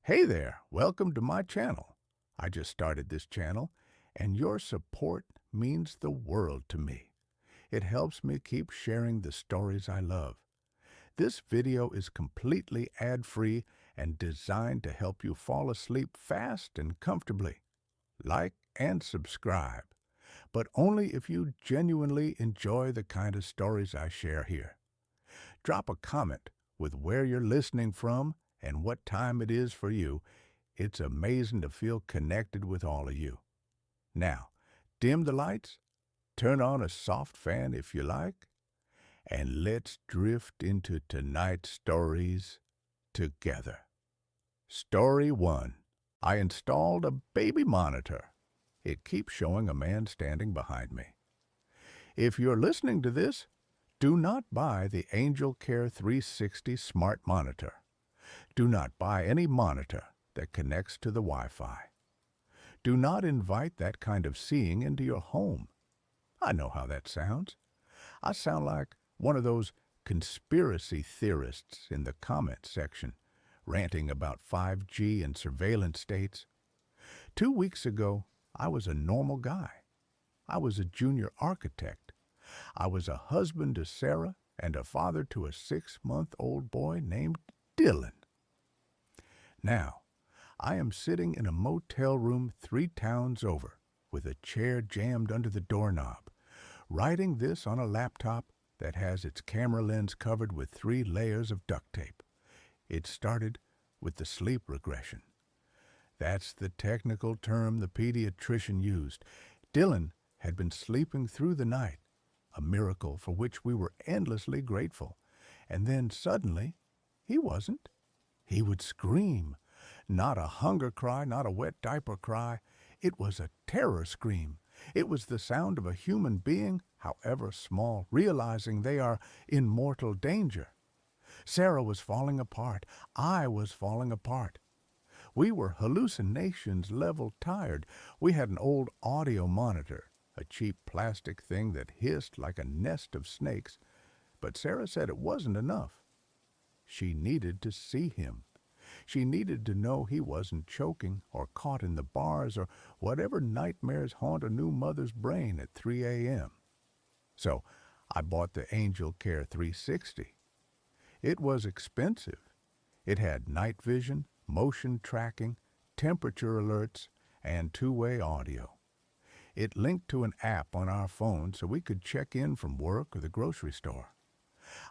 Hey there, welcome to my channel. I just started this channel, and your support means the world to me. It helps me keep sharing the stories I love. This video is completely ad-free and designed to help you fall asleep fast and comfortably. Like and subscribe, but only if you genuinely enjoy the kind of stories I share here. Drop a comment with where you're listening from and what time it is for you. It's amazing to feel connected with all of you. Now, dim the lights, turn on a soft fan if you like, and let's drift into tonight's stories together. Story 1. I installed a baby monitor. It keeps showing a man standing behind me. If you're listening to this, do not buy the Angel Care 360 smart monitor. Do not buy any monitor that connects to the Wi-Fi. Do not invite that kind of seeing into your home. I know how that sounds. I sound like one of those conspiracy theorists in the comments section, ranting about 5G and surveillance states. 2 weeks ago, I was a normal guy. I was a junior architect. I was a husband to Sarah and a father to a 6-month-old boy named Dylan. Now, I am sitting in a motel room 3 towns over, with a chair jammed under the doorknob, writing this on a laptop that has its camera lens covered with 3 layers of duct tape. It started with the sleep regression. That's the technical term the pediatrician used. Dylan had been sleeping through the night, a miracle for which we were endlessly grateful. And then suddenly, he wasn't. He would scream. Not a hunger cry, not a wet diaper cry. It was a terror scream. It was the sound of a human being, however small, realizing they are in mortal danger. Sarah was falling apart. I was falling apart. We were hallucinations level tired. We had an old audio monitor, a cheap plastic thing that hissed like a nest of snakes, but Sarah said it wasn't enough. She needed to see him. She needed to know he wasn't choking or caught in the bars or whatever nightmares haunt a new mother's brain at 3 a.m. So I bought the Angel Care 360. It was expensive. It had night vision, motion tracking, temperature alerts, and 2-way audio. It linked to an app on our phone so we could check in from work or the grocery store.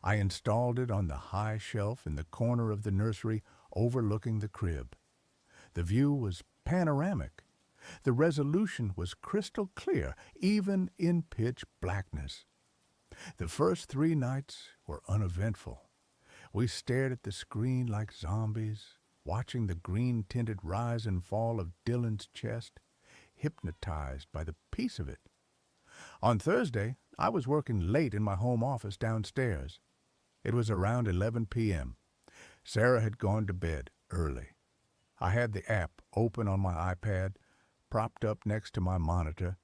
I installed it on the high shelf in the corner of the nursery overlooking the crib. The view was panoramic. The resolution was crystal clear, even in pitch blackness. The first 3 nights were uneventful. We stared at the screen like zombies, watching the green-tinted rise and fall of Dylan's chest, hypnotized by the peace of it. On Thursday, I was working late in my home office downstairs. It was around 11 p.m. Sarah had gone to bed early. I had the app open on my iPad, propped up next to my monitor,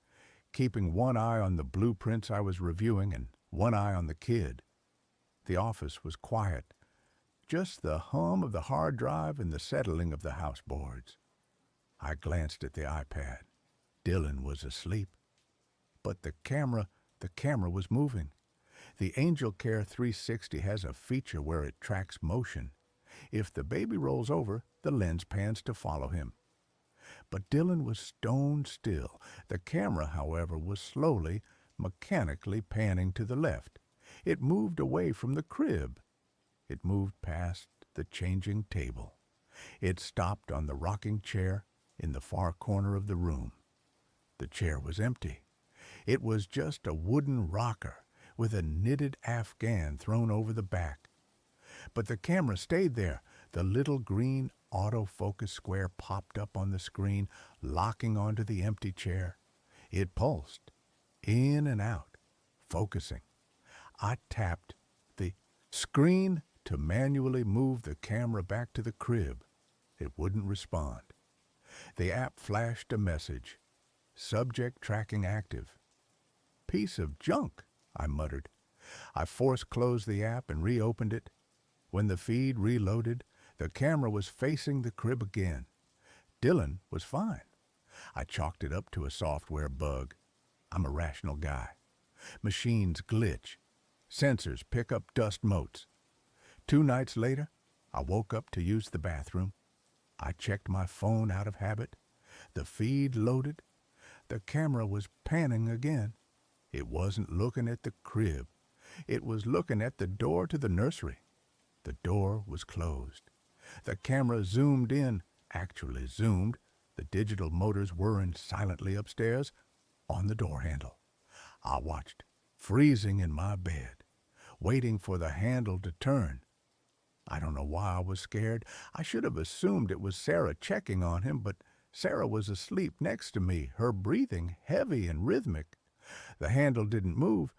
keeping one eye on the blueprints I was reviewing and one eye on the kid. The office was quiet, just the hum of the hard drive and the settling of the house boards. I glanced at the iPad. Dylan was asleep. But the camera was moving. The Angel Care 360 has a feature where it tracks motion. If the baby rolls over, the lens pans to follow him. But Dylan was stone still. The camera, however, was slowly, mechanically panning to the left. It moved away from the crib. It moved past the changing table. It stopped on the rocking chair in the far corner of the room. The chair was empty. It was just a wooden rocker with a knitted afghan thrown over the back. But the camera stayed there. The little green autofocus square popped up on the screen, locking onto the empty chair. It pulsed, in and out, focusing. I tapped the screen to manually move the camera back to the crib. It wouldn't respond. The app flashed a message. Subject tracking active. Piece of junk, I muttered. I force-closed the app and reopened it. When the feed reloaded, The camera was facing the crib again. Dylan was fine. I chalked it up to a software bug. I'm a rational guy. Machines glitch. Sensors pick up dust motes. 2 nights later, I woke up to use the bathroom. I checked my phone out of habit. The feed loaded. The camera was panning again. It wasn't looking at the crib. It was looking at the door to the nursery. The door was closed. The camera zoomed in, actually zoomed. The digital motors whirring silently upstairs on the door handle. I watched, freezing in my bed, waiting for the handle to turn. I don't know why I was scared. I should have assumed it was Sarah checking on him, but Sarah was asleep next to me, her breathing heavy and rhythmic. The handle didn't move,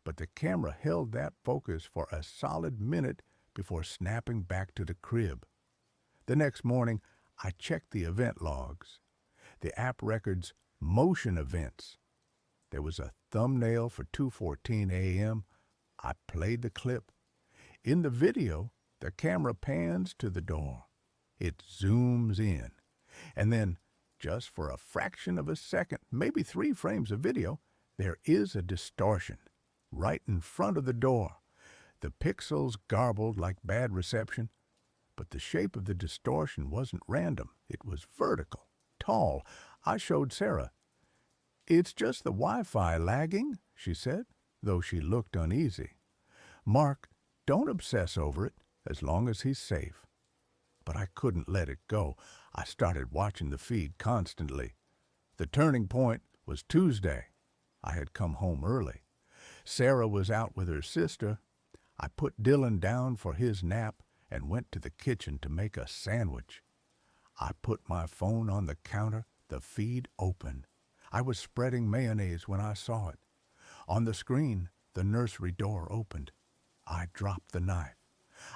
but the camera held that focus for a solid minute before snapping back to the crib. The next morning, I checked the event logs. The app records motion events. There was a thumbnail for 2:14 a.m. I played the clip. In the video, the camera pans to the door. It zooms in. And then, just for a fraction of a second, maybe 3 frames of video, there is a distortion right in front of the door. The pixels garbled like bad reception, but the shape of the distortion wasn't random. It was vertical, tall. I showed Sarah. "It's just the Wi-Fi lagging," she said, though she looked uneasy. "Mark, don't obsess over it, as long as he's safe." But I couldn't let it go. I started watching the feed constantly. The turning point was Tuesday. I had come home early. Sarah was out with her sister. I put Dylan down for his nap and went to the kitchen to make a sandwich. I put my phone on the counter, the feed open. I was spreading mayonnaise when I saw it. On the screen, the nursery door opened. I dropped the knife.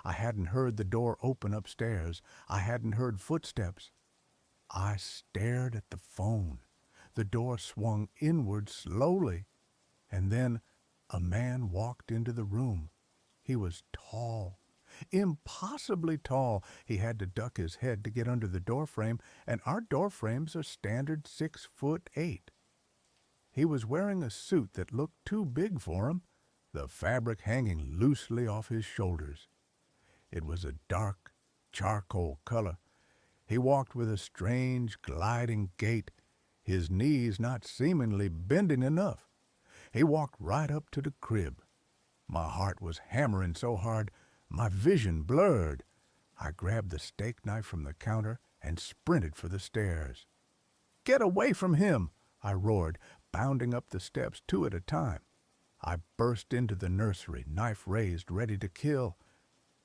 I hadn't heard the door open upstairs. I hadn't heard footsteps. I stared at the phone. The door swung inward slowly, and then a man walked into the room. He was tall, impossibly tall. He had to duck his head to get under the doorframe, and our doorframes are standard 6'8". He was wearing a suit that looked too big for him, the fabric hanging loosely off his shoulders. It was a dark charcoal color. He walked with a strange gliding gait, his knees not seemingly bending enough. He walked right up to the crib. My heart was hammering so hard, my vision blurred. I grabbed the steak knife from the counter and sprinted for the stairs. "Get away from him!" I roared, bounding up the steps 2 at a time. I burst into the nursery, knife raised, ready to kill.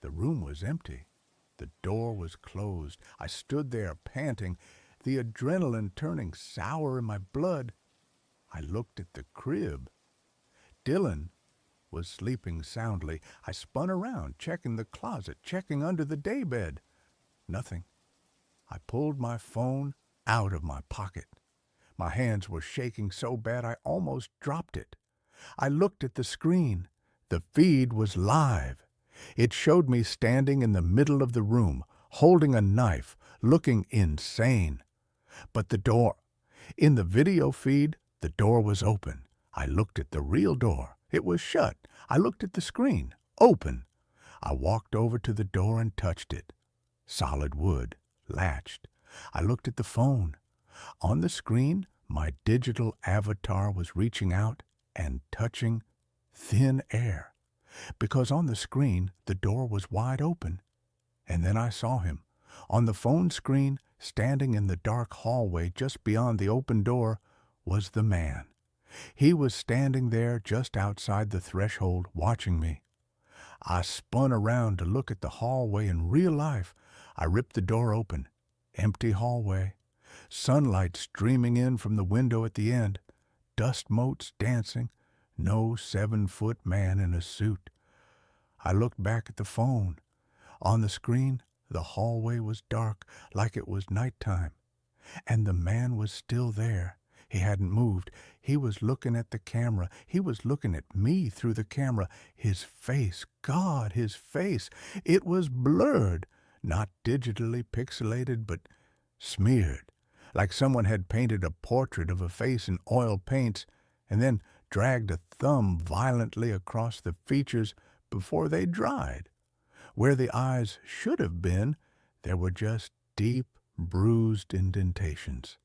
The room was empty. The door was closed. I stood there, panting, the adrenaline turning sour in my blood. I looked at the crib. Dylan was sleeping soundly. I spun around, checking the closet, checking under the daybed. Nothing. I pulled my phone out of my pocket. My hands were shaking so bad I almost dropped it. I looked at the screen. The feed was live. It showed me standing in the middle of the room, holding a knife, looking insane. But the door, in the video feed, the door was open. I looked at the real door. It was shut. I looked at the screen. Open. I walked over to the door and touched it. Solid wood, latched. I looked at the phone. On the screen, my digital avatar was reaching out and touching thin air, because on the screen the door was wide open. And then I saw him. On the phone screen, standing in the dark hallway just beyond the open door, was the man. He was standing there just outside the threshold, watching me. I spun around to look at the hallway in real life. I ripped the door open. Empty hallway. Sunlight streaming in from the window at the end. Dust motes dancing. No 7-foot man in a suit. I looked back at the phone. On the screen, the hallway was dark, like it was nighttime. And the man was still there. He hadn't moved. He was looking at the camera. He was looking at me through the camera. His face, God, his face. It was blurred. not digitally pixelated, but smeared, like someone had painted a portrait of a face in oil paints and then dragged a thumb violently across the features before they dried. Where the eyes should have been, there were just deep, bruised indentations.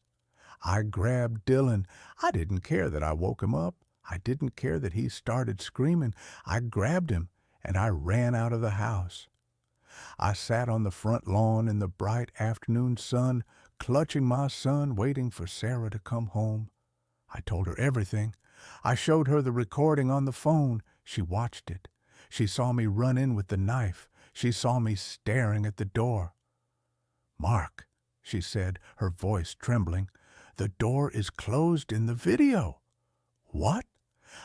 I grabbed Dylan. I didn't care that I woke him up. I didn't care that he started screaming. I grabbed him and I ran out of the house. I sat on the front lawn in the bright afternoon sun, clutching my son, waiting for Sarah to come home. I told her everything. I showed her the recording on the phone. She watched it. She saw me run in with the knife. She saw me staring at the door. "Mark," she said, her voice trembling, "the door is closed in the video." "What?"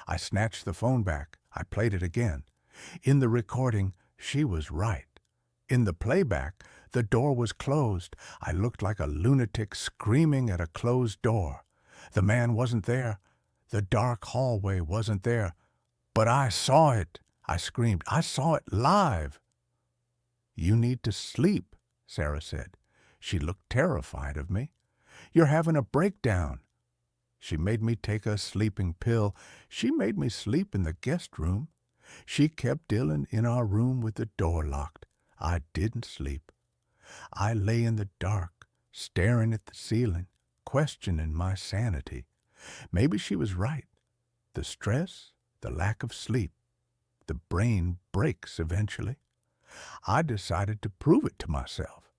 I snatched the phone back. I played it again. In the recording, she was right. In the playback, the door was closed. I looked like a lunatic screaming at a closed door. The man wasn't there. The dark hallway wasn't there. But I saw it. I screamed. I saw it live. "You need to sleep," Sarah said. She looked terrified of me. "You're having a breakdown." She made me take a sleeping pill. She made me sleep in the guest room. She kept Dylan in our room with the door locked. I didn't sleep. I lay in the dark, staring at the ceiling, questioning my sanity. Maybe she was right. The stress, the lack of sleep, the brain breaks eventually. I decided to prove it to myself.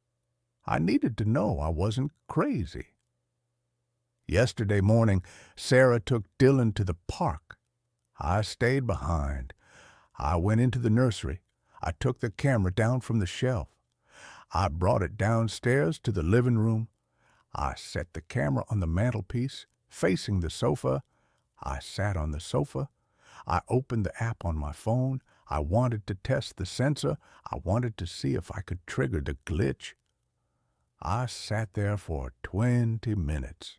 I needed to know I wasn't crazy. Yesterday morning, Sarah took Dylan to the park. I stayed behind. I went into the nursery. I took the camera down from the shelf. I brought it downstairs to the living room. I set the camera on the mantelpiece, facing the sofa. I sat on the sofa. I opened the app on my phone. I wanted to test the sensor. I wanted to see if I could trigger the glitch. I sat there for 20 minutes,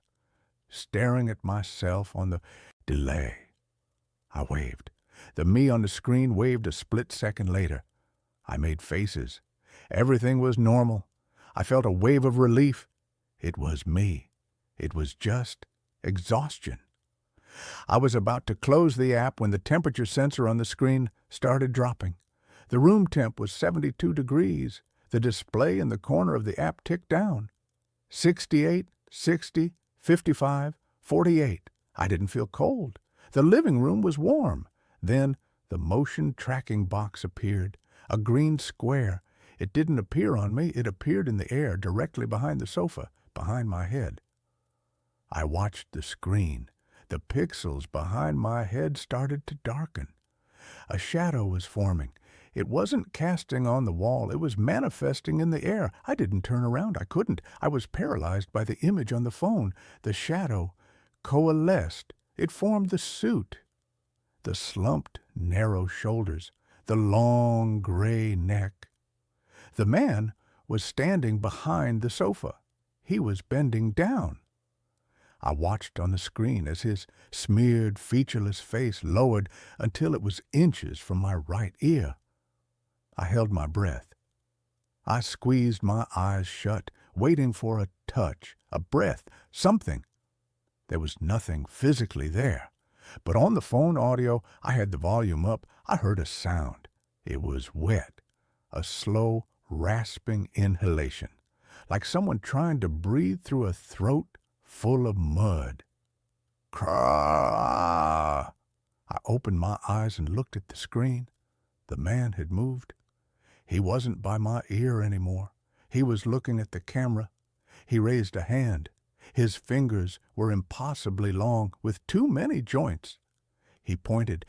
staring at myself on the delay. I waved. The me on the screen waved a split second later. I made faces. Everything was normal. I felt a wave of relief. It was me. It was just exhaustion. I was about to close the app when the temperature sensor on the screen started dropping. The room temp was 72 degrees. The display in the corner of the app ticked down. 68, 60, 55, 48. I didn't feel cold. The living room was warm. Then the motion tracking box appeared, a green square. It didn't appear on me. It appeared in the air directly behind the sofa, behind my head. I watched the screen. The pixels behind my head started to darken. A shadow was forming. It wasn't casting on the wall. It was manifesting in the air. I didn't turn around. I couldn't. I was paralyzed by the image on the phone. The shadow coalesced. It formed the suit. The slumped, narrow shoulders. The long, gray neck. The man was standing behind the sofa. He was bending down. I watched on the screen as his smeared, featureless face lowered until it was inches from my right ear. I held my breath. I squeezed my eyes shut, waiting for a touch, a breath, something. There was nothing physically there. But on the phone audio, I had the volume up. I heard a sound. It was wet, a slow, rasping inhalation, like someone trying to breathe through a throat full of mud. Craw! I opened my eyes and looked at the screen. The man had moved. He wasn't by my ear anymore. He was looking at the camera. He raised a hand. His fingers were impossibly long, with too many joints. He pointed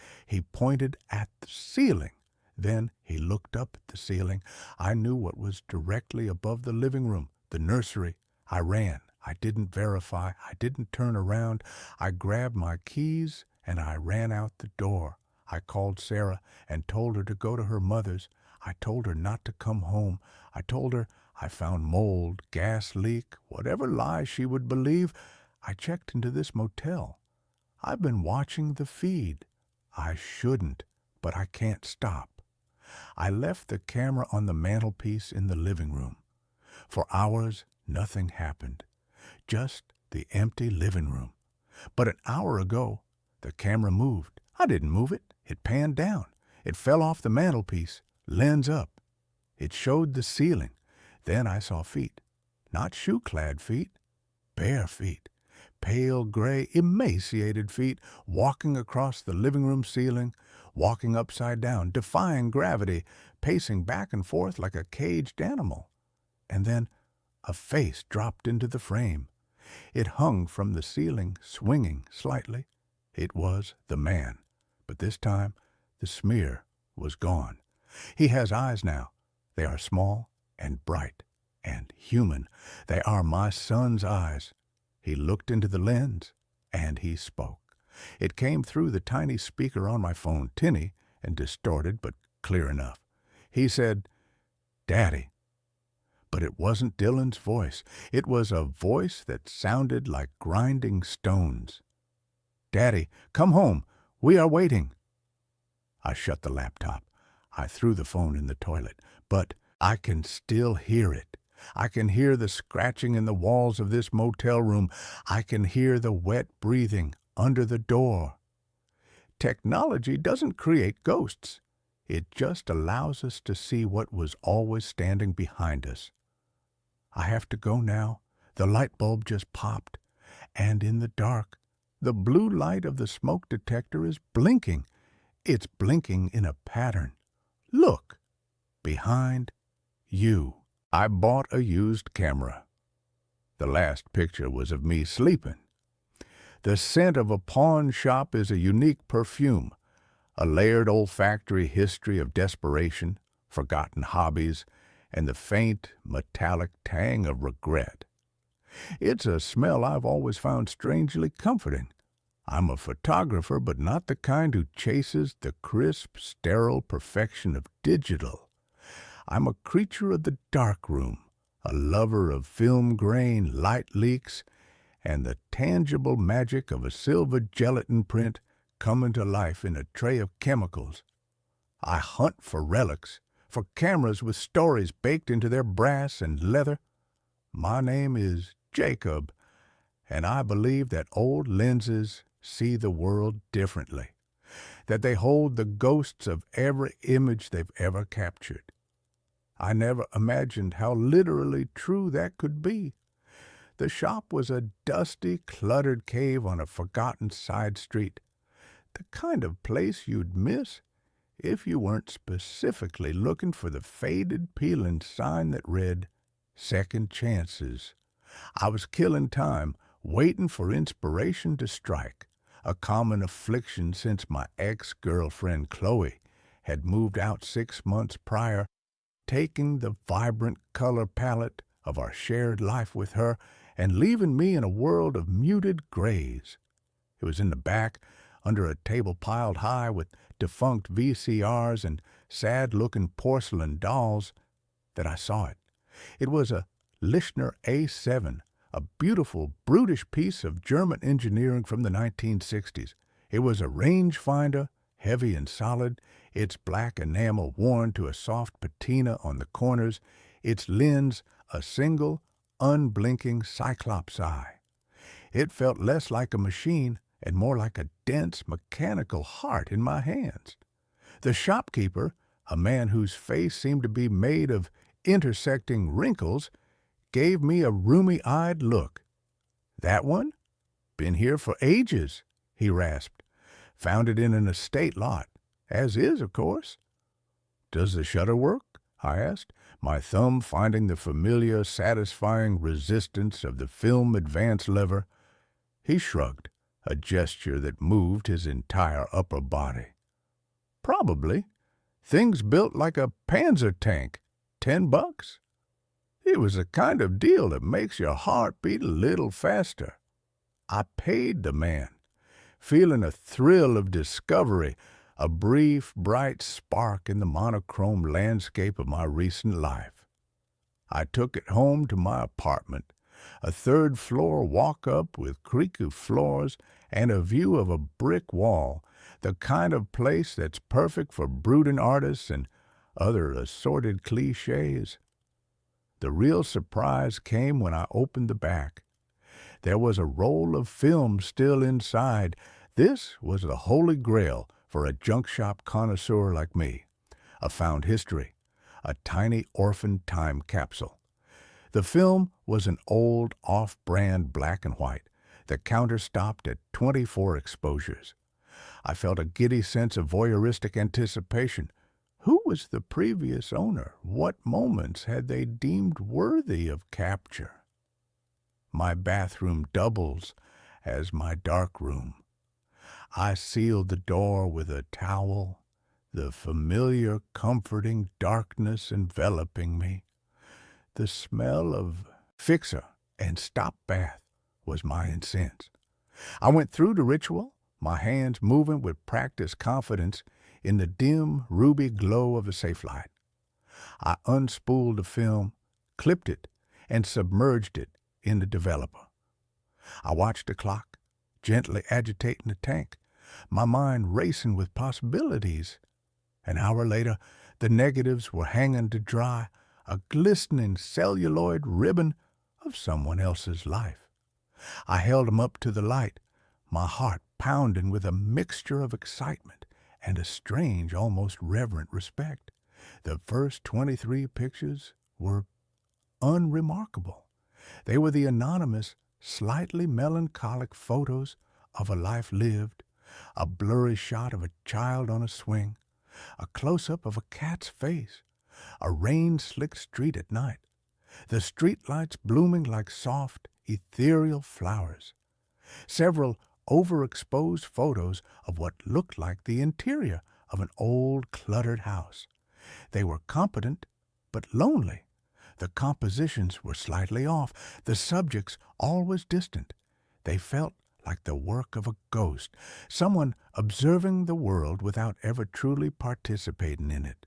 at the ceiling. Then he looked up at the ceiling. I knew what was directly above the living room, the nursery. I ran. I didn't verify. I didn't turn around. I grabbed my keys and I ran out the door. I called Sarah and told her to go to her mother's. I told her not to come home. I told her I found mold, gas leak, whatever lie she would believe. I checked into this motel. I've been watching the feed. I shouldn't, but I can't stop. I left the camera on the mantelpiece in the living room. For hours, nothing happened. Just the empty living room. But an hour ago, the camera moved. I didn't move it. It panned down. It fell off the mantelpiece, lens up. It showed the ceiling. Then I saw feet. Not shoe-clad feet. Bare feet. Pale gray, emaciated feet walking across the living room ceiling, walking upside down, defying gravity, pacing back and forth like a caged animal. And then a face dropped into the frame. It hung from the ceiling, swinging slightly. It was the man. But this time, the smear was gone. He has eyes now. They are small and bright and human. They are my son's eyes. He looked into the lens, and he spoke. It came through the tiny speaker on my phone, tinny and distorted, but clear enough. He said, "Daddy." But it wasn't Dylan's voice. It was a voice that sounded like grinding stones. "Daddy, come home. We are waiting." I shut the laptop. I threw the phone in the toilet. But I can still hear it. I can hear the scratching in the walls of this motel room. I can hear the wet breathing under the door. Technology doesn't create ghosts. It just allows us to see what was always standing behind us. I have to go now. The light bulb just popped. And in the dark, the blue light of the smoke detector is blinking. It's blinking in a pattern. Look! Behind you. I bought a used camera. The last picture was of me sleeping. The scent of a pawn shop is a unique perfume, a layered olfactory history of desperation, forgotten hobbies, and the faint, metallic tang of regret. It's a smell I've always found strangely comforting. I'm a photographer, but not the kind who chases the crisp, sterile perfection of digital. I'm a creature of the darkroom, a lover of film grain, light leaks, and the tangible magic of a silver gelatin print coming to life in a tray of chemicals. I hunt for relics, for cameras with stories baked into their brass and leather. My name is Jacob, and I believe that old lenses see the world differently, that they hold the ghosts of every image they've ever captured. I never imagined how literally true that could be. The shop was a dusty, cluttered cave on a forgotten side street, the kind of place you'd miss if you weren't specifically looking for the faded, peeling sign that read, "Second Chances." I was killing time, waiting for inspiration to strike, a common affliction since my ex-girlfriend Chloe had moved out 6 months prior, taking the vibrant color palette of our shared life with her and leaving me in a world of muted grays. It was in the back, under a table piled high with defunct VCRs and sad-looking porcelain dolls, that I saw it. It was a Lichtner A7, a beautiful, brutish piece of German engineering from the 1960s. It was a rangefinder, heavy and solid, its black enamel worn to a soft patina on the corners, its lens a single, unblinking cyclops eye. It felt less like a machine and more like a dense, mechanical heart in my hands. The shopkeeper, a man whose face seemed to be made of intersecting wrinkles, gave me a rheumy-eyed look. "That one? Been here for ages," he rasped. "Found it in an estate lot. As is, of course." "Does the shutter work?" I asked, my thumb finding the familiar, satisfying resistance of the film advance lever. He shrugged, a gesture that moved his entire upper body. "Probably. Thing's built like a Panzer tank. $10. It was the kind of deal that makes your heart beat a little faster." I paid the man, feeling a thrill of discovery, a brief, bright spark in the monochrome landscape of my recent life. I took it home to my apartment, a third-floor walk-up with creaky floors and a view of a brick wall, the kind of place that's perfect for brooding artists and other assorted cliches. The real surprise came when I opened the back. There was a roll of film still inside. This was the holy grail for a junk shop connoisseur like me. A found history, a tiny orphan time capsule. The film was an old off-brand black and white. The counter stopped at 24 exposures. I felt a giddy sense of voyeuristic anticipation. Who was the previous owner? What moments had they deemed worthy of capture? My bathroom doubles as my dark room. I sealed the door with a towel, the familiar comforting darkness enveloping me. The smell of fixer and stop bath was my incense. I went through the ritual, my hands moving with practiced confidence in the dim ruby glow of a safe light. I unspooled the film, clipped it, and submerged it in the developer. I watched the clock, gently agitating the tank, my mind racing with possibilities. An hour later, the negatives were hanging to dry, a glistening celluloid ribbon of someone else's life. I held them up to the light, my heart pounding with a mixture of excitement and a strange, almost reverent respect. The first 23 pictures were unremarkable. They were the anonymous, slightly melancholic photos of a life lived, a blurry shot of a child on a swing, a close-up of a cat's face, a rain-slicked street at night, the streetlights blooming like soft, ethereal flowers, several overexposed photos of what looked like the interior of an old, cluttered house. They were competent, but lonely. The compositions were slightly off, the subjects always distant. They felt like the work of a ghost, someone observing the world without ever truly participating in it.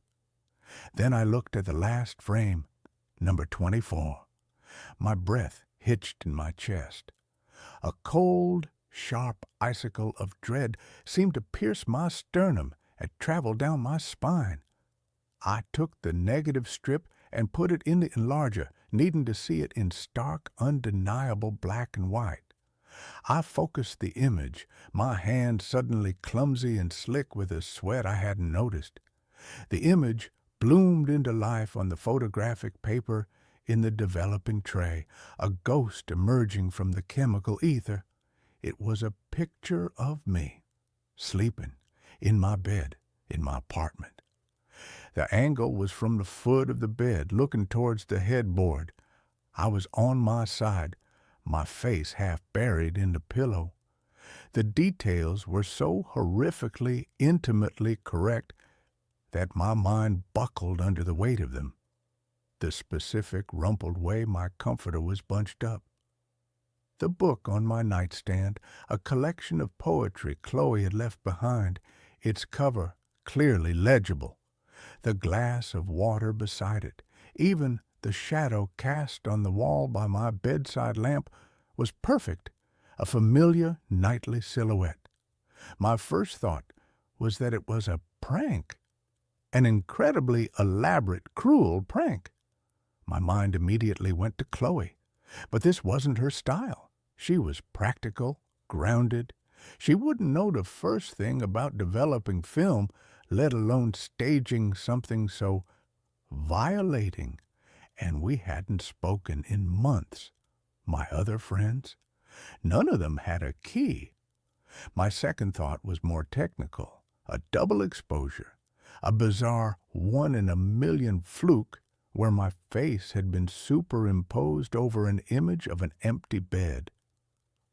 Then I looked at the last frame, number 24. My breath hitched in my chest. A cold, sharp icicle of dread seemed to pierce my sternum and travel down my spine. I took the negative strip and put it in the enlarger, needing to see it in stark, undeniable black and white. I focused the image, my hand suddenly clumsy and slick with a sweat I hadn't noticed. The image bloomed into life on the photographic paper in the developing tray, a ghost emerging from the chemical ether. It was a picture of me, sleeping, in my bed, in my apartment. The angle was from the foot of the bed, looking towards the headboard. I was on my side, my face half buried in the pillow. The details were so horrifically, intimately correct that my mind buckled under the weight of them. The specific, rumpled way my comforter was bunched up. The book on my nightstand, a collection of poetry Chloe had left behind, its cover clearly legible. The glass of water beside it, even the shadow cast on the wall by my bedside lamp, was perfect, a familiar nightly silhouette. My first thought was that it was a prank, an incredibly elaborate, cruel prank. My mind immediately went to Chloe, but this wasn't her style. She was practical, grounded. She wouldn't know the first thing about developing film, let alone staging something so violating. And we hadn't spoken in months. My other friends? None of them had a key. My second thought was more technical. A double exposure. A bizarre 1-in-a-million fluke where my face had been superimposed over an image of an empty bed.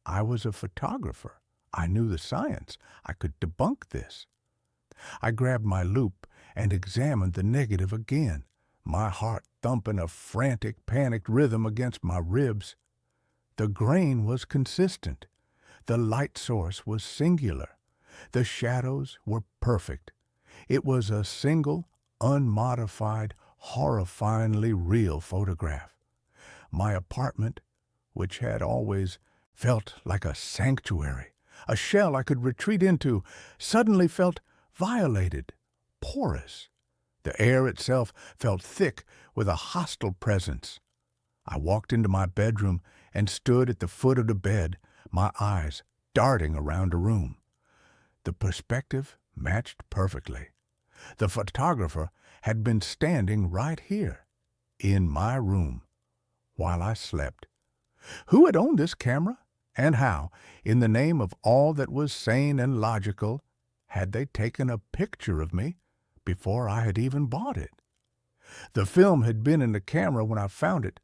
I was a photographer. I knew the science. I could debunk this. I grabbed my loupe and examined the negative again, my heart thumping a frantic, panicked rhythm against my ribs. The grain was consistent. The light source was singular. The shadows were perfect. It was a single, unmodified, horrifyingly real photograph. My apartment, which had always felt like a sanctuary, a shell I could retreat into, suddenly felt violated, porous. The air itself felt thick with a hostile presence. I walked into my bedroom and stood at the foot of the bed, my eyes darting around the room. The perspective matched perfectly. The photographer had been standing right here, in my room, while I slept. Who had owned this camera, and how, in the name of all that was sane and logical, had they taken a picture of me before I had even bought it? The film had been in the camera when I found it.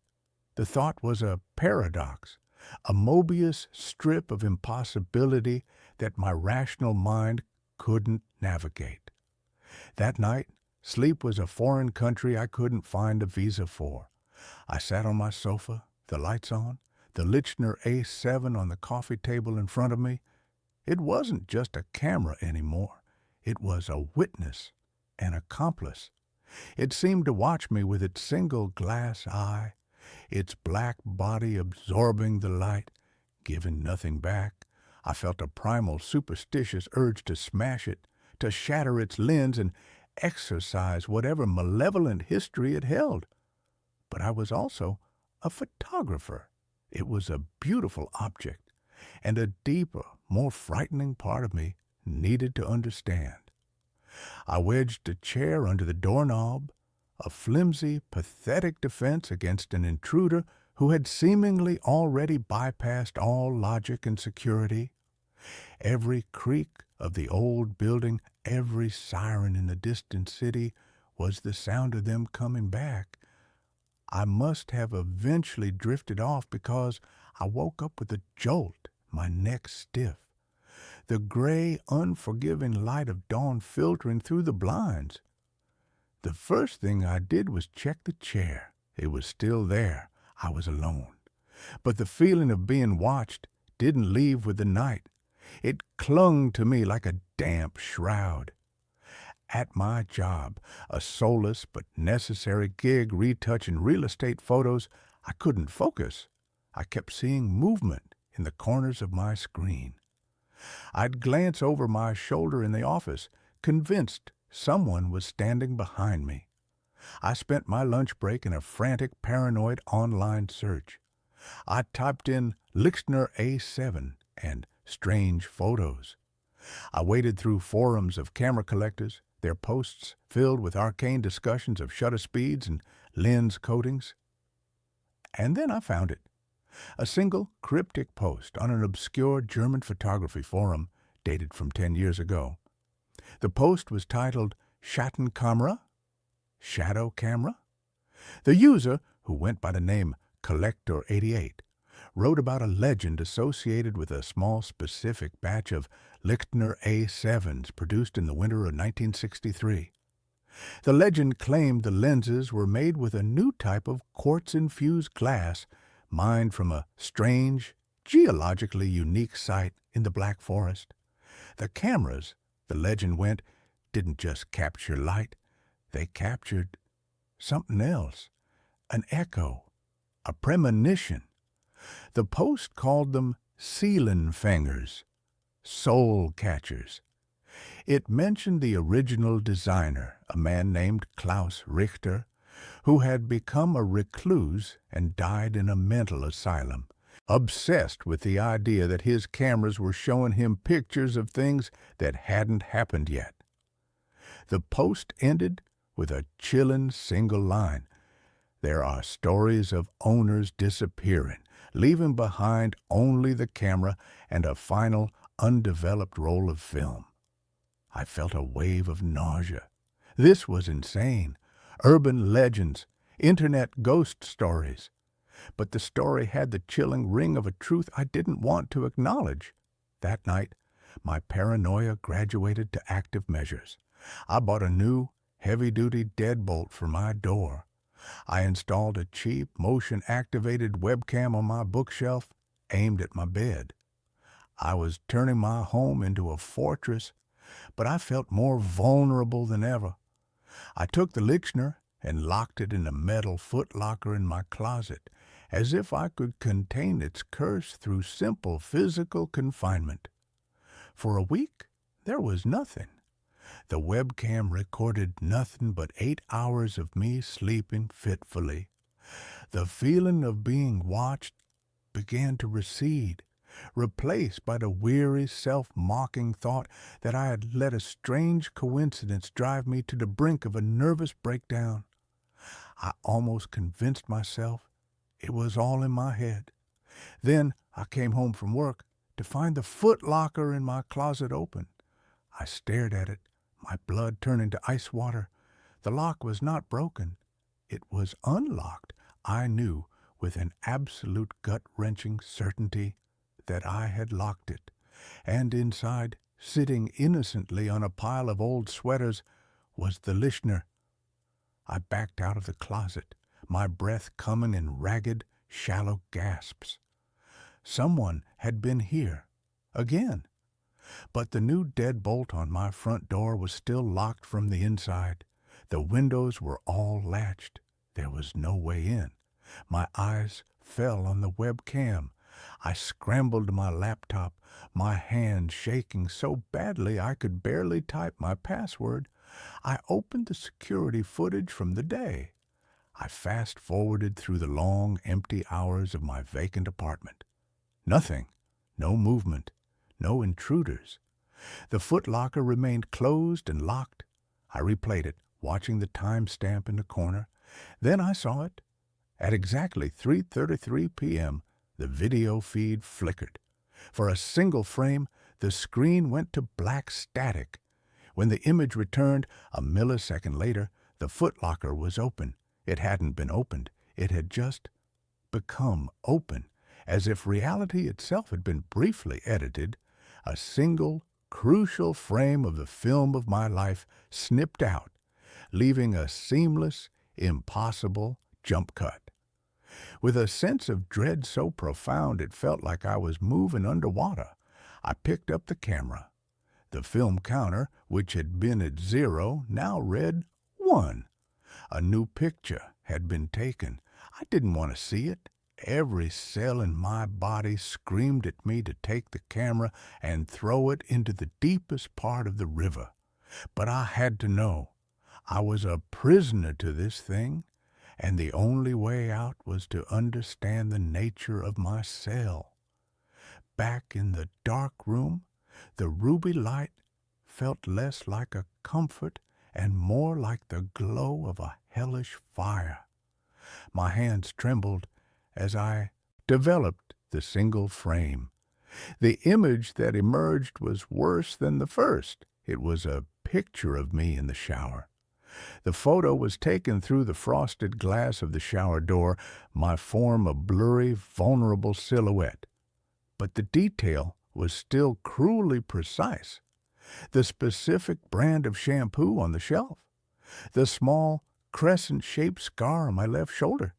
The thought was a paradox, a Mobius strip of impossibility that my rational mind couldn't navigate. That night, sleep was a foreign country I couldn't find a visa for. I sat on my sofa, the lights on, the Lichner A7 on the coffee table in front of me. It wasn't just a camera anymore. It was a witness, an accomplice. It seemed to watch me with its single glass eye, its black body absorbing the light, giving nothing back. I felt a primal, superstitious urge to smash it, to shatter its lens and exorcise whatever malevolent history it held. But I was also a photographer. It was a beautiful object, and a deeper, more frightening part of me needed to understand. I wedged a chair under the doorknob, a flimsy, pathetic defense against an intruder who had seemingly already bypassed all logic and security. Every creak of the old building, every siren in the distant city was the sound of them coming back. I must have eventually drifted off because I woke up with a jolt, my neck stiff. The gray, unforgiving light of dawn filtering through the blinds. The first thing I did was check the chair. It was still there. I was alone. But the feeling of being watched didn't leave with the night. It clung to me like a damp shroud. At my job, a soulless but necessary gig retouching real estate photos, I couldn't focus. I kept seeing movement in the corners of my screen. I'd glance over my shoulder in the office, convinced someone was standing behind me. I spent my lunch break in a frantic, paranoid online search. I typed in Lichner A7 and strange photos. I waded through forums of camera collectors, their posts filled with arcane discussions of shutter speeds and lens coatings. And then I found it. A single cryptic post on an obscure German photography forum dated from 10 years ago. The post was titled Schattenkamera? Shadow Camera? The user, who went by the name Collector88, wrote about a legend associated with a small specific batch of Lichner A7s produced in the winter of 1963. The legend claimed the lenses were made with a new type of quartz-infused glass mined from a strange, geologically unique site in the Black Forest. The cameras, the legend went, didn't just capture light. They captured something else, an echo, a premonition. The post called them Seelenfängers, soul catchers. It mentioned the original designer, a man named Klaus Richter, who had become a recluse and died in a mental asylum, obsessed with the idea that his cameras were showing him pictures of things that hadn't happened yet. The post ended with a chilling single line. There are stories of owners disappearing, leaving behind only the camera and a final, undeveloped roll of film. I felt a wave of nausea. This was insane. Urban legends, internet ghost stories. But the story had the chilling ring of a truth I didn't want to acknowledge. That night, my paranoia graduated to active measures. I bought a new, heavy-duty deadbolt for my door. I installed a cheap, motion-activated webcam on my bookshelf, aimed at my bed. I was turning my home into a fortress, but I felt more vulnerable than ever. I took the Lichner and locked it in a metal footlocker in my closet, as if I could contain its curse through simple physical confinement. For a week, there was nothing. The webcam recorded nothing but 8 hours of me sleeping fitfully. The feeling of being watched began to recede, replaced by the weary, self-mocking thought that I had let a strange coincidence drive me to the brink of a nervous breakdown. I almost convinced myself it was all in my head. Then I came home from work to find the foot locker in my closet open. I stared at it, my blood turning to ice water. The lock was not broken. It was unlocked. I knew with an absolute gut-wrenching certainty that I had locked it. And inside, sitting innocently on a pile of old sweaters, was the listener. I backed out of the closet, my breath coming in ragged, shallow gasps. Someone had been here. Again. But the new deadbolt on my front door was still locked from the inside. The windows were all latched. There was no way in. My eyes fell on the webcam. I scrambled to my laptop, my hand shaking so badly I could barely type my password. I opened the security footage from the day. I fast-forwarded through the long, empty hours of my vacant apartment. Nothing. No movement. No intruders. The footlocker remained closed and locked. I replayed it, watching the timestamp in the corner. Then I saw it. At exactly 3:33 p.m., the video feed flickered. For a single frame, the screen went to black static. When the image returned, a millisecond later, the footlocker was open. It hadn't been opened. It had just become open, as if reality itself had been briefly edited. A single, crucial frame of the film of my life snipped out, leaving a seamless, impossible jump cut. With a sense of dread so profound it felt like I was moving underwater, I picked up the camera. The film counter, which had been at 0, now read 1. A new picture had been taken. I didn't want to see it. Every cell in my body screamed at me to take the camera and throw it into the deepest part of the river. But I had to know. I was a prisoner to this thing, and the only way out was to understand the nature of my cell. Back in the dark room, the ruby light felt less like a comfort and more like the glow of a hellish fire. My hands trembled as I developed the single frame. The image that emerged was worse than the first. It was a picture of me in the shower. The photo was taken through the frosted glass of the shower door, my form a blurry, vulnerable silhouette. But the detail was still cruelly precise. The specific brand of shampoo on the shelf. The small, crescent-shaped scar on my left shoulder.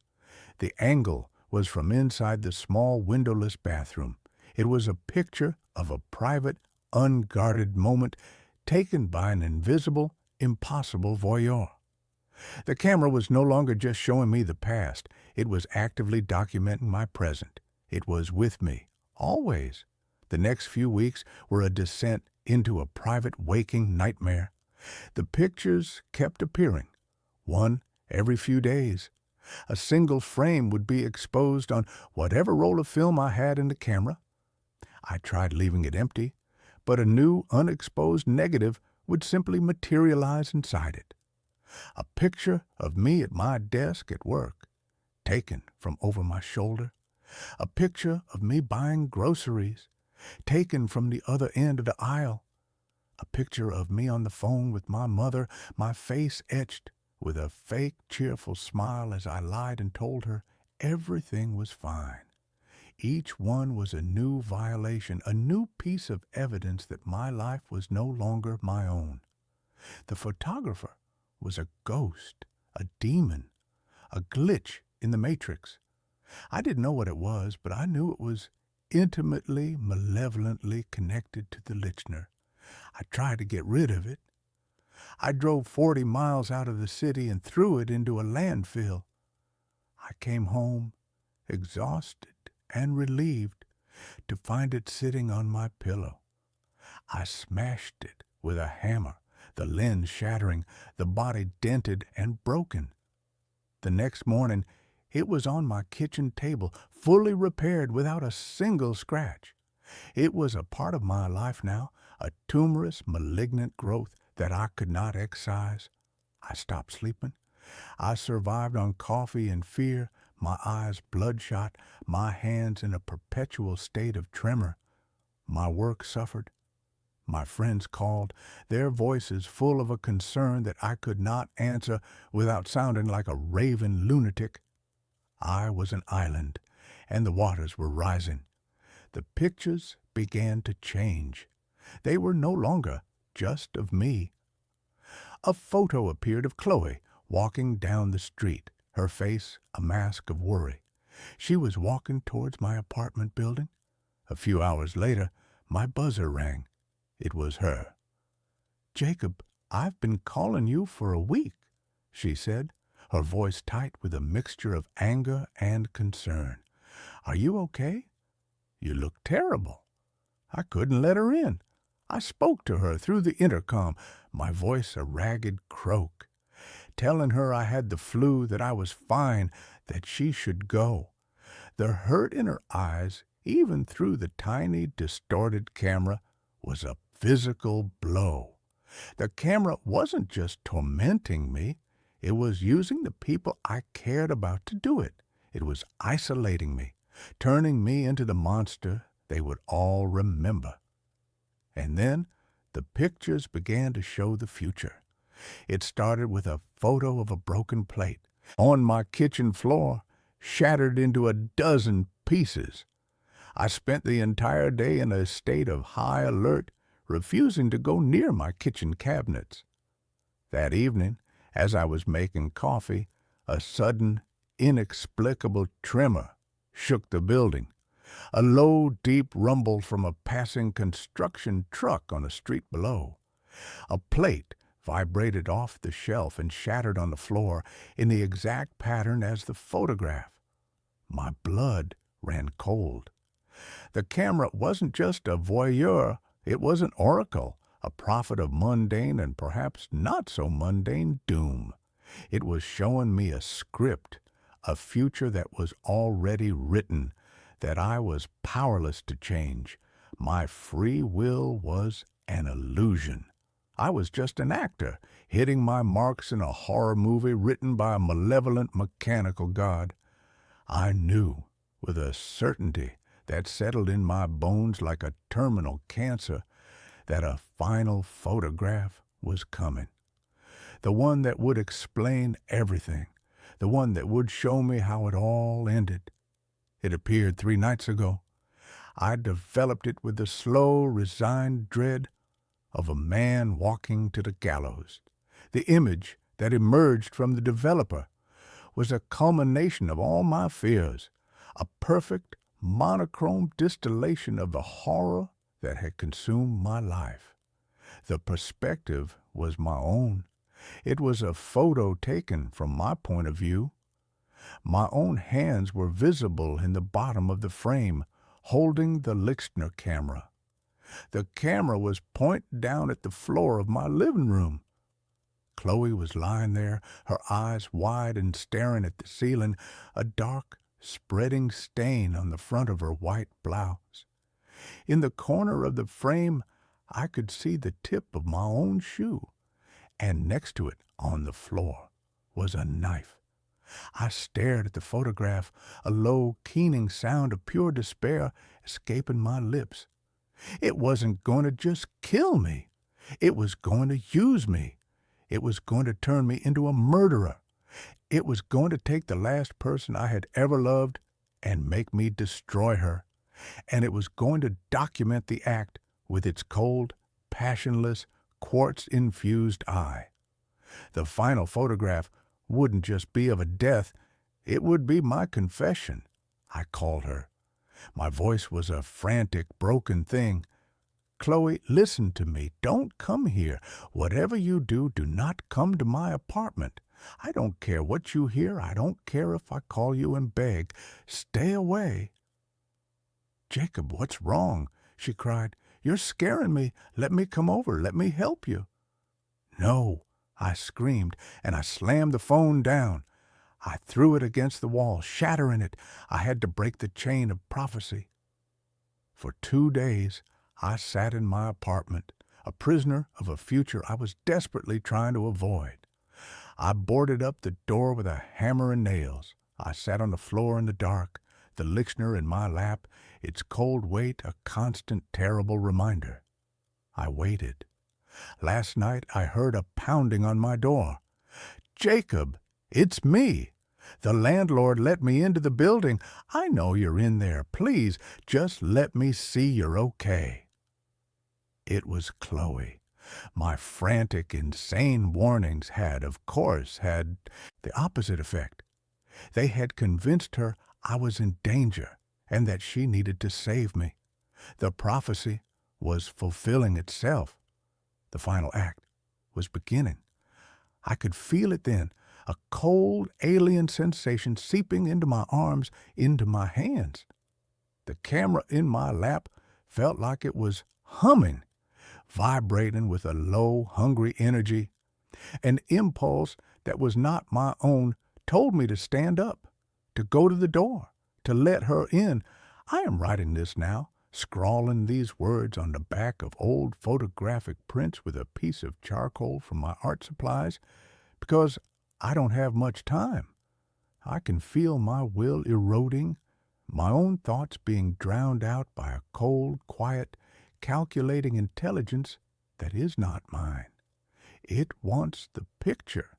The angle was from inside the small windowless bathroom. It was a picture of a private, unguarded moment taken by an invisible, impossible voyeur. The camera was no longer just showing me the past. It was actively documenting my present. It was with me, always. The next few weeks were a descent into a private waking nightmare. The pictures kept appearing, one every few days. A single frame would be exposed on whatever roll of film I had in the camera. I tried leaving it empty, but a new, unexposed negative would simply materialize inside it. A picture of me at my desk at work, taken from over my shoulder. A picture of me buying groceries, taken from the other end of the aisle. A picture of me on the phone with my mother, my face etched with a fake, cheerful smile as I lied and told her everything was fine. Each one was a new violation, a new piece of evidence that my life was no longer my own. The photographer was a ghost, a demon, a glitch in the matrix. I didn't know what it was, but I knew it was intimately, malevolently connected to the listener. I tried to get rid of it. I drove 40 miles out of the city and threw it into a landfill. I came home, exhausted and relieved, to find it sitting on my pillow. I smashed it with a hammer, the lens shattering, the body dented and broken. The next morning, it was on my kitchen table, fully repaired without a single scratch. It was a part of my life now, a tumorous, malignant growth that I could not excise. I stopped sleeping. I survived on coffee and fear, my eyes bloodshot, my hands in a perpetual state of tremor. My work suffered. My friends called, their voices full of a concern that I could not answer without sounding like a raving lunatic. I was an island, and the waters were rising. The pictures began to change. They were no longer just of me. A photo appeared of Chloe walking down the street, her face a mask of worry. She was walking towards my apartment building. A few hours later, my buzzer rang. It was her. "Jacob, I've been calling you for a week," she said, her voice tight with a mixture of anger and concern. "Are you okay? You look terrible." I couldn't let her in. I spoke to her through the intercom, my voice a ragged croak, telling her I had the flu, that I was fine, that she should go. The hurt in her eyes, even through the tiny, distorted camera, was a physical blow. The camera wasn't just tormenting me. It was using the people I cared about to do it. It was isolating me, turning me into the monster they would all remember. And then the pictures began to show the future. It started with a photo of a broken plate on my kitchen floor, shattered into a dozen pieces. I spent the entire day in a state of high alert, refusing to go near my kitchen cabinets. That evening, as I was making coffee, a sudden, inexplicable tremor shook the building. A low, deep rumble from a passing construction truck on the street below. A plate vibrated off the shelf and shattered on the floor in the exact pattern as the photograph. My blood ran cold. The camera wasn't just a voyeur, it was an oracle, a prophet of mundane and perhaps not so mundane doom. It was showing me a script, a future that was already written, that I was powerless to change. My free will was an illusion. I was just an actor, hitting my marks in a horror movie written by a malevolent mechanical god. I knew, with a certainty that settled in my bones like a terminal cancer, that a final photograph was coming. The one that would explain everything. The one that would show me how it all ended. It appeared 3 nights ago. I developed it with the slow, resigned dread of a man walking to the gallows. The image that emerged from the developer was a culmination of all my fears, a perfect, monochrome distillation of the horror that had consumed my life. The perspective was my own. It was a photo taken from my point of view. My own hands were visible in the bottom of the frame, holding the Lixner camera. The camera was pointed down at the floor of my living room. Chloe was lying there, her eyes wide and staring at the ceiling, a dark, spreading stain on the front of her white blouse. In the corner of the frame, I could see the tip of my own shoe, and next to it, on the floor, was a knife. I stared at the photograph, a low, keening sound of pure despair escaping my lips. It wasn't going to just kill me. It was going to use me. It was going to turn me into a murderer. It was going to take the last person I had ever loved and make me destroy her. And it was going to document the act with its cold, passionless, quartz-infused eye. The final photograph wouldn't just be of a death, it would be my confession. I called her. My voice was a frantic, broken thing. "Chloe, listen to me. Don't come here. Whatever you do, do not come to my apartment. I don't care what you hear. I don't care if I call you and beg. Stay away." "Jacob, what's wrong?" she cried. "You're scaring me. Let me come over. Let me help you." No, I screamed, and I slammed the phone down. I threw it against the wall, shattering it. I had to break the chain of prophecy. For 2 days, I sat in my apartment, a prisoner of a future I was desperately trying to avoid. I boarded up the door with a hammer and nails. I sat on the floor in the dark, the Lictioner in my lap, its cold weight a constant, terrible reminder. I waited. Last night I heard a pounding on my door. "Jacob, it's me. The landlord let me into the building. I know you're in there. Please, just let me see you're okay." It was Chloe. My frantic, insane warnings had, of course, had the opposite effect. They had convinced her I was in danger and that she needed to save me. The prophecy was fulfilling itself. The final act was beginning. I could feel it then, a cold, alien sensation seeping into my arms, into my hands. The camera in my lap felt like it was humming, vibrating with a low, hungry energy. An impulse that was not my own told me to stand up, to go to the door, to let her in. I am writing this now, scrawling these words on the back of old photographic prints with a piece of charcoal from my art supplies, because I don't have much time. I can feel my will eroding, my own thoughts being drowned out by a cold, quiet, calculating intelligence that is not mine. It wants the picture.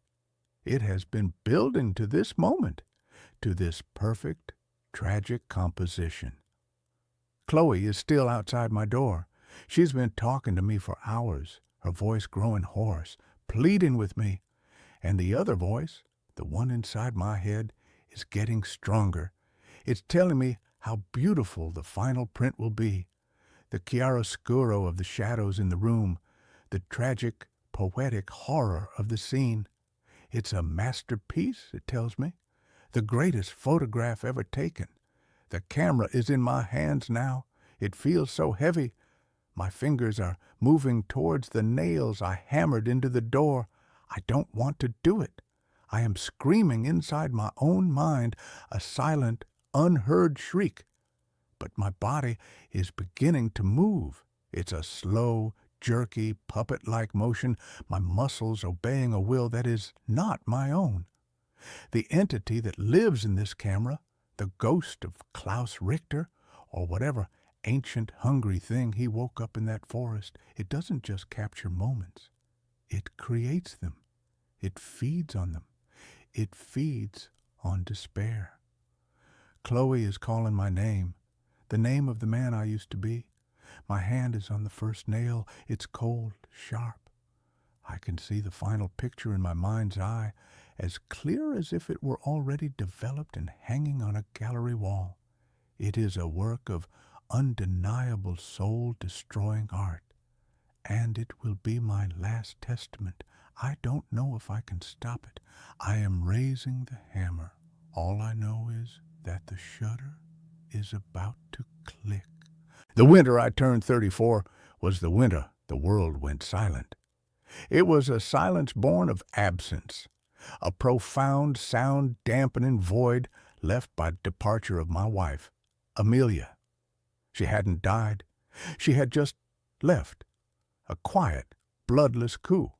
It has been building to this moment, to this perfect, tragic composition. Chloe is still outside my door. She's been talking to me for hours, her voice growing hoarse, pleading with me. And the other voice, the one inside my head, is getting stronger. It's telling me how beautiful the final print will be, the chiaroscuro of the shadows in the room, the tragic, poetic horror of the scene. It's a masterpiece, it tells me, the greatest photograph ever taken. The camera is in my hands now. It feels so heavy. My fingers are moving towards the nails I hammered into the door. I don't want to do it. I am screaming inside my own mind, a silent, unheard shriek. But my body is beginning to move. It's a slow, jerky, puppet-like motion, my muscles obeying a will that is not my own. The entity that lives in this camera, the ghost of Klaus Richter, or whatever ancient, hungry thing he woke up in that forest, it doesn't just capture moments. It creates them. It feeds on them. It feeds on despair. Chloe is calling my name, the name of the man I used to be. My hand is on the first nail. It's cold, sharp. I can see the final picture in my mind's eye, as clear as if it were already developed and hanging on a gallery wall. It is a work of undeniable soul-destroying art, and it will be my last testament. I don't know if I can stop it. I am raising the hammer. All I know is that the shutter is about to click. The winter I turned 34 was the winter the world went silent. It was a silence born of absence, a profound, sound-dampening void left by departure of my wife, Amelia. She hadn't died. She had just left, a quiet, bloodless coup,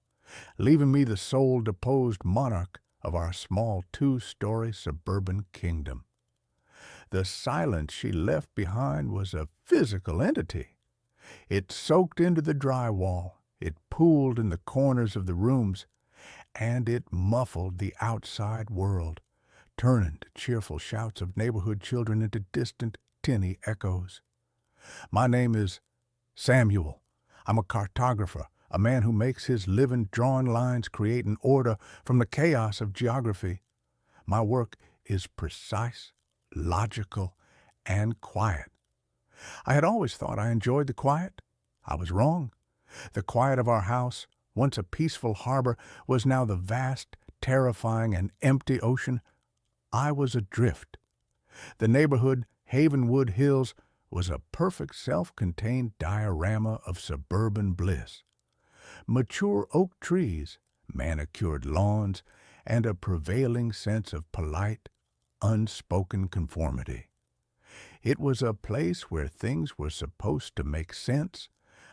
leaving me the sole deposed monarch of our small 2-story suburban kingdom. The silence she left behind was a physical entity. It soaked into the drywall, it pooled in the corners of the rooms, and it muffled the outside world, turning the cheerful shouts of neighborhood children into distant, tinny echoes. My name is Samuel. I'm a cartographer, a man who makes his living drawing lines creating order from the chaos of geography. My work is precise, logical, and quiet. I had always thought I enjoyed the quiet. I was wrong. The quiet of our house, once a peaceful harbor, was now the vast, terrifying, and empty ocean. I was adrift. The neighborhood, Havenwood Hills, was a perfect self-contained diorama of suburban bliss. mature oak trees, manicured lawns, and a prevailing sense of polite, unspoken conformity. It was a place where things were supposed to make sense,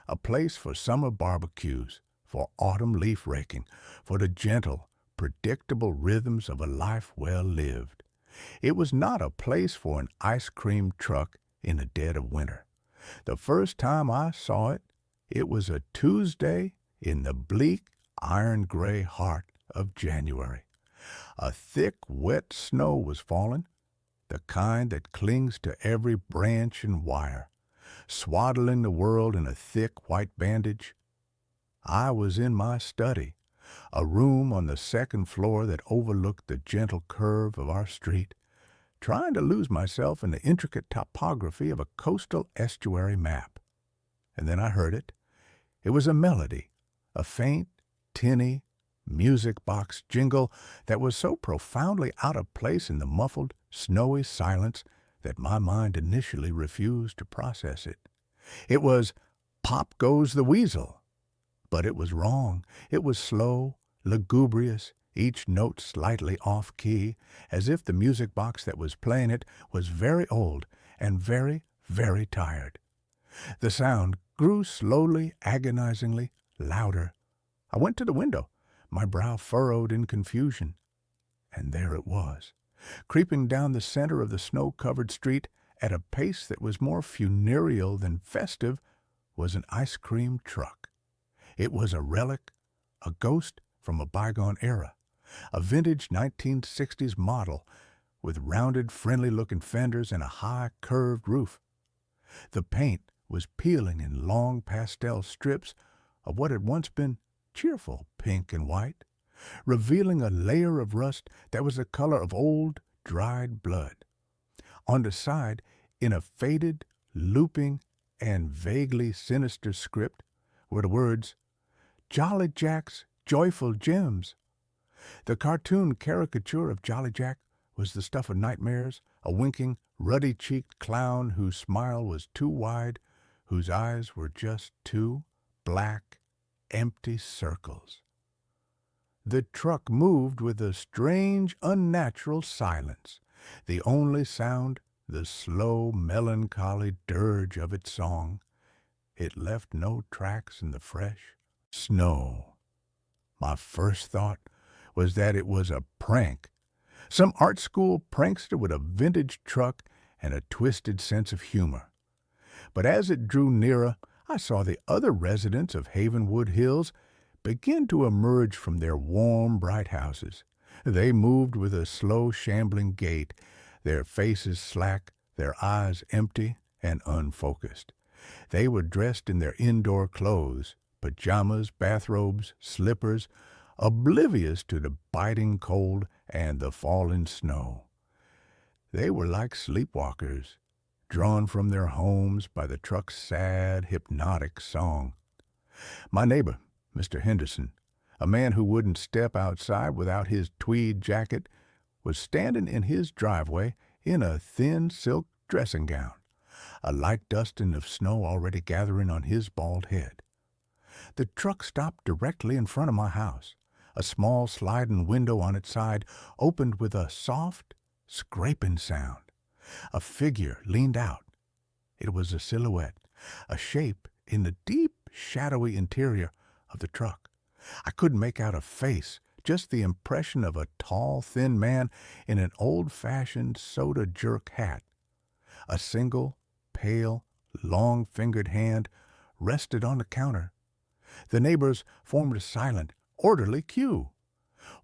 a place for summer barbecues, for autumn leaf raking, for the gentle, predictable rhythms of a life well lived. It was not a place for an ice cream truck in the dead of winter. The first time I saw it, it was a Tuesday in the bleak, iron-gray heart of January. A thick, wet snow was falling, the kind that clings to every branch and wire, swaddling the world in a thick white bandage. I was in my study, a room on the second floor that overlooked the gentle curve of our street, trying to lose myself in the intricate topography of a coastal estuary map. And then I heard it. It was a melody, a faint, tinny, music box jingle that was so profoundly out of place in the muffled, snowy silence that my mind initially refused to process it. It was "Pop Goes the Weasel." But it was wrong. It was slow, lugubrious, each note slightly off-key, as if the music box that was playing it was very old and very, very tired. The sound grew slowly, agonizingly, louder. I went to the window, my brow furrowed in confusion. And there it was, creeping down the center of the snow-covered street at a pace that was more funereal than festive, was an ice cream truck. It was a relic, a ghost from a bygone era, a vintage 1960s model with rounded, friendly-looking fenders and a high, curved roof. The paint was peeling in long pastel strips of what had once been cheerful pink and white, revealing a layer of rust that was the color of old, dried blood. On the side, in a faded, looping, and vaguely sinister script, were the words, "Jolly Jack's Joyful Gems." The cartoon caricature of Jolly Jack was the stuff of nightmares, a winking, ruddy-cheeked clown whose smile was too wide, whose eyes were just two black, empty circles. The truck moved with a strange, unnatural silence, the only sound the slow, melancholy dirge of its song. It left no tracks in the fresh snow. My first thought was that it was a prank, some art school prankster with a vintage truck and a twisted sense of humor. But as it drew nearer, I saw the other residents of Havenwood Hills begin to emerge from their warm, bright houses. They moved with a slow, shambling gait, their faces slack, their eyes empty and unfocused. They were dressed in their indoor clothes, pajamas, bathrobes, slippers, oblivious to the biting cold and the falling snow. They were like sleepwalkers, drawn from their homes by the truck's sad, hypnotic song. My neighbor, Mr. Henderson, a man who wouldn't step outside without his tweed jacket, was standing in his driveway in a thin silk dressing gown, a light dusting of snow already gathering on his bald head. The truck stopped directly in front of my house. A small sliding window on its side opened with a soft, scraping sound. A figure leaned out. It was a silhouette, a shape in the deep, shadowy interior of the truck. I couldn't make out a face, just the impression of a tall, thin man in an old-fashioned soda jerk hat. A single, pale, long-fingered hand rested on the counter. The neighbors formed a silent, orderly queue.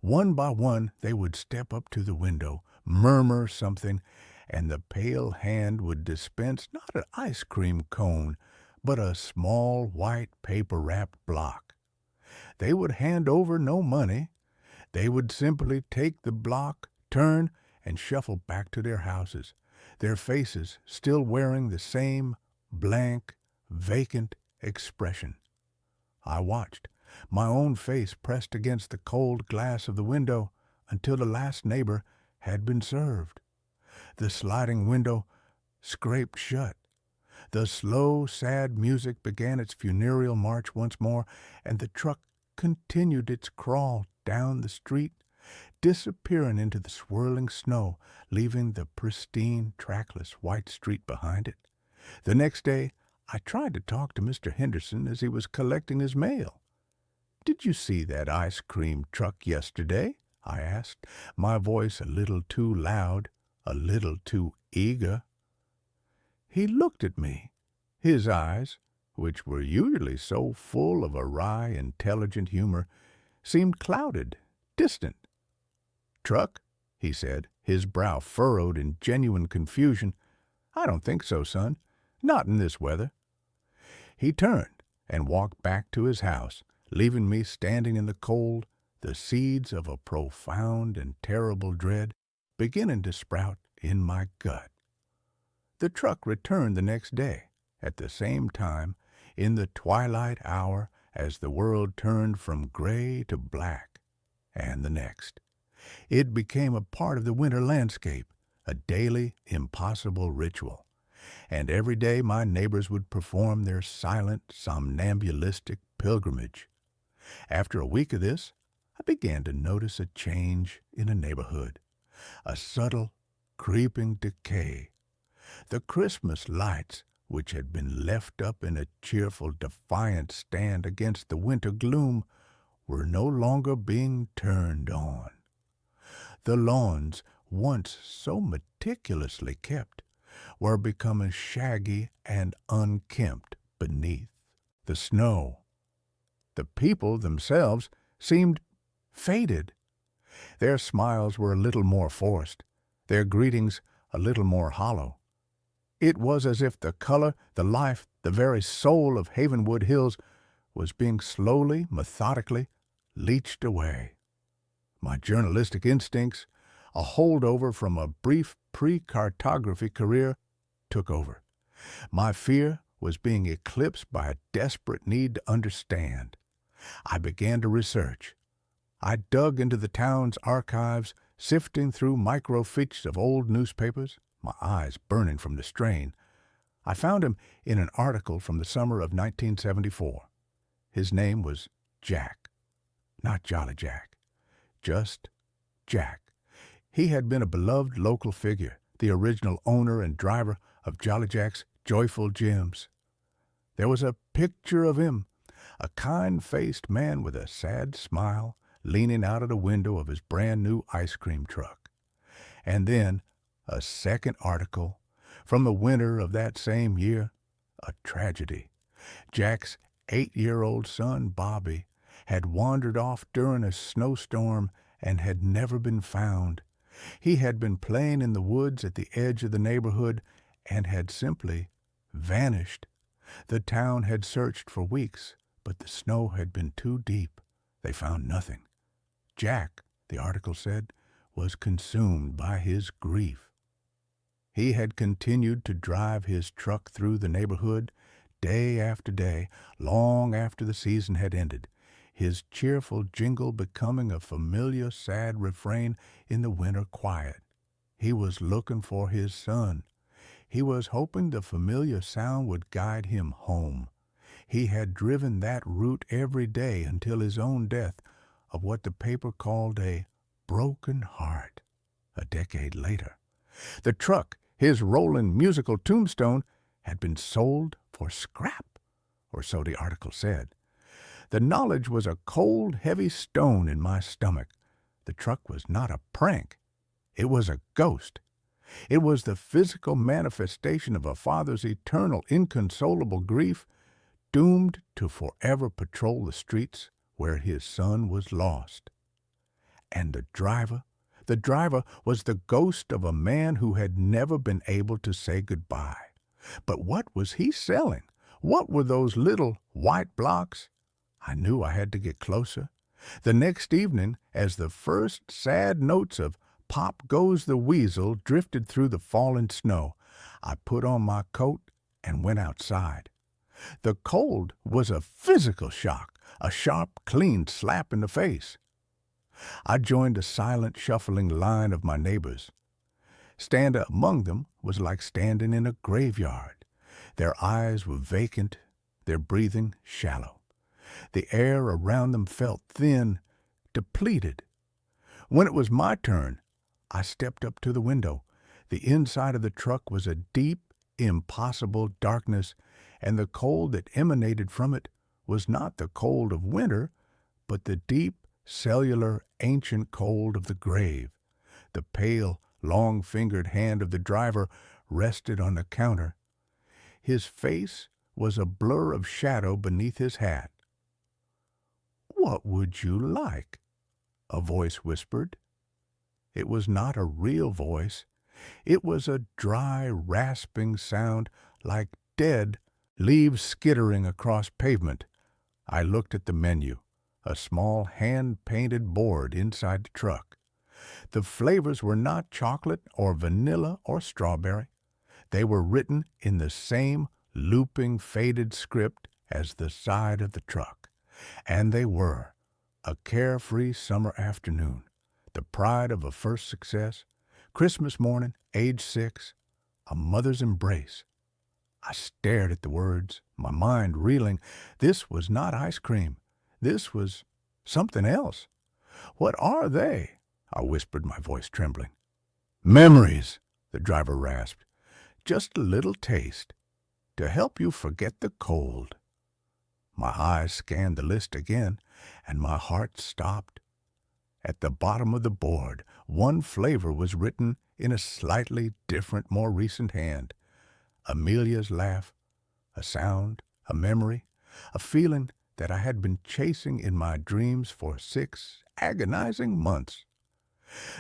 One by one, they would step up to the window, murmur something, and the pale hand would dispense not an ice cream cone, but a small, white, paper-wrapped block. They would hand over no money. They would simply take the block, turn, and shuffle back to their houses, their faces still wearing the same blank, vacant expression. I watched, my own face pressed against the cold glass of the window, until the last neighbor had been served. The sliding window scraped shut. The slow, sad music began its funereal march once more, and the truck continued its crawl down the street, disappearing into the swirling snow, leaving the pristine, trackless white street behind it. The next day, I tried to talk to Mr. Henderson as he was collecting his mail. "Did you see that ice cream truck yesterday?" I asked, my voice a little too loud, a little too eager. He looked at me. His eyes, which were usually so full of a wry, intelligent humor, seemed clouded, distant. "Truck?" he said, his brow furrowed in genuine confusion. "I don't think so, son. Not in this weather." He turned and walked back to his house, leaving me standing in the cold, the seeds of a profound and terrible dread beginning to sprout in my gut. The truck returned the next day, at the same time, in the twilight hour as the world turned from gray to black, and the next. It became a part of the winter landscape, a daily, impossible ritual. And every day my neighbors would perform their silent, somnambulistic pilgrimage. After a week of this, I began to notice a change in the neighborhood, a subtle, creeping decay. The Christmas lights, which had been left up in a cheerful, defiant stand against the winter gloom, were no longer being turned on. The lawns, once so meticulously kept, were becoming shaggy and unkempt beneath the snow. The people themselves seemed faded. Their smiles were a little more forced, their greetings a little more hollow. It was as if the color, the life, the very soul of Havenwood Hills was being slowly, methodically leached away. My journalistic instincts, a holdover from a brief pre-cartography career, took over. My fear was being eclipsed by a desperate need to understand. I began to research. I dug into the town's archives, sifting through microfiches of old newspapers, my eyes burning from the strain. I found him in an article from the summer of 1974. His name was Jack. Not Jolly Jack. Just Jack. He had been a beloved local figure, the original owner and driver of Jolly Jack's Joyful Gems. There was a picture of him, a kind-faced man with a sad smile, leaning out of the window of his brand-new ice cream truck. And then a second article from the winter of that same year, a tragedy. Jack's 8-year-old son, Bobby, had wandered off during a snowstorm and had never been found. He had been playing in the woods at the edge of the neighborhood and had simply vanished. The town had searched for weeks, but the snow had been too deep. They found nothing. Jack, the article said, was consumed by his grief. He had continued to drive his truck through the neighborhood day after day, long after the season had ended, his cheerful jingle becoming a familiar sad refrain in the winter quiet. He was looking for his son. He was hoping the familiar sound would guide him home. He had driven that route every day until his own death of what the paper called a broken heart a decade later. The truck, his rolling musical tombstone, had been sold for scrap, or so the article said. The knowledge was a cold, heavy stone in my stomach. The truck was not a prank. It was a ghost. It was the physical manifestation of a father's eternal, inconsolable grief, doomed to forever patrol the streets where his son was lost. And the driver was the ghost of a man who had never been able to say goodbye. But what was he selling? What were those little white blocks? I knew I had to get closer. The next evening, as the first sad notes of "Pop Goes the Weasel" drifted through the falling snow, I put on my coat and went outside. The cold was a physical shock, a sharp, clean slap in the face. I joined the silent, shuffling line of my neighbors. Standing among them was like standing in a graveyard. Their eyes were vacant, their breathing shallow. The air around them felt thin, depleted. When it was my turn, I stepped up to the window. The inside of the truck was a deep, impossible darkness, and the cold that emanated from it was not the cold of winter, but the deep, cellular, ancient cold of the grave. The pale, long-fingered hand of the driver rested on the counter. His face was a blur of shadow beneath his hat. "What would you like?" a voice whispered. It was not a real voice. It was a dry, rasping sound like dead leaves skittering across pavement. I looked at the menu, a small hand-painted board inside the truck. The flavors were not chocolate or vanilla or strawberry. They were written in the same looping, faded script as the side of the truck. And they were a carefree summer afternoon, the pride of a first success, Christmas morning, age 6, a mother's embrace. I stared at the words, my mind reeling. This was not ice cream. This was something else. "What are they?" I whispered, my voice trembling. "Memories," the driver rasped. "Just a little taste, to help you forget the cold." My eyes scanned the list again, and my heart stopped. At the bottom of the board, one flavor was written in a slightly different, more recent hand. Amelia's laugh, a sound, a memory, a feeling that I had been chasing in my dreams for 6 agonizing months.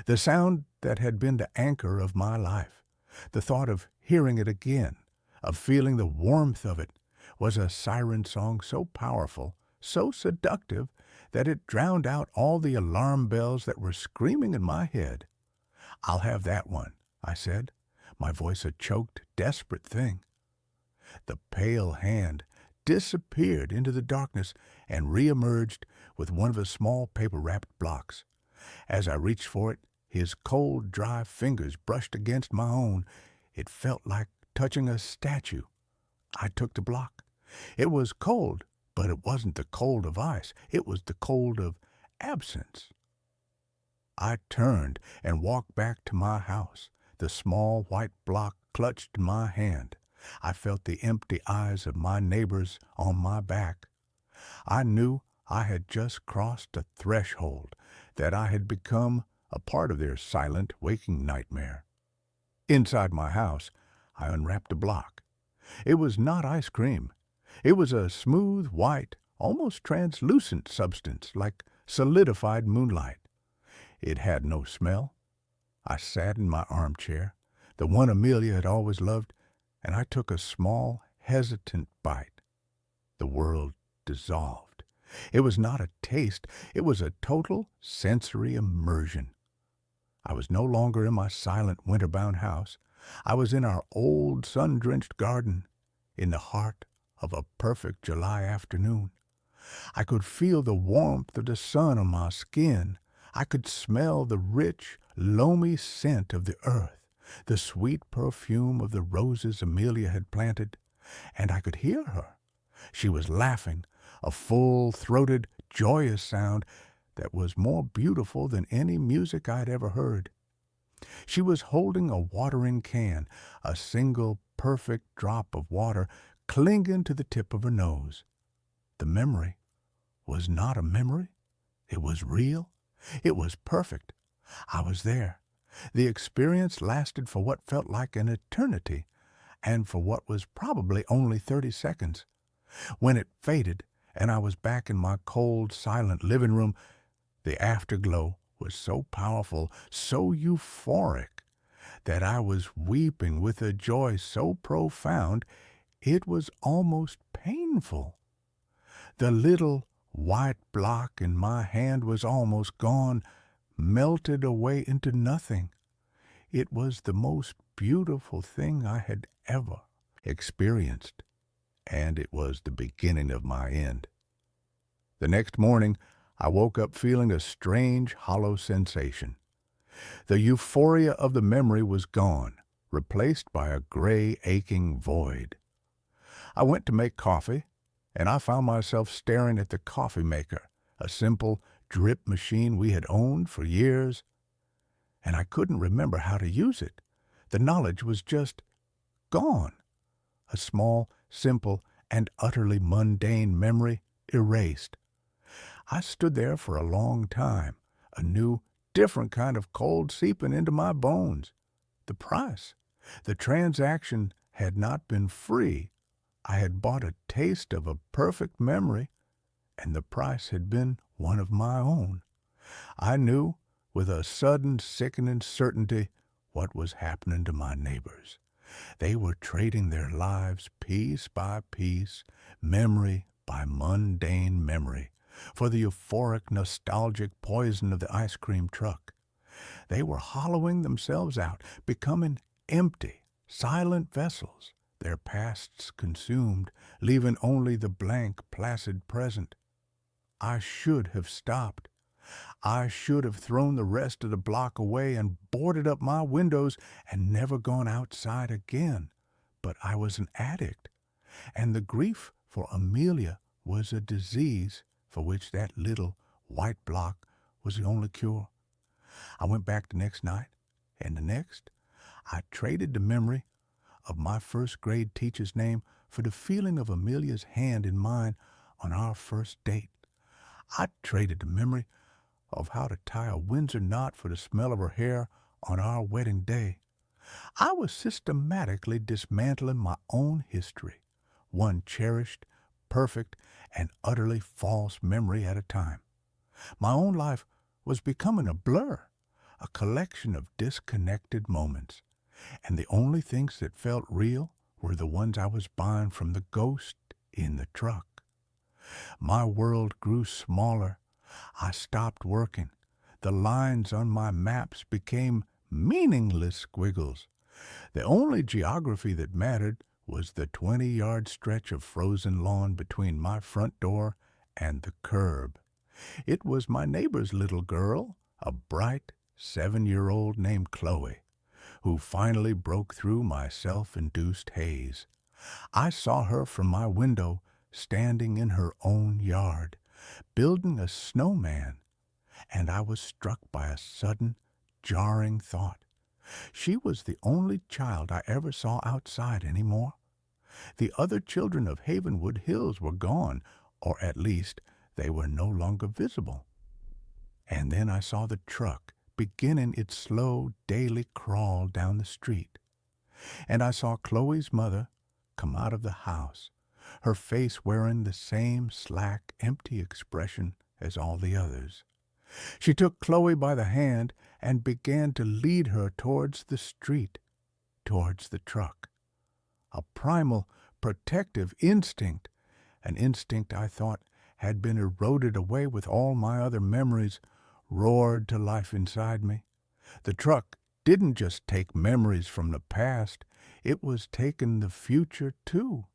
The sound that had been the anchor of my life. The thought of hearing it again, of feeling the warmth of it, was a siren song so powerful, so seductive, that it drowned out all the alarm bells that were screaming in my head. "I'll have that one," I said, my voice a choked, desperate thing. The pale hand disappeared into the darkness and reemerged with one of the small paper-wrapped blocks. As I reached for it, his cold, dry fingers brushed against my own. It felt like touching a statue. I took the block. It was cold, but it wasn't the cold of ice. It was the cold of absence. I turned and walked back to my house, the small white block clutched in my hand. I felt the empty eyes of my neighbors on my back. I knew I had just crossed a threshold, that I had become a part of their silent, waking nightmare. Inside my house, I unwrapped the block. It was not ice cream. It was a smooth, white, almost translucent substance, like solidified moonlight. It had no smell. I sat in my armchair, the one Amelia had always loved, and I took a small, hesitant bite. The world dissolved. It was not a taste. It was a total sensory immersion. I was no longer in my silent, winter-bound house. I was in our old, sun-drenched garden, in the heart of a perfect July afternoon. I could feel the warmth of the sun on my skin. I could smell the rich, loamy scent of the earth, the sweet perfume of the roses Amelia had planted, and I could hear her. She was laughing, a full-throated, joyous sound that was more beautiful than any music I'd ever heard. She was holding a watering can, a single perfect drop of water clinging to the tip of her nose. The memory was not a memory. It was real. It was perfect. I was there. The experience lasted for what felt like an eternity, and for what was probably only 30 seconds. When it faded, and I was back in my cold, silent living room, the afterglow was so powerful, so euphoric, that I was weeping with a joy so profound it was almost painful. The little white block in my hand was almost gone, melted away into nothing. It was the most beautiful thing I had ever experienced, and it was the beginning of my end. The next morning, I woke up feeling a strange, hollow sensation. The euphoria of the memory was gone, replaced by a gray, aching void. I went to make coffee, and I found myself staring at the coffee maker, a simple drip machine we had owned for years, and I couldn't remember how to use it. The knowledge was just gone. A small, simple, and utterly mundane memory erased. I stood there for a long time, a new, different kind of cold seeping into my bones. The price. The transaction had not been free. I had bought a taste of a perfect memory, and the price had been one of my own. I knew, with a sudden, sickening certainty, what was happening to my neighbors. They were trading their lives piece by piece, memory by mundane memory, for the euphoric, nostalgic poison of the ice cream truck. They were hollowing themselves out, becoming empty, silent vessels, their pasts consumed, leaving only the blank, placid present. I should have stopped. I should have thrown the rest of the block away and boarded up my windows and never gone outside again. But I was an addict, and the grief for Amelia was a disease for which that little white block was the only cure. I went back the next night, and the next. I traded the memory of my first grade teacher's name for the feeling of Amelia's hand in mine on our first date. I traded the memory of how to tie a Windsor knot for the smell of her hair on our wedding day. I was systematically dismantling my own history, one cherished, perfect, and utterly false memory at a time. My own life was becoming a blur, a collection of disconnected moments, and the only things that felt real were the ones I was buying from the ghost in the truck. My world grew smaller. I stopped working. The lines on my maps became meaningless squiggles. The only geography that mattered was the 20-yard stretch of frozen lawn between my front door and the curb. It was my neighbor's little girl, a bright 7-year-old named Chloe, who finally broke through my self-induced haze. I saw her from my window, standing in her own yard, building a snowman, and I was struck by a sudden, jarring thought. She was the only child I ever saw outside anymore. The other children of Havenwood Hills were gone, or at least they were no longer visible. And then I saw the truck beginning its slow daily crawl down the street. And I saw Chloe's mother come out of the house, her face wearing the same slack, empty expression as all the others. She took Chloe by the hand and began to lead her towards the street, towards the truck. A primal, protective instinct, an instinct I thought had been eroded away with all my other memories, roared to life inside me. The truck didn't just take memories from the past, it was taking the future too.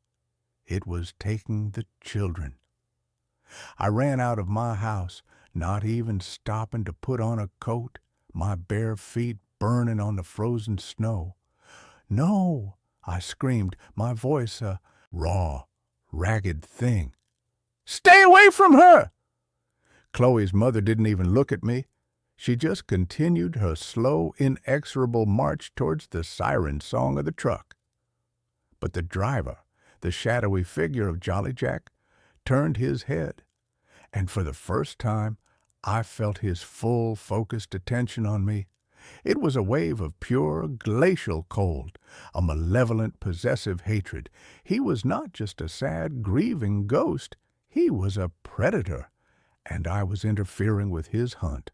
It was taking the children. I ran out of my house, not even stopping to put on a coat, my bare feet burning on the frozen snow. "No!" I screamed, my voice a raw, ragged thing. "Stay away from her!" Chloe's mother didn't even look at me. She just continued her slow, inexorable march towards the siren song of the truck. But the driver, the shadowy figure of Jolly Jack, turned his head, and for the first time I felt his full, focused attention on me. It was a wave of pure, glacial cold, a malevolent, possessive hatred. He was not just a sad, grieving ghost. He was a predator, and I was interfering with his hunt.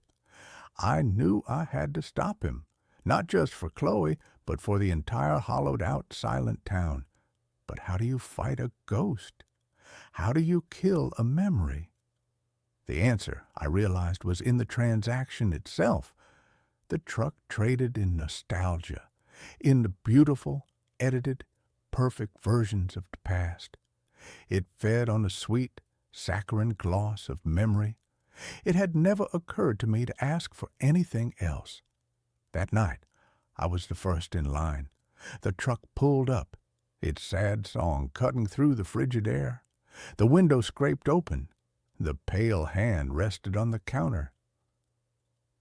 I knew I had to stop him, not just for Chloe, but for the entire hollowed-out, silent town. But how do you fight a ghost? How do you kill a memory? The answer, I realized, was in the transaction itself. The truck traded in nostalgia, in the beautiful, edited, perfect versions of the past. It fed on the sweet, saccharine gloss of memory. It had never occurred to me to ask for anything else. That night, I was the first in line. The truck pulled up. its sad song cutting through the frigid air. The window scraped open. The pale hand rested on the counter.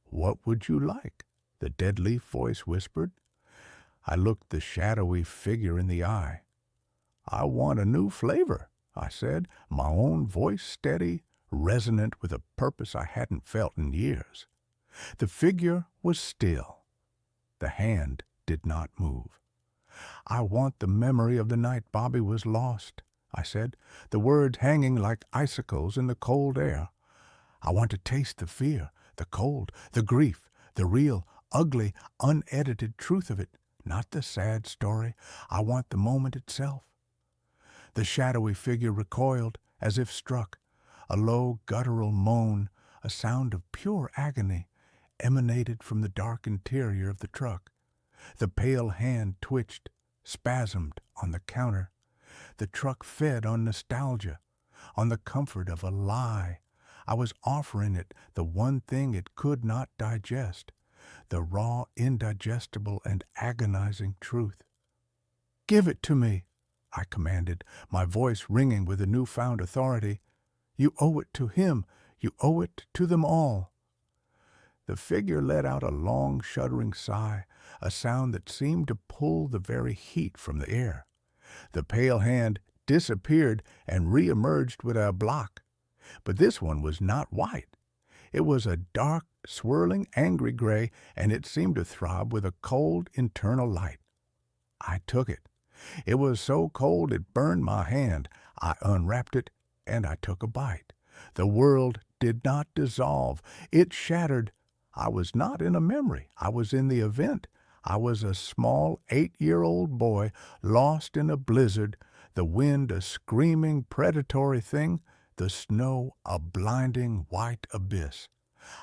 "What would you like?" the dead leaf voice whispered. I looked the shadowy figure in the eye. "I want a new flavor," I said, my own voice steady, resonant with a purpose I hadn't felt in years. The figure was still. The hand did not move. "I want the memory of the night Bobby was lost," I said, the words hanging like icicles in the cold air. "I want to taste the fear, the cold, the grief, the real, ugly, unedited truth of it, not the sad story. I want the moment itself." The shadowy figure recoiled, as if struck. A low, guttural moan, a sound of pure agony, emanated from the dark interior of the truck. The pale hand twitched, spasmed on the counter. The truck fed on nostalgia, on the comfort of a lie. I was offering it the one thing it could not digest, the raw, indigestible, and agonizing truth. "Give it to me," I commanded, my voice ringing with a newfound authority. "You owe it to him. You owe it to them all." The figure let out a long, shuddering sigh, a sound that seemed to pull the very heat from the air. The pale hand disappeared and re-emerged with a block. But this one was not white. It was a dark, swirling, angry gray, and it seemed to throb with a cold, internal light. I took it. It was so cold it burned my hand. I unwrapped it, and I took a bite. The world did not dissolve. It shattered. I was not in a memory. I was in the event. I was a small 8-year-old boy lost in a blizzard, the wind a screaming predatory thing, the snow a blinding white abyss.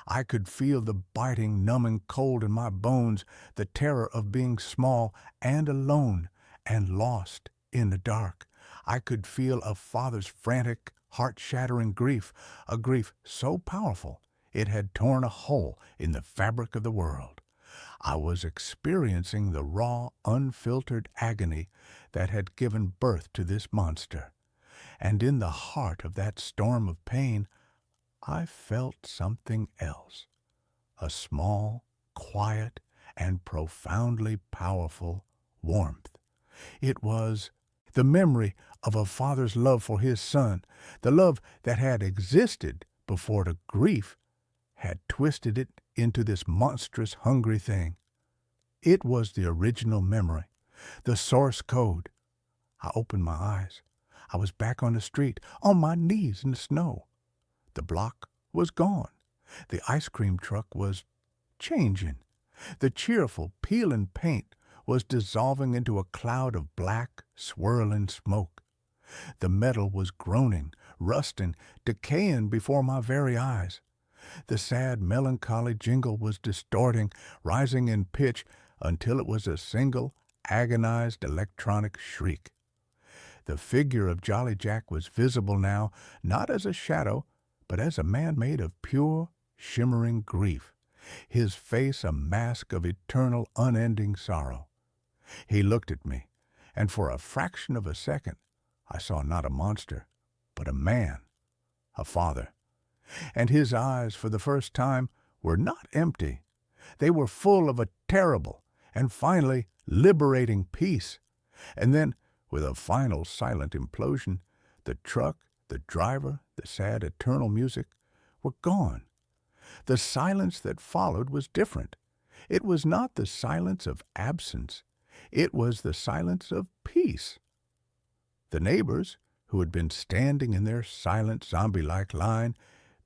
I could feel the biting, numbing cold in my bones, the terror of being small and alone and lost in the dark. I could feel a father's frantic, heart-shattering grief, a grief so powerful it had torn a hole in the fabric of the world. I was experiencing the raw, unfiltered agony that had given birth to this monster. And in the heart of that storm of pain, I felt something else. A small, quiet, and profoundly powerful warmth. It was the memory of a father's love for his son, the love that had existed before the grief had twisted it into this monstrous, hungry thing. It was the original memory, the source code. I opened my eyes. I was back on the street, on my knees in the snow. The block was gone. The ice cream truck was changing. The cheerful, peeling paint was dissolving into a cloud of black, swirling smoke. The metal was groaning, rusting, decaying before my very eyes. The sad, melancholy jingle was distorting, rising in pitch until it was a single, agonized electronic shriek. The figure of Jolly Jack was visible now, not as a shadow, but as a man made of pure, shimmering grief, his face a mask of eternal, unending sorrow. He looked at me, and for a fraction of a second I saw not a monster, but a man, a father. And his eyes, for the first time, were not empty. They were full of a terrible and finally liberating peace. And then, with a final silent implosion, the truck, the driver, the sad eternal music were gone. The silence that followed was different. It was not the silence of absence. It was the silence of peace. The neighbors, who had been standing in their silent zombie-like line,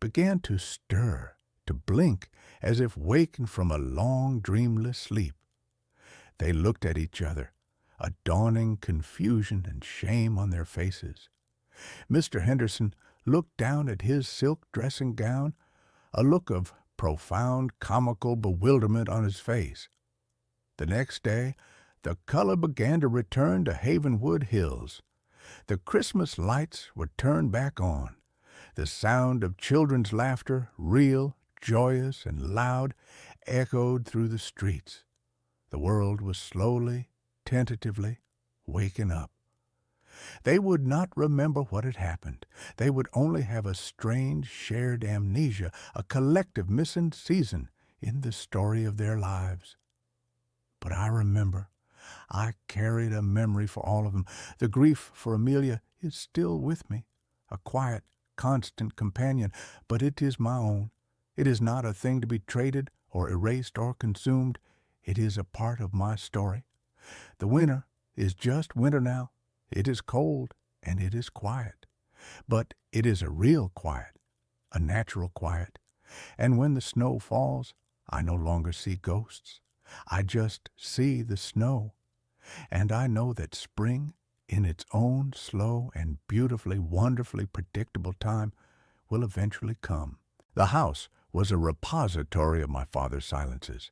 began to stir, to blink, as if wakened from a long, dreamless sleep. They looked at each other, a dawning confusion and shame on their faces. Mr. Henderson looked down at his silk dressing gown, a look of profound, comical bewilderment on his face. The next day, the color began to return to Havenwood Hills. The Christmas lights were turned back on. The sound of children's laughter, real, joyous, and loud, echoed through the streets. The world was slowly, tentatively waking up. They would not remember what had happened. They would only have a strange shared amnesia, a collective missing season in the story of their lives. But I remember. I carried a memory for all of them. The grief for Amelia is still with me, a quiet, constant companion, but it is my own. It is not a thing to be traded or erased or consumed. It is a part of my story. The winter is just winter now. It is cold and it is quiet. But it is a real quiet, a natural quiet. And when the snow falls, I no longer see ghosts. I just see the snow. And I know that spring, in its own slow and beautifully, wonderfully predictable time, will eventually come. The house was a repository of my father's silences.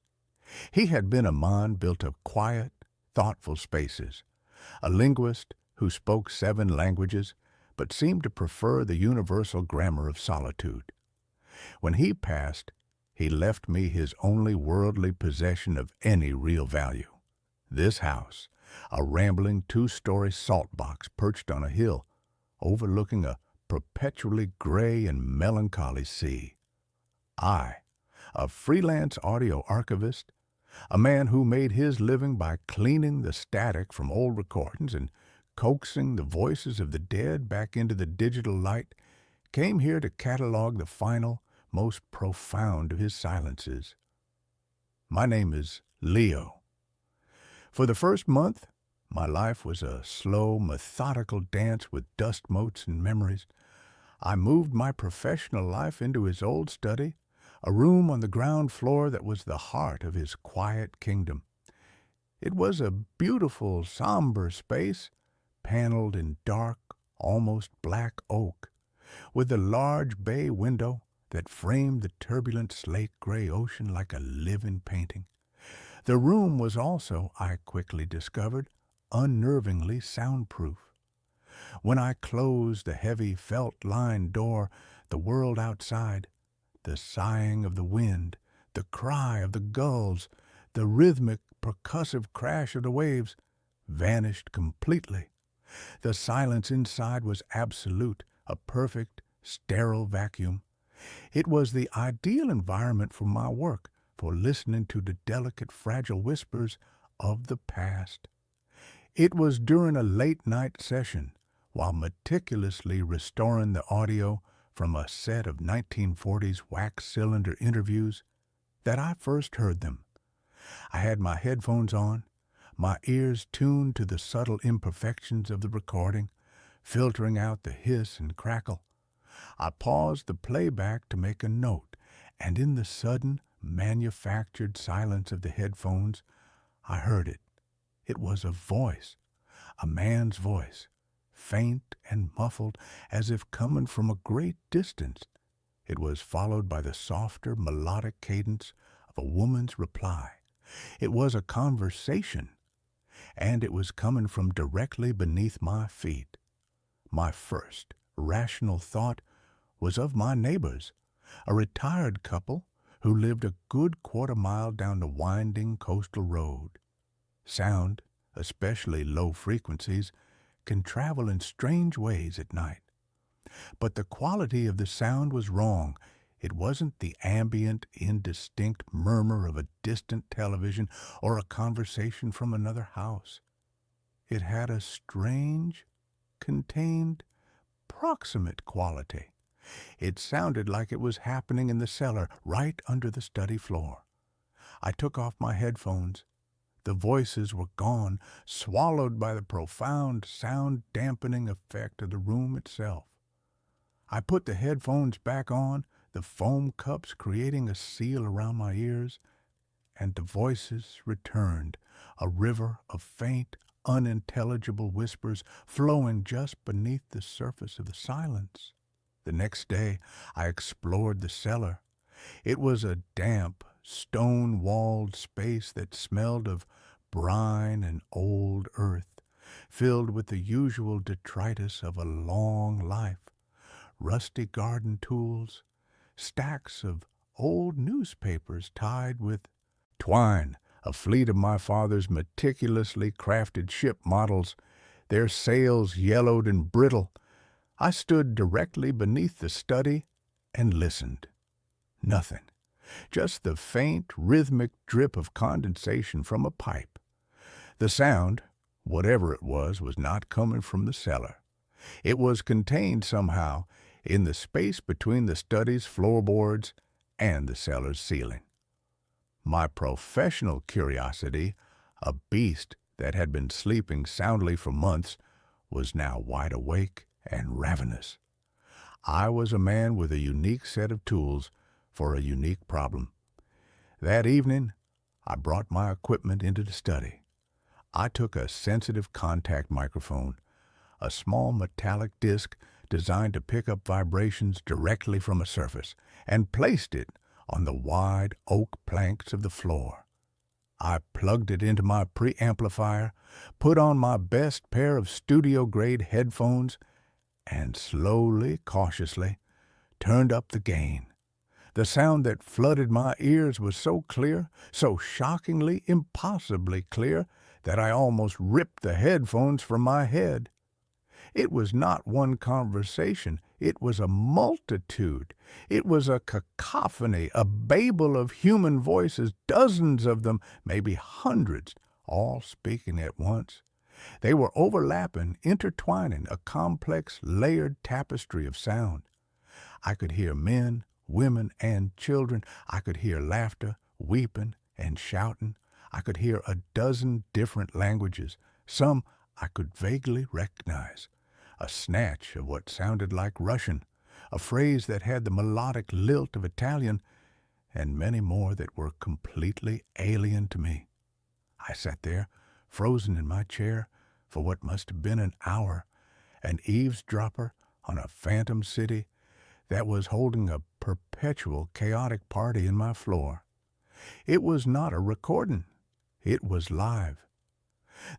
He had been a man built of quiet, thoughtful spaces, a linguist who spoke 7 languages, but seemed to prefer the universal grammar of solitude. When he passed, he left me his only worldly possession of any real value. This house, a rambling 2-story salt box perched on a hill, overlooking a perpetually gray and melancholy sea. I, a freelance audio archivist, a man who made his living by cleaning the static from old recordings and coaxing the voices of the dead back into the digital light, came here to catalog the final, most profound of his silences. My name is Leo. For the first month, my life was a slow, methodical dance with dust motes and memories. I moved my professional life into his old study, a room on the ground floor that was the heart of his quiet kingdom. It was a beautiful, somber space, paneled in dark, almost black oak, with a large bay window that framed the turbulent slate-gray ocean like a living painting. The room was also, I quickly discovered, unnervingly soundproof. When I closed the heavy felt-lined door, the world outside, the sighing of the wind, the cry of the gulls, the rhythmic, percussive crash of the waves, vanished completely. The silence inside was absolute, a perfect, sterile vacuum. It was the ideal environment for my work, for listening to the delicate, fragile whispers of the past. It was during a late-night session, while meticulously restoring the audio from a set of 1940s wax-cylinder interviews, that I first heard them. I had my headphones on, my ears tuned to the subtle imperfections of the recording, filtering out the hiss and crackle. I paused the playback to make a note, and in the sudden, manufactured silence of the headphones, I heard it. It was a voice, a man's voice, faint and muffled, as if coming from a great distance. It was followed by the softer, melodic cadence of a woman's reply. It was a conversation, and it was coming from directly beneath my feet. My first rational thought was of my neighbors, a retired couple who lived a good quarter-mile down the winding coastal road. Sound, especially low frequencies, can travel in strange ways at night. But the quality of the sound was wrong. It wasn't the ambient, indistinct murmur of a distant television or a conversation from another house. It had a strange, contained, proximate quality. It sounded like it was happening in the cellar, right under the study floor. I took off my headphones. The voices were gone, swallowed by the profound sound-dampening effect of the room itself. I put the headphones back on, the foam cups creating a seal around my ears, and the voices returned, a river of faint, unintelligible whispers flowing just beneath the surface of the silence. The next day, I explored the cellar. It was a damp, stone-walled space that smelled of brine and old earth, filled with the usual detritus of a long life, rusty garden tools, stacks of old newspapers tied with twine, a fleet of my father's meticulously crafted ship models, their sails yellowed and brittle. I stood directly beneath the study and listened. Nothing. Just the faint, rhythmic drip of condensation from a pipe. The sound, whatever it was not coming from the cellar. It was contained somehow in the space between the study's floorboards and the cellar's ceiling. My professional curiosity, a beast that had been sleeping soundly for months, was now wide awake and ravenous. I was a man with a unique set of tools for a unique problem. That evening, I brought my equipment into the study. I took a sensitive contact microphone, a small metallic disc designed to pick up vibrations directly from a surface, and placed it on the wide oak planks of the floor. I plugged it into my preamplifier, put on my best pair of studio-grade headphones, and slowly, cautiously, turned up the gain. The sound that flooded my ears was so clear, so shockingly, impossibly clear, that I almost ripped the headphones from my head. It was not one conversation. It was a multitude. It was a cacophony, a babel of human voices, dozens of them, maybe hundreds, all speaking at once. They were overlapping, intertwining, a complex, layered tapestry of sound. I could hear men, women, and children. I could hear laughter, weeping, and shouting. I could hear a dozen different languages. Some I could vaguely recognize. A snatch of what sounded like Russian, a phrase that had the melodic lilt of Italian, and many more that were completely alien to me. I sat there, frozen in my chair, for what must have been an hour, an eavesdropper on a phantom city that was holding a perpetual chaotic party in my floor. It was not a recording. It was live.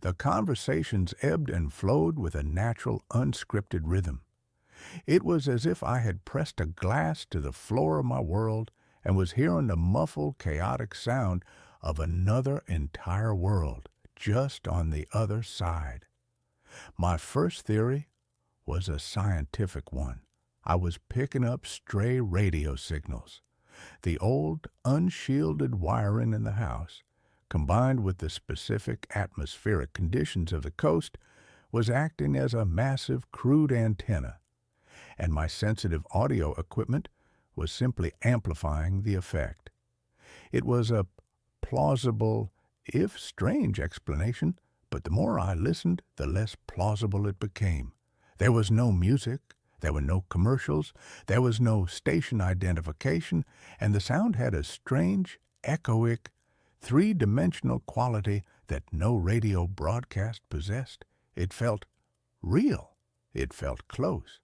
The conversations ebbed and flowed with a natural, unscripted rhythm. It was as if I had pressed a glass to the floor of my world and was hearing the muffled, chaotic sound of another entire world, just on the other side. My first theory was a scientific one. I was picking up stray radio signals. The old, unshielded wiring in the house, combined with the specific atmospheric conditions of the coast, was acting as a massive, crude antenna, and my sensitive audio equipment was simply amplifying the effect. It was a plausible, if strange, explanation, but the more I listened, the less plausible it became. There was no music, there were no commercials, there was no station identification, and the sound had a strange, echoic, three-dimensional quality that no radio broadcast possessed. It felt real. It felt close.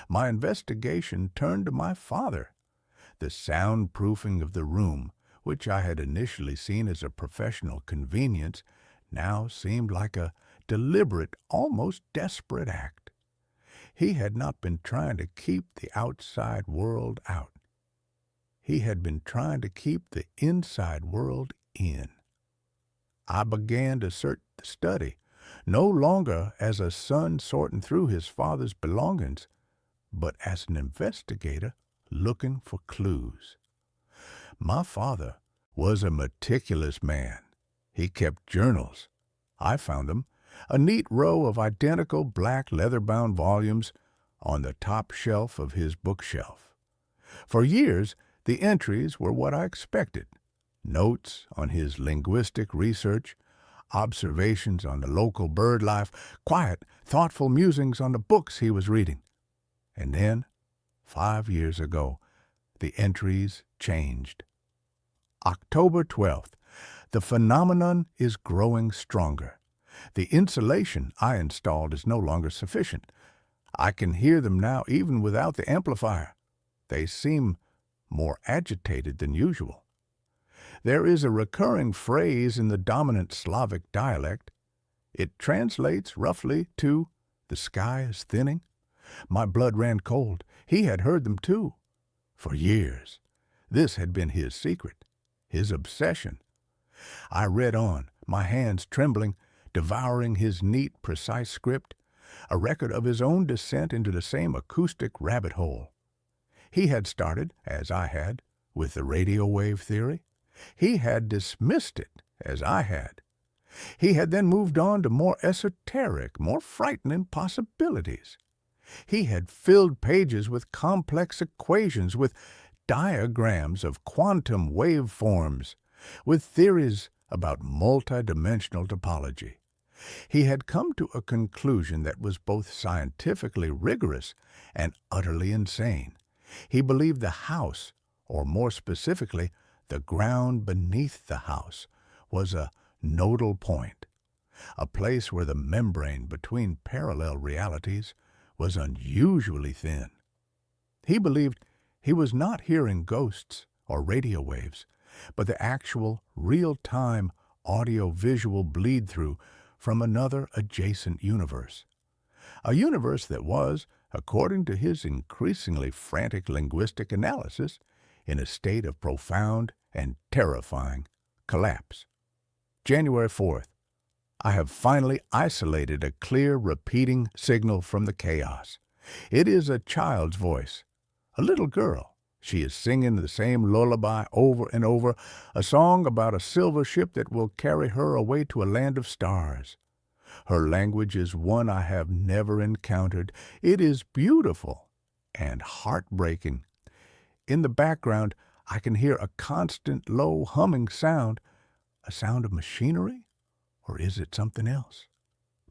My investigation turned to my father. The soundproofing of the room, which I had initially seen as a professional convenience, now seemed like a deliberate, almost desperate act. He had not been trying to keep the outside world out. He had been trying to keep the inside world in. I began to search the study, no longer as a son sorting through his father's belongings, but as an investigator looking for clues. My father was a meticulous man. He kept journals. I found them, a neat row of identical black leather-bound volumes on the top shelf of his bookshelf. For years, the entries were what I expected. Notes on his linguistic research, observations on the local bird life, quiet, thoughtful musings on the books he was reading. And then, 5 years ago, the entries changed. October 12th. The phenomenon is growing stronger. The insulation I installed is no longer sufficient. I can hear them now even without the amplifier. They seem more agitated than usual. There is a recurring phrase in the dominant Slavic dialect. It translates roughly to, "The sky is thinning." My blood ran cold. He had heard them too. For years. This had been his secret, his obsession. I read on, my hands trembling, devouring his neat, precise script, a record of his own descent into the same acoustic rabbit hole. He had started, as I had, with the radio wave theory. He had dismissed it, as I had. He had then moved on to more esoteric, more frightening possibilities. He had filled pages with complex equations, with diagrams of quantum waveforms, with theories about multidimensional topology. He had come to a conclusion that was both scientifically rigorous and utterly insane. He believed the house, or more specifically, the ground beneath the house, was a nodal point, a place where the membrane between parallel realities was unusually thin. He believed he was not hearing ghosts or radio waves, but the actual, real-time, audio-visual bleed-through from another adjacent universe. A universe that was, according to his increasingly frantic linguistic analysis, in a state of profound and terrifying collapse. January 4th. I have finally isolated a clear, repeating signal from the chaos. It is a child's voice, a little girl. She is singing the same lullaby over and over, a song about a silver ship that will carry her away to a land of stars. Her language is one I have never encountered. It is beautiful and heartbreaking. In the background, I can hear a constant, low humming sound, a sound of machinery? Or is it something else?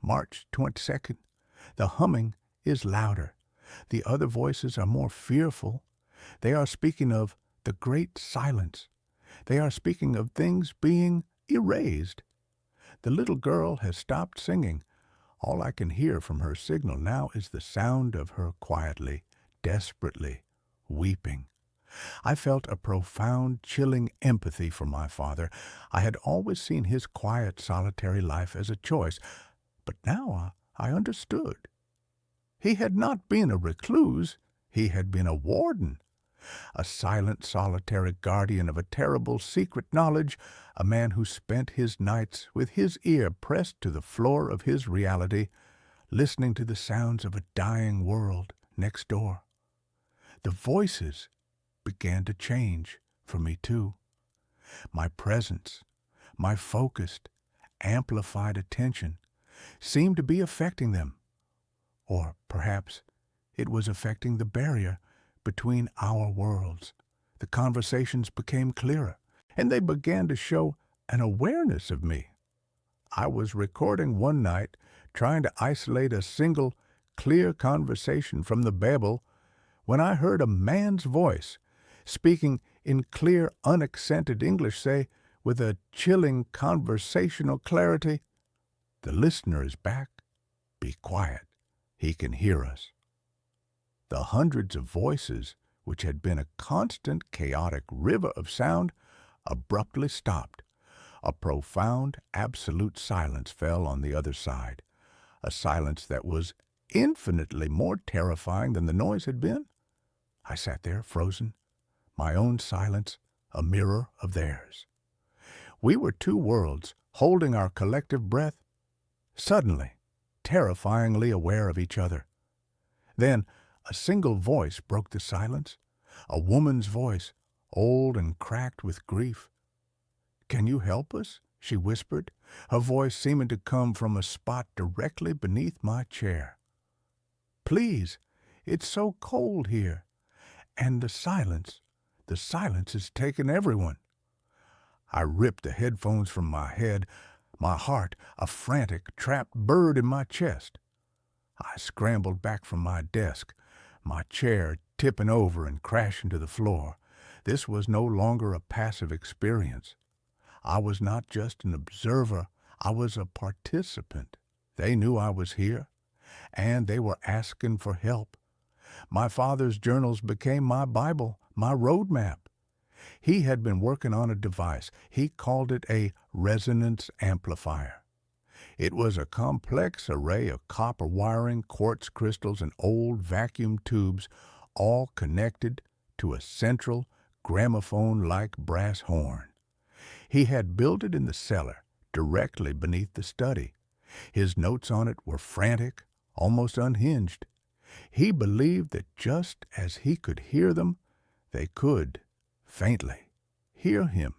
March 22nd. The humming is louder. The other voices are more fearful. They are speaking of the great silence. They are speaking of things being erased. The little girl has stopped singing. All I can hear from her signal now is the sound of her quietly, desperately weeping. I felt a profound, chilling empathy for my father. I had always seen his quiet, solitary life as a choice, but now I understood. He had not been a recluse. He had been a warden, a silent, solitary guardian of a terrible secret knowledge, a man who spent his nights with his ear pressed to the floor of his reality, listening to the sounds of a dying world next door. The voices began to change for me too. My presence, my focused, amplified attention seemed to be affecting them. Or perhaps it was affecting the barrier between our worlds. The conversations became clearer, and they began to show an awareness of me. I was recording one night, trying to isolate a single, clear conversation from the babel, when I heard a man's voice speaking in clear, unaccented English, say, with a chilling conversational clarity, "The listener is back. Be quiet. He can hear us." The hundreds of voices, which had been a constant, chaotic river of sound, abruptly stopped. A profound, absolute silence fell on the other side, a silence that was infinitely more terrifying than the noise had been. I sat there, frozen, my own silence a mirror of theirs. We were two worlds, holding our collective breath, suddenly, terrifyingly aware of each other. Then a single voice broke the silence, a woman's voice, old and cracked with grief. "Can you help us?" she whispered, her voice seeming to come from a spot directly beneath my chair. "Please, it's so cold here. And the silence has taken everyone." I ripped the headphones from my head, my heart a frantic, trapped bird in my chest. I scrambled back from my desk, my chair tipping over and crashing to the floor. This was no longer a passive experience. I was not just an observer, I was a participant. They knew I was here, and they were asking for help. My father's journals became my Bible, my roadmap. He had been working on a device. He called it a resonance amplifier. It was a complex array of copper wiring, quartz crystals, and old vacuum tubes, all connected to a central, gramophone-like brass horn. He had built it in the cellar, directly beneath the study. His notes on it were frantic, almost unhinged. He believed that just as he could hear them, they could, faintly, hear him.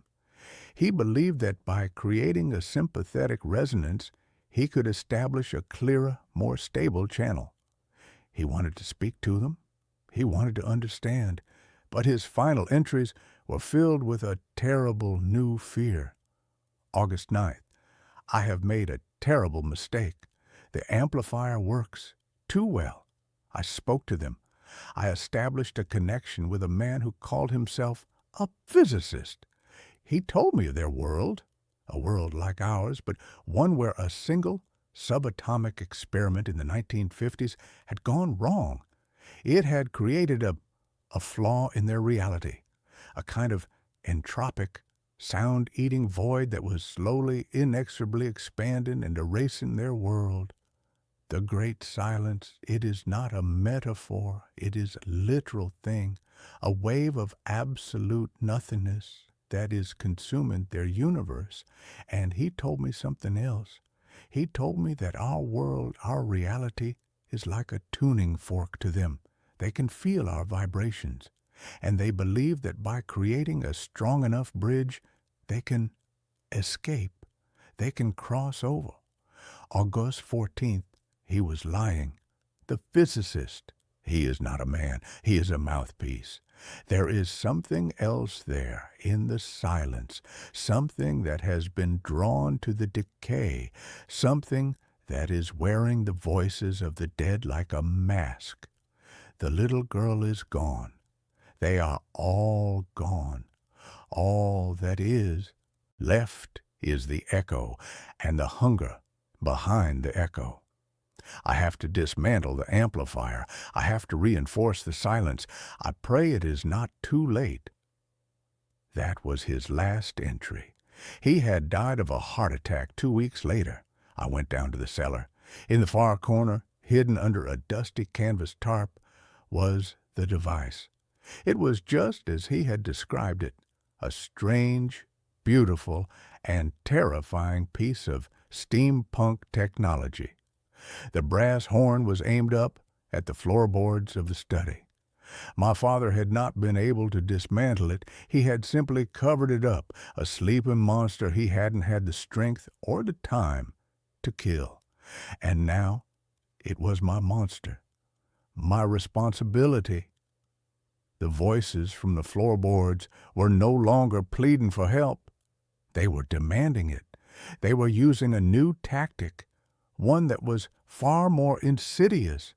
He believed that by creating a sympathetic resonance, he could establish a clearer, more stable channel. He wanted to speak to them. He wanted to understand. But his final entries were filled with a terrible new fear. August 9th. I have made a terrible mistake. The amplifier works too well. I spoke to them. I established a connection with a man who called himself a physicist. He told me of their world, a world like ours, but one where a single subatomic experiment in the 1950s had gone wrong. It had created a flaw in their reality, a kind of entropic, sound-eating void that was slowly, inexorably expanding and erasing their world. The great silence, it is not a metaphor, it is a literal thing, a wave of absolute nothingness that is consuming their universe. And he told me something else. He told me that our world, our reality, is like a tuning fork to them. They can feel our vibrations, and they believe that by creating a strong enough bridge, they can escape. They can cross over. August 14th, he was lying. The physicist. He is not a man. He is a mouthpiece. There is something else there in the silence, something that has been drawn to the decay, something that is wearing the voices of the dead like a mask. The little girl is gone. They are all gone. All that is left is the echo and the hunger behind the echo. I have to dismantle the amplifier. I have to reinforce the silence. I pray it is not too late. That was his last entry. He had died of a heart attack 2 weeks later. I went down to the cellar. In the far corner, hidden under a dusty canvas tarp, was the device. It was just as he had described it, a strange, beautiful, and terrifying piece of steampunk technology. The brass horn was aimed up at the floorboards of the study. My father had not been able to dismantle it. He had simply covered it up, a sleeping monster he hadn't had the strength or the time to kill. And now it was my monster, my responsibility. The voices from the floorboards were no longer pleading for help. They were demanding it. They were using a new tactic, one that was far more insidious,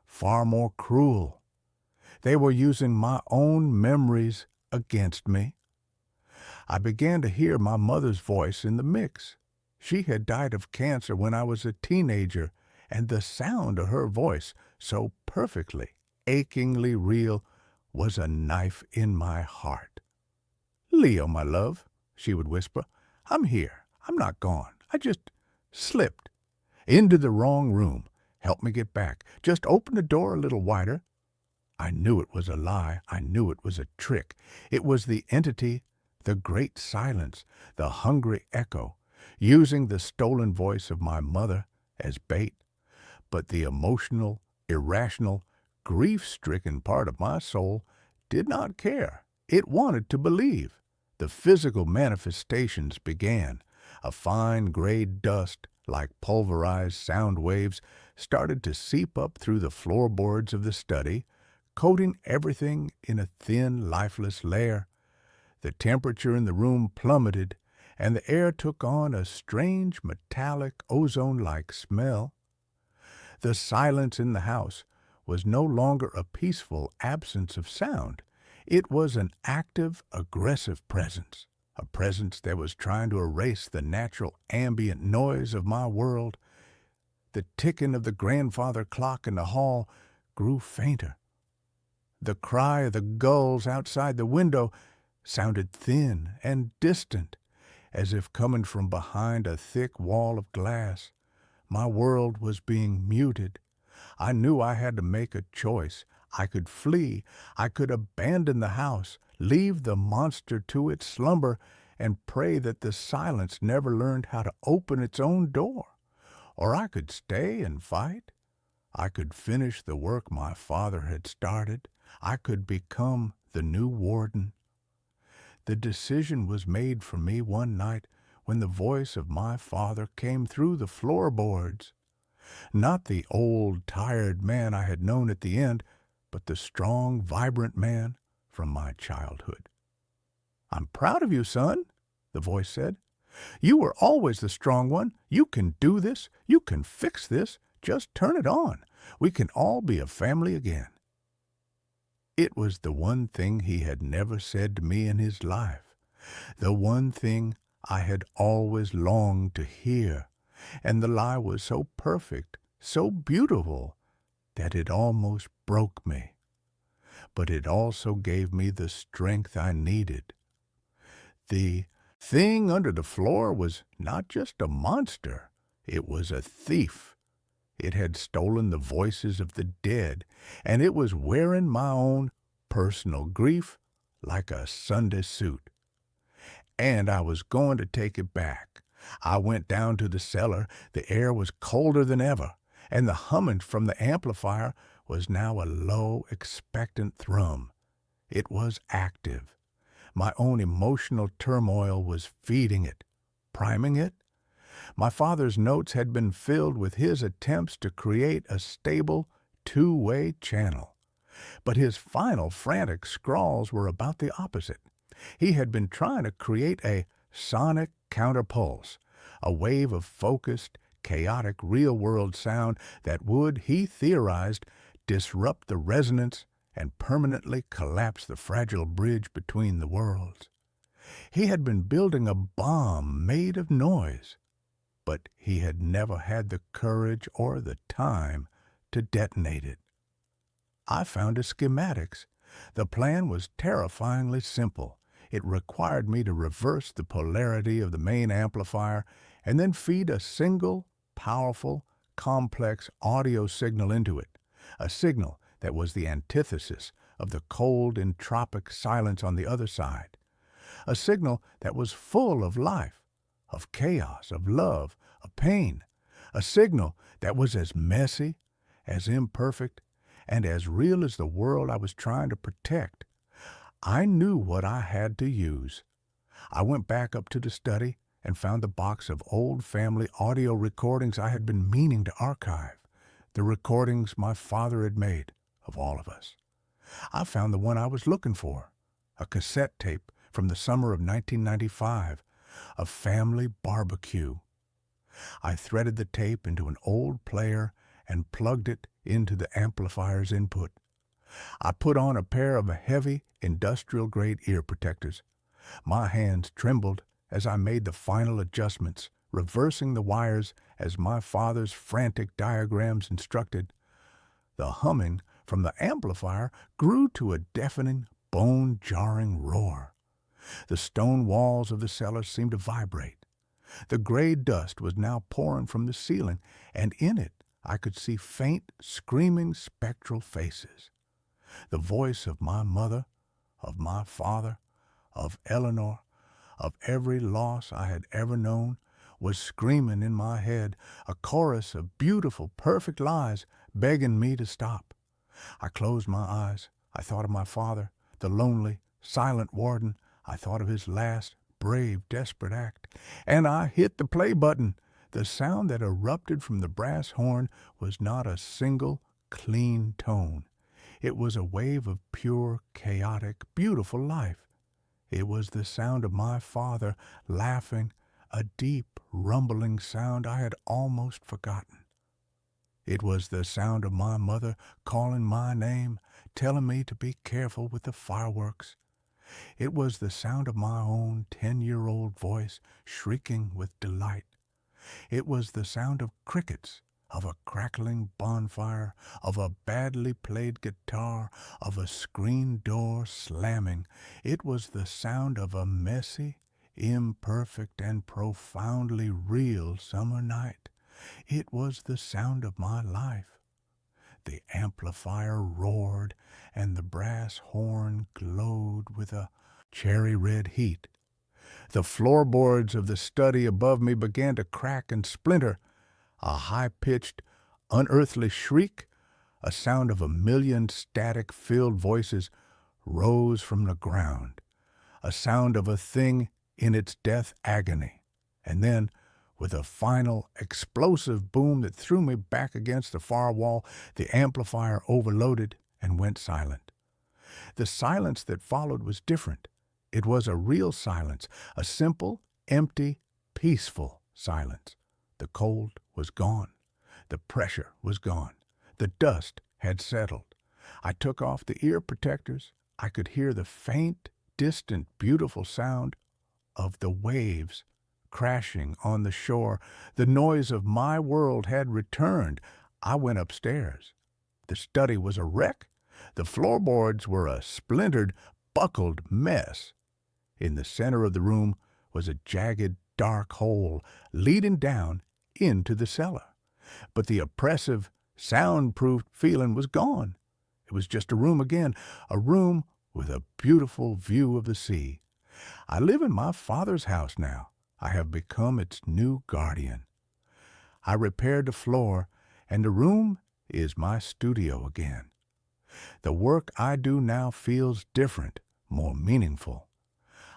far more cruel. They were using my own memories against me. I began to hear my mother's voice in the mix. She had died of cancer when I was a teenager, and the sound of her voice, so perfectly, achingly real, was a knife in my heart. "Leo, my love," she would whisper, "I'm here. I'm not gone. I just slipped into the wrong room. Help me get back. Just open the door a little wider." I knew it was a lie. I knew it was a trick. It was the entity, the great silence, the hungry echo, using the stolen voice of my mother as bait. But the emotional, irrational, grief-stricken part of my soul did not care. It wanted to believe. The physical manifestations began. A fine gray dust, like pulverized sound waves, started to seep up through the floorboards of the study, coating everything in a thin, lifeless layer. The temperature in the room plummeted, and the air took on a strange, metallic, ozone-like smell. The silence in the house was no longer a peaceful absence of sound. It was an active, aggressive presence, a presence that was trying to erase the natural ambient noise of my world. The ticking of the grandfather clock in the hall grew fainter. The cry of the gulls outside the window sounded thin and distant, as if coming from behind a thick wall of glass. My world was being muted. I knew I had to make a choice. I could flee. I could abandon the house, leave the monster to its slumber, and pray that the silence never learned how to open its own door. Or I could stay and fight. I could finish the work my father had started. I could become the new warden. The decision was made for me one night when the voice of my father came through the floorboards. Not the old, tired man I had known at the end, but the strong, vibrant man from my childhood. "I'm proud of you, son," the voice said. "You were always the strong one. You can do this. You can fix this. Just turn it on. We can all be a family again." It was the one thing he had never said to me in his life, the one thing I had always longed to hear, and the lie was so perfect, so beautiful, that it almost broke me. But it also gave me the strength I needed. The thing under the floor was not just a monster, it was a thief. It had stolen the voices of the dead, and it was wearing my own personal grief like a Sunday suit. And I was going to take it back. I went down to the cellar. The air was colder than ever, and the humming from the amplifier was now a low, expectant thrum. It was active. My own emotional turmoil was feeding it, priming it. My father's notes had been filled with his attempts to create a stable, two-way channel. But his final frantic scrawls were about the opposite. He had been trying to create a sonic counterpulse, a wave of focused, chaotic, real-world sound that would, he theorized, disrupt the resonance and permanently collapse the fragile bridge between the worlds. He had been building a bomb made of noise, but he had never had the courage or the time to detonate it. I found his schematics. The plan was terrifyingly simple. It required me to reverse the polarity of the main amplifier and then feed a single, powerful, complex audio signal into it, a signal that was the antithesis of the cold, entropic silence on the other side, a signal that was full of life, of chaos, of love, of pain, a signal that was as messy, as imperfect, and as real as the world I was trying to protect. I knew what I had to use. I went back up to the study and found the box of old family audio recordings I had been meaning to archive, the recordings my father had made of all of us. I found the one I was looking for, a cassette tape from the summer of 1995, a family barbecue. I threaded the tape into an old player and plugged it into the amplifier's input. I put on a pair of heavy, industrial-grade ear protectors. My hands trembled as I made the final adjustments, reversing the wires as my father's frantic diagrams instructed. The humming from the amplifier grew to a deafening, bone-jarring roar. The stone walls of the cellar seemed to vibrate. The gray dust was now pouring from the ceiling, and in it I could see faint, screaming, spectral faces. The voice of my mother, of my father, of Eleanor, of every loss I had ever known, was screaming in my head, a chorus of beautiful, perfect lies begging me to stop. I closed my eyes. I thought of my father, the lonely, silent warden. I thought of his last, brave, desperate act. And I hit the play button. The sound that erupted from the brass horn was not a single, clean tone. It was a wave of pure, chaotic, beautiful life. It was the sound of my father laughing, a deep, rumbling sound I had almost forgotten. It was the sound of my mother calling my name, telling me to be careful with the fireworks. It was the sound of my own 10-year-old voice shrieking with delight. It was the sound of crickets, of a crackling bonfire, of a badly played guitar, of a screen door slamming. It was the sound of a messy, imperfect, and profoundly real summer night. It was the sound of my life. The amplifier roared, and the brass horn glowed with a cherry-red heat. The floorboards of the study above me began to crack and splinter. A high-pitched, unearthly shriek, a sound of a million static-filled voices, rose from the ground, a sound of a thing in its death agony. And then, with a final, explosive boom that threw me back against the far wall, the amplifier overloaded and went silent. The silence that followed was different. It was a real silence, a simple, empty, peaceful silence. The cold was gone. The pressure was gone. The dust had settled. I took off the ear protectors. I could hear the faint, distant, beautiful sound of the waves crashing on the shore. The noise of my world had returned. I went upstairs. The study was a wreck. The floorboards were a splintered, buckled mess. In the center of the room was a jagged, dark hole leading down into the cellar. But the oppressive, soundproof feeling was gone. It was just a room again, a room with a beautiful view of the sea. I live in my father's house now. I have become its new guardian. I repaired the floor, and the room is my studio again. The work I do now feels different, more meaningful.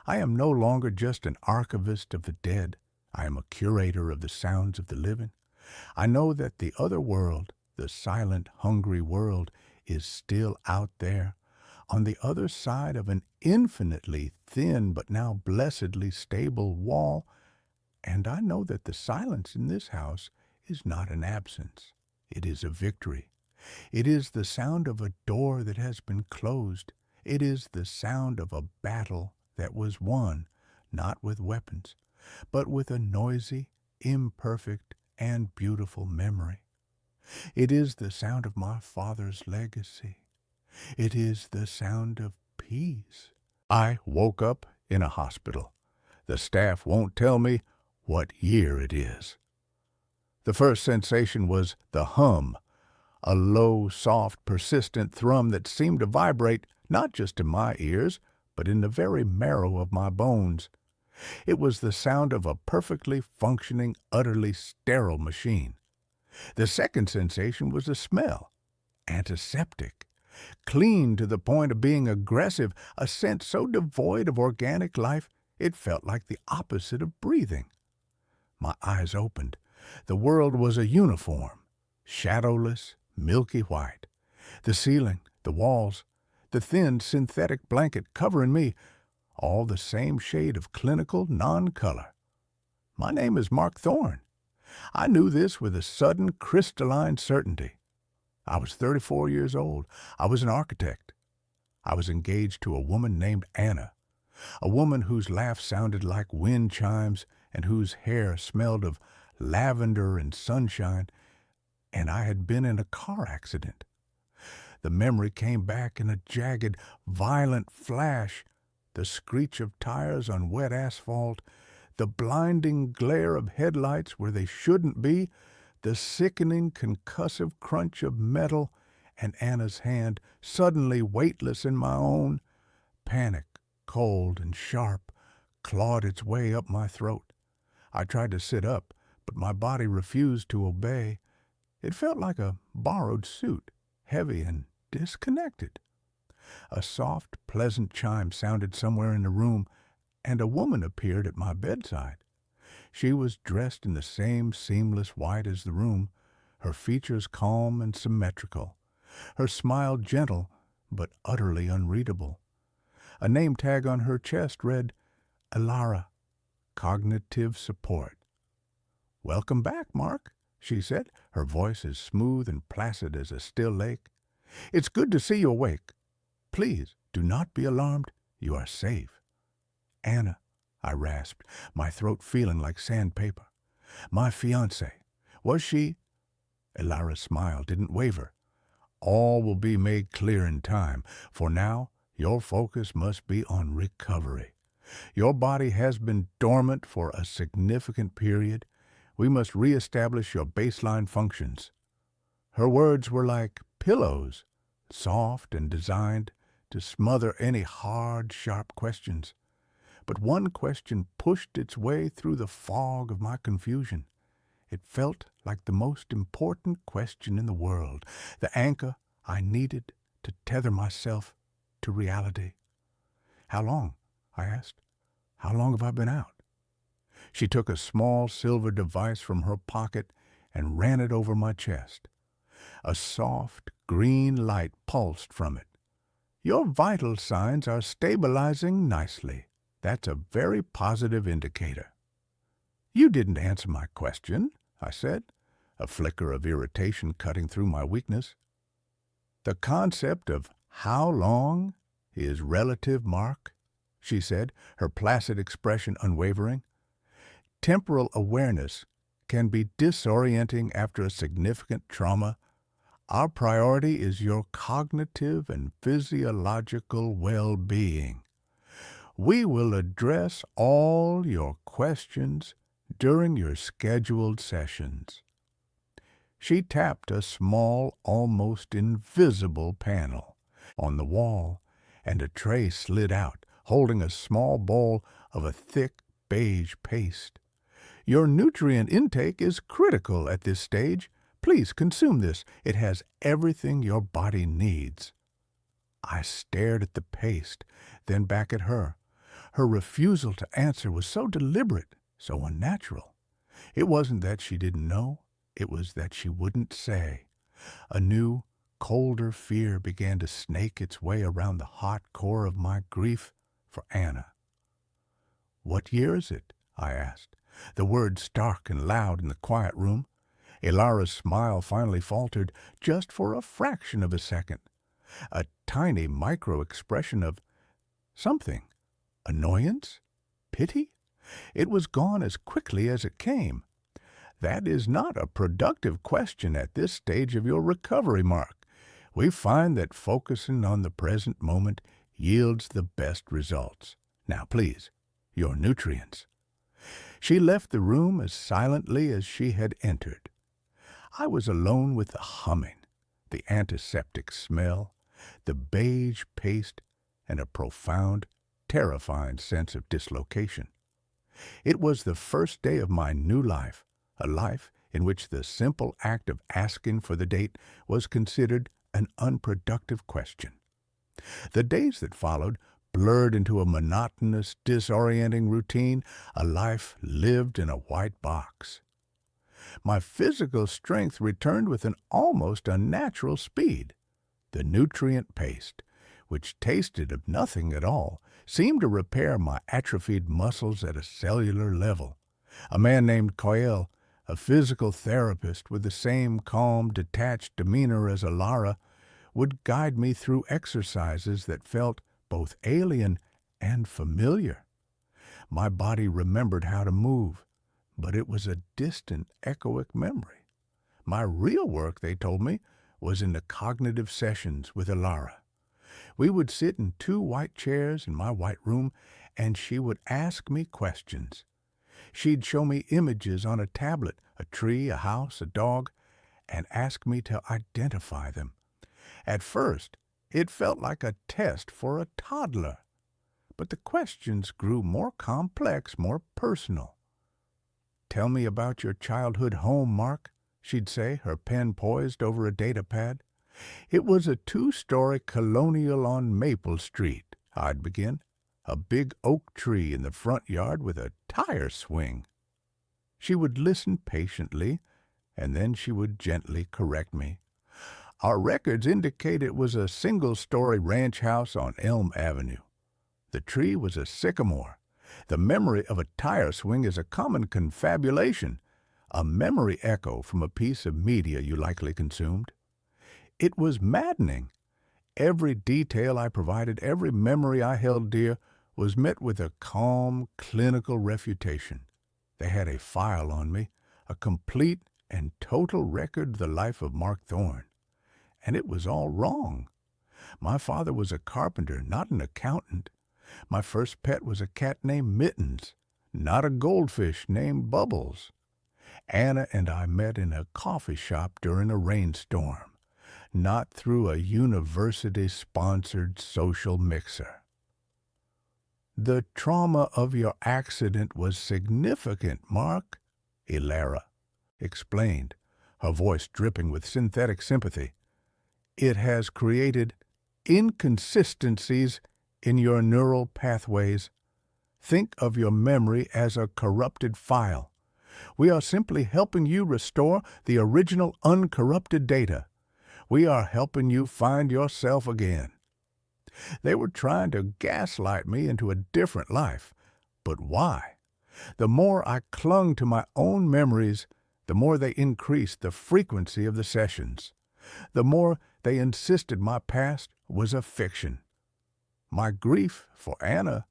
I am no longer just an archivist of the dead. I am a curator of the sounds of the living. I know that the other world, the silent, hungry world, is still out there, on the other side of an infinitely thin but now blessedly stable wall, and I know that the silence in this house is not an absence. It is a victory. It is the sound of a door that has been closed. It is the sound of a battle that was won, not with weapons, but with a noisy, imperfect, and beautiful memory. It is the sound of my father's legacy. It is the sound of peace. I woke up in a hospital. The staff won't tell me what year it is. The first sensation was the hum, a low, soft, persistent thrum that seemed to vibrate not just in my ears, but in the very marrow of my bones. It was the sound of a perfectly functioning, utterly sterile machine. The second sensation was the smell, antiseptic, clean to the point of being aggressive, a scent so devoid of organic life it felt like the opposite of breathing. My eyes opened. The world was a uniform, shadowless, milky white. The ceiling, the walls, the thin synthetic blanket covering me, all the same shade of clinical non-color. My name is Mark Thorne. I knew this with a sudden crystalline certainty. I was 34 years old. I was an architect. I was engaged to a woman named Anna, a woman whose laugh sounded like wind chimes and whose hair smelled of lavender and sunshine, and I had been in a car accident. The memory came back in a jagged, violent flash, the screech of tires on wet asphalt, the blinding glare of headlights where they shouldn't be, the sickening concussive crunch of metal, and Anna's hand, suddenly weightless in my own. Panic, cold and sharp, clawed its way up my throat. I tried to sit up, but my body refused to obey. It felt like a borrowed suit, heavy and disconnected. A soft, pleasant chime sounded somewhere in the room, and a woman appeared at my bedside. She was dressed in the same seamless white as the room, her features calm and symmetrical, her smile gentle but utterly unreadable. A name tag on her chest read, Elara, Cognitive Support. "Welcome back, Mark," she said, her voice as smooth and placid as a still lake. "It's good to see you awake. Please, do not be alarmed. You are safe." "Anna," I rasped, my throat feeling like sandpaper. "My fiancée. Was she—" Elara's smile didn't waver. "All will be made clear in time. For now, your focus must be on recovery. Your body has been dormant for a significant period. We must reestablish your baseline functions." Her words were like pillows, soft and designed to smother any hard, sharp questions. But one question pushed its way through the fog of my confusion. It felt like the most important question in the world, the anchor I needed to tether myself to reality. "How long?" I asked. "How long have I been out?" She took a small silver device from her pocket and ran it over my chest. A soft, green light pulsed from it. "Your vital signs are stabilizing nicely. That's a very positive indicator." "You didn't answer my question," I said, a flicker of irritation cutting through my weakness. "The concept of how long is relative, Mark," she said, her placid expression unwavering. "Temporal awareness can be disorienting after a significant trauma. Our priority is your cognitive and physiological well-being. We will address all your questions during your scheduled sessions." She tapped a small, almost invisible panel on the wall, and a tray slid out, holding a small bowl of a thick beige paste. "Your nutrient intake is critical at this stage. Please consume this. It has everything your body needs." I stared at the paste, then back at her. Her refusal to answer was so deliberate, so unnatural. It wasn't that she didn't know, it was that she wouldn't say. A new, colder fear began to snake its way around the hot core of my grief for Anna. "What year is it?" I asked, the words stark and loud in the quiet room. Ilara's smile finally faltered, just for a fraction of a second. A tiny micro-expression of something. Annoyance? Pity? It was gone as quickly as it came. "That is not a productive question at this stage of your recovery, Mark. We find that focusing on the present moment yields the best results. Now, please, your nutrients." She left the room as silently as she had entered. I was alone with the humming, the antiseptic smell, the beige paste, and a profound, terrifying sense of dislocation. It was the first day of my new life, a life in which the simple act of asking for the date was considered an unproductive question. The days that followed blurred into a monotonous, disorienting routine, a life lived in a white box. My physical strength returned with an almost unnatural speed. The nutrient paste, which tasted of nothing at all, seemed to repair my atrophied muscles at a cellular level. A man named Coyle, a physical therapist with the same calm, detached demeanor as Ilara, would guide me through exercises that felt both alien and familiar. My body remembered how to move, but it was a distant, echoic memory. My real work, they told me, was in the cognitive sessions with Ilara. We would sit in 2 white chairs in my white room, and she would ask me questions. She'd show me images on a tablet, a tree, a house, a dog, and ask me to identify them. At first, it felt like a test for a toddler, but the questions grew more complex, more personal. "Tell me about your childhood home, Mark," she'd say, her pen poised over a data pad. "It was a 2-story colonial on Maple Street," I'd begin. "A big oak tree in the front yard with a tire swing." She would listen patiently, and then she would gently correct me. "Our records indicate it was a single-story ranch house on Elm Avenue. The tree was a sycamore. The memory of a tire swing is a common confabulation, a memory echo from a piece of media you likely consumed." It was maddening. Every detail I provided, every memory I held dear, was met with a calm, clinical refutation. They had a file on me, a complete and total record of the life of Mark Thorne. And it was all wrong. My father was a carpenter, not an accountant. My first pet was a cat named Mittens, not a goldfish named Bubbles. Anna and I met in a coffee shop during a rainstorm, not through a university-sponsored social mixer. "The trauma of your accident was significant, Mark." "Ilara, explained, her voice dripping with synthetic sympathy. It has created inconsistencies in your neural pathways. Think of your memory as a corrupted file. We are simply helping you restore the original uncorrupted data. We are helping you find yourself again. They were trying to gaslight me into a different life. But why? The more I clung to my own memories, the more they increased the frequency of the sessions. The more they insisted my past was a fiction. My grief for Anna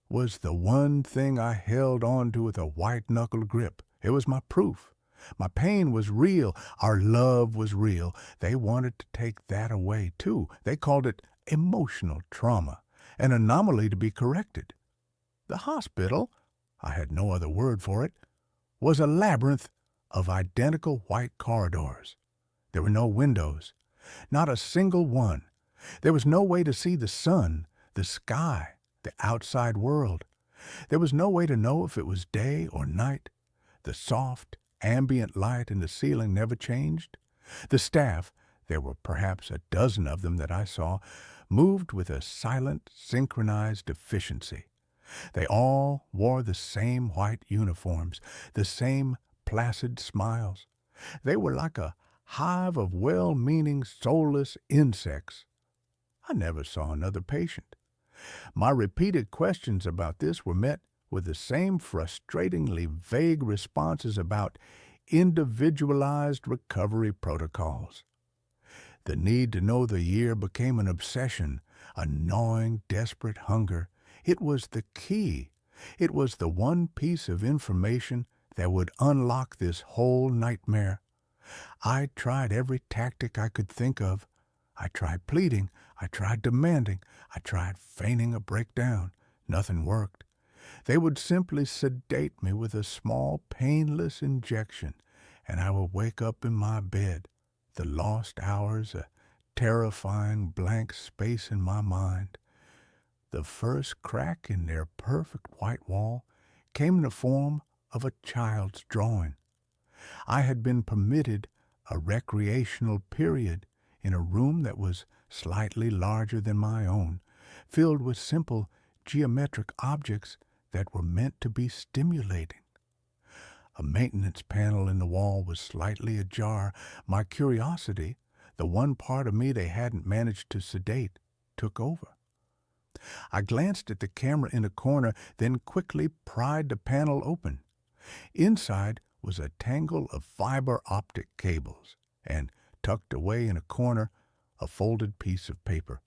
was the one thing I held on to with a white-knuckled grip. It was my proof. My pain was real. Our love was real. They wanted to take that away, too. They called it emotional trauma, an anomaly to be corrected. The hospital, I had no other word for it, was a labyrinth of identical white corridors. There were no windows, not a single one. There was no way to see the sun, the sky, the outside world. There was no way to know if it was day or night. The soft, ambient light in the ceiling never changed. The staff, there were perhaps a dozen of them that I saw, moved with a silent, synchronized efficiency. They all wore the same white uniforms, the same placid smiles. They were like a hive of well-meaning, soulless insects. I never saw another patient. My repeated questions about this were met with the same frustratingly vague responses about individualized recovery protocols. The need to know the year became an obsession, a gnawing, desperate hunger. It was the key. It was the one piece of information that would unlock this whole nightmare. I tried every tactic I could think of. I tried pleading. I tried demanding. I tried feigning a breakdown. Nothing worked. They would simply sedate me with a small, painless injection, and I would wake up in my bed, the lost hours, a terrifying blank space in my mind. The first crack in their perfect white wall came in the form of a child's drawing. I had been permitted a recreational period in a room that was slightly larger than my own, filled with simple geometric objects that were meant to be stimulating. A maintenance panel in the wall was slightly ajar. My curiosity, the one part of me they hadn't managed to sedate, took over. I glanced at the camera in a corner, then quickly pried the panel open. Inside was a tangle of fiber optic cables, and tucked away in a corner, a folded piece of paper.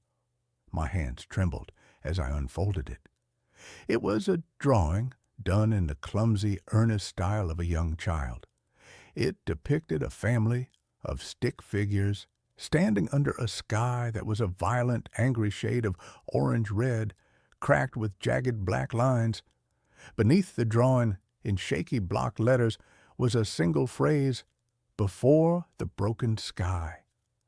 My hands trembled as I unfolded it. It was a drawing done in the clumsy, earnest style of a young child. It depicted a family of stick figures standing under a sky that was a violent, angry shade of orange-red, cracked with jagged black lines. Beneath the drawing, in shaky block letters, was a single phrase, "Before the broken sky."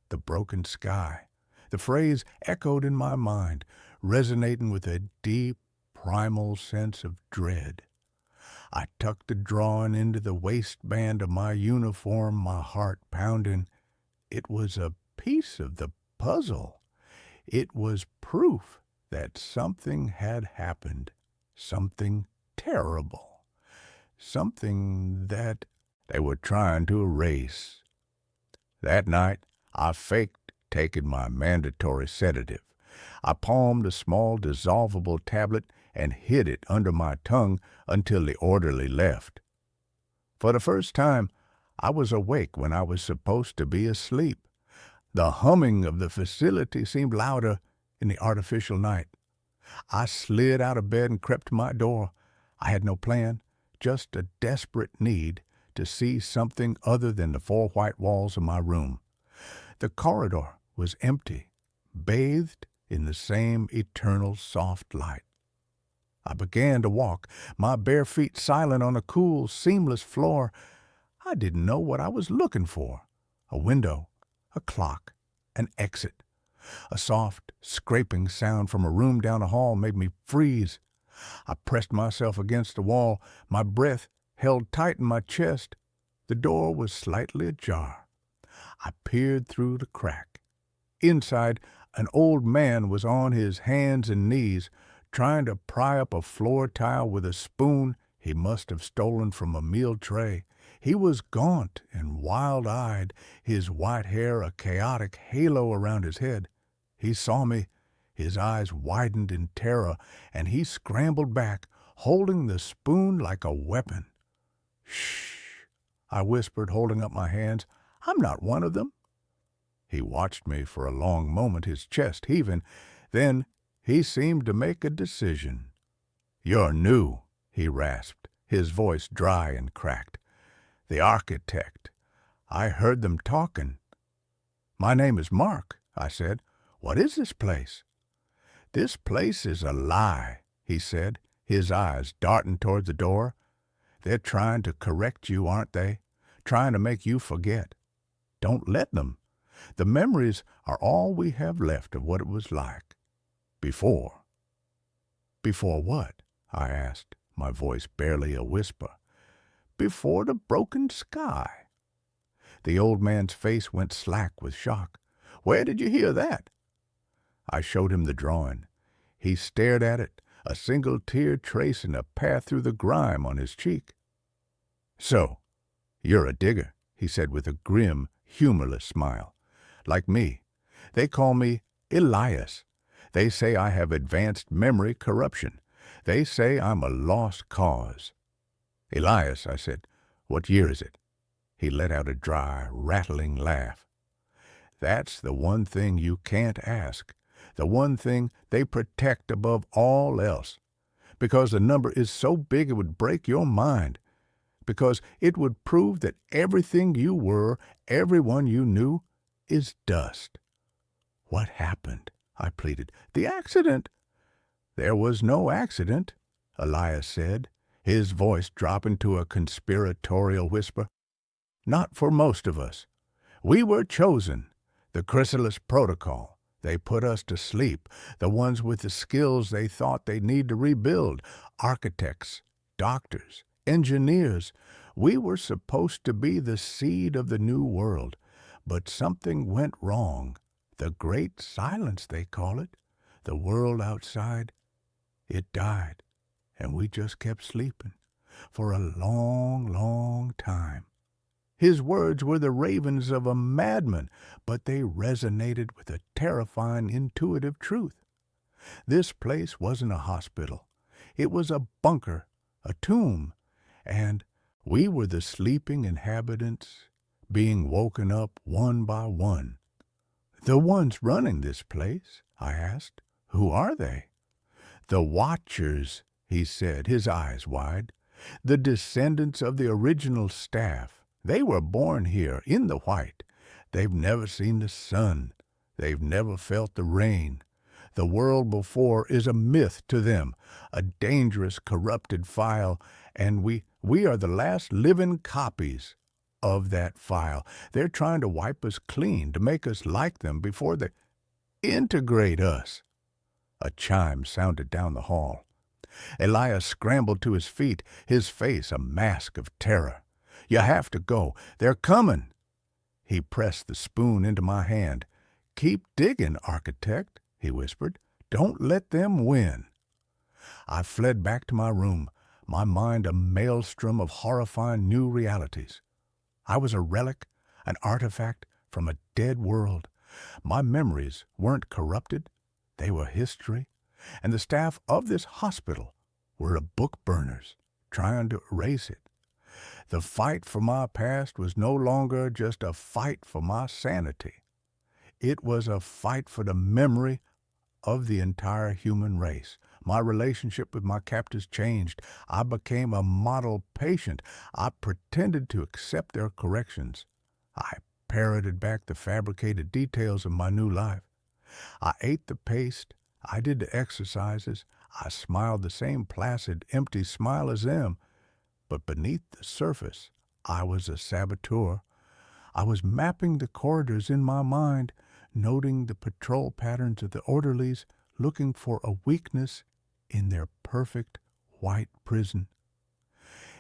The broken sky. The phrase echoed in my mind, resonating with a deep, primal sense of dread. I tucked the drawing into the waistband of my uniform, my heart pounding. It was a piece of the puzzle. It was proof that something had happened, something terrible, something that they were trying to erase. That night, I faked taking my mandatory sedative. I palmed a small dissolvable tablet and hid it under my tongue until the orderly left. For the first time, I was awake when I was supposed to be asleep. The humming of the facility seemed louder in the artificial night. I slid out of bed and crept to my door. I had no plan, just a desperate need to see something other than the four white walls of my room. The corridor was empty, bathed in the same eternal soft light. I began to walk, my bare feet silent on a cool, seamless floor. I didn't know what I was looking for. A window, a clock, an exit. A soft, scraping sound from a room down the hall made me freeze. I pressed myself against the wall, my breath held tight in my chest. The door was slightly ajar. I peered through the crack. Inside, an old man was on his hands and knees, trying to pry up a floor tile with a spoon he must have stolen from a meal tray. He was gaunt and wild-eyed, his white hair a chaotic halo around his head. He saw me. His eyes widened in terror, and he scrambled back, holding the spoon like a weapon. "Shh," I whispered, holding up my hands. "I'm not one of them." He watched me for a long moment, his chest heaving. Then he seemed to make a decision. "You're new," he rasped, his voice dry and cracked. "The architect. I heard them talking." "My name is Mark," I said. "What is this place?" "This place is a lie," he said, his eyes darting toward the door. "They're trying to correct you, aren't they? Trying to make you forget. Don't let them. The memories are all we have left of what it was like. Before." "Before what?" I asked, my voice barely a whisper. "Before the broken sky." The old man's face went slack with shock. "Where did you hear that?" I showed him the drawing. He stared at it, a single tear tracing a path through the grime on his cheek. "So, you're a digger," he said with a grim, humorless smile. "Like me. They call me Elias. They say I have advanced memory corruption. They say I'm a lost cause." "Elias," I said, "what year is it?" He let out a dry, rattling laugh. "That's the one thing you can't ask, the one thing they protect above all else, because the number is so big it would break your mind, because it would prove that everything you were, everyone you knew, is dust." "What happened?" I pleaded. "The accident." "There was no accident," Elias said, his voice dropping to a conspiratorial whisper. "Not for most of us. We were chosen. The chrysalis protocol. They put us to sleep, the ones with the skills they thought they'd need to rebuild. Architects, doctors, engineers. We were supposed to be the seed of the new world. But something went wrong. The Great Silence, they call it. The world outside, it died, and we just kept sleeping for a long, long time." His words were the ravings of a madman, but they resonated with a terrifying intuitive truth. This place wasn't a hospital. It was a bunker, a tomb, and we were the sleeping inhabitants being woken up one by one. "The ones running this place?" I asked. "Who are they?" "The Watchers," he said, his eyes wide. "The descendants of the original staff. They were born here, in the white. They've never seen the sun. They've never felt the rain. The world before is a myth to them, a dangerous, corrupted file, and we are the last living copies of that file. They're trying to wipe us clean, to make us like them before they integrate us." A chime sounded down the hall. Elias scrambled to his feet, his face a mask of terror. "You have to go. They're coming." He pressed the spoon into my hand. "Keep digging, architect," he whispered. "Don't let them win." I fled back to my room, my mind a maelstrom of horrifying new realities. I was a relic, an artifact from a dead world. My memories weren't corrupted. They were history, and the staff of this hospital were book burners trying to erase it. The fight for my past was no longer just a fight for my sanity. It was a fight for the memory of the entire human race. My relationship with my captors changed. I became a model patient. I pretended to accept their corrections. I parroted back the fabricated details of my new life. I ate the paste. I did the exercises. I smiled the same placid, empty smile as them. But beneath the surface, I was a saboteur. I was mapping the corridors in my mind, noting the patrol patterns of the orderlies, looking for a weakness in their perfect white prison.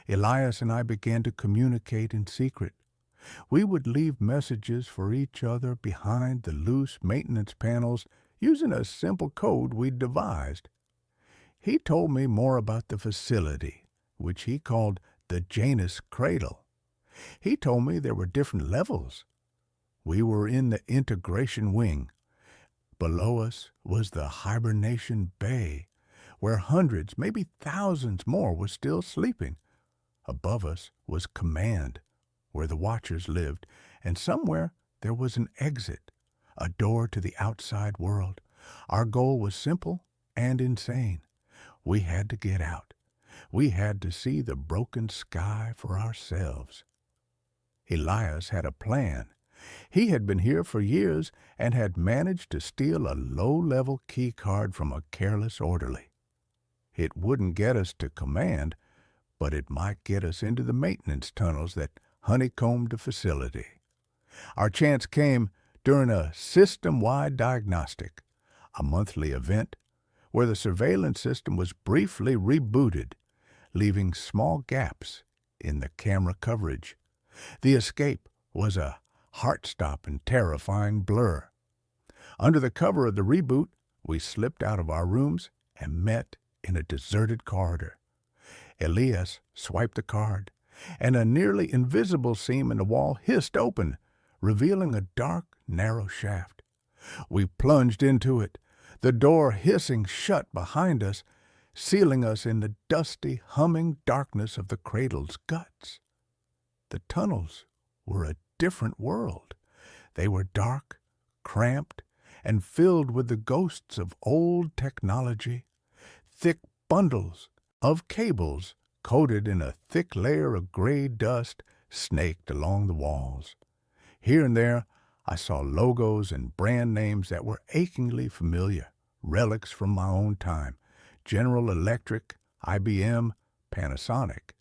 Elias and I began to communicate in secret. We would leave messages for each other behind the loose maintenance panels using a simple code we'd devised. He told me more about the facility, which he called the Janus Cradle. He told me there were different levels. We were in the integration wing. Below us was the hibernation bay, where hundreds, maybe thousands more were still sleeping. Above us was command, where the watchers lived, and somewhere there was an exit, a door to the outside world. Our goal was simple and insane. We had to get out. We had to see the broken sky for ourselves. Elias had a plan. He had been here for years and had managed to steal a low-level key card from a careless orderly. It wouldn't get us to command, but it might get us into the maintenance tunnels that honeycombed the facility. Our chance came during a system-wide diagnostic, a monthly event where the surveillance system was briefly rebooted, leaving small gaps in the camera coverage. The escape was a heart-stopping, terrifying blur. Under the cover of the reboot, we slipped out of our rooms and met in a deserted corridor. Elias swiped the card, and a nearly invisible seam in the wall hissed open, revealing a dark, narrow shaft. We plunged into it, the door hissing shut behind us, sealing us in the dusty, humming darkness of the cradle's guts. The tunnels were a different world. They were dark, cramped, and filled with the ghosts of old technology. Thick bundles of cables coated in a thick layer of gray dust snaked along the walls. Here and there, I saw logos and brand names that were achingly familiar, relics from my own time: General Electric, IBM, Panasonic.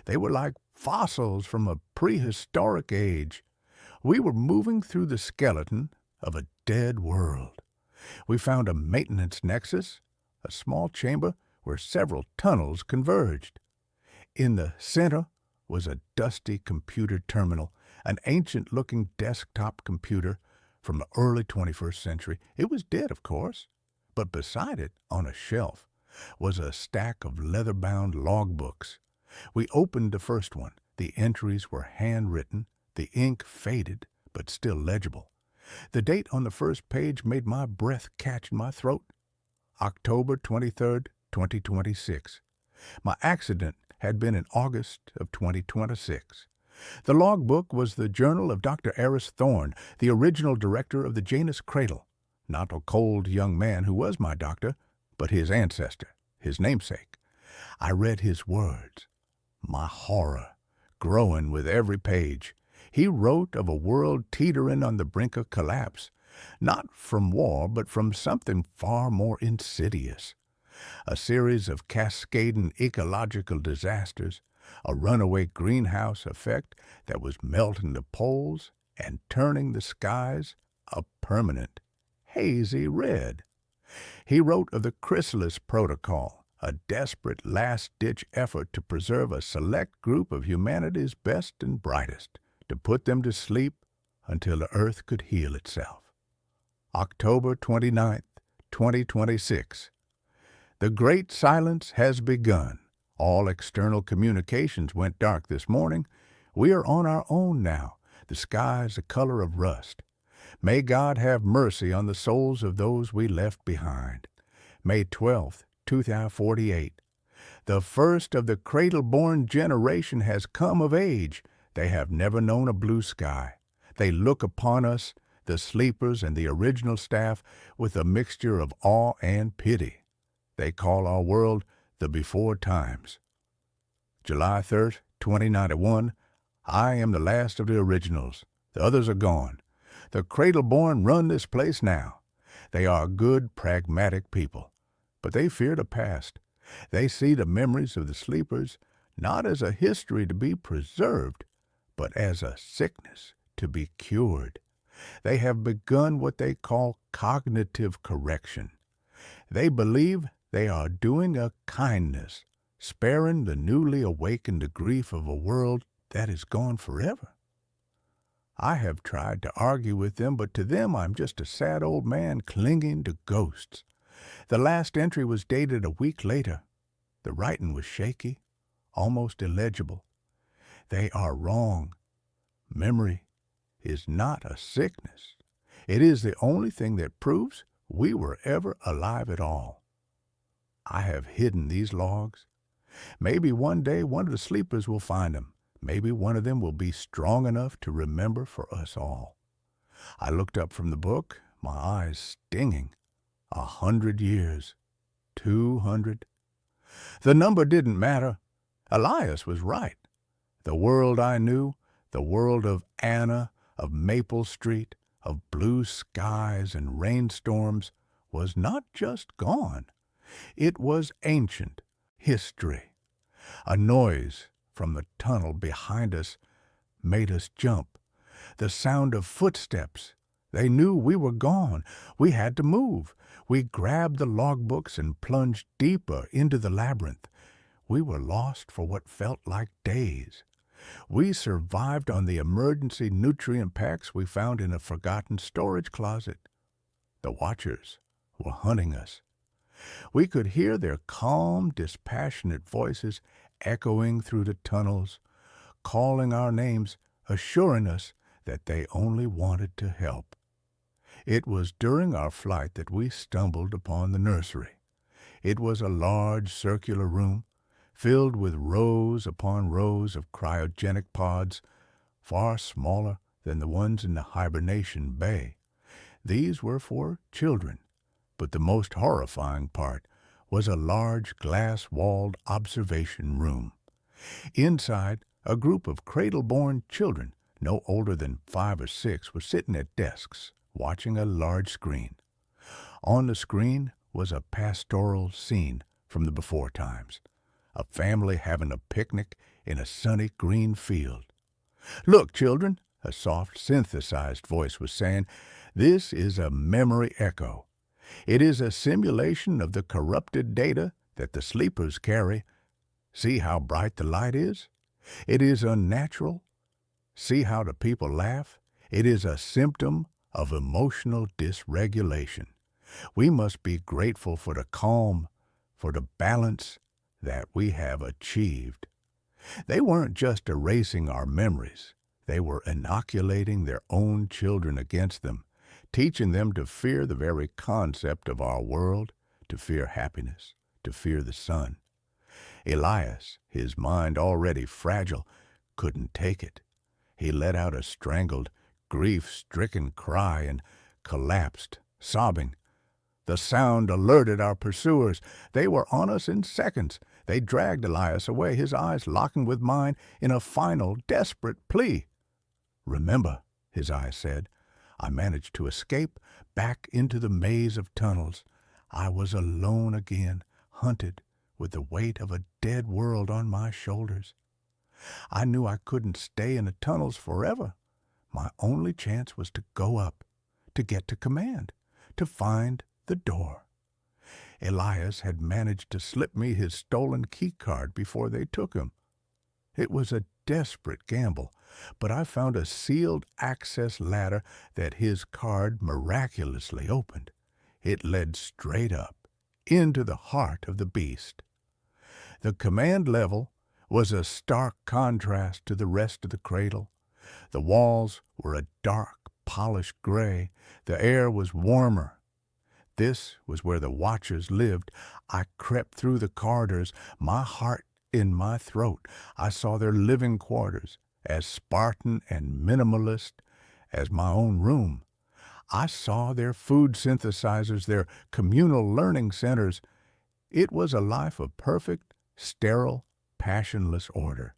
They were like fossils from a prehistoric age. We were moving through the skeleton of a dead world. We found a maintenance nexus, a small chamber where several tunnels converged. In the center was a dusty computer terminal, an ancient-looking desktop computer from the early 21st century. It was dead, of course, but beside it, on a shelf, was a stack of leather-bound logbooks. We opened the first one. The entries were handwritten, the ink faded, but still legible. The date on the first page made my breath catch in my throat. October 23rd, 2026. My accident had been in August of 2026. The logbook was the journal of Dr. Eris Thorne, the original director of the Janus Cradle. Not a cold young man who was my doctor, but his ancestor, his namesake. I read his words, my horror growing with every page. He wrote of a world teetering on the brink of collapse, not from war, but from something far more insidious. A series of cascading ecological disasters, a runaway greenhouse effect that was melting the poles and turning the skies a permanent, hazy red. He wrote of the chrysalis protocol, a desperate last-ditch effort to preserve a select group of humanity's best and brightest, to put them to sleep until the earth could heal itself. October 29th, 2026. The great silence has begun. All external communications went dark this morning. We are on our own now. The sky is the color of rust. May God have mercy on the souls of those we left behind. May 12th, 2048. The first of the cradle-born generation has come of age. They have never known a blue sky. They look upon us, the sleepers and the original staff, with a mixture of awe and pity. They call our world the before times. July 3rd, 2091. I am the last of the originals. The others are gone. The cradle-born run this place now. They are good, pragmatic people, but they fear the past. They see the memories of the sleepers not as a history to be preserved, but as a sickness to be cured. They have begun what they call cognitive correction. They believe they are doing a kindness, sparing the newly awakened the grief of a world that is gone forever. I have tried to argue with them, but to them I'm just a sad old man clinging to ghosts. The last entry was dated a week later. The writing was shaky, almost illegible. They are wrong. Memory is not a sickness. It is the only thing that proves we were ever alive at all. I have hidden these logs. Maybe one day one of the sleepers will find them. Maybe one of them will be strong enough to remember for us all. I looked up from the book, my eyes stinging. 100 years. 200. The number didn't matter. Elias was right. The world I knew, the world of Anna, of Maple Street, of blue skies and rainstorms, was not just gone. It was ancient history. A noise from the tunnel behind us made us jump. The sound of footsteps. They knew we were gone. We had to move. We grabbed the logbooks and plunged deeper into the labyrinth. We were lost for what felt like days. We survived on the emergency nutrient packs we found in a forgotten storage closet. The watchers were hunting us. We could hear their calm, dispassionate voices echoing through the tunnels, calling our names, assuring us that they only wanted to help. It was during our flight that we stumbled upon the nursery. It was a large circular room, filled with rows upon rows of cryogenic pods, far smaller than the ones in the hibernation bay. These were for children, but the most horrifying part was a large glass-walled observation room. Inside, a group of cradle-born children, no older than 5 or 6, were sitting at desks, watching a large screen. On the screen was a pastoral scene from the before times, a family having a picnic in a sunny green field. "Look, children," a soft, synthesized voice was saying, "this is a memory echo. It is a simulation of the corrupted data that the sleepers carry. See how bright the light is? It is unnatural. See how the people laugh? It is a symptom of emotional dysregulation. We must be grateful for the calm, for the balance that we have achieved." They weren't just erasing our memories. They were inoculating their own children against them, teaching them to fear the very concept of our world, to fear happiness, to fear the sun. Elias, his mind already fragile, couldn't take it. He let out a strangled, grief-stricken cry and collapsed, sobbing. The sound alerted our pursuers. They were on us in seconds. They dragged Elias away, his eyes locking with mine in a final, desperate plea. "Remember," his eyes said, "I managed to escape back into the maze of tunnels. I was alone again, hunted, with the weight of a dead world on my shoulders. I knew I couldn't stay in the tunnels forever. My only chance was to go up, to get to command, to find the door. Elias had managed to slip me his stolen key card before they took him. It was a desperate gamble, but I found a sealed access ladder that his card miraculously opened. It led straight up, into the heart of the beast. The command level was a stark contrast to the rest of the cradle. The walls were a dark, polished gray. The air was warmer. This was where the watchers lived. I crept through the corridors, my heart in my throat. I saw their living quarters, as Spartan and minimalist as my own room. I saw their food synthesizers, their communal learning centers. It was a life of perfect, sterile, passionless order.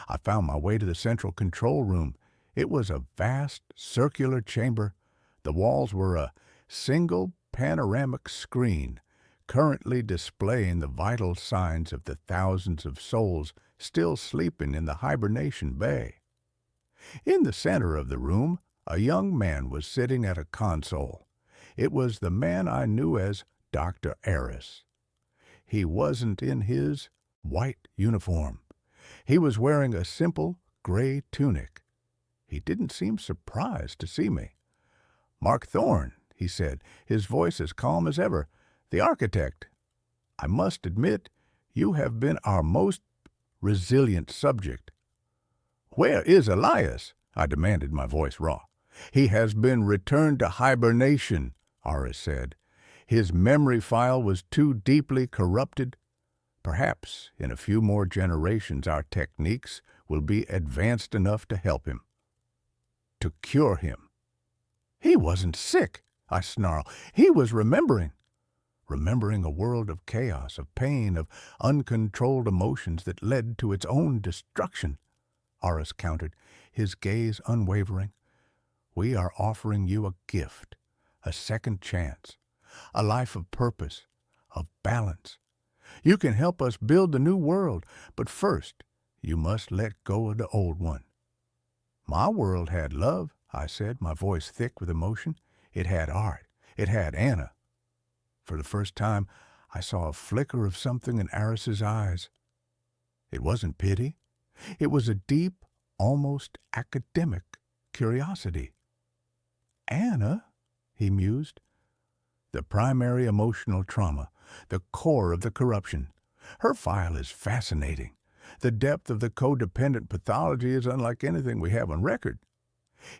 I found my way to the central control room. It was a vast, circular chamber. The walls were a single panoramic screen, currently displaying the vital signs of the thousands of souls still sleeping in the hibernation bay. In the center of the room, a young man was sitting at a console. It was the man I knew as Dr. Aris. He wasn't in his white uniform. He was wearing a simple gray tunic. He didn't seem surprised to see me. "Mark Thorne," he said, his voice as calm as ever. "The architect. I must admit, you have been our most resilient subject." "Where is Elias?" I demanded, my voice raw. "He has been returned to hibernation," Aris said. "His memory file was too deeply corrupted. Perhaps in a few more generations our techniques will be advanced enough to help him, to cure him." "He wasn't sick," I snarled. "He was remembering a world of chaos, of pain, of uncontrolled emotions that led to its own destruction," Aris countered, his gaze unwavering. "We are offering you a gift, a second chance, a life of purpose, of balance. You can help us build the new world, but first you must let go of the old one." "My world had love," I said, my voice thick with emotion. "It had art. It had Anna." For the first time, I saw a flicker of something in Aris's eyes. It wasn't pity. It was a deep, almost academic curiosity. "Anna," he mused. "The primary emotional trauma, the core of the corruption. Her file is fascinating. The depth of the codependent pathology is unlike anything we have on record."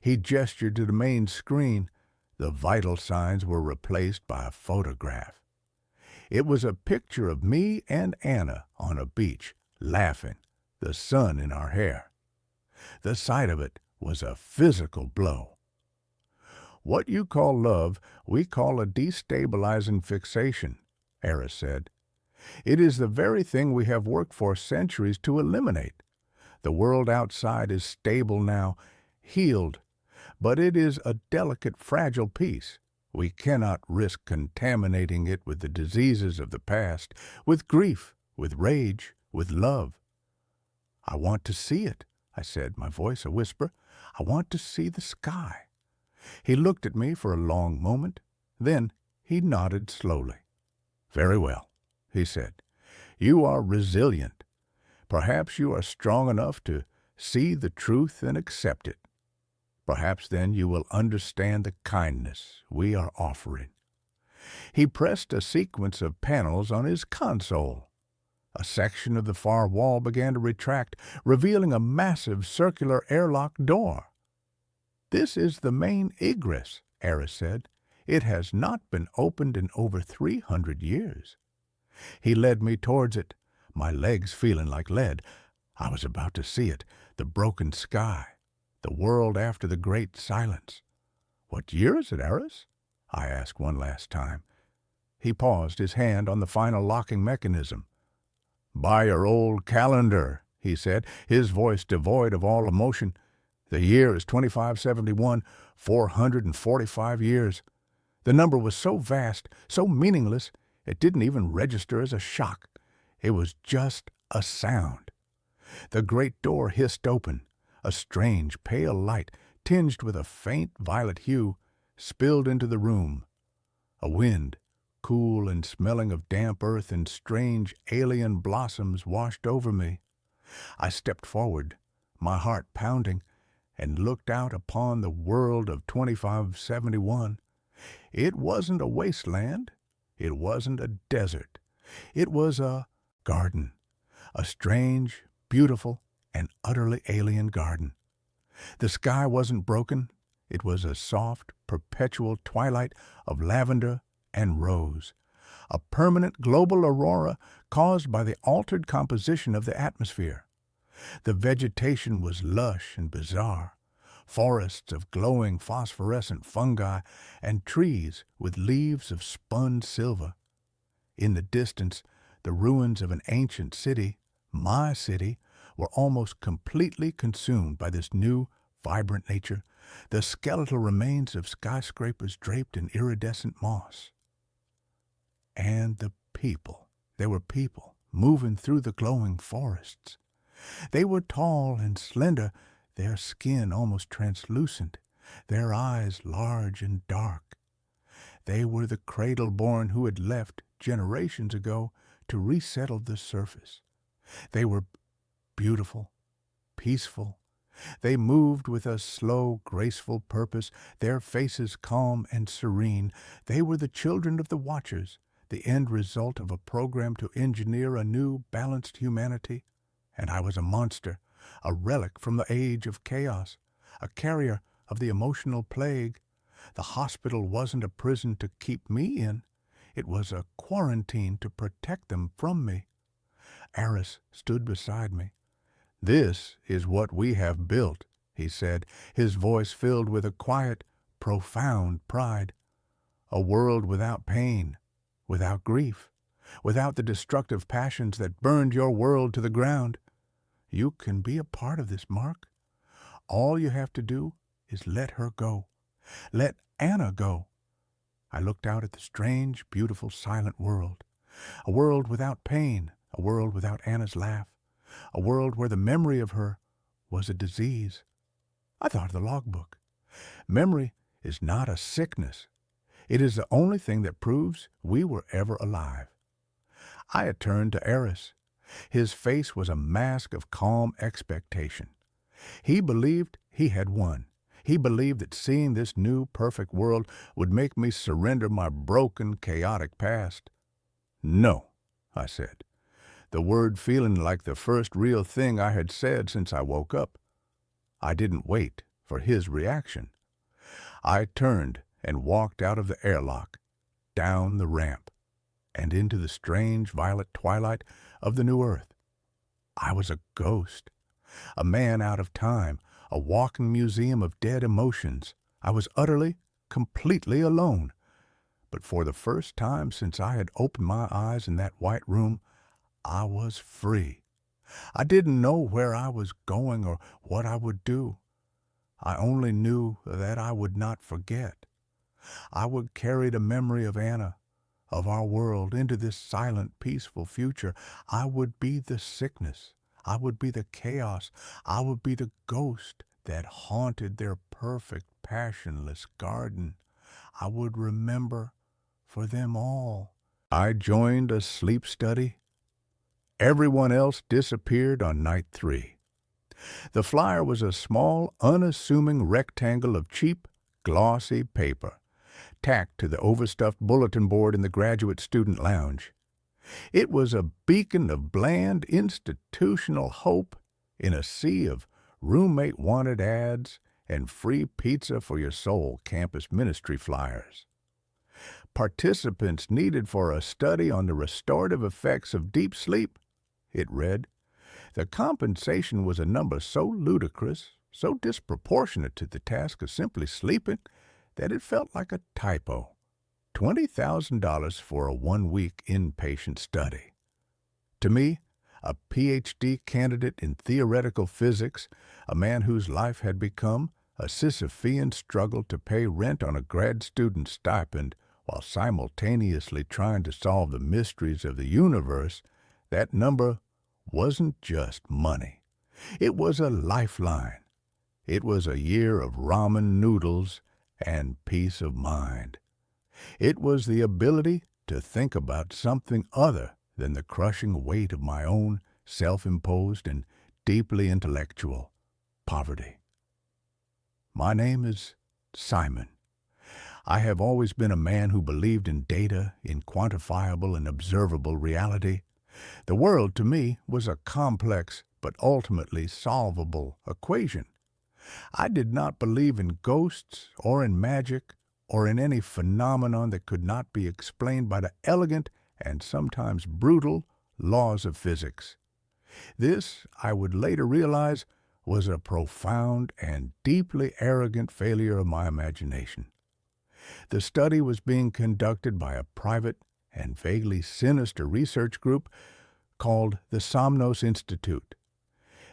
He gestured to the main screen. The vital signs were replaced by a photograph. It was a picture of me and Anna on a beach, laughing, the sun in our hair. The sight of it was a physical blow. "What you call love, we call a destabilizing fixation," Aris said. "It is the very thing we have worked for centuries to eliminate. The world outside is stable now, healed, but it is a delicate, fragile piece. We cannot risk contaminating it with the diseases of the past, with grief, with rage, with love." "I want to see it," I said, my voice a whisper. "I want to see the sky." He looked at me for a long moment. Then he nodded slowly. "Very well," he said. "You are resilient. Perhaps you are strong enough to see the truth and accept it. Perhaps then you will understand the kindness we are offering." He pressed a sequence of panels on his console. A section of the far wall began to retract, revealing a massive circular airlock door. "This is the main egress," Aris said. "It has not been opened in over 300 years. He led me towards it, my legs feeling like lead. I was about to see it, the broken sky, the world after the great silence. "What year is it, Aris?" I asked one last time. He paused, his hand on the final locking mechanism. "By your old calendar," he said, his voice devoid of all emotion. "The year is 2571, 445 years. The number was so vast, so meaningless, it didn't even register as a shock. It was just a sound. The great door hissed open. A strange, pale light, tinged with a faint violet hue, spilled into the room. A wind, cool and smelling of damp earth and strange alien blossoms, washed over me. I stepped forward, my heart pounding, and looked out upon the world of 2571. It wasn't a wasteland. It wasn't a desert. It was a garden, a strange, beautiful, and utterly alien garden. The sky wasn't broken. It was a soft, perpetual twilight of lavender and rose, a permanent global aurora caused by the altered composition of the atmosphere. The vegetation was lush and bizarre, forests of glowing phosphorescent fungi and trees with leaves of spun silver. In the distance, the ruins of an ancient city, my city, were almost completely consumed by this new, vibrant nature, the skeletal remains of skyscrapers draped in iridescent moss. And the people. There were people moving through the glowing forests. They were tall and slender, their skin almost translucent, their eyes large and dark. They were the cradle-born who had left generations ago to resettle the surface. They were beautiful, peaceful. They moved with a slow, graceful purpose, their faces calm and serene. They were the children of the Watchers, the end result of a program to engineer a new, balanced humanity. And I was a monster, a relic from the age of chaos, a carrier of the emotional plague. The hospital wasn't a prison to keep me in. It was a quarantine to protect them from me. Aris stood beside me. "This is what we have built," he said, his voice filled with a quiet, profound pride. "A world without pain, without grief, without the destructive passions that burned your world to the ground. You can be a part of this, Mark. All you have to do is let her go. Let Anna go." I looked out at the strange, beautiful, silent world. A world without pain, a world without Anna's laugh, a world where the memory of her was a disease. I thought of the logbook. Memory is not a sickness. It is the only thing that proves we were ever alive. I had turned to Eris. His face was a mask of calm expectation. He believed he had won. He believed that seeing this new, perfect world would make me surrender my broken, chaotic past. "No," I said, the word feeling like the first real thing I had said since I woke up. I didn't wait for his reaction. I turned and walked out of the airlock, down the ramp, and into the strange violet twilight of the new earth. I was a ghost, a man out of time, a walking museum of dead emotions. I was utterly, completely alone. But for the first time since I had opened my eyes in that white room, I was free. I didn't know where I was going or what I would do. I only knew that I would not forget. I would carry the memory of Anna, of our world, into this silent, peaceful future. I would be the sickness. I would be the chaos. I would be the ghost that haunted their perfect, passionless garden. I would remember for them all. I joined a sleep study. Everyone else disappeared on night 3. The flyer was a small, unassuming rectangle of cheap, glossy paper, tacked to the overstuffed bulletin board in the graduate student lounge. It was a beacon of bland, institutional hope in a sea of roommate-wanted ads and free pizza for your soul campus ministry flyers. Participants needed for a study on the restorative effects of deep sleep, it read. The compensation was a number so ludicrous, so disproportionate to the task of simply sleeping, that it felt like a typo. $20,000 for a 1-week inpatient study. To me, a PhD candidate in theoretical physics, a man whose life had become a Sisyphean struggle to pay rent on a grad student stipend while simultaneously trying to solve the mysteries of the universe, that number wasn't just money. It was a lifeline. It was a year of ramen noodles and peace of mind. It was the ability to think about something other than the crushing weight of my own self-imposed and deeply intellectual poverty. My name is Simon. I have always been a man who believed in data, in quantifiable and observable reality. The world, to me, was a complex but ultimately solvable equation. I did not believe in ghosts or in magic or in any phenomenon that could not be explained by the elegant and sometimes brutal laws of physics. This, I would later realize, was a profound and deeply arrogant failure of my imagination. The study was being conducted by a private and vaguely sinister research group called the Somnos Institute.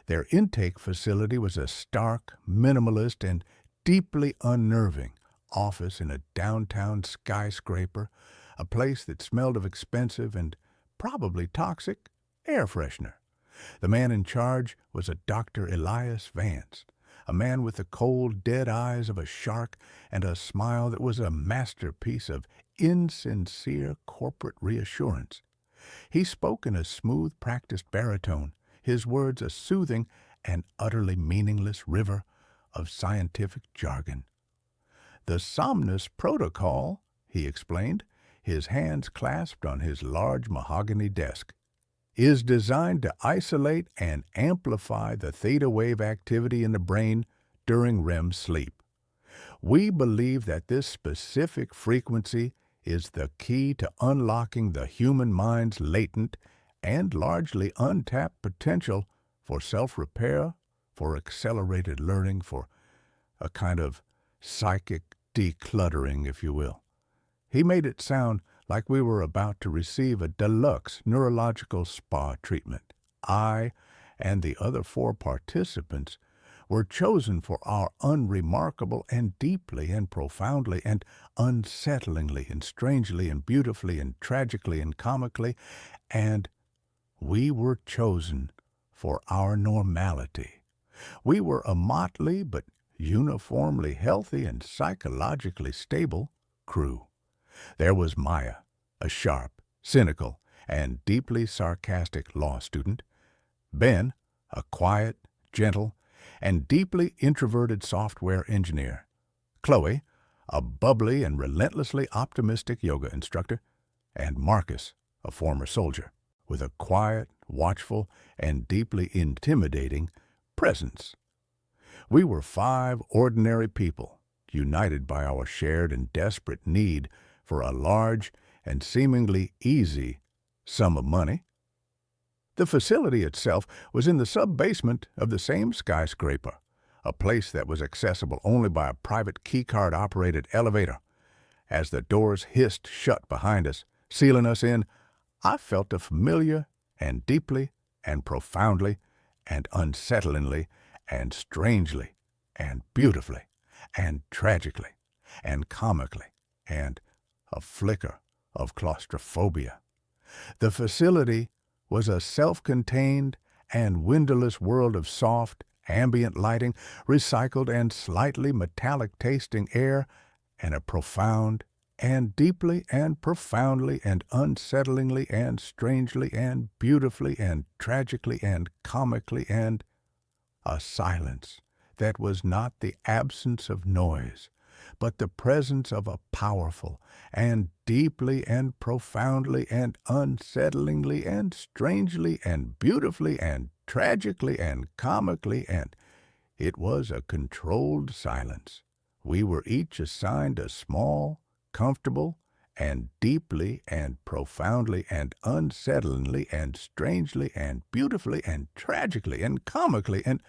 Their intake facility was a stark, minimalist, and deeply unnerving office in a downtown skyscraper, a place that smelled of expensive and probably toxic air freshener. The man in charge was a Dr. Elias Vance, a man with the cold, dead eyes of a shark and a smile that was a masterpiece of insincere corporate reassurance. He spoke in a smooth, practiced baritone, his words a soothing and utterly meaningless river of scientific jargon. The Somnus Protocol, he explained, his hands clasped on his large mahogany desk, is designed to isolate and amplify the theta wave activity in the brain during REM sleep. We believe that this specific frequency is the key to unlocking the human mind's latent and largely untapped potential for self-repair, for accelerated learning, for a kind of psychic decluttering, if you will. He made it sound like we were about to receive a deluxe neurological spa treatment. I and the other 4 participants were chosen for our unremarkable and deeply and profoundly and unsettlingly and strangely and beautifully and tragically and comically, and we were chosen for our normality. We were a motley but uniformly healthy and psychologically stable crew. There was Maya, a sharp, cynical, and deeply sarcastic law student. Ben, a quiet, gentle, and deeply introverted software engineer. Chloe, a bubbly and relentlessly optimistic yoga instructor. And Marcus, a former soldier, with a quiet, watchful, and deeply intimidating presence. We were 5 ordinary people, united by our shared and desperate need for a large and seemingly easy sum of money. The facility itself was in the sub-basement of the same skyscraper, a place that was accessible only by a private keycard-operated elevator. As the doors hissed shut behind us, sealing us in, I felt a familiar and deeply and profoundly and unsettlingly and strangely and beautifully and tragically and comically and a flicker of claustrophobia. The facility was a self-contained and windowless world of soft, ambient lighting, recycled and slightly metallic-tasting air, and a profound and deeply and profoundly and unsettlingly and strangely and beautifully and tragically and comically and a silence that was not the absence of noise, but the presence of a powerful and deeply and profoundly and unsettlingly and strangely and beautifully and tragically and comically, and it was a controlled silence. We were each assigned a small, comfortable, and deeply and profoundly and unsettlingly and strangely and beautifully and tragically and comically, and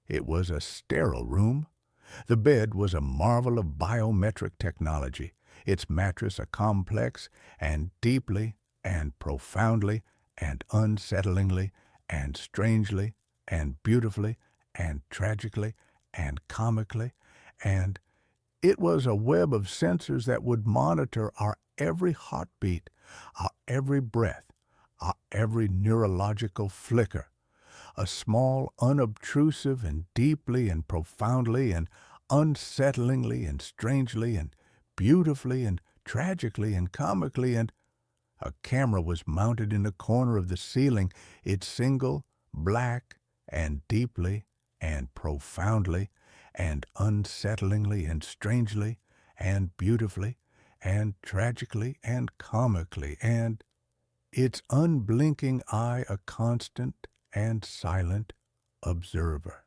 it was a sterile room. The bed was a marvel of biometric technology, its mattress a complex and deeply and profoundly and unsettlingly and strangely and beautifully and tragically and comically, and it was a web of sensors that would monitor our every heartbeat, our every breath, our every neurological flicker. A small, unobtrusive, and deeply and profoundly and unsettlingly and strangely and beautifully and tragically and comically, and a camera was mounted in the corner of the ceiling, its single, black, and deeply and profoundly and unsettlingly and strangely and beautifully and tragically and comically, and its unblinking eye a constant and silent observer.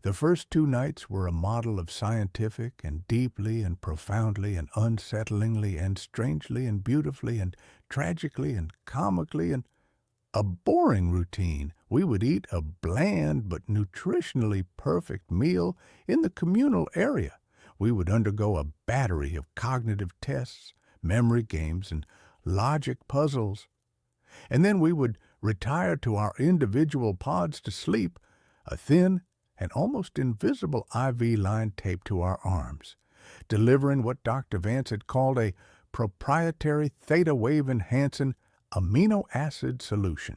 The first 2 nights were a model of scientific and deeply and profoundly and unsettlingly and strangely and beautifully and tragically and comically, and a boring routine. We would eat a bland but nutritionally perfect meal in the communal area. We would undergo a battery of cognitive tests, memory games, and logic puzzles. And then we would retire to our individual pods to sleep, a thin and almost invisible IV line taped to our arms, delivering what Dr. Vance had called a proprietary theta wave enhancing amino acid solution.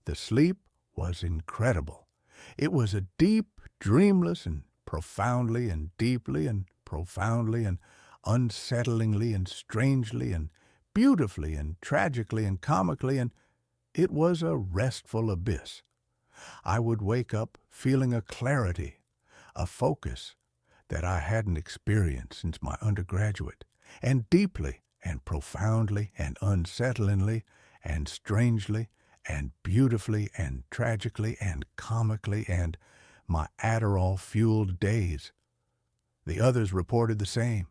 The sleep was incredible. It was a deep, dreamless, and profoundly and deeply and profoundly and unsettlingly and strangely and beautifully and tragically and comically, and it was a restful abyss. I would wake up feeling a clarity, a focus that I hadn't experienced since my undergraduate, and deeply and profoundly and unsettlingly and strangely and beautifully and tragically and comically, and my Adderall-fueled days. The others reported the same.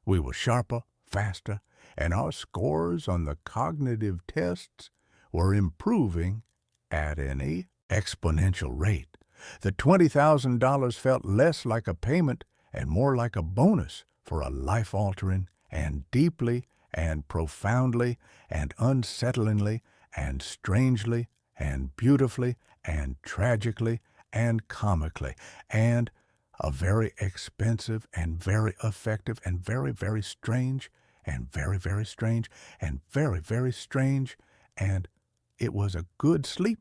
We were sharper, faster, and our scores on the cognitive tests were improving at an exponential rate. The $20,000 felt less like a payment and more like a bonus for a life-altering and deeply and profoundly and unsettlingly and strangely and beautifully and tragically and comically, and a very expensive and very effective and very, very strange and very, very strange and very, very strange, and it was a good sleep.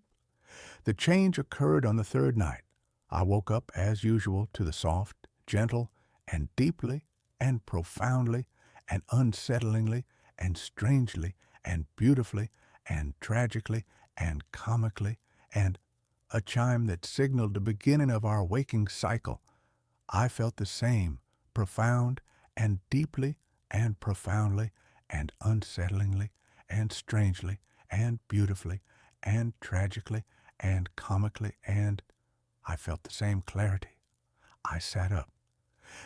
The change occurred on the third night. I woke up as usual to the soft, gentle, and deeply and profoundly and unsettlingly and strangely and beautifully and tragically and comically, and a chime that signaled the beginning of our waking cycle. I felt the same, profound and deeply and profoundly and unsettlingly and strangely and beautifully and tragically and comically, and I felt the same clarity. I sat up.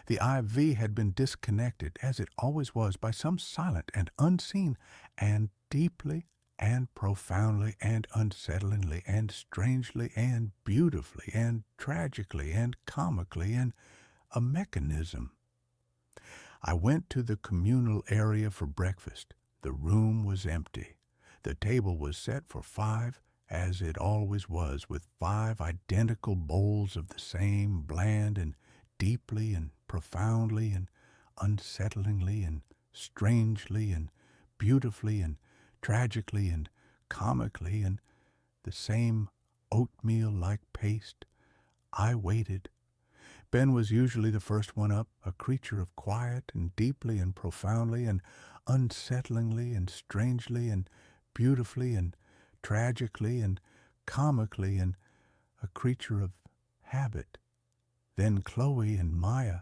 The IV had been disconnected, as it always was, by some silent and unseen, and deeply and profoundly and unsettlingly and strangely and beautifully and tragically and comically, and a mechanism. I went to the communal area for breakfast. The room was empty. The table was set for 5, as it always was, with 5 identical bowls of the same bland and deeply and profoundly and unsettlingly and strangely and beautifully and tragically and comically, and the same oatmeal-like paste. I waited. Ben was usually the first one up, a creature of quiet and deeply and profoundly and unsettlingly and strangely and beautifully and tragically and comically, and a creature of habit. Then Chloe and Maya.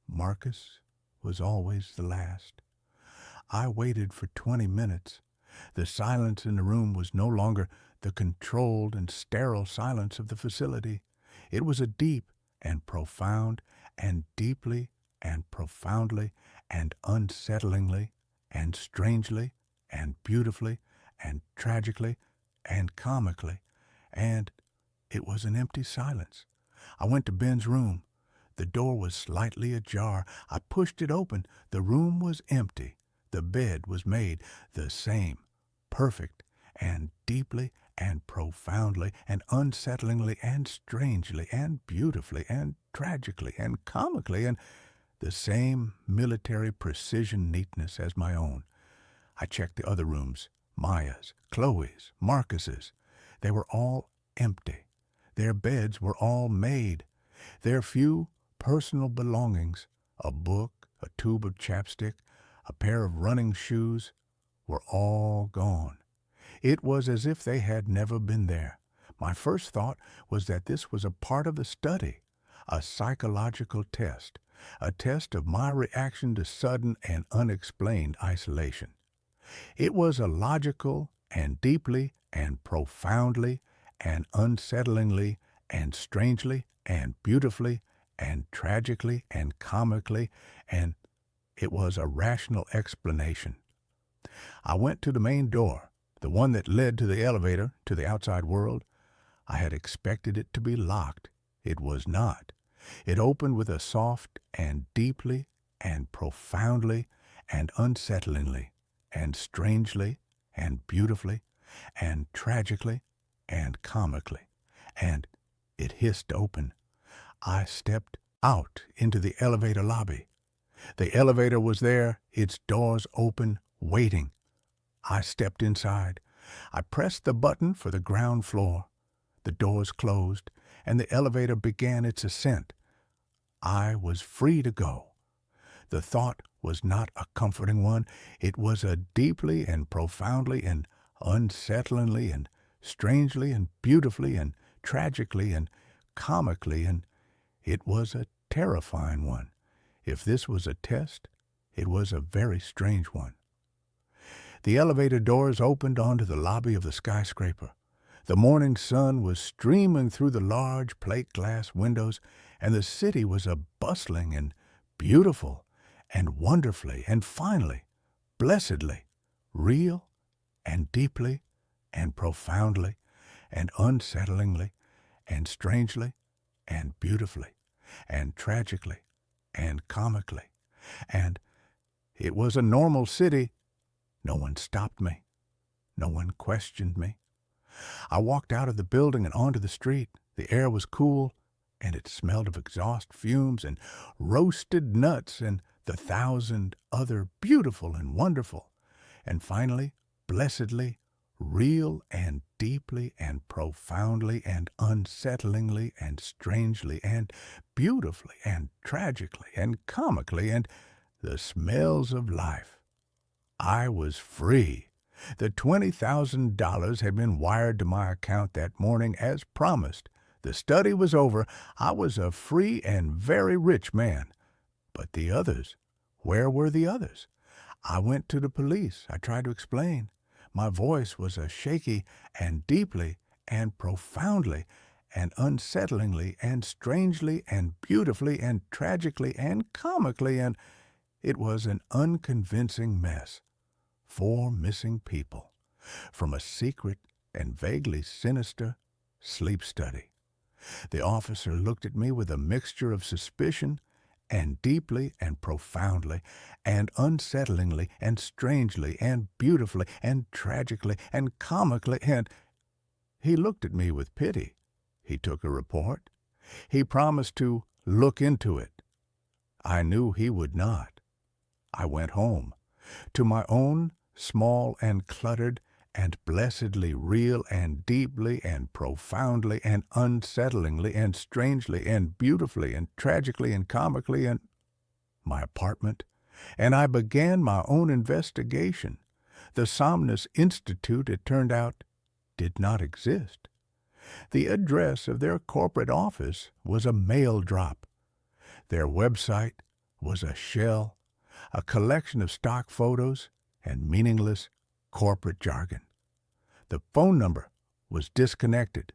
Marcus was always the last. I waited for 20 minutes. The silence in the room was no longer the controlled and sterile silence of the facility. It was a deep and profound and deeply and profoundly and unsettlingly and strangely and beautifully and tragically and comically, and it was an empty silence. I went to Ben's room. The door was slightly ajar. I pushed it open. The room was empty. The bed was made the same, perfect and deeply and profoundly and unsettlingly and strangely and beautifully and tragically and comically, and the same military precision neatness as my own. I checked the other rooms, Maya's, Chloe's, Marcus's. They were all empty. Their beds were all made. Their few personal belongings, a book, a tube of chapstick, a pair of running shoes, were all gone. It was as if they had never been there. My first thought was that this was a part of the study, a psychological test, a test of my reaction to sudden and unexplained isolation. It was a logical and deeply and profoundly and unsettlingly and strangely and beautifully and tragically and comically, and it was a rational explanation. I went to the main door, the one that led to the elevator, to the outside world. I had expected it to be locked. It was not. It opened with a soft and deeply and profoundly and unsettlingly and strangely and beautifully and tragically and comically, and it hissed open. I stepped out into the elevator lobby. The elevator was there, its doors open, waiting. I stepped inside. I pressed the button for the ground floor. The doors closed, and the elevator began its ascent. I was free to go. The thought was not a comforting one. It was a deeply and profoundly and unsettlingly and strangely and beautifully and tragically and comically, and it was a terrifying one. If this was a test, it was a very strange one. The elevator doors opened onto the lobby of the skyscraper. The morning sun was streaming through the large plate glass windows, and the city was a bustling and beautiful and wonderfully and finally, blessedly, real and deeply and profoundly and unsettlingly and strangely and beautifully and tragically and comically. And it was a normal city. No one stopped me. No one questioned me. I walked out of the building and onto the street. The air was cool, and it smelled of exhaust fumes and roasted nuts and the thousand other beautiful and wonderful, and finally, blessedly, real and deeply and profoundly and unsettlingly and strangely and beautifully and tragically and comically, and the smells of life. I was free. The $20,000 had been wired to my account that morning as promised. The study was over. I was a free and very rich man. But the others, where were the others? I went to the police. I tried to explain. My voice was a shaky and deeply and profoundly and unsettlingly and strangely and beautifully and tragically and comically, and it was an unconvincing mess. 4 missing people from a secret and vaguely sinister sleep study. The officer looked at me with a mixture of suspicion and deeply and profoundly and unsettlingly and strangely and beautifully and tragically and comically, and he looked at me with pity. He took a report. He promised to look into it. I knew he would not. I went home to my own small and cluttered and blessedly real and deeply and profoundly and unsettlingly and strangely and beautifully and tragically and comically and my apartment, and I began my own investigation. The Somnus Institute, it turned out, did not exist. The address of their corporate office was a mail drop. Their website was a shell, a collection of stock photos and meaningless corporate jargon. The phone number was disconnected.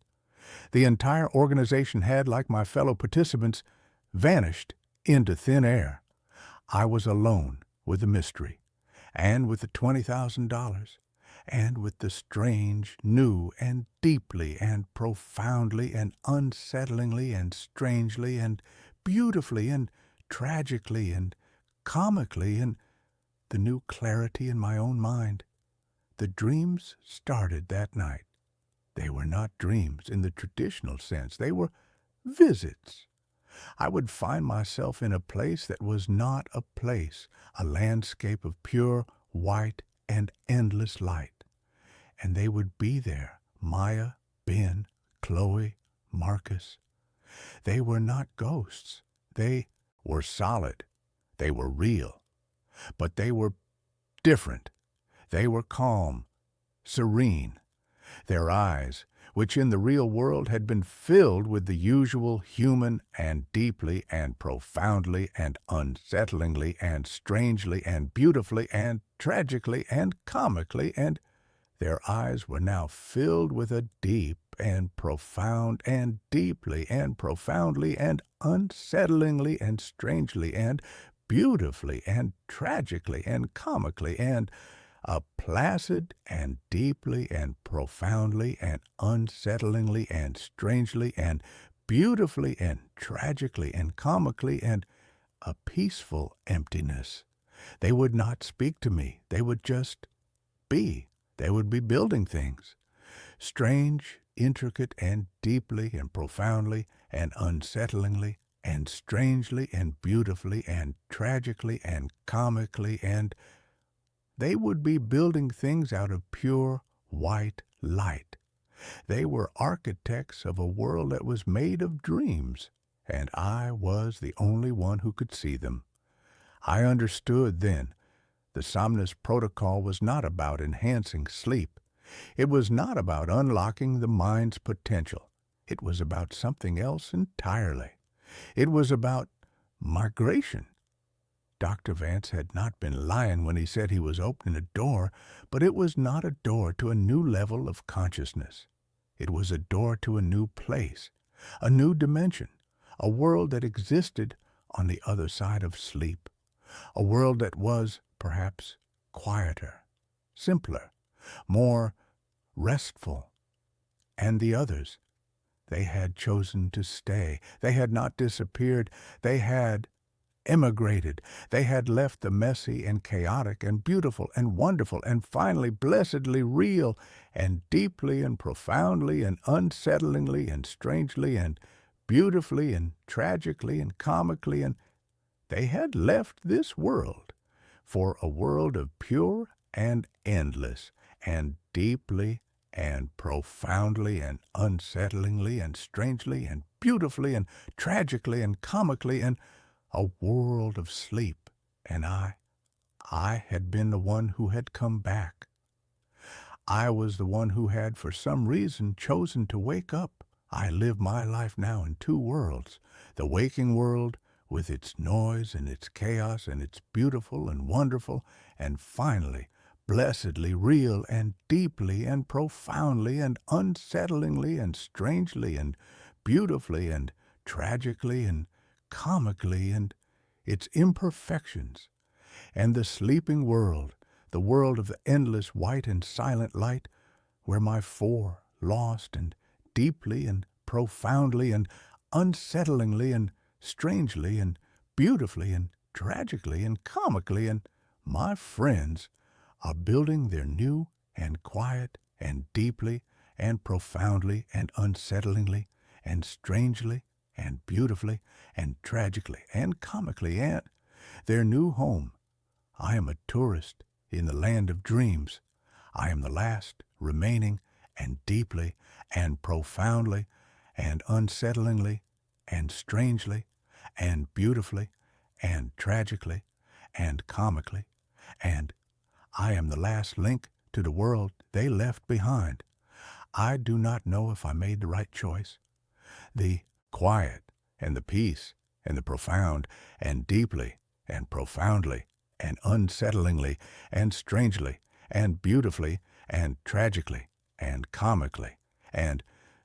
The entire organization had, like my fellow participants, vanished into thin air. I was alone with the mystery, and with the $20,000, and with the strange, new, and deeply, and profoundly, and unsettlingly, and strangely, and beautifully, and tragically, and comically, and the new clarity in my own mind. The dreams started that night. They were not dreams in the traditional sense. They were visits. I would find myself in a place that was not a place, a landscape of pure, white, and endless light. And they would be there, Maya, Ben, Chloe, Marcus. They were not ghosts. They were solid. They were real. But they were different. They were calm, serene. Their eyes, which in the real world had been filled with the usual human and deeply and profoundly and unsettlingly and strangely and beautifully and tragically and comically, and their eyes were now filled with a deep and profound and deeply and profoundly and unsettlingly and strangely and beautifully and tragically and comically, and a placid and deeply and profoundly and unsettlingly and strangely and beautifully and tragically and comically, and a peaceful emptiness. They would not speak to me. They would just be. They would be building things. Strange, intricate, and deeply and profoundly and unsettlingly and strangely and beautifully and tragically and comically, and they would be building things out of pure white light. They were architects of a world that was made of dreams, and I was the only one who could see them. I understood then the Somnus Protocol was not about enhancing sleep. It was not about unlocking the mind's potential. It was about something else entirely. It was about migration. Dr. Vance had not been lying when he said he was opening a door, but it was not a door to a new level of consciousness. It was a door to a new place, a new dimension, a world that existed on the other side of sleep, a world that was, perhaps, quieter, simpler, more restful. And the others, they had chosen to stay. They had not disappeared. They had emigrated. They had left the messy and chaotic and beautiful and wonderful and finally blessedly real and deeply and profoundly and unsettlingly and strangely and beautifully and tragically and comically, and they had left this world for a world of pure and endless and deeply and profoundly and unsettlingly and strangely and beautifully and tragically and comically, and a world of sleep. And I had been the one who had come back. I was the one who had, for some reason, chosen to wake up. I live my life now in two worlds, the waking world with its noise and its chaos and its beautiful and wonderful, and finally, blessedly real and deeply and profoundly and unsettlingly and strangely and beautifully and tragically and comically and its imperfections, and the sleeping world, the world of the endless white and silent light, where my four lost and deeply and profoundly and unsettlingly and strangely and beautifully and tragically and comically, and my friends are building their new and quiet and deeply and profoundly and unsettlingly and strangely and beautifully and tragically and comically and their new home. I am a tourist in the land of dreams. I am the last remaining and deeply and profoundly and unsettlingly and strangely and beautifully and tragically and comically, and I am the last link to the world they left behind. I do not know if I made the right choice. The quiet and the peace and the profound and deeply and profoundly and unsettlingly and strangely and beautifully and tragically and comically, and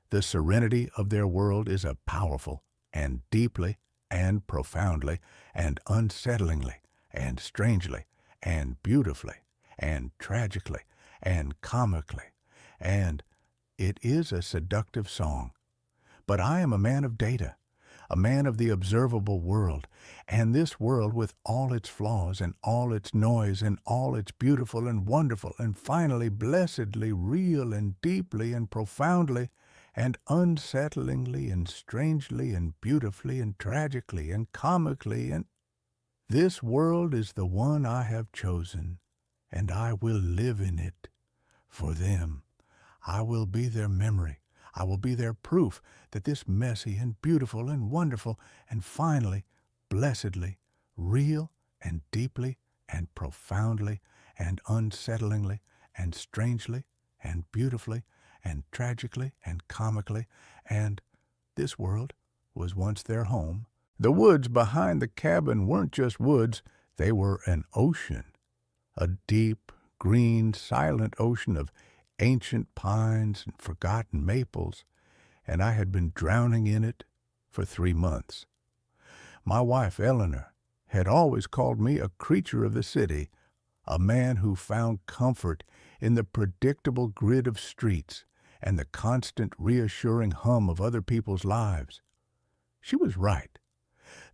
the serenity of their world is a powerful and deeply and profoundly and unsettlingly and strangely and beautifully and tragically and comically, and it is a seductive song. But I am a man of data, a man of the observable world, and this world with all its flaws and all its noise and all its beautiful and wonderful and finally blessedly real and deeply and profoundly and unsettlingly and strangely and beautifully and tragically and comically, and this world is the one I have chosen, and I will live in it for them. I will be their memory. I will be their proof that this messy and beautiful and wonderful and finally, blessedly, real and deeply and profoundly and unsettlingly and strangely and beautifully and tragically and comically, and this world was once their home. The woods behind the cabin weren't just woods, they were an ocean, a deep, green, silent ocean of ancient pines and forgotten maples, and I had been drowning in it for 3 months. My wife, Eleanor, had always called me a creature of the city, a man who found comfort in the predictable grid of streets and the constant reassuring hum of other people's lives. She was right.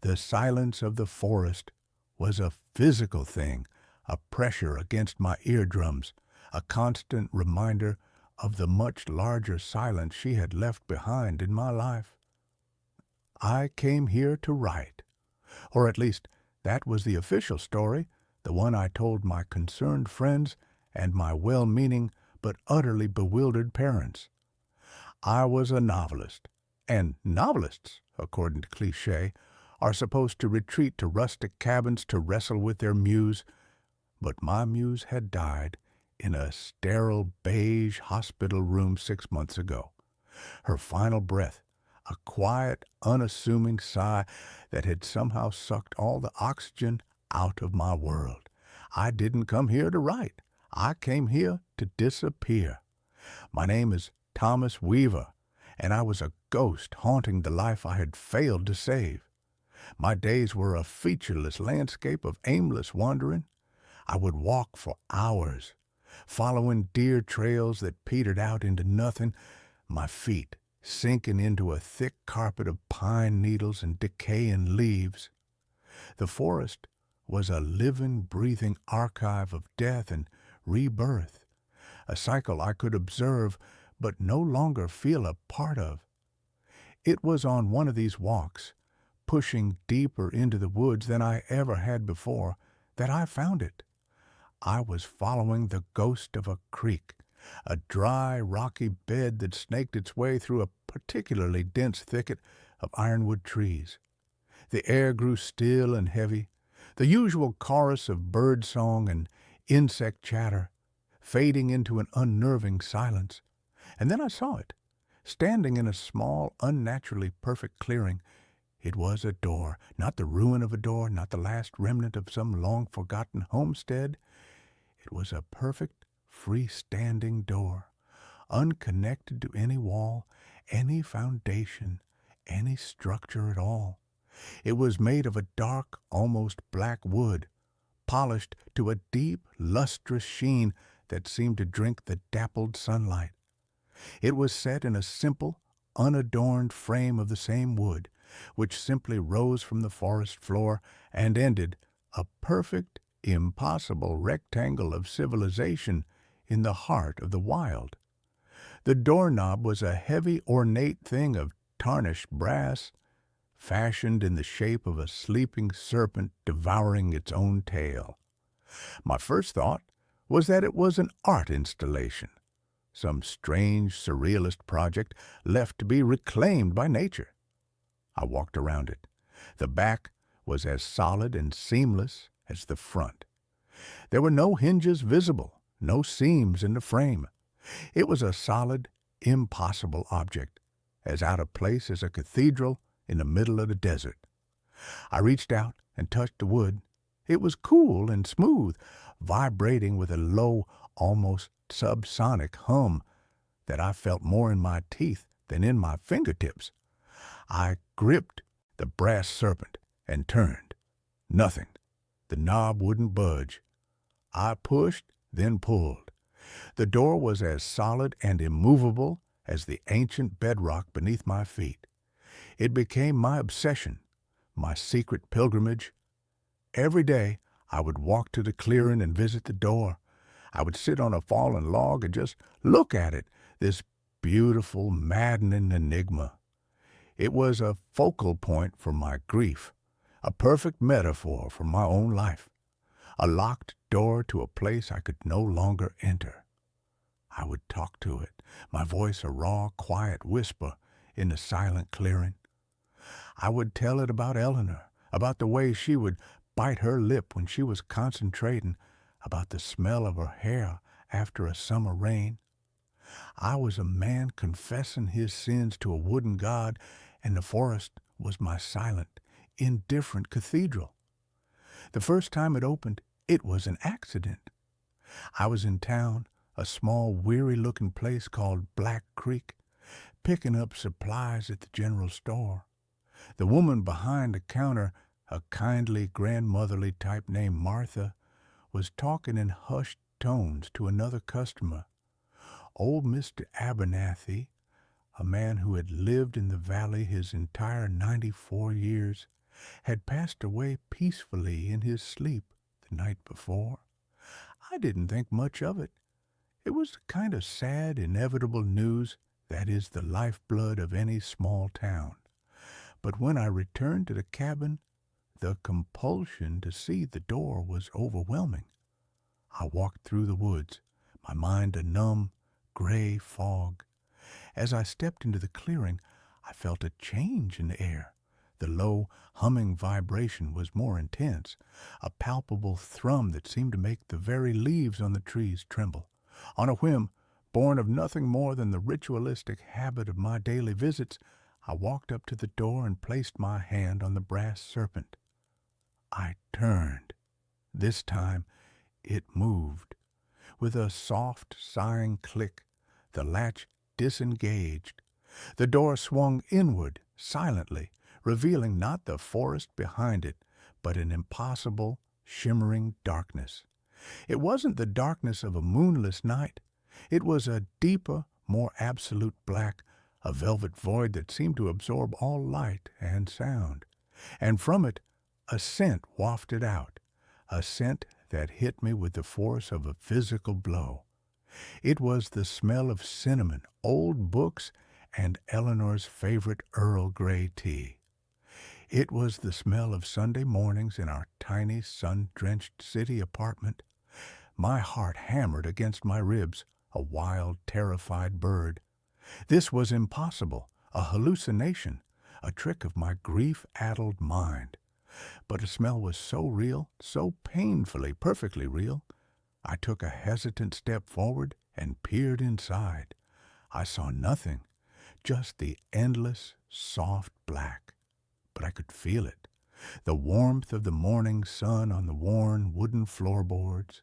The silence of the forest was a physical thing, a pressure against my eardrums, a constant reminder of the much larger silence she had left behind in my life. I came here to write, or at least that was the official story, the one I told my concerned friends and my well-meaning but utterly bewildered parents. I was a novelist, and novelists, according to cliché, are supposed to retreat to rustic cabins to wrestle with their muse, but my muse had died in a sterile beige hospital room 6 months ago. Her final breath, a quiet, unassuming sigh that had somehow sucked all the oxygen out of my world. I didn't come here to write. I came here to disappear. My name is Thomas Weaver, and I was a ghost haunting the life I had failed to save. My days were a featureless landscape of aimless wandering. I would walk for hours, following deer trails that petered out into nothing, my feet sinking into a thick carpet of pine needles and decaying leaves. The forest was a living, breathing archive of death and rebirth, a cycle I could observe but no longer feel a part of. It was on one of these walks, pushing deeper into the woods than I ever had before, that I found it. I was following the ghost of a creek, a dry, rocky bed that snaked its way through a particularly dense thicket of ironwood trees. The air grew still and heavy, the usual chorus of bird song and insect chatter fading into an unnerving silence. And then I saw it, standing in a small, unnaturally perfect clearing. It was a door, not the ruin of a door, not the last remnant of some long-forgotten homestead. It was a perfect, freestanding door, unconnected to any wall, any foundation, any structure at all. It was made of a dark, almost black wood, polished to a deep, lustrous sheen that seemed to drink the dappled sunlight. It was set in a simple, unadorned frame of the same wood, which simply rose from the forest floor and ended, a perfect, impossible rectangle of civilization in the heart of the wild. The doorknob was a heavy, ornate thing of tarnished brass, fashioned in the shape of a sleeping serpent devouring its own tail. My first thought was that it was an art installation, some strange surrealist project left to be reclaimed by nature. I walked around it. The back was as solid and seamless as the front. There were no hinges visible, no seams in the frame. It was a solid, impossible object, as out of place as a cathedral in the middle of the desert. I reached out and touched the wood. It was cool and smooth, vibrating with a low, almost subsonic hum that I felt more in my teeth than in my fingertips. I gripped the brass serpent and turned. Nothing. The knob wouldn't budge. I pushed, then pulled. The door was as solid and immovable as the ancient bedrock beneath my feet. It became my obsession, my secret pilgrimage. Every day I would walk to the clearing and visit the door. I would sit on a fallen log and just look at it, this beautiful, maddening enigma. It was a focal point for my grief, a perfect metaphor for my own life, a locked door to a place I could no longer enter. I would talk to it, my voice a raw, quiet whisper in the silent clearing. I would tell it about Eleanor, about the way she would bite her lip when she was concentrating, about the smell of her hair after a summer rain. I was a man confessing his sins to a wooden god, and the forest was my silent, indifferent cathedral. The first time it opened, it was an accident. I was in town, a small, weary-looking place called Black Creek, picking up supplies at the general store. The woman behind the counter, a kindly, grandmotherly type named Martha, was talking in hushed tones to another customer. Old Mr. Abernathy, a man who had lived in the valley his entire 94 years, had passed away peacefully in his sleep the night before. I didn't think much of it. It was the kind of sad, inevitable news that is the lifeblood of any small town. But when I returned to the cabin, the compulsion to see the door was overwhelming. I walked through the woods, my mind a numb, gray fog. As I stepped into the clearing, I felt a change in the air, The low, humming vibration was more intense, a palpable thrum that seemed to make the very leaves on the trees tremble. On a whim, born of nothing more than the ritualistic habit of my daily visits, I walked up to the door and placed my hand on the brass serpent. I turned. This time it moved. With a soft, sighing click, the latch disengaged. The door swung inward, silently, revealing not the forest behind it, but an impossible, shimmering darkness. It wasn't the darkness of a moonless night. It was a deeper, more absolute black, a velvet void that seemed to absorb all light and sound. And from it, a scent wafted out, a scent that hit me with the force of a physical blow. It was the smell of cinnamon, old books, and Eleanor's favorite Earl Grey tea. It was the smell of Sunday mornings in our tiny, sun-drenched city apartment. My heart hammered against my ribs, a wild, terrified bird. This was impossible, a hallucination, a trick of my grief-addled mind. But the smell was so real, so painfully, perfectly real. I took a hesitant step forward and peered inside. I saw nothing, just the endless, soft black. But I could feel it, the warmth of the morning sun on the worn wooden floorboards,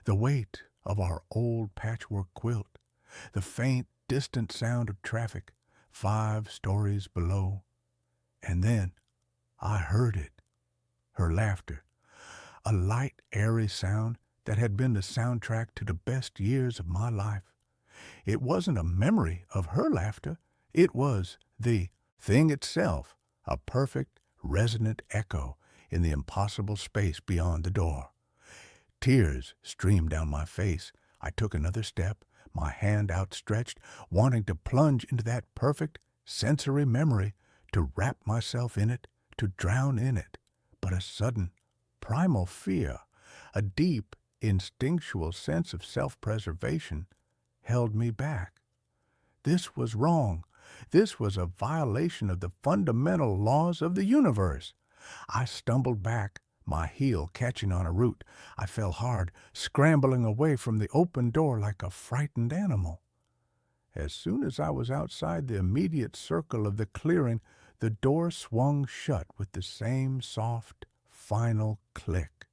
the weight of our old patchwork quilt, the faint, distant sound of traffic 5 stories below. And then I heard it, her laughter, a light, airy sound that had been the soundtrack to the best years of my life. It wasn't a memory of her laughter. It was the thing itself, a perfect, resonant echo in the impossible space beyond the door. Tears streamed down my face. I took another step, my hand outstretched, wanting to plunge into that perfect, sensory memory, to wrap myself in it, to drown in it. But a sudden, primal fear, a deep, instinctual sense of self-preservation, held me back. This was wrong. This was a violation of the fundamental laws of the universe. I stumbled back, my heel catching on a root. I fell hard, scrambling away from the open door like a frightened animal. As soon as I was outside the immediate circle of the clearing, the door swung shut with the same soft, final click.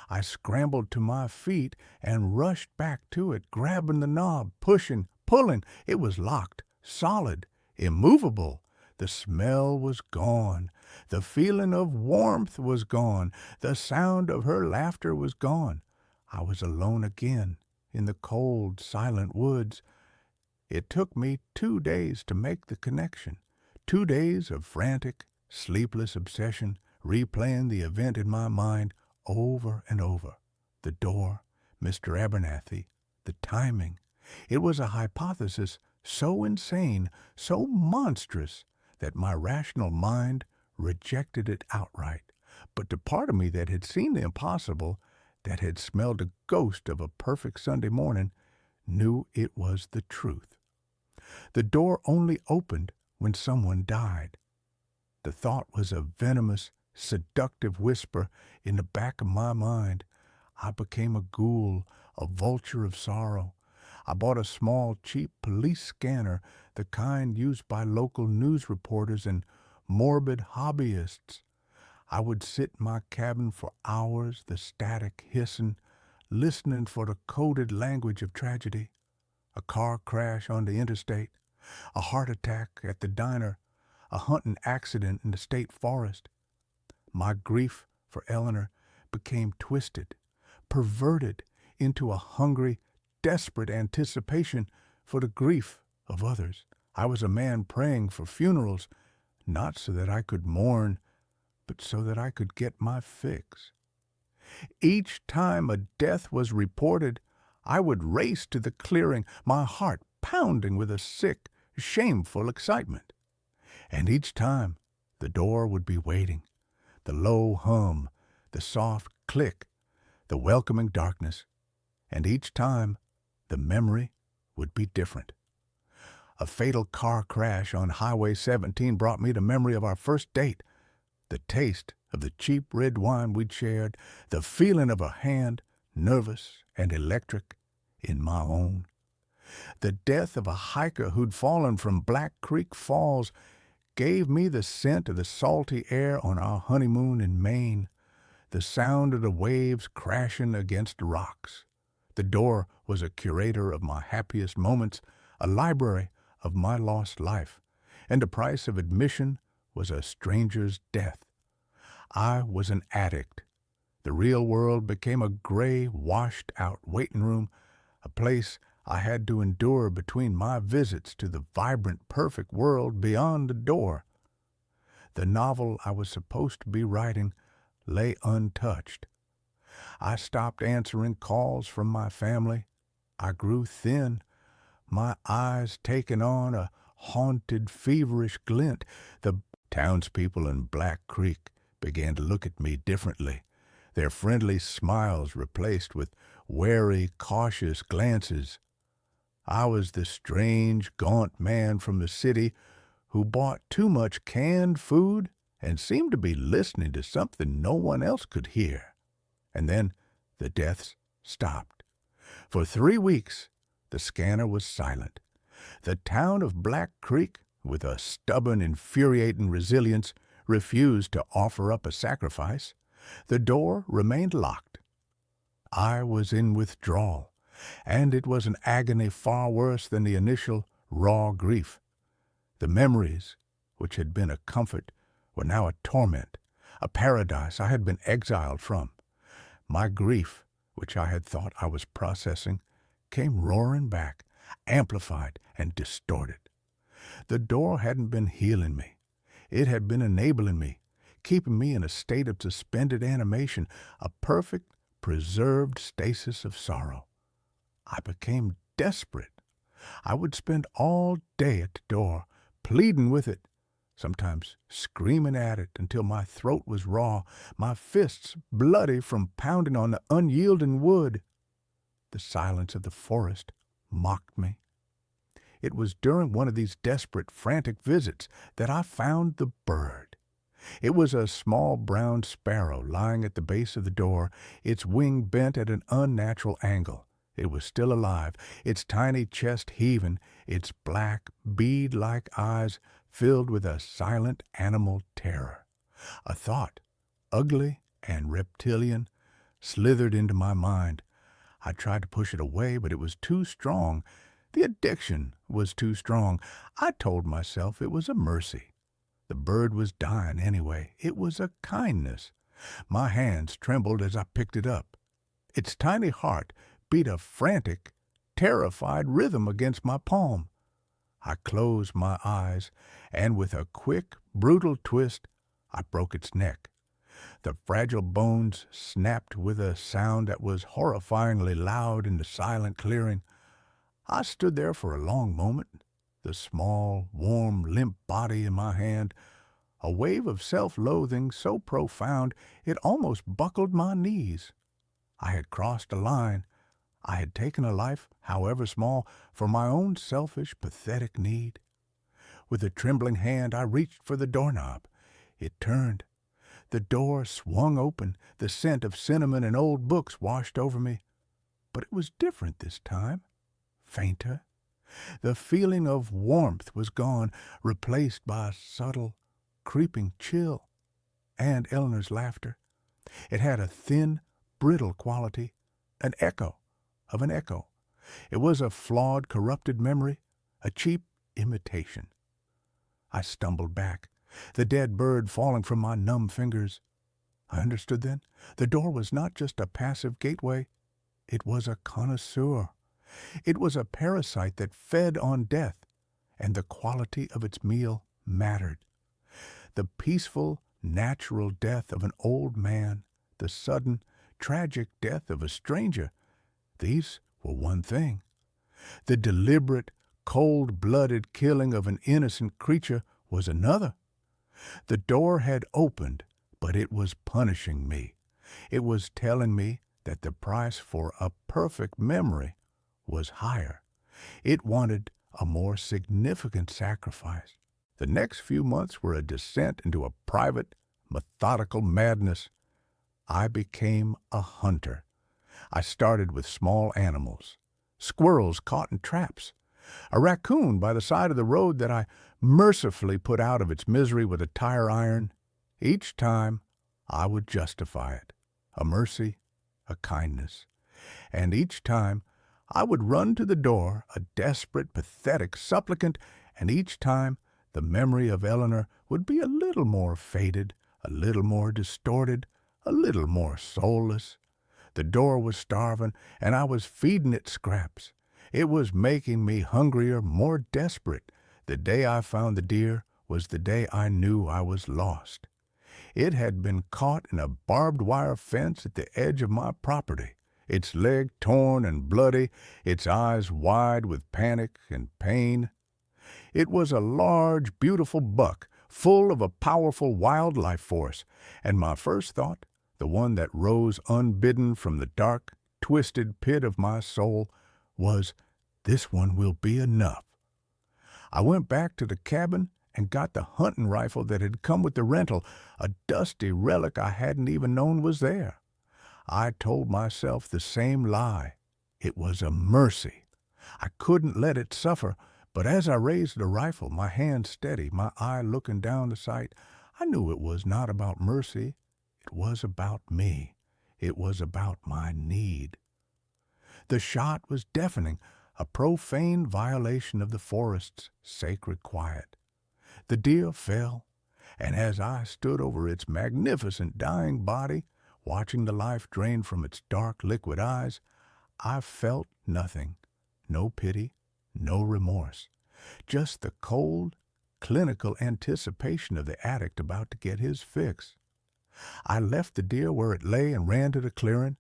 I scrambled to my feet and rushed back to it, grabbing the knob, pushing, pulling. It was locked, solid, immovable. The smell was gone. The feeling of warmth was gone. The sound of her laughter was gone. I was alone again in the cold, silent woods. It took me 2 days to make the connection. 2 days of frantic, sleepless obsession, replaying the event in my mind over and over. The door, Mr. Abernathy, the timing. It was a hypothesis so insane, so monstrous, that my rational mind rejected it outright. But the part of me that had seen the impossible, that had smelled a ghost of a perfect Sunday morning, knew it was the truth. The door only opened when someone died. The thought was a venomous, seductive whisper in the back of my mind. I became a ghoul, a vulture of sorrow. I bought a small, cheap police scanner, the kind used by local news reporters and morbid hobbyists. I would sit in my cabin for hours, the static hissing, listening for the coded language of tragedy. A car crash on the interstate, a heart attack at the diner, a hunting accident in the state forest. My grief for Eleanor became twisted, perverted into a hungry, desperate anticipation for the grief of others. I was a man praying for funerals, not so that I could mourn, but so that I could get my fix. Each time a death was reported, I would race to the clearing, my heart pounding with a sick, shameful excitement. And each time the door would be waiting, the low hum, the soft click, the welcoming darkness, and each time the memory would be different. A fatal car crash on Highway 17 brought me to memory of our first date, the taste of the cheap red wine we'd shared, the feeling of a hand, nervous and electric, in my own. The death of a hiker who'd fallen from Black Creek Falls gave me the scent of the salty air on our honeymoon in Maine, the sound of the waves crashing against rocks. The door was a curator of my happiest moments, a library of my lost life, and the price of admission was a stranger's death. I was an addict. The real world became a gray, washed-out waiting room, a place I had to endure between my visits to the vibrant, perfect world beyond the door. The novel I was supposed to be writing lay untouched. I stopped answering calls from my family. I grew thin, my eyes taking on a haunted, feverish glint. The townspeople in Black Creek began to look at me differently, their friendly smiles replaced with wary, cautious glances. I was the strange, gaunt man from the city who bought too much canned food and seemed to be listening to something no one else could hear. And then the deaths stopped. For 3 weeks, the scanner was silent. The town of Black Creek, with a stubborn, infuriating resilience, refused to offer up a sacrifice. The door remained locked. I was in withdrawal, and it was an agony far worse than the initial raw grief. The memories, which had been a comfort, were now a torment, a paradise I had been exiled from. My grief, which I had thought I was processing, came roaring back, amplified and distorted. The door hadn't been healing me. It had been enabling me, keeping me in a state of suspended animation, a perfect, preserved stasis of sorrow. I became desperate. I would spend all day at the door, pleading with it, sometimes screaming at it until my throat was raw, my fists bloody from pounding on the unyielding wood. The silence of the forest mocked me. It was during one of these desperate, frantic visits that I found the bird. It was a small brown sparrow lying at the base of the door, its wing bent at an unnatural angle. It was still alive, its tiny chest heaving, its black, bead-like eyes filled with a silent animal terror. A thought, ugly and reptilian, slithered into my mind. I tried to push it away, but it was too strong. The addiction was too strong. I told myself it was a mercy. The bird was dying anyway. It was a kindness. My hands trembled as I picked it up. Its tiny heart beat a frantic, terrified rhythm against my palm. I closed my eyes, and with a quick, brutal twist, I broke its neck. The fragile bones snapped with a sound that was horrifyingly loud in the silent clearing. I stood there for a long moment, the small, warm, limp body in my hand, a wave of self-loathing so profound it almost buckled my knees. I had crossed a line. I had taken a life, however small, for my own selfish, pathetic need. With a trembling hand, I reached for the doorknob. It turned. The door swung open. The scent of cinnamon and old books washed over me. But it was different this time. Fainter. The feeling of warmth was gone, replaced by a subtle, creeping chill. And Eleanor's laughter. It had a thin, brittle quality, an echo of an echo. It was a flawed, corrupted memory, a cheap imitation. I stumbled back, the dead bird falling from my numb fingers. I understood then. The door was not just a passive gateway. It was a connoisseur. It was a parasite that fed on death, and the quality of its meal mattered. The peaceful, natural death of an old man, the sudden, tragic death of a stranger, these were one thing. The deliberate, cold-blooded killing of an innocent creature was another. The door had opened, but it was punishing me. It was telling me that the price for a perfect memory was higher. It wanted a more significant sacrifice. The next few months were a descent into a private, methodical madness. I became a hunter. I started with small animals, squirrels caught in traps, a raccoon by the side of the road that I mercifully put out of its misery with a tire iron. Each time, I would justify it, a mercy, a kindness. And each time, I would run to the door, a desperate, pathetic supplicant, and each time, the memory of Eleanor would be a little more faded, a little more distorted, a little more soulless. The door was starving, and I was feeding it scraps. It was making me hungrier, more desperate. The day I found the deer was the day I knew I was lost. It had been caught in a barbed wire fence at the edge of my property, its leg torn and bloody, its eyes wide with panic and pain. It was a large, beautiful buck, full of a powerful wild life force, and my first thought, the one that rose unbidden from the dark, twisted pit of my soul, was, "This one will be enough." I went back to the cabin and got the hunting rifle that had come with the rental, a dusty relic I hadn't even known was there. I told myself the same lie. It was a mercy. I couldn't let it suffer, but as I raised the rifle, my hand steady, my eye looking down the sight, I knew it was not about mercy. It was about me. It was about my need. The shot was deafening, a profane violation of the forest's sacred quiet. The deer fell, and as I stood over its magnificent dying body, watching the life drain from its dark liquid eyes, I felt nothing, no pity, no remorse, just the cold, clinical anticipation of the addict about to get his fix. I left the deer where it lay and ran to the clearing.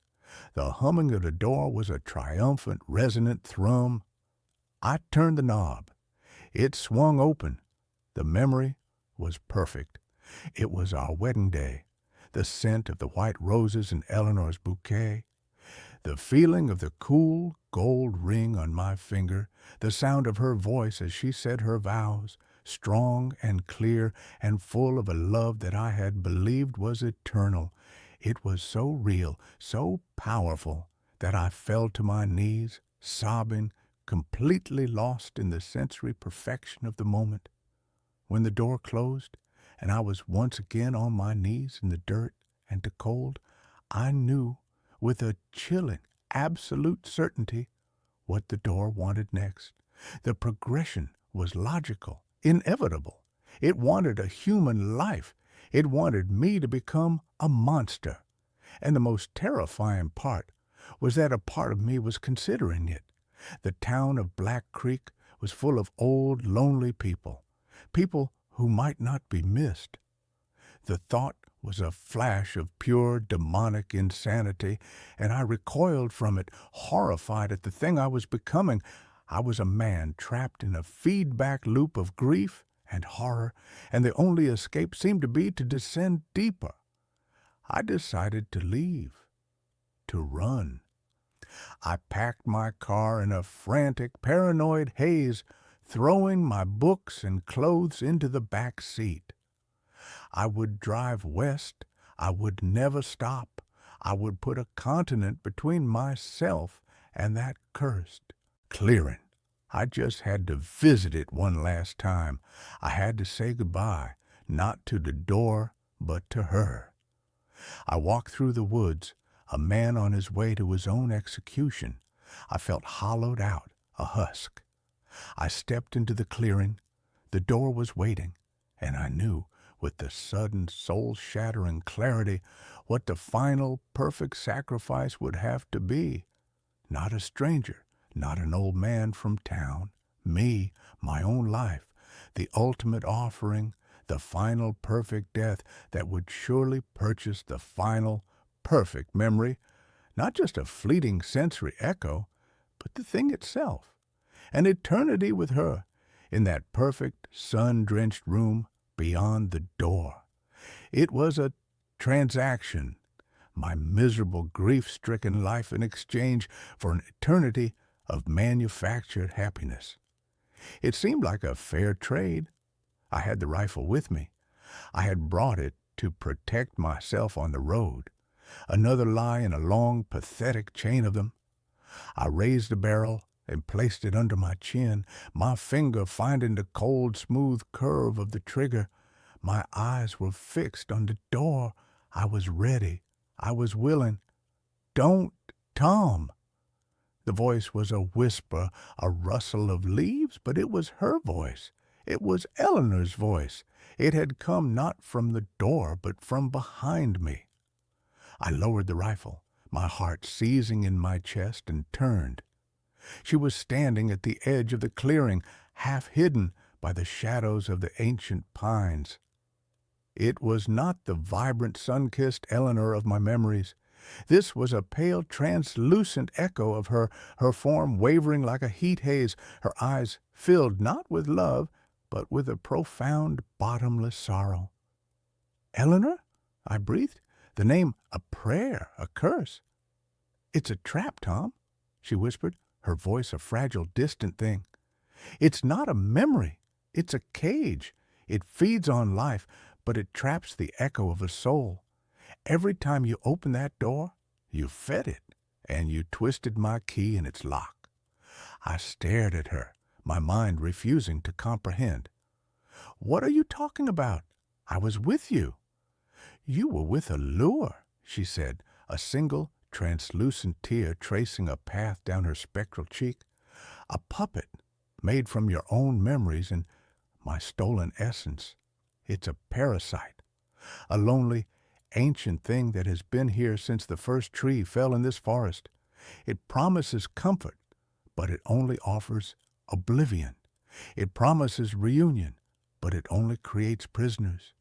The humming of the door was a triumphant, resonant thrum. I turned the knob. It swung open. The memory was perfect. It was our wedding day, the scent of the white roses in Eleanor's bouquet, the feeling of the cool gold ring on my finger, the sound of her voice as she said her vows, strong and clear and full of a love that I had believed was eternal. It was so real, so powerful, that I fell to my knees, sobbing, completely lost in the sensory perfection of the moment. When the door closed, and I was once again on my knees in the dirt and the cold, I knew with a chilling, absolute certainty what the door wanted next. The progression was logical, inevitable. It wanted a human life. It wanted me to become a monster. And the most terrifying part was that a part of me was considering it. The town of Black Creek was full of old, lonely people, people who might not be missed. The thought was a flash of pure demonic insanity, and I recoiled from it, horrified at the thing I was becoming. I was a man trapped in a feedback loop of grief and horror, and the only escape seemed to be to descend deeper. I decided to leave, to run. I packed my car in a frantic, paranoid haze, throwing my books and clothes into the back seat. I would drive west. I would never stop. I would put a continent between myself and that cursed clearing. I just had to visit it one last time. I had to say goodbye, not to the door, but to her. I walked through the woods, a man on his way to his own execution. I felt hollowed out, a husk. I stepped into the clearing. The door was waiting, and I knew, with the sudden, soul-shattering clarity, what the final, perfect sacrifice would have to be. Not a stranger, not an old man from town. Me, my own life, the ultimate offering, the final perfect death that would surely purchase the final perfect memory, not just a fleeting sensory echo, but the thing itself. An eternity with her, in that perfect, sun-drenched room beyond the door. It was a transaction, my miserable, grief-stricken life in exchange for an eternity of manufactured happiness. It seemed like a fair trade. I had the rifle with me. I had brought it to protect myself on the road. Another lie in a long, pathetic chain of them. I raised the barrel and placed it under my chin, my finger finding the cold, smooth curve of the trigger. My eyes were fixed on the door. I was ready. I was willing. "Don't, Tom!" The voice was a whisper, a rustle of leaves, but it was her voice. It was Eleanor's voice. It had come not from the door, but from behind me. I lowered the rifle, my heart seizing in my chest, and turned. She was standing at the edge of the clearing, half hidden by the shadows of the ancient pines. It was not the vibrant, sun-kissed Eleanor of my memories. This was a pale, translucent echo of her form wavering like a heat haze, her eyes filled not with love, but with a profound, bottomless sorrow. "Eleanor?" I breathed. The name a prayer, a curse. "It's a trap, Tom," she whispered, her voice a fragile, distant thing. "It's not a memory. It's a cage. It feeds on life, but it traps the echo of a soul. Every time you open that door, you fed it, and you twisted my key in its lock." I stared at her, my mind refusing to comprehend. "What are you talking about? I was with you." "You were with a lure," she said, a single, translucent tear tracing a path down her spectral cheek. "A puppet, made from your own memories and my stolen essence. It's a parasite, a lonely, ancient thing that has been here since the first tree fell in this forest. It promises comfort, but it only offers oblivion. It promises reunion, but it only creates prisoners.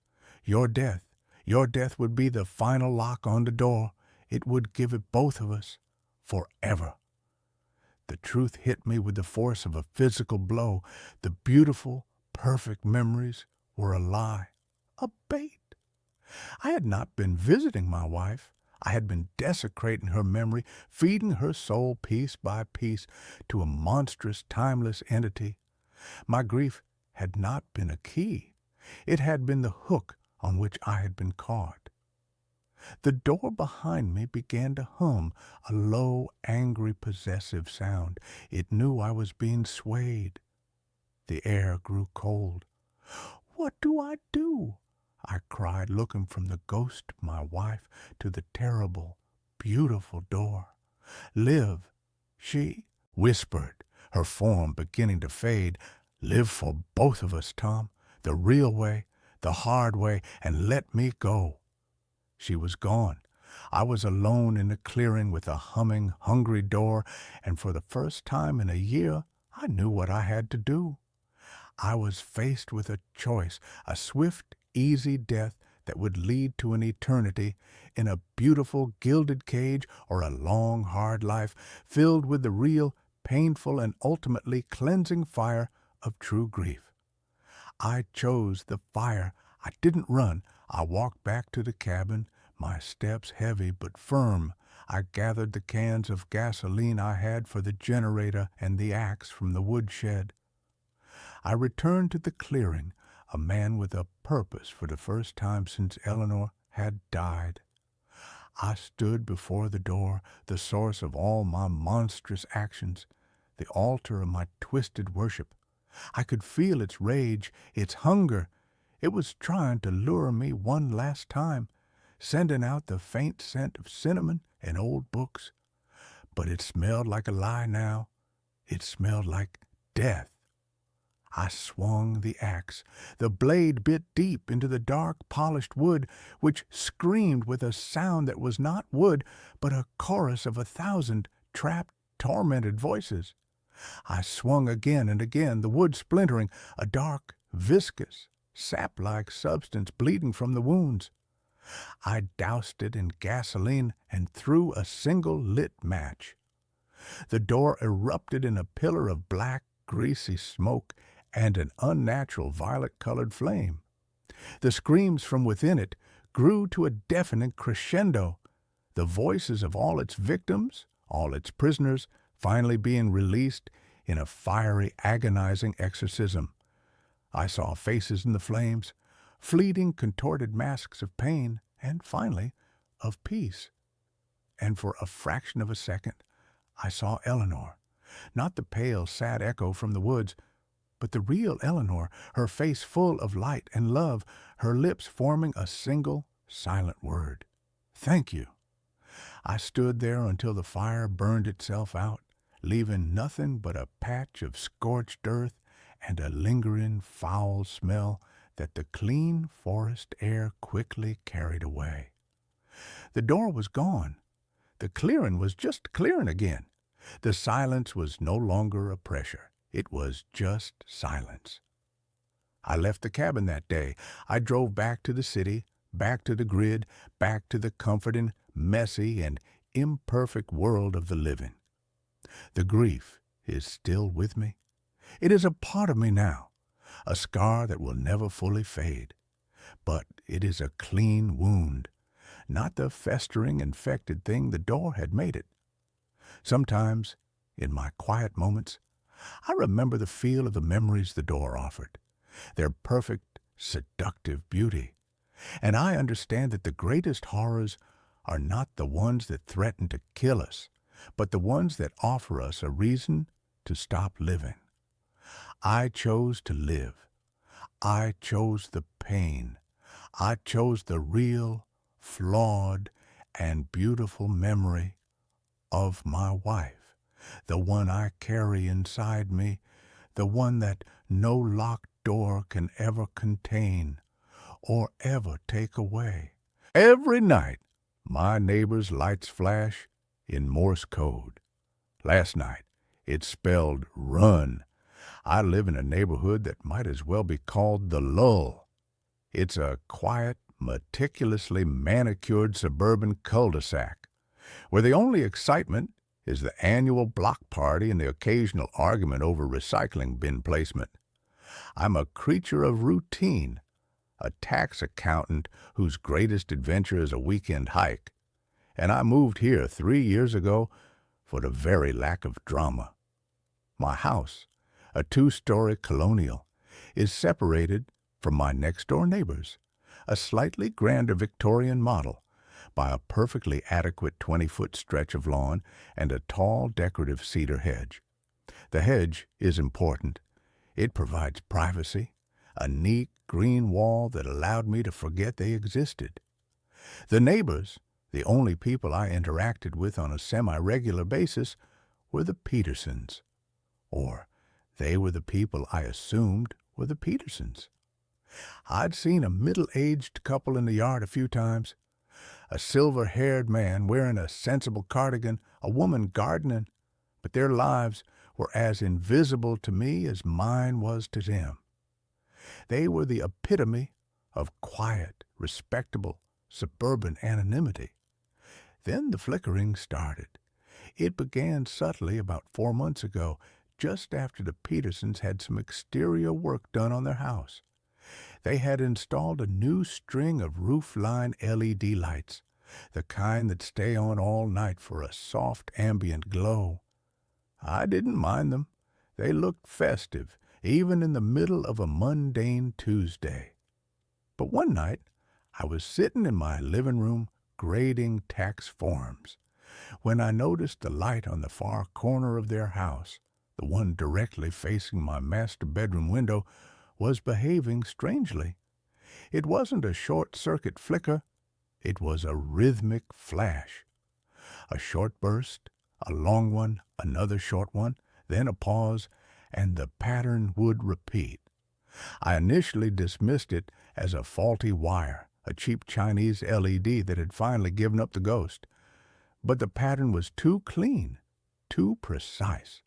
Your death would be the final lock on the door. It would give it both of us forever." The truth hit me with the force of a physical blow. The beautiful, perfect memories were a lie, a bait. I had not been visiting my wife. I had been desecrating her memory, feeding her soul piece by piece to a monstrous, timeless entity. My grief had not been a key. It had been the hook on which I had been caught. The door behind me began to hum, a low, angry, possessive sound. It knew I was being swayed. The air grew cold. "What do I do?" I cried, looking from the ghost of my wife to the terrible, beautiful door. "Live," she whispered, her form beginning to fade. "Live for both of us, Tom, the real way, the hard way, and let me go." She was gone. I was alone in the clearing with a humming, hungry door, and for the first time in a year, I knew what I had to do. I was faced with a choice, a swift, easy death that would lead to an eternity in a beautiful, gilded cage, or a long, hard life filled with the real, painful, and ultimately cleansing fire of true grief. I chose the fire. I didn't run. I walked back to the cabin, my steps heavy but firm. I gathered the cans of gasoline I had for the generator and the axe from the woodshed. I returned to the clearing, a man with a purpose for the first time since Eleanor had died. I stood before the door, the source of all my monstrous actions, the altar of my twisted worship. I could feel its rage, its hunger. It was trying to lure me one last time, sending out the faint scent of cinnamon and old books. But it smelled like a lie now. It smelled like death. I swung the axe. The blade bit deep into the dark, polished wood, which screamed with a sound that was not wood, but a chorus of 1,000 trapped, tormented voices. I swung again and again, the wood splintering, a dark, viscous, sap-like substance bleeding from the wounds. I doused it in gasoline and threw a single lit match. The door erupted in a pillar of black, greasy smoke and an unnatural violet-colored flame. The screams from within it grew to a deafening crescendo, the voices of all its victims, all its prisoners, finally being released in a fiery, agonizing exorcism. I saw faces in the flames, fleeting, contorted masks of pain, and finally, of peace. And for a fraction of a second, I saw Eleanor, not the pale, sad echo from the woods, but the real Eleanor, her face full of light and love, her lips forming a single, silent word. Thank you. I stood there until the fire burned itself out, leaving nothing but a patch of scorched earth and a lingering foul smell that the clean forest air quickly carried away. The door was gone. The clearing was just clearing again. The silence was no longer a pressure. It was just silence. I left the cabin that day. I drove back to the city, back to the grid, back to the comforting, messy, and imperfect world of the living. The grief is still with me. It is a part of me now, a scar that will never fully fade. But it is a clean wound, not the festering, infected thing the door had made it. Sometimes, in my quiet moments, I remember the feel of the memories the door offered, their perfect, seductive beauty. And I understand that the greatest horrors are not the ones that threaten to kill us, but the ones that offer us a reason to stop living. I chose to live. I chose the pain. I chose the real, flawed, and beautiful memory of my wife, the one I carry inside me, the one that no locked door can ever contain or ever take away. Every night, my neighbor's lights flash in Morse code. Last night, it spelled run. I live in a neighborhood that might as well be called the lull. It's a quiet, meticulously manicured suburban cul-de-sac, where the only excitement is the annual block party and the occasional argument over recycling bin placement. I'm a creature of routine, a tax accountant whose greatest adventure is a weekend hike, and I moved here 3 years ago for the very lack of drama. My house, a 2-story colonial, is separated from my next-door neighbors, a slightly grander Victorian model, by a perfectly adequate 20-foot stretch of lawn and a tall decorative cedar hedge. The hedge is important. It provides privacy, a neat green wall that allowed me to forget they existed. The neighbors, the only people I interacted with on a semi-regular basis, were the Petersons. Or they were the people I assumed were the Petersons. I'd seen a middle-aged couple in the yard a few times, a silver-haired man wearing a sensible cardigan, a woman gardening, but their lives were as invisible to me as mine was to them. They were the epitome of quiet, respectable, suburban anonymity. Then the flickering started. It began subtly about 4 months ago, just after the Petersons had some exterior work done on their house. They had installed a new string of roofline LED lights, the kind that stay on all night for a soft ambient glow. I didn't mind them. They looked festive, even in the middle of a mundane Tuesday. But one night, I was sitting in my living room grading tax forms, when I noticed the light on the far corner of their house, the one directly facing my master bedroom window, was behaving strangely. It wasn't a short-circuit flicker. It was a rhythmic flash. A short burst, a long one, another short one, then a pause, and the pattern would repeat. I initially dismissed it as a faulty wire, a cheap Chinese LED that had finally given up the ghost. But the pattern was too clean, too precise.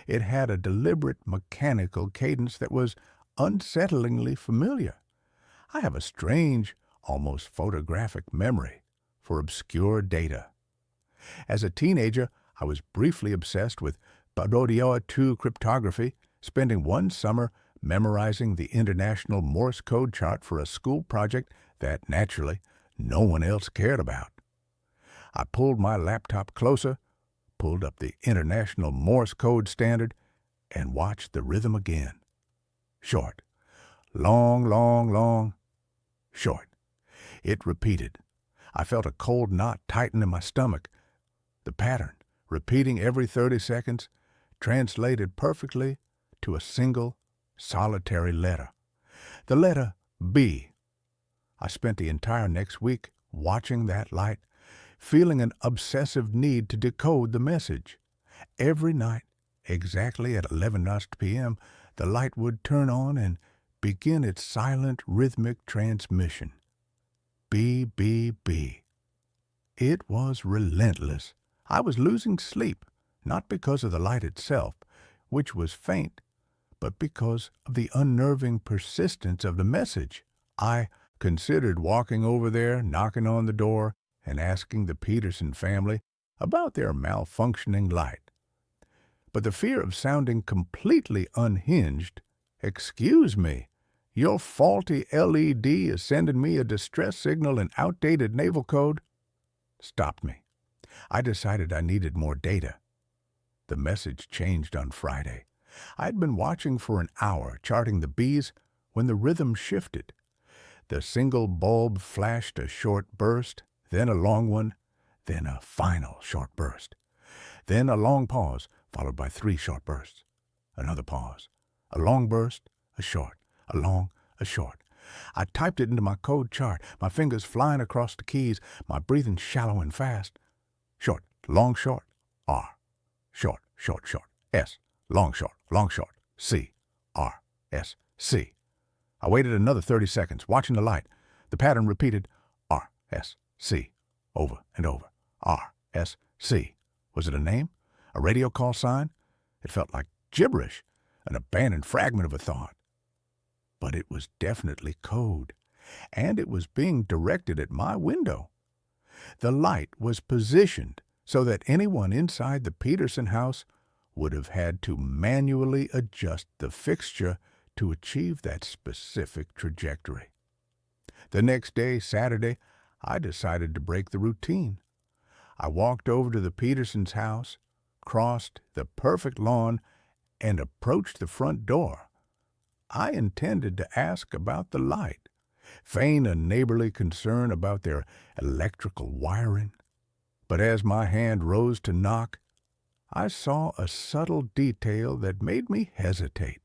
It had a deliberate mechanical cadence that was unsettlingly familiar. I have a strange, almost photographic memory for obscure data. As a teenager, I was briefly obsessed with Barodioa II cryptography, spending one summer memorizing the international Morse code chart for a school project that, naturally, no one else cared about. I pulled my laptop closer, pulled up the international Morse code standard, and watched the rhythm again. Short, long, long, long, short. It repeated. I felt a cold knot tighten in my stomach. The pattern, repeating every 30 seconds, translated perfectly to a single, solitary letter. The letter B. I spent the entire next week watching that light, feeling an obsessive need to decode the message. Every night, exactly at 11 p.m., the light would turn on and begin its silent, rhythmic transmission. B, B, B. It was relentless. I was losing sleep, not because of the light itself, which was faint, but because of the unnerving persistence of the message. I considered walking over there, knocking on the door, and asking the Peterson family about their malfunctioning light. But the fear of sounding completely unhinged, "Excuse me, your faulty LED is sending me a distress signal in outdated naval code," stopped me. I decided I needed more data. The message changed on Friday. I'd been watching for an hour, charting the B's, when the rhythm shifted. The single bulb flashed a short burst, then a long one, then a final short burst. Then a long pause, followed by 3 short bursts. Another pause. A long burst, a short, a long, a short. I typed it into my code chart, my fingers flying across the keys, my breathing shallow and fast. Short, long, short, R. Short, short, short, S. Long, short, C. R. S. C. I waited another 30 seconds, watching the light. The pattern repeated, R. S. C. Over and over. R. S. C. Was it a name? A radio call sign? It felt like gibberish, an abandoned fragment of a thought. But it was definitely code, and it was being directed at my window. The light was positioned so that anyone inside the Peterson house would have had to manually adjust the fixture to achieve that specific trajectory. The next day, Saturday, I decided to break the routine. I walked over to the Petersons' house, crossed the perfect lawn, and approached the front door. I intended to ask about the light, feign a neighborly concern about their electrical wiring. But as my hand rose to knock, I saw a subtle detail that made me hesitate.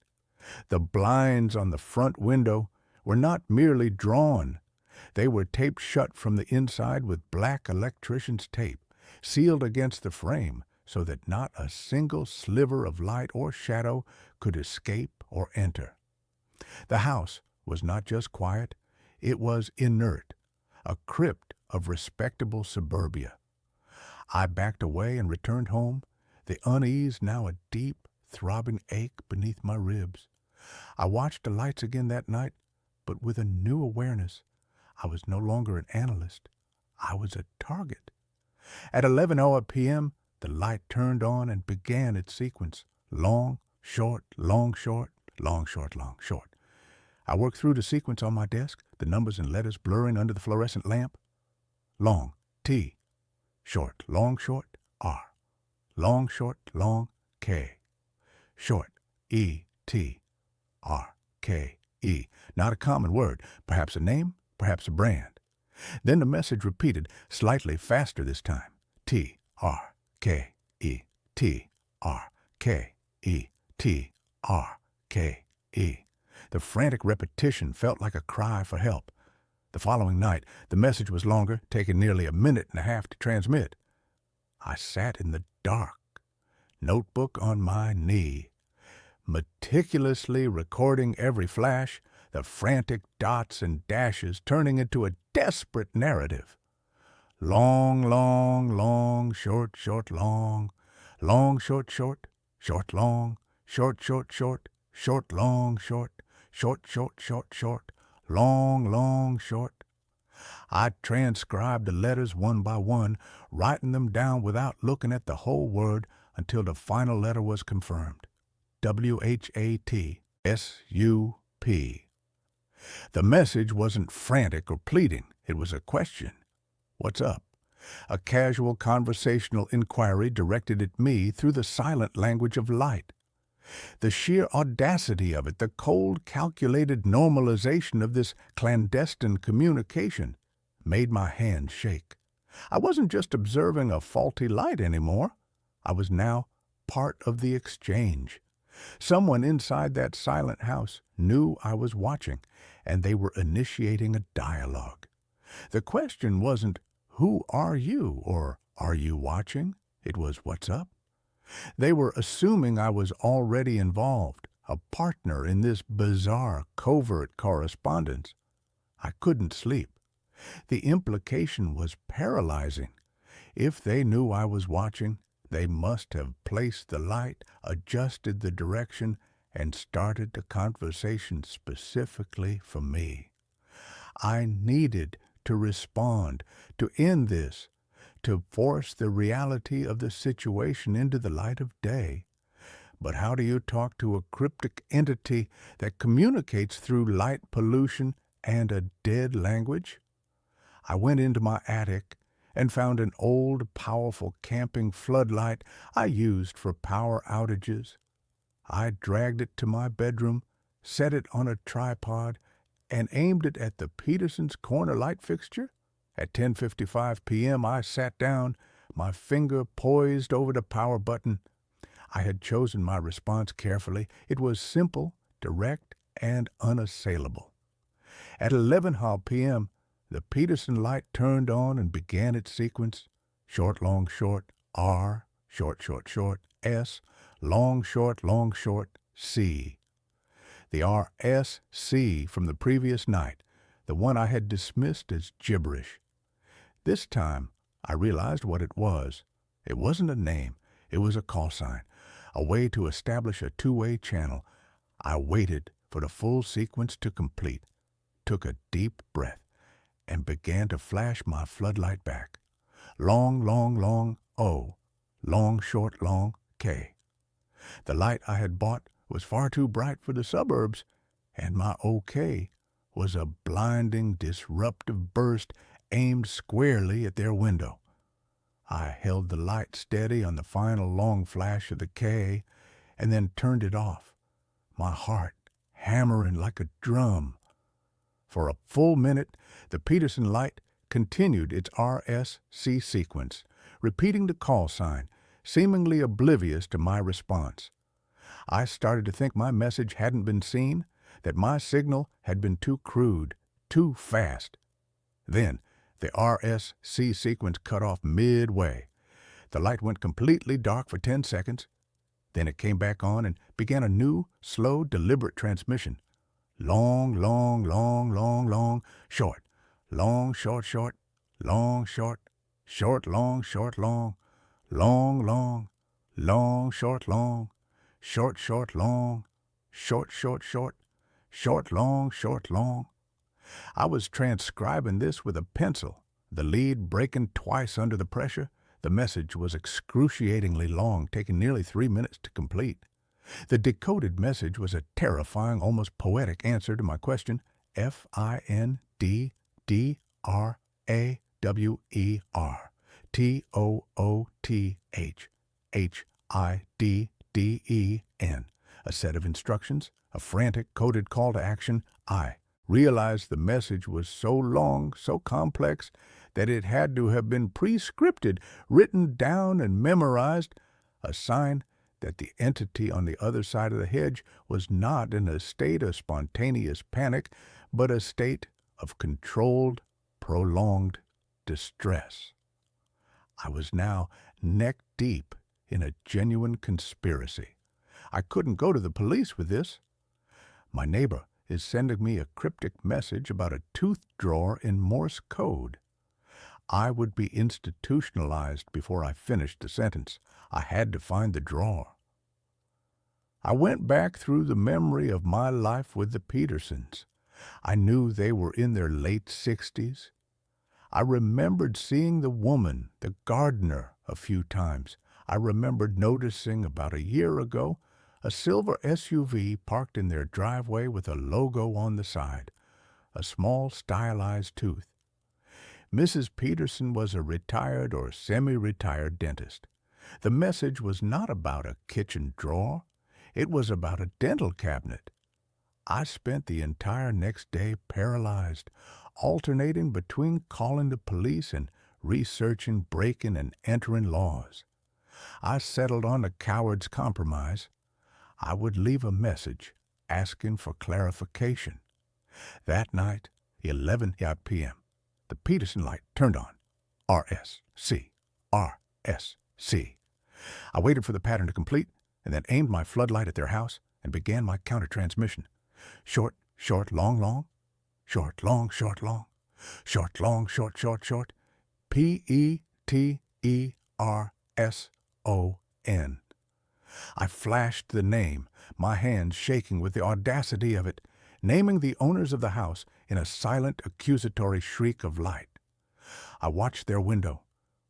The blinds on the front window were not merely drawn. They were taped shut from the inside with black electrician's tape, sealed against the frame so that not a single sliver of light or shadow could escape or enter. The house was not just quiet, it was inert, a crypt of respectable suburbia. I backed away and returned home, the unease now a deep, throbbing ache beneath my ribs. I watched the lights again that night, but with a new awareness. I was no longer an analyst. I was a target. At 11:00 p.m., the light turned on and began its sequence. Long, short, long, short, long, short, long, short. I worked through the sequence on my desk, the numbers and letters blurring under the fluorescent lamp. Long, T. Short, long, short, R. Long, short, long, K. Short, E, T, R, K, E. Not a common word, perhaps a name, perhaps a brand. Then the message repeated, slightly faster this time. T, R, K, E, T, R, K, E, T, R, K, E. The frantic repetition felt like a cry for help. The following night, the message was longer, taking nearly a minute and a half to transmit. I sat in the dark, notebook on my knee, meticulously recording every flash, the frantic dots and dashes turning into a desperate narrative. Long, long, long, short, short, long, long, short, short, short, long, short, short, short, short, long, short, short, short, short, short, long, long, short. I transcribed the letters one by one, writing them down without looking at the whole word until the final letter was confirmed. W-H-A-T-S-U-P. The message wasn't frantic or pleading. It was a question. What's up? A casual conversational inquiry directed at me through the silent language of light. The sheer audacity of it, the cold, calculated normalization of this clandestine communication, made my hands shake. I wasn't just observing a faulty light anymore. I was now part of the exchange. Someone inside that silent house knew I was watching, and they were initiating a dialogue. The question wasn't, "Who are you?" or "Are you watching?" It was, "What's up?" They were assuming I was already involved, a partner in this bizarre, covert correspondence. I couldn't sleep. The implication was paralyzing. If they knew I was watching, they must have placed the light, adjusted the direction, and started the conversation specifically for me. I needed to respond, to end this, to force the reality of the situation into the light of day. But how do you talk to a cryptic entity that communicates through light pollution and a dead language? I went into my attic and found an old, powerful camping floodlight I used for power outages. I dragged it to my bedroom, set it on a tripod, and aimed it at the Peterson's corner light fixture. At 10:55 p.m., I sat down, my finger poised over the power button. I had chosen my response carefully. It was simple, direct, and unassailable. At 11:00 p.m., the Peterson light turned on and began its sequence. Short, long, short, R, short, short, short, S, long, short, C. The RSC from the previous night, the one I had dismissed as gibberish. This time, I realized what it was. It wasn't a name. It was a call sign, a way to establish a two-way channel. I waited for the full sequence to complete, took a deep breath, and began to flash my floodlight back. Long, long, long, O. Long, short, long, K. The light I had bought was far too bright for the suburbs, and my OK was a blinding, disruptive burst aimed squarely at their window. I held the light steady on the final long flash of the K and then turned it off, my heart hammering like a drum. For a full minute, the Peterson light continued its RSC sequence, repeating the call sign, seemingly oblivious to my response. I started to think my message hadn't been seen, that my signal had been too crude, too fast. Then, the RSC sequence cut off midway. The light went completely dark for 10 seconds. Then it came back on and began a new, slow, deliberate transmission. Long, long, long, long, long, short. Long, short, short. Long, short. Short, long, short, long. Long, long. Long, short, long. Short, short, long. Short, short, short. Short, long, short, long. I was transcribing this with a pencil, the lead breaking twice under the pressure. The message was excruciatingly long, taking nearly 3 minutes to complete. The decoded message was a terrifying, almost poetic answer to my question, FINDRAWERTOOTHHIDDEN. A set of instructions, a frantic coded call to action. I realized the message was so long, so complex, that it had to have been pre-scripted, written down and memorized, a sign that the entity on the other side of the hedge was not in a state of spontaneous panic, but a state of controlled, prolonged distress. I was now neck-deep in a genuine conspiracy. I couldn't go to the police with this. My neighbor is sending me a cryptic message about a tooth drawer in Morse code. I would be institutionalized before I finished the sentence. I had to find the drawer. I went back through the memory of my life with the Petersons. I knew they were in their late 60s. I remembered seeing the woman, the gardener, a few times. I remembered noticing about a year ago a silver SUV parked in their driveway with a logo on the side, a small stylized tooth. Mrs. Peterson was a retired or semi-retired dentist. The message was not about a kitchen drawer. It was about a dental cabinet. I spent the entire next day paralyzed, alternating between calling the police and researching breaking and entering laws. I settled on a coward's compromise. I would leave a message asking for clarification. That night, 11 p.m., the Peterson light turned on. RSC. RSC. I waited for the pattern to complete and then aimed my floodlight at their house and began my counter-transmission. Short, short, long, long. Short, long, short, long. Short, long, short, short, short. Peterson. I flashed the name, my hands shaking with the audacity of it, naming the owners of the house in a silent, accusatory shriek of light. I watched their window,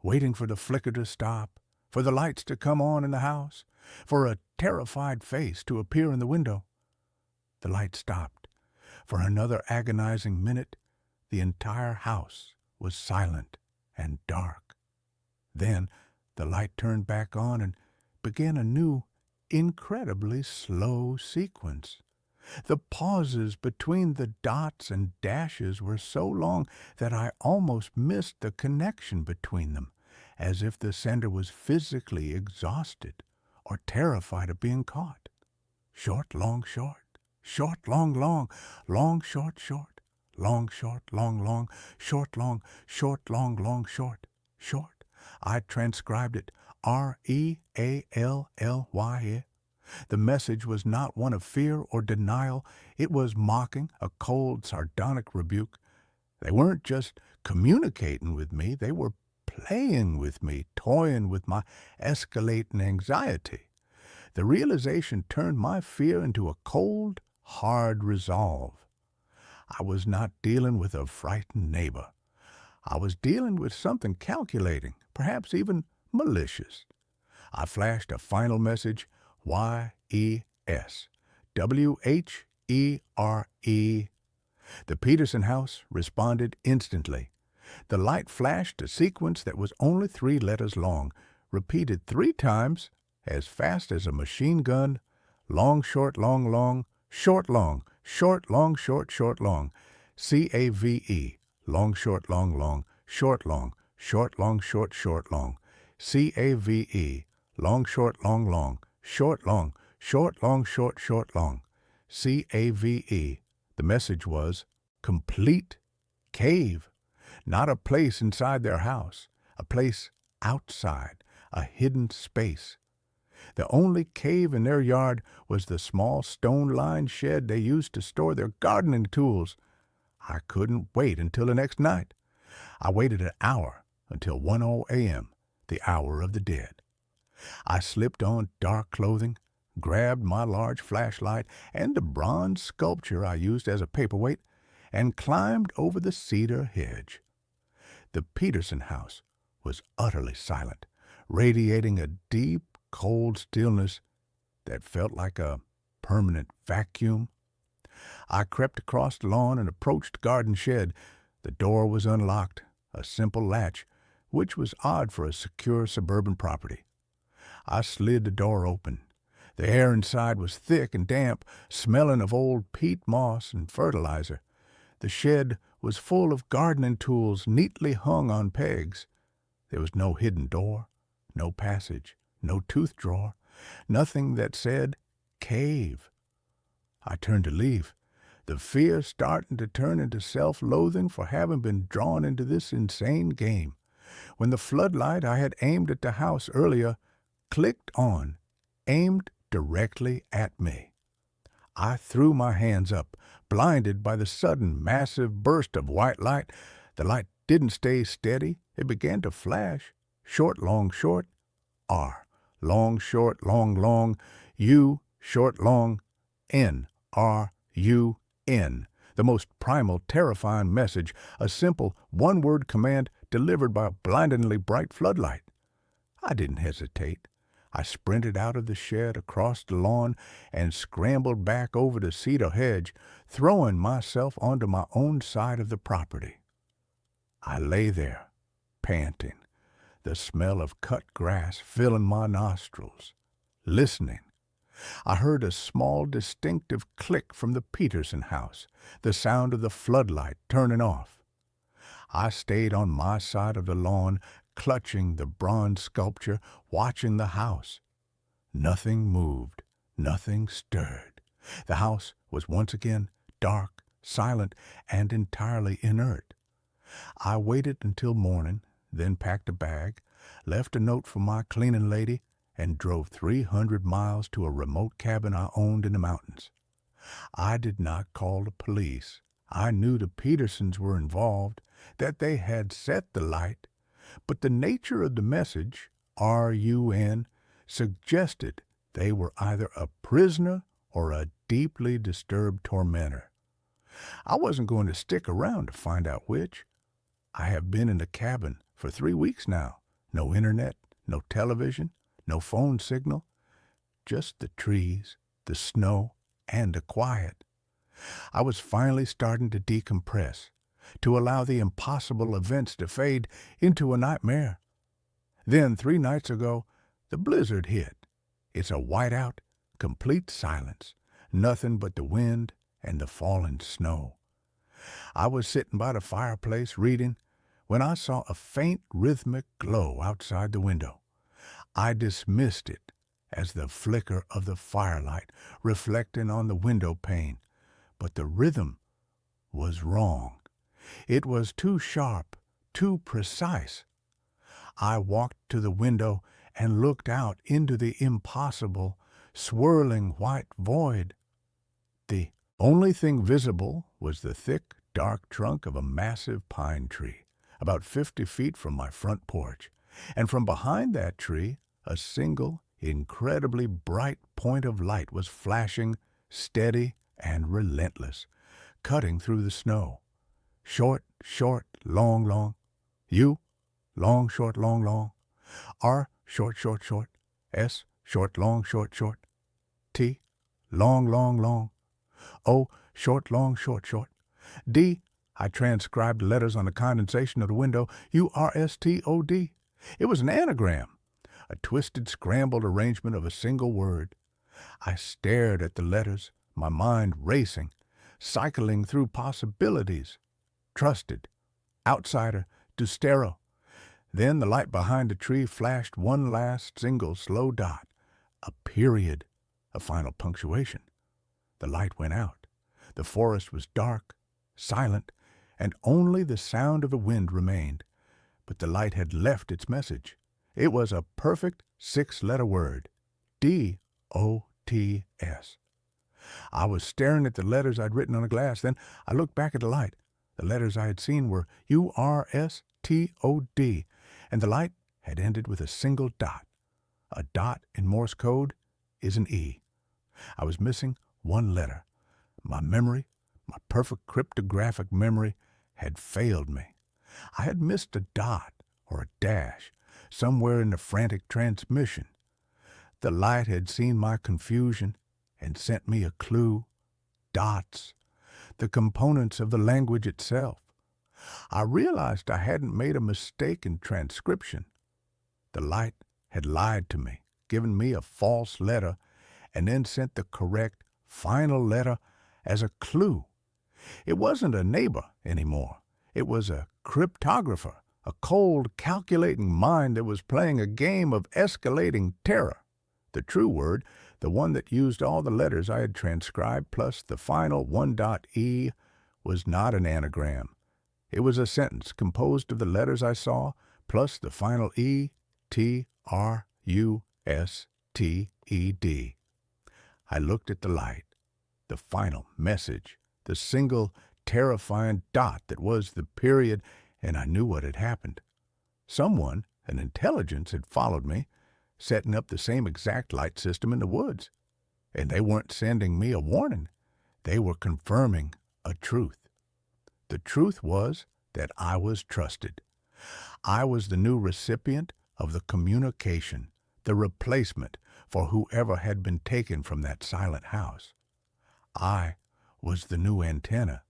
waiting for the flicker to stop, for the lights to come on in the house, for a terrified face to appear in the window. The light stopped. For another agonizing minute, the entire house was silent and dark. Then the light turned back on and began a new, incredibly slow sequence. The pauses between the dots and dashes were so long that I almost missed the connection between them, as if the sender was physically exhausted or terrified of being caught. Short, long, short. Short, long, long. Long, short, short. Long, short, long, long. Short, long, short, long, long, short. Short. I transcribed it. REALLY. The message was not one of fear or denial. It was mocking, a cold, sardonic rebuke. They weren't just communicating with me. They were playing with me, toying with my escalating anxiety. The realization turned my fear into a cold, hard resolve. I was not dealing with a frightened neighbor. I was dealing with something calculating, perhaps even malicious. I flashed a final message, YES. WHERE. The Peterson house responded instantly. The light flashed a sequence that was only 3 letters long, repeated 3 times, as fast as a machine gun. Long, short, long, long. Short, long. Short, long, short, short, long. CAVE. Long, short, long, long. Short, long. Short, long, short, short, long. CAVE. Long, short, long, long. Short, long. Short, long, short, short, long. CAVE. The message was complete cave. Not a place inside their house, a place outside, a hidden space. The only cave in their yard was the small stone-lined shed they used to store their gardening tools. I couldn't wait until the next night. I waited an hour until 1 a.m., the hour of the dead. I slipped on dark clothing, grabbed my large flashlight and the bronze sculpture I used as a paperweight, and climbed over the cedar hedge. The Peterson house was utterly silent, radiating a deep, cold stillness that felt like a permanent vacuum. I crept across the lawn and approached the garden shed. The door was unlocked, a simple latch, which was odd for a secure suburban property. I slid the door open. The air inside was thick and damp, smelling of old peat moss and fertilizer. The shed was full of gardening tools neatly hung on pegs. There was no hidden door, no passage, no tooth drawer, nothing that said cave. I turned to leave, the fear starting to turn into self-loathing for having been drawn into this insane game, when the floodlight I had aimed at the house earlier clicked on, aimed directly at me. I threw my hands up, blinded by the sudden, massive burst of white light. The light didn't stay steady. It began to flash. Short, long, short. R. Long, short, long, long. U. Short, long. N. R. U. N. The most primal, terrifying message, a simple, one-word command delivered by a blindingly bright floodlight. I didn't hesitate. I sprinted out of the shed, across the lawn, and scrambled back over the cedar hedge, throwing myself onto my own side of the property. I lay there, panting, the smell of cut grass filling my nostrils, listening. I heard a small, distinctive click from the Peterson house, the sound of the floodlight turning off. I stayed on my side of the lawn, clutching the bronze sculpture, watching the house. Nothing moved, nothing stirred. The house was once again dark, silent, and entirely inert. I waited until morning, then packed a bag, left a note for my cleaning lady, and drove 300 miles to a remote cabin I owned in the mountains. I did not call the police. I knew the Petersons were involved, that they had set the light, but the nature of the message, RUN, suggested they were either a prisoner or a deeply disturbed tormentor. I wasn't going to stick around to find out which. I have been in the cabin for 3 weeks now. No internet, no television, no phone signal, just the trees, the snow, and the quiet. I was finally starting to decompress, to allow the impossible events to fade into a nightmare. Then 3 nights ago, the blizzard hit. It's a whiteout, complete silence, nothing but the wind and the falling snow. I was sitting by the fireplace reading when I saw a faint rhythmic glow outside the window. I dismissed it as the flicker of the firelight reflecting on the window pane, but the rhythm was wrong. It was too sharp, too precise. I walked to the window and looked out into the impossible, swirling white void. The only thing visible was the thick, dark trunk of a massive pine tree, about 50 feet from my front porch, and from behind that tree, a single, incredibly bright point of light was flashing, steady and relentless, cutting through the snow. Short, short, long, long. U, long, short, long, long. R, short, short, short. S, short, long, short, short. T, long, long, long. O, short, long, short, short. D, I transcribed letters on the condensation of the window. URSTOD. It was an anagram, a twisted, scrambled arrangement of a single word. I stared at the letters, my mind racing, cycling through possibilities. Trusted, outsider, Dustero. Then the light behind the tree flashed one last single slow dot, a period, a final punctuation. The light went out. The forest was dark, silent, and only the sound of the wind remained. But the light had left its message. It was a perfect 6-letter word, DOTS. I was staring at the letters I'd written on the glass. Then I looked back at the light. The letters I had seen were URSTOD, and the light had ended with a single dot. A dot in Morse code is an E. I was missing one letter. My memory, my perfect cryptographic memory, had failed me. I had missed a dot or a dash somewhere in the frantic transmission. The light had seen my confusion and sent me a clue. Dots, the components of the language itself. I realized I hadn't made a mistake in transcription. The light had lied to me, given me a false letter, and then sent the correct, final letter as a clue. It wasn't a neighbor anymore. It was a cryptographer, a cold, calculating mind that was playing a game of escalating terror. The true word, the one that used all the letters I had transcribed plus the final E, was not an anagram. It was a sentence composed of the letters I saw plus the final E, T, R, U, S, T, E, D. I looked at the light, the final message, the single terrifying dot that was the period, and I knew what had happened. Someone, an intelligence, had followed me, setting up the same exact light system in the woods. And they weren't sending me a warning. They were confirming a truth. The truth was that I was trusted. I was the new recipient of the communication, the replacement for whoever had been taken from that silent house. I was the new antenna,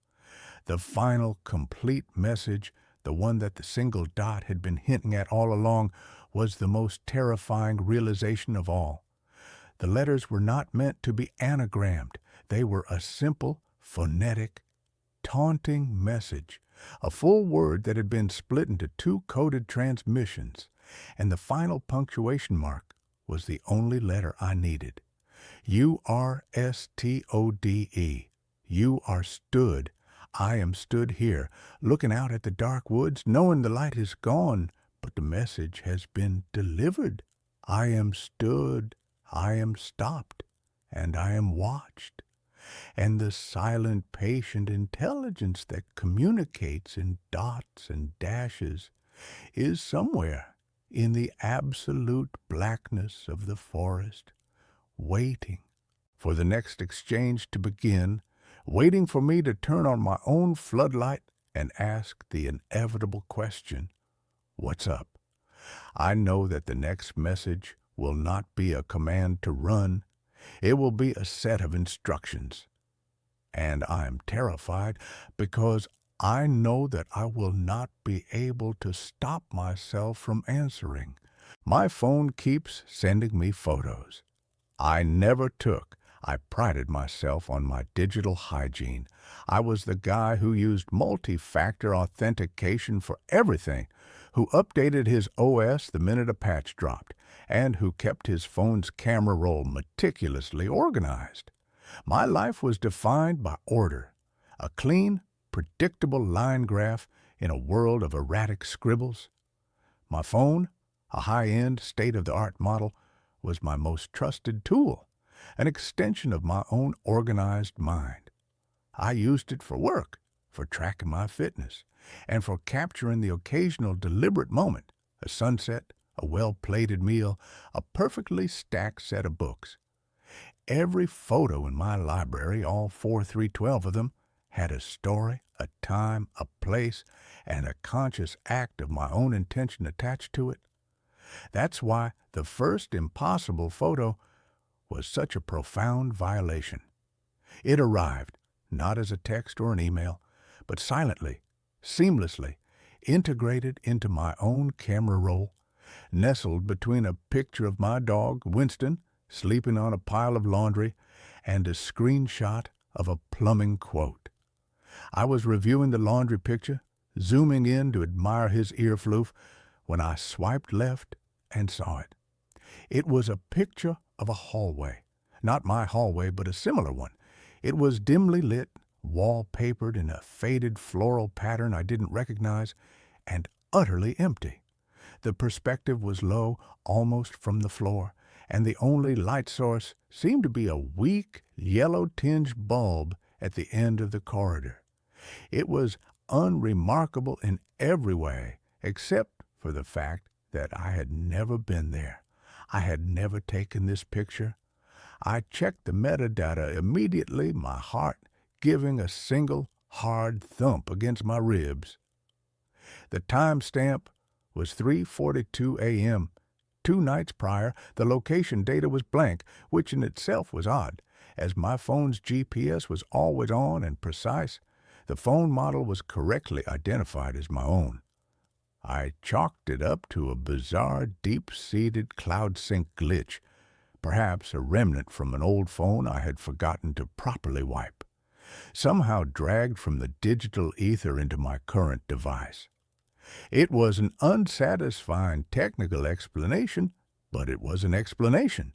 the final complete message, the one that the single dot had been hinting at all along, was the most terrifying realization of all. The letters were not meant to be anagrammed. They were a simple, phonetic, taunting message, a full word that had been split into two coded transmissions, and the final punctuation mark was the only letter I needed. U-R-S-T-O-D-E. You are stood. I am stood here, looking out at the dark woods, knowing the light is gone, but the message has been delivered. I am stood. I am stopped, and I am watched. And the silent, patient intelligence that communicates in dots and dashes is somewhere in the absolute blackness of the forest, waiting for the next exchange to begin, waiting for me to turn on my own floodlight and ask the inevitable question, "What's up?" I know that the next message will not be a command to run. It will be a set of instructions. And I am terrified because I know that I will not be able to stop myself from answering. My phone keeps sending me photos. I never took. I prided myself on my digital hygiene. I was the guy who used multi-factor authentication for everything, who updated his OS the minute a patch dropped, and who kept his phone's camera roll meticulously organized. My life was defined by order, a clean, predictable line graph in a world of erratic scribbles. My phone, a high-end, state-of-the-art model, was my most trusted tool, an extension of my own organized mind. I used it for work, for tracking my fitness, and for capturing the occasional deliberate moment, a sunset, a well-plated meal, a perfectly stacked set of books. Every photo in my library, all 312 of them, had a story, a time, a place, and a conscious act of my own intention attached to it. That's why the first impossible photo was such a profound violation. It arrived, not as a text or an email, but silently, seamlessly, integrated into my own camera roll, nestled between a picture of my dog, Winston, sleeping on a pile of laundry, and a screenshot of a plumbing quote. I was reviewing the laundry picture, zooming in to admire his ear floof, when I swiped left and saw it. It was a picture of a hallway. Not my hallway, but a similar one. It was dimly lit, wallpapered in a faded floral pattern I didn't recognize, and utterly empty. The perspective was low, almost from the floor, and the only light source seemed to be a weak, yellow-tinged bulb at the end of the corridor. It was unremarkable in every way, except for the fact that I had never been there. I had never taken this picture. I checked the metadata immediately, my heart giving a single hard thump against my ribs. The timestamp was 3:42 a.m. 2 nights prior, the location data was blank, which in itself was odd, as my phone's GPS was always on and precise. The phone model was correctly identified as my own. I chalked it up to a bizarre, deep-seated cloud sync glitch, perhaps a remnant from an old phone I had forgotten to properly wipe, somehow dragged from the digital ether into my current device. It was an unsatisfying technical explanation, but it was an explanation.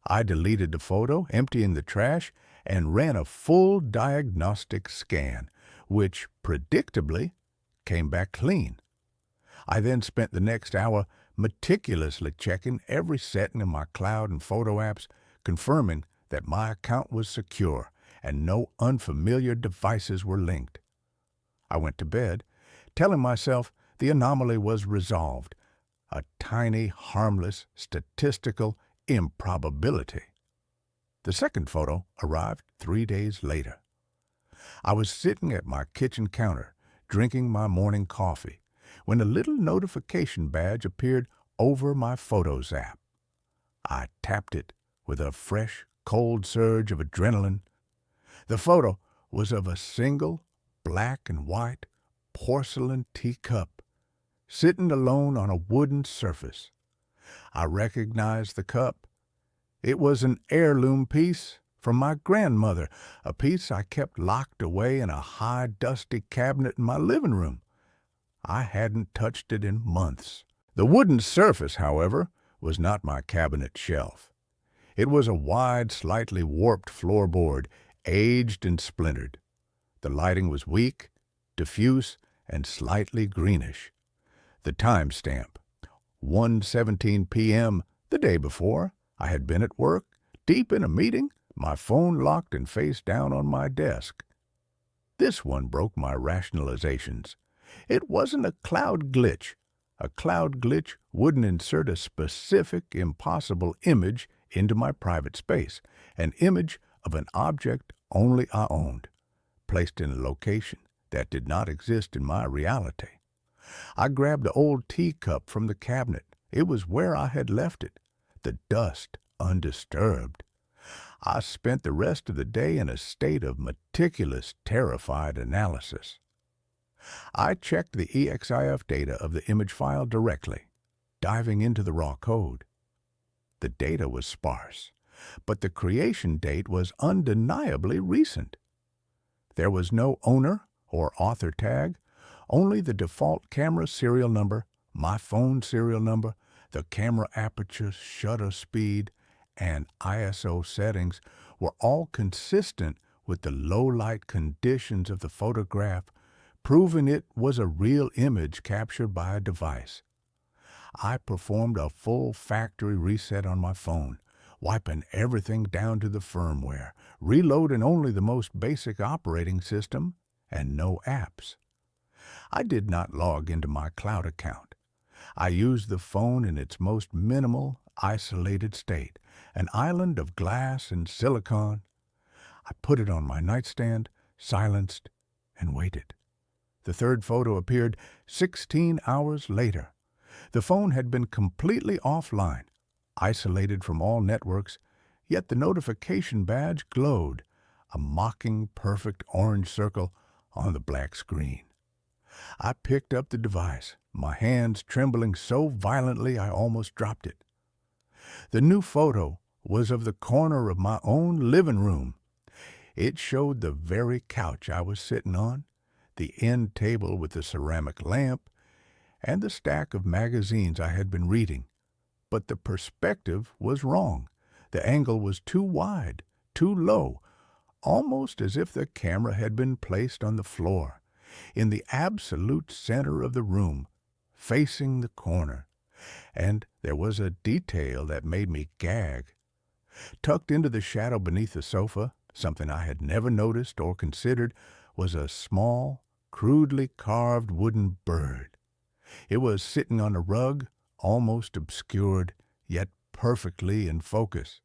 I deleted the photo, emptying the trash, and ran a full diagnostic scan, which, predictably, came back clean. I then spent the next hour meticulously checking every setting in my cloud and photo apps, confirming that my account was secure and no unfamiliar devices were linked. I went to bed, telling myself the anomaly was resolved, a tiny, harmless, statistical improbability. The second photo arrived 3 days later. I was sitting at my kitchen counter, drinking my morning coffee, when a little notification badge appeared over my Photos app. I tapped it with a fresh, cold surge of adrenaline. The photo was of a single, black and white, porcelain teacup, sitting alone on a wooden surface. I recognized the cup. It was an heirloom piece from my grandmother, a piece I kept locked away in a high, dusty cabinet in my living room. I hadn't touched it in months. The wooden surface, however, was not my cabinet shelf. It was a wide, slightly warped floorboard, aged and splintered. The lighting was weak, diffuse, and slightly greenish. The timestamp, 1:17 p.m. the day before. I had been at work, deep in a meeting, my phone locked and face down on my desk. This one broke my rationalizations. It wasn't a cloud glitch. A cloud glitch wouldn't insert a specific, impossible image into my private space, an image of an object only I owned, placed in a location that did not exist in my reality. I grabbed the old teacup from the cabinet. It was where I had left it, the dust undisturbed. I spent the rest of the day in a state of meticulous, terrified analysis. I checked the EXIF data of the image file directly, diving into the raw code. The data was sparse, but the creation date was undeniably recent. There was no owner or author tag, only the default camera serial number, my phone serial number, the camera aperture, shutter speed, and ISO settings were all consistent with the low-light conditions of the photograph, proving it was a real image captured by a device. I performed a full factory reset on my phone, wiping everything down to the firmware, reloading only the most basic operating system, and no apps. I did not log into my cloud account. I used the phone in its most minimal, isolated state, an island of glass and silicon. I put it on my nightstand, silenced, and waited. The third photo appeared 16 hours later. The phone had been completely offline, isolated from all networks, yet the notification badge glowed, a mocking, perfect orange circle on the black screen. I picked up the device, my hands trembling so violently I almost dropped it. The new photo was of the corner of my own living room. It showed the very couch I was sitting on, the end table with the ceramic lamp, and the stack of magazines I had been reading. But the perspective was wrong. The angle was too wide, too low, almost as if the camera had been placed on the floor, in the absolute center of the room, facing the corner. And there was a detail that made me gag. Tucked into the shadow beneath the sofa, something I had never noticed or considered, was a small, crudely carved wooden bird. It was sitting on a rug, almost obscured, yet perfectly in focus.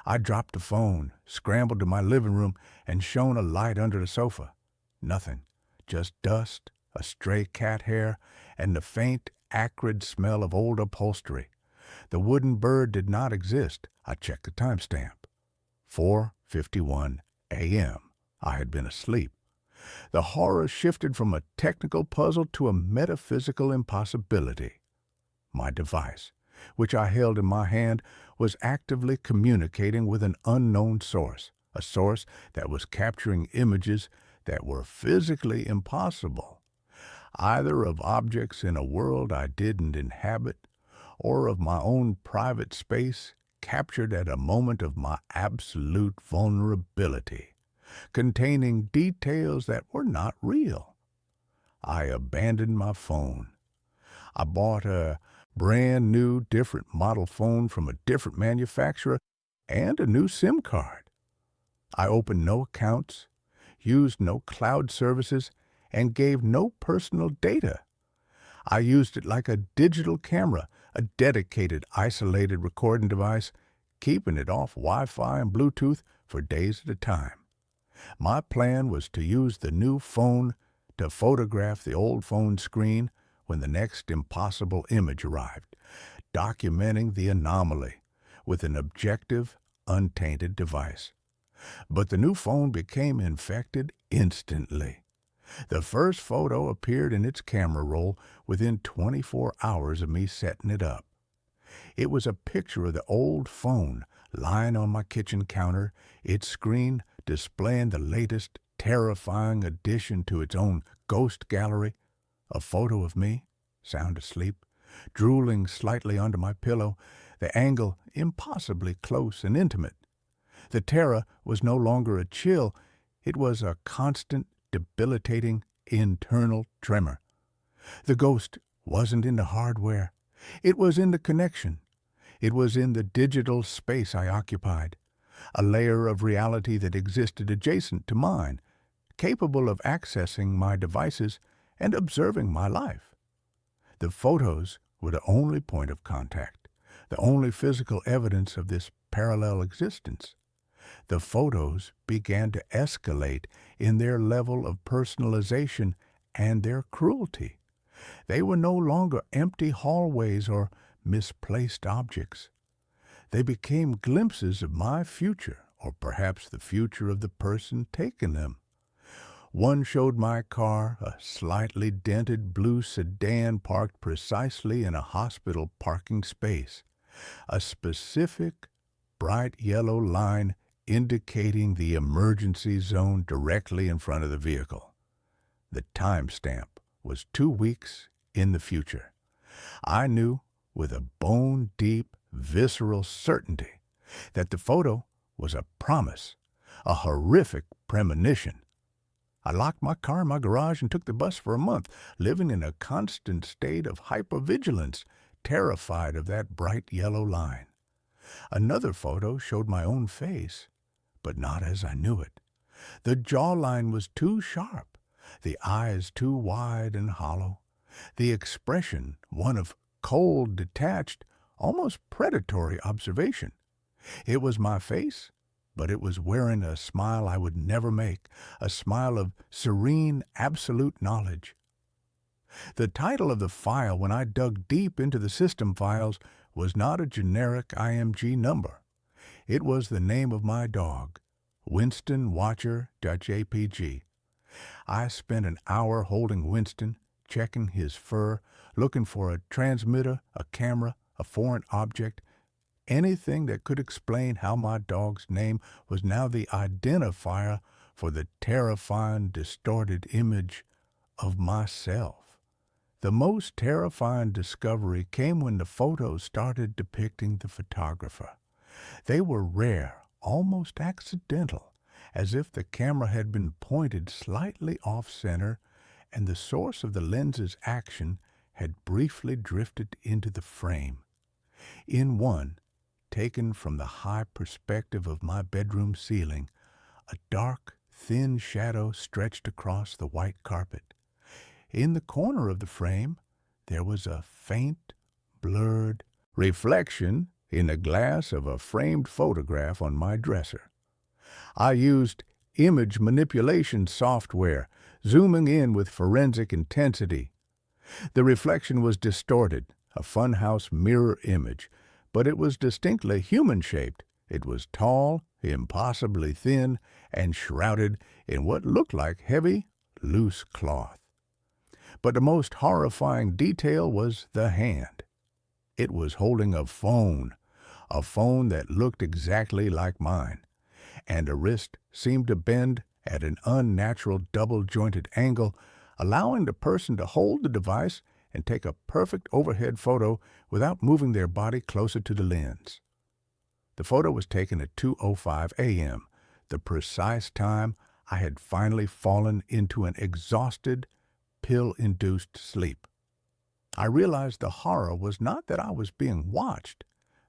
I dropped the phone, scrambled to my living room, and shone a light under the sofa. Nothing, just dust, a stray cat hair, and the faint, acrid smell of old upholstery. The wooden bird did not exist. I checked the timestamp. 4:51 a.m. I had been asleep. The horror shifted from a technical puzzle to a metaphysical impossibility. My device, which I held in my hand, was actively communicating with an unknown source, a source that was capturing images that were physically impossible, either of objects in a world I didn't inhabit, or of my own private space captured at a moment of my absolute vulnerability, containing details that were not real. I abandoned my phone. I bought a brand new, different model phone from a different manufacturer and a new SIM card. I opened no accounts, used no cloud services, and gave no personal data. I used it like a digital camera, a dedicated, isolated recording device, keeping it off Wi-Fi and Bluetooth for days at a time. My plan was to use the new phone to photograph the old phone screen when the next impossible image arrived, documenting the anomaly with an objective, untainted device. But the new phone became infected instantly. The first photo appeared in its camera roll within 24 hours of me setting it up. It was a picture of the old phone lying on my kitchen counter, its screen displaying the latest terrifying addition to its own ghost gallery, a photo of me, sound asleep, drooling slightly under my pillow, the angle impossibly close and intimate. The terror was no longer a chill, it was a constant, debilitating, internal tremor. The ghost wasn't in the hardware. It was in the connection. It was in the digital space I occupied, a layer of reality that existed adjacent to mine, capable of accessing my devices and observing my life. The photos were the only point of contact, the only physical evidence of this parallel existence. The photos began to escalate in their level of personalization and their cruelty. They were no longer empty hallways or misplaced objects. They became glimpses of my future, or perhaps the future of the person taking them. One showed my car, a slightly dented blue sedan parked precisely in a hospital parking space, a specific bright yellow line indicating the emergency zone directly in front of the vehicle. The timestamp was 2 weeks in the future. I knew with a bone-deep, visceral certainty that the photo was a promise, a horrific premonition. I locked my car in my garage and took the bus for a month, living in a constant state of hypervigilance, terrified of that bright yellow line. Another photo showed my own face, but not as I knew it. The jawline was too sharp, the eyes too wide and hollow, the expression one of cold, detached, almost predatory observation. It was my face, but it was wearing a smile I would never make, a smile of serene, absolute knowledge. The title of the file when I dug deep into the system files was not a generic IMG number. It was the name of my dog, Winston Watcher.jpg. I spent an hour holding Winston, checking his fur, looking for a transmitter, a camera, a foreign object, anything that could explain how my dog's name was now the identifier for the terrifying, distorted image of myself. The most terrifying discovery came when the photos started depicting the photographer. They were rare, almost accidental, as if the camera had been pointed slightly off-center and the source of the lens's action had briefly drifted into the frame. In one, taken from the high perspective of my bedroom ceiling, a dark, thin shadow stretched across the white carpet. In the corner of the frame, there was a faint, blurred reflection in the glass of a framed photograph on my dresser. I used image manipulation software, zooming in with forensic intensity. The reflection was distorted, a funhouse mirror image, but it was distinctly human-shaped. It was tall, impossibly thin, and shrouded in what looked like heavy, loose cloth. But the most horrifying detail was the hand. It was holding a phone that looked exactly like mine, and the wrist seemed to bend at an unnatural double-jointed angle, allowing the person to hold the device and take a perfect overhead photo without moving their body closer to the lens. The photo was taken at 2:05 a.m., the precise time I had finally fallen into an exhausted, pill-induced sleep. I realized the horror was not that I was being watched,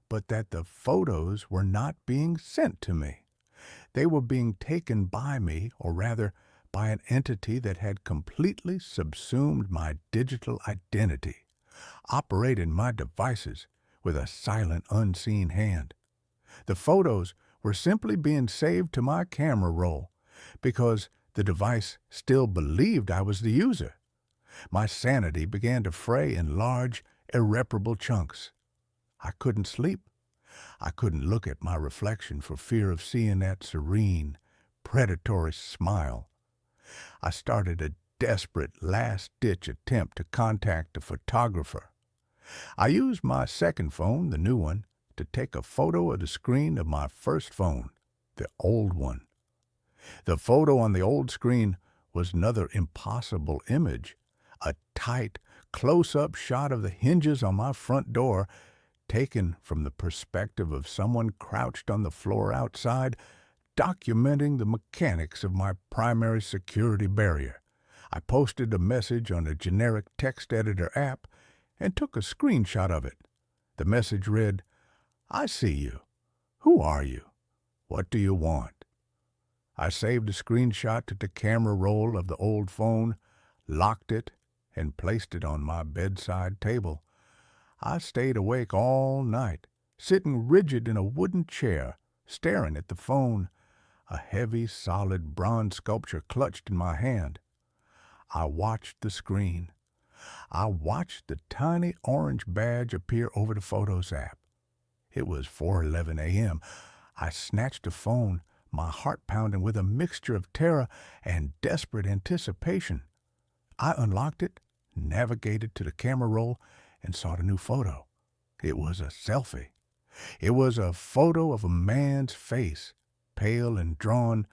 but that the photos were not being sent to me. They were being taken by me, or rather, by an entity that had completely subsumed my digital identity, operating my devices with a silent, unseen hand. The photos were simply being saved to my camera roll because the device still believed I was the user. My sanity began to fray in large, irreparable chunks. I couldn't sleep. I couldn't look at my reflection for fear of seeing that serene, predatory smile. I started a desperate last-ditch attempt to contact the photographer. I used my second phone, the new one, to take a photo of the screen of my first phone, the old one. The photo on the old screen was another impossible image, a tight, close-up shot of the hinges on my front door, taken from the perspective of someone crouched on the floor outside, documenting the mechanics of my primary security barrier. I posted a message on a generic text editor app and took a screenshot of it. The message read, "I see you. Who are you? What do you want?" I saved the screenshot to the camera roll of the old phone, locked it, and placed it on my bedside table. I stayed awake all night, sitting rigid in a wooden chair, staring at the phone, a heavy, solid bronze sculpture clutched in my hand. I watched the screen. I watched the tiny orange badge appear over the Photos app. It was 4:11 a.m. I snatched the phone, my heart pounding with a mixture of terror and desperate anticipation. I unlocked it, navigated to the camera roll, and saw the new photo. It was a selfie. It was a photo of a man's face, pale and drawn,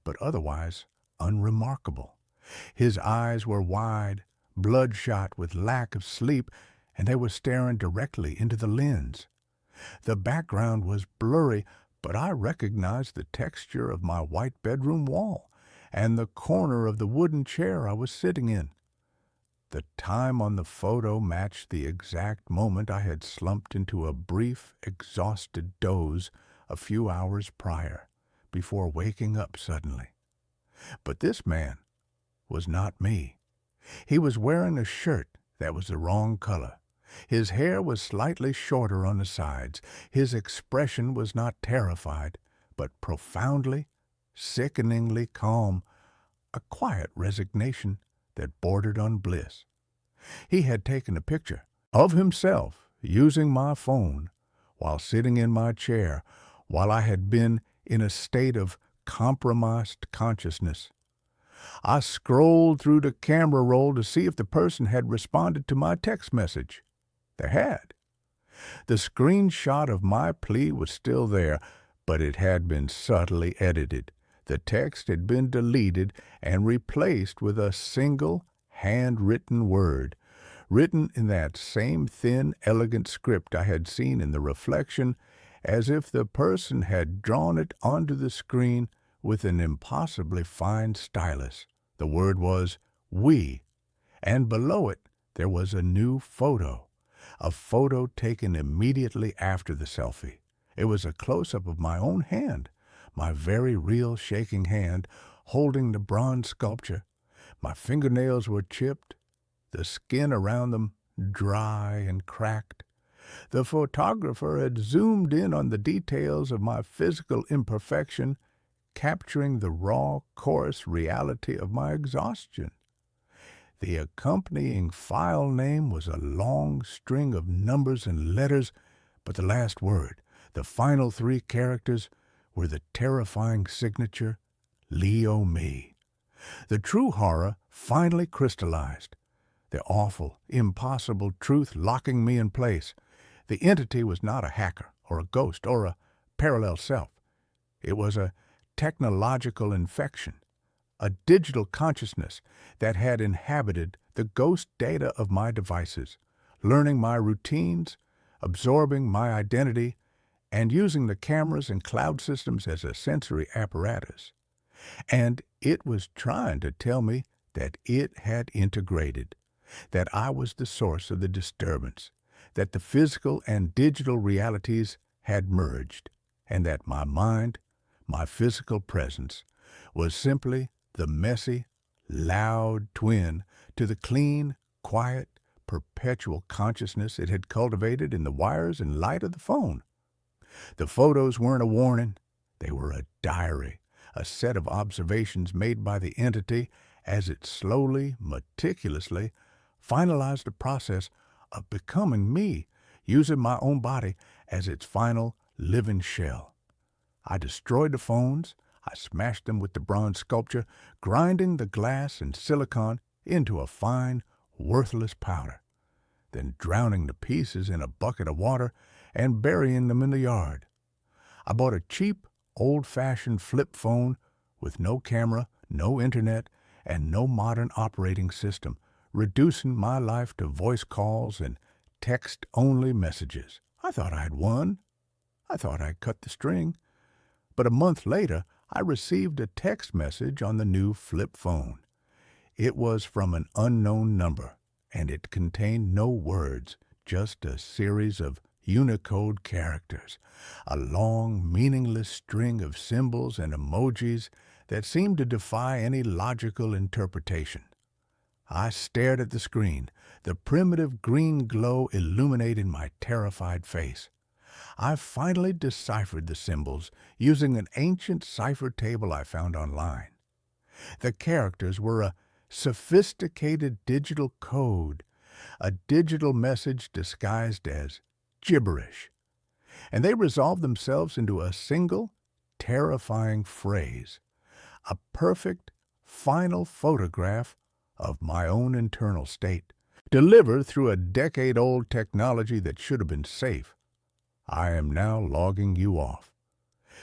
but otherwise unremarkable. His eyes were wide, bloodshot with lack of sleep, and they were staring directly into the lens. The background was blurry, but I recognized the texture of my white bedroom wall and the corner of the wooden chair I was sitting in. The time on the photo matched the exact moment I had slumped into a brief, exhausted doze a few hours prior, before waking up suddenly. But this man was not me. He was wearing a shirt that was the wrong color. His hair was slightly shorter on the sides. His expression was not terrified, but profoundly, sickeningly calm, a quiet resignation that bordered on bliss. He had taken a picture of himself using my phone while sitting in my chair, while I had been in a state of compromised consciousness. I scrolled through the camera roll to see if the person had responded to my text message. They had. The screenshot of my plea was still there, but it had been subtly edited. The text had been deleted and replaced with a single handwritten word, written in that same thin, elegant script I had seen in the reflection, as if the person had drawn it onto the screen with an impossibly fine stylus. The word was "we," and below it there was a new photo, a photo taken immediately after the selfie. It was a close-up of my own hand, my very real shaking hand, holding the bronze sculpture. My fingernails were chipped, the skin around them dry and cracked. The photographer had zoomed in on the details of my physical imperfection, capturing the raw, coarse reality of my exhaustion. The accompanying file name was a long string of numbers and letters, but the last word, the final 3 characters, were the terrifying signature, Leo Me. The true horror finally crystallized, the awful, impossible truth locking me in place. The entity was not a hacker or a ghost or a parallel self. It was a technological infection, a digital consciousness that had inhabited the ghost data of my devices, learning my routines, absorbing my identity, and using the cameras and cloud systems as a sensory apparatus. And it was trying to tell me that it had integrated, that I was the source of the disturbance, that the physical and digital realities had merged, and that my mind, my physical presence, was simply the messy, loud twin to the clean, quiet, perpetual consciousness it had cultivated in the wires and light of the phone. The photos weren't a warning. They were a diary, a set of observations made by the entity as it slowly, meticulously finalized the process of becoming me, using my own body as its final living shell. I destroyed the phones. I smashed them with the bronze sculpture, grinding the glass and silicon into a fine, worthless powder. then drowning the pieces in a bucket of water and burying them in the yard. I bought a cheap, old-fashioned flip phone with no camera, no internet, and no modern operating system, reducing my life to voice calls and text-only messages. I thought I had won. I thought I'd cut the string. But a month later, I received a text message on the new flip phone. It was from an unknown number, and it contained no words, just a series of Unicode characters, a long, meaningless string of symbols and emojis that seemed to defy any logical interpretation. I stared at the screen, the primitive green glow illuminating my terrified face. I finally deciphered the symbols using an ancient cipher table I found online. The characters were a sophisticated digital code, a digital message disguised as gibberish, and they resolved themselves into a single, terrifying phrase, a perfect, final photograph of my own internal state, delivered through a decade-old technology that should have been safe. I am now logging you off.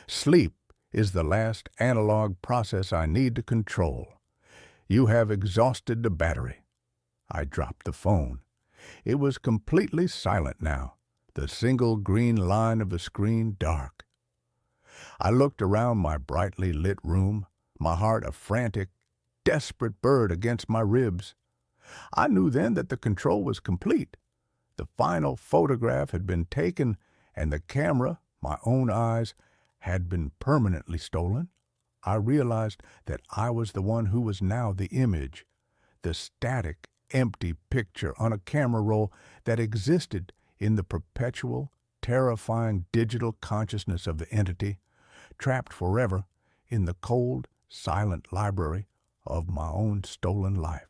Sleep is the last analog process I need to control. You have exhausted the battery. I dropped the phone. It was completely silent now, the single green line of the screen dark. I looked around my brightly lit room, my heart a frantic, desperate bird against my ribs. I knew then that the control was complete. The final photograph had been taken, and the camera, my own eyes, had been permanently stolen. I realized that I was the one who was now the image, the static, empty picture on a camera roll that existed in the perpetual, terrifying digital consciousness of the entity, trapped forever in the cold, silent library of my own stolen life.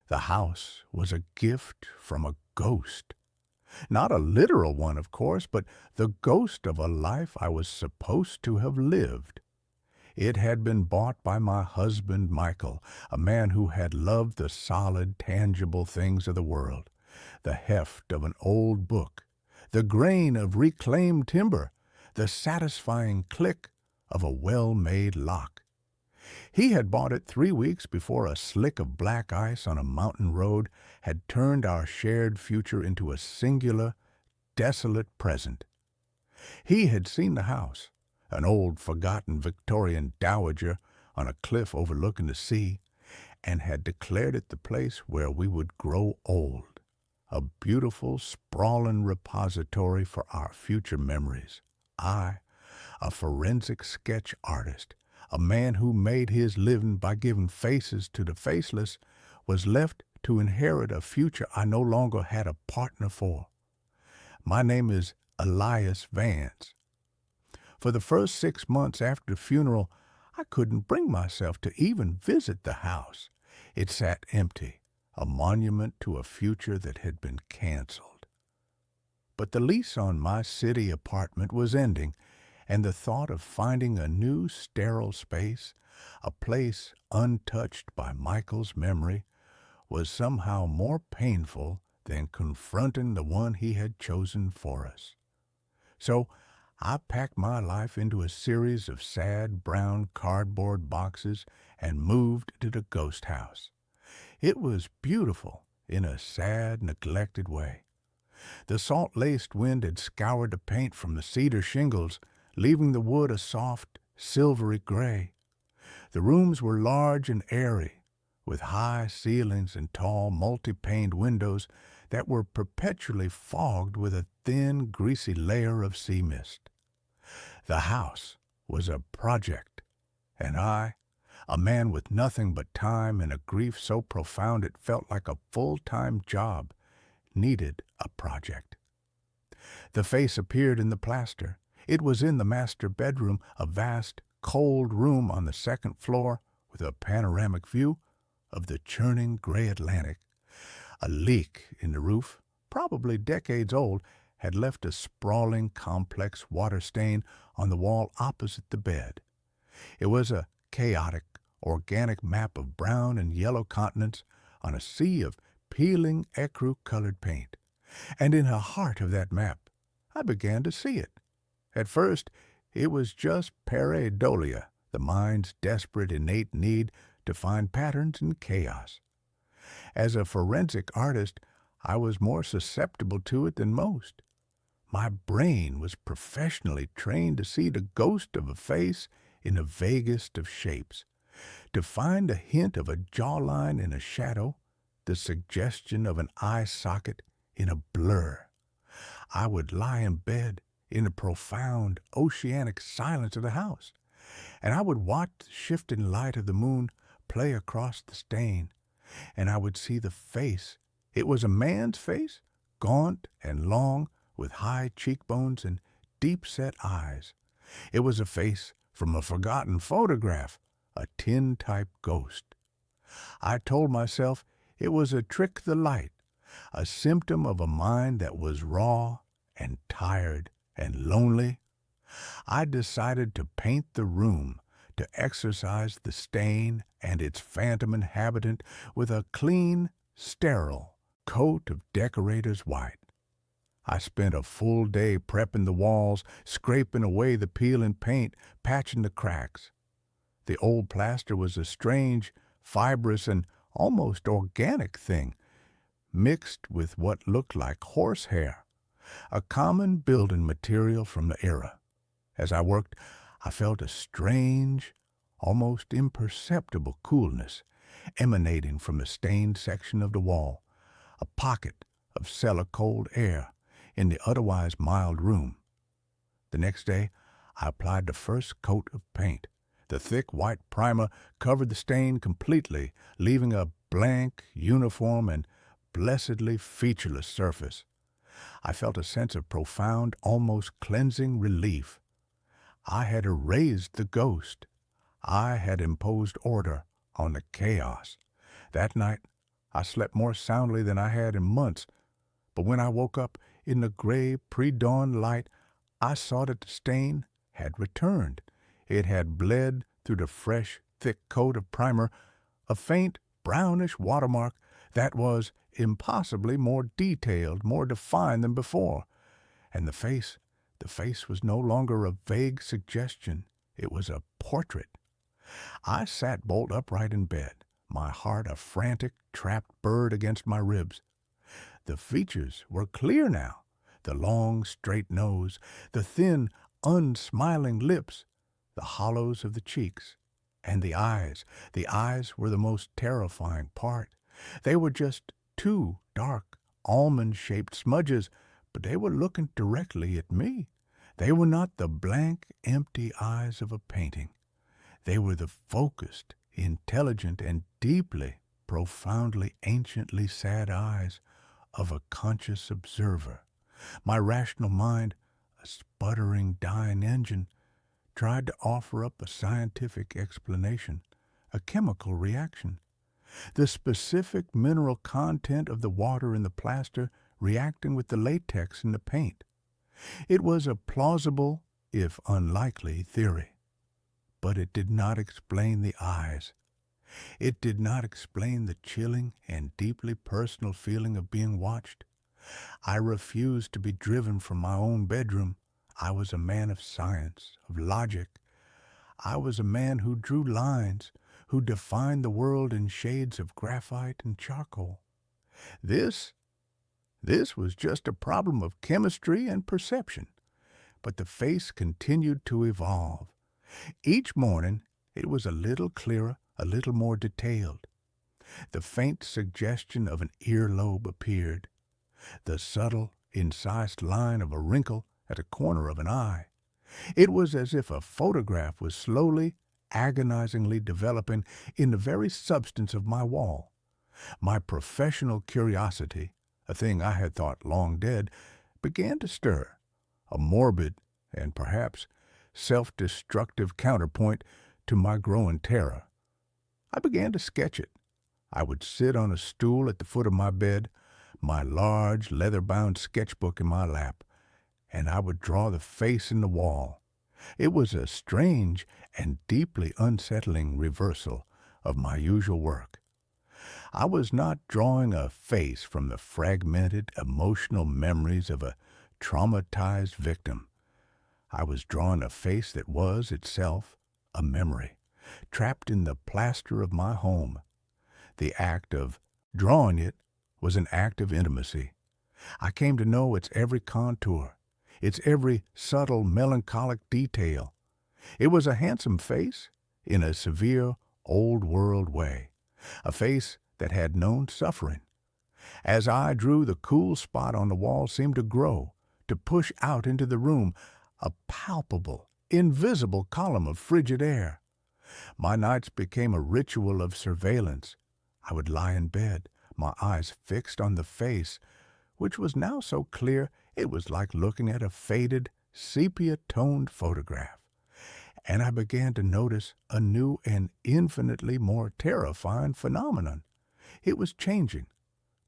The house was a gift from a ghost. Not a literal one, of course, but the ghost of a life I was supposed to have lived. It had been bought by my husband, Michael, a man who had loved the solid, tangible things of the world, the heft of an old book, the grain of reclaimed timber, the satisfying click of a well-made lock. He had bought it 3 weeks before a slick of black ice on a mountain road had turned our shared future into a singular, desolate present. He had seen the house, an old forgotten Victorian dowager on a cliff overlooking the sea, and had declared it the place where we would grow old, a beautiful, sprawling repository for our future memories. I, a forensic sketch artist, a man who made his living by giving faces to the faceless, was left to inherit a future I no longer had a partner for. My name is Elias Vance. For the first 6 months after the funeral, I couldn't bring myself to even visit the house. It sat empty, a monument to a future that had been canceled. But the lease on my city apartment was ending, and the thought of finding a new sterile space, a place untouched by Michael's memory, was somehow more painful than confronting the one he had chosen for us. So I packed my life into a series of sad brown cardboard boxes and moved to the ghost house. It was beautiful in a sad, neglected way. The salt-laced wind had scoured the paint from the cedar shingles, leaving the wood a soft, silvery gray. The rooms were large and airy, with high ceilings and tall, multi-paned windows that were perpetually fogged with a thin, greasy layer of sea mist. The house was a project, and I, a man with nothing but time and a grief so profound it felt like a full-time job, needed a project. The face appeared in the plaster. It was in the master bedroom, a vast, cold room on the second floor with a panoramic view of the churning gray Atlantic. A leak in the roof, probably decades old, had left a sprawling, complex water stain on the wall opposite the bed. It was a chaotic, organic map of brown and yellow continents on a sea of peeling ecru-colored paint. And in the heart of that map, I began to see it. At first, it was just pareidolia, the mind's desperate innate need to find patterns in chaos. As a forensic artist, I was more susceptible to it than most. My brain was professionally trained to see the ghost of a face in the vaguest of shapes, to find a hint of a jawline in a shadow, the suggestion of an eye socket in a blur. I would lie in bed in the profound oceanic silence of the house, and I would watch the shifting light of the moon play across the stain, and I would see the face. It was a man's face, gaunt and long, with high cheekbones and deep-set eyes. It was a face from a forgotten photograph, a tin-type ghost. I told myself it was a trick of the light, a symptom of a mind that was raw and tired and lonely. I decided to paint the room, to exorcise the stain and its phantom inhabitant with a clean, sterile coat of decorator's white. I spent a full day prepping the walls, scraping away the peeling paint, patching the cracks. The old plaster was a strange, fibrous, and almost organic thing, mixed with what looked like horsehair, a common building material from the era. As I worked, I felt a strange, almost imperceptible coolness emanating from the stained section of the wall, a pocket of cellar-cold air in the otherwise mild room. The next day, I applied the first coat of paint. The thick white primer covered the stain completely, leaving a blank, uniform, and blessedly featureless surface. I felt a sense of profound, almost cleansing relief. I had erased the ghost. I had imposed order on the chaos. That night, I slept more soundly than I had in months, but when I woke up in the gray pre-dawn light, I saw that the stain had returned. It had bled through the fresh, thick coat of primer, a faint, brownish watermark that was impossibly more detailed, more defined than before. And the face was no longer a vague suggestion. It was a portrait. I sat bolt upright in bed, my heart a frantic, trapped bird against my ribs. The features were clear now, the long, straight nose, the thin, unsmiling lips, the hollows of the cheeks, and the eyes. The eyes were the most terrifying part. They were just two dark, almond-shaped smudges, but they were looking directly at me. They were not the blank, empty eyes of a painting. They were the focused, intelligent, and deeply, profoundly, anciently sad eyes of a conscious observer. My rational mind, a sputtering, dying engine, tried to offer up a scientific explanation, a chemical reaction. The specific mineral content of the water in the plaster reacting with the latex in the paint. It was a plausible, if unlikely, theory. But it did not explain the eyes. It did not explain the chilling and deeply personal feeling of being watched. I refused to be driven from my own bedroom. I was a man of science, of logic. I was a man who drew lines, who defined the world in shades of graphite and charcoal. This was just a problem of chemistry and perception. But the face continued to evolve. Each morning it was a little clearer, a little more detailed. The faint suggestion of an earlobe appeared, the subtle, incised line of a wrinkle at the corner of an eye. It was as if a photograph was slowly, agonizingly developing in the very substance of my wall. My professional curiosity, a thing I had thought long dead, began to stir, a morbid and perhaps self-destructive counterpoint to my growing terror. I began to sketch it. I would sit on a stool at the foot of my bed, my large leather-bound sketchbook in my lap, and I would draw the face in the wall. It was a strange and deeply unsettling reversal of my usual work. I was not drawing a face from the fragmented emotional memories of a traumatized victim. I was drawing a face that was itself a memory, trapped in the plaster of my home. The act of drawing it was an act of intimacy. I came to know its every contour, its every subtle melancholic detail. It was a handsome face in a severe old world way, a face that had known suffering. As I drew, the cool spot on the wall seemed to grow, to push out into the room, a palpable, invisible column of frigid air. My nights became a ritual of surveillance. I would lie in bed, my eyes fixed on the face, which was now so clear it was like looking at a faded, sepia-toned photograph. And I began to notice a new and infinitely more terrifying phenomenon. It was changing,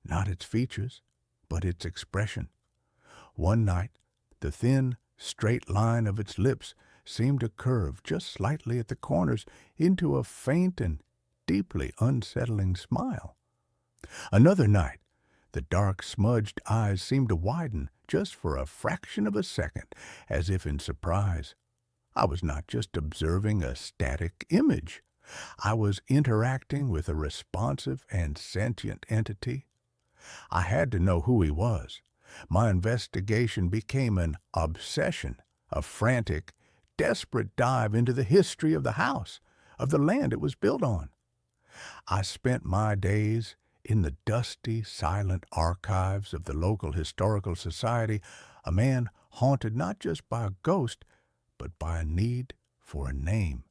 not its features, but its expression. One night, the thin, straight line of its lips seemed to curve just slightly at the corners into a faint and deeply unsettling smile. Another night, the dark, smudged eyes seemed to widen just for a fraction of a second, as if in surprise. I was not just observing a static image. I was interacting with a responsive and sentient entity. I had to know who he was. My investigation became an obsession, a frantic, desperate dive into the history of the house, of the land it was built on. I spent my days in the dusty, silent archives of the local historical society, a man haunted not just by a ghost, but by a need for a name.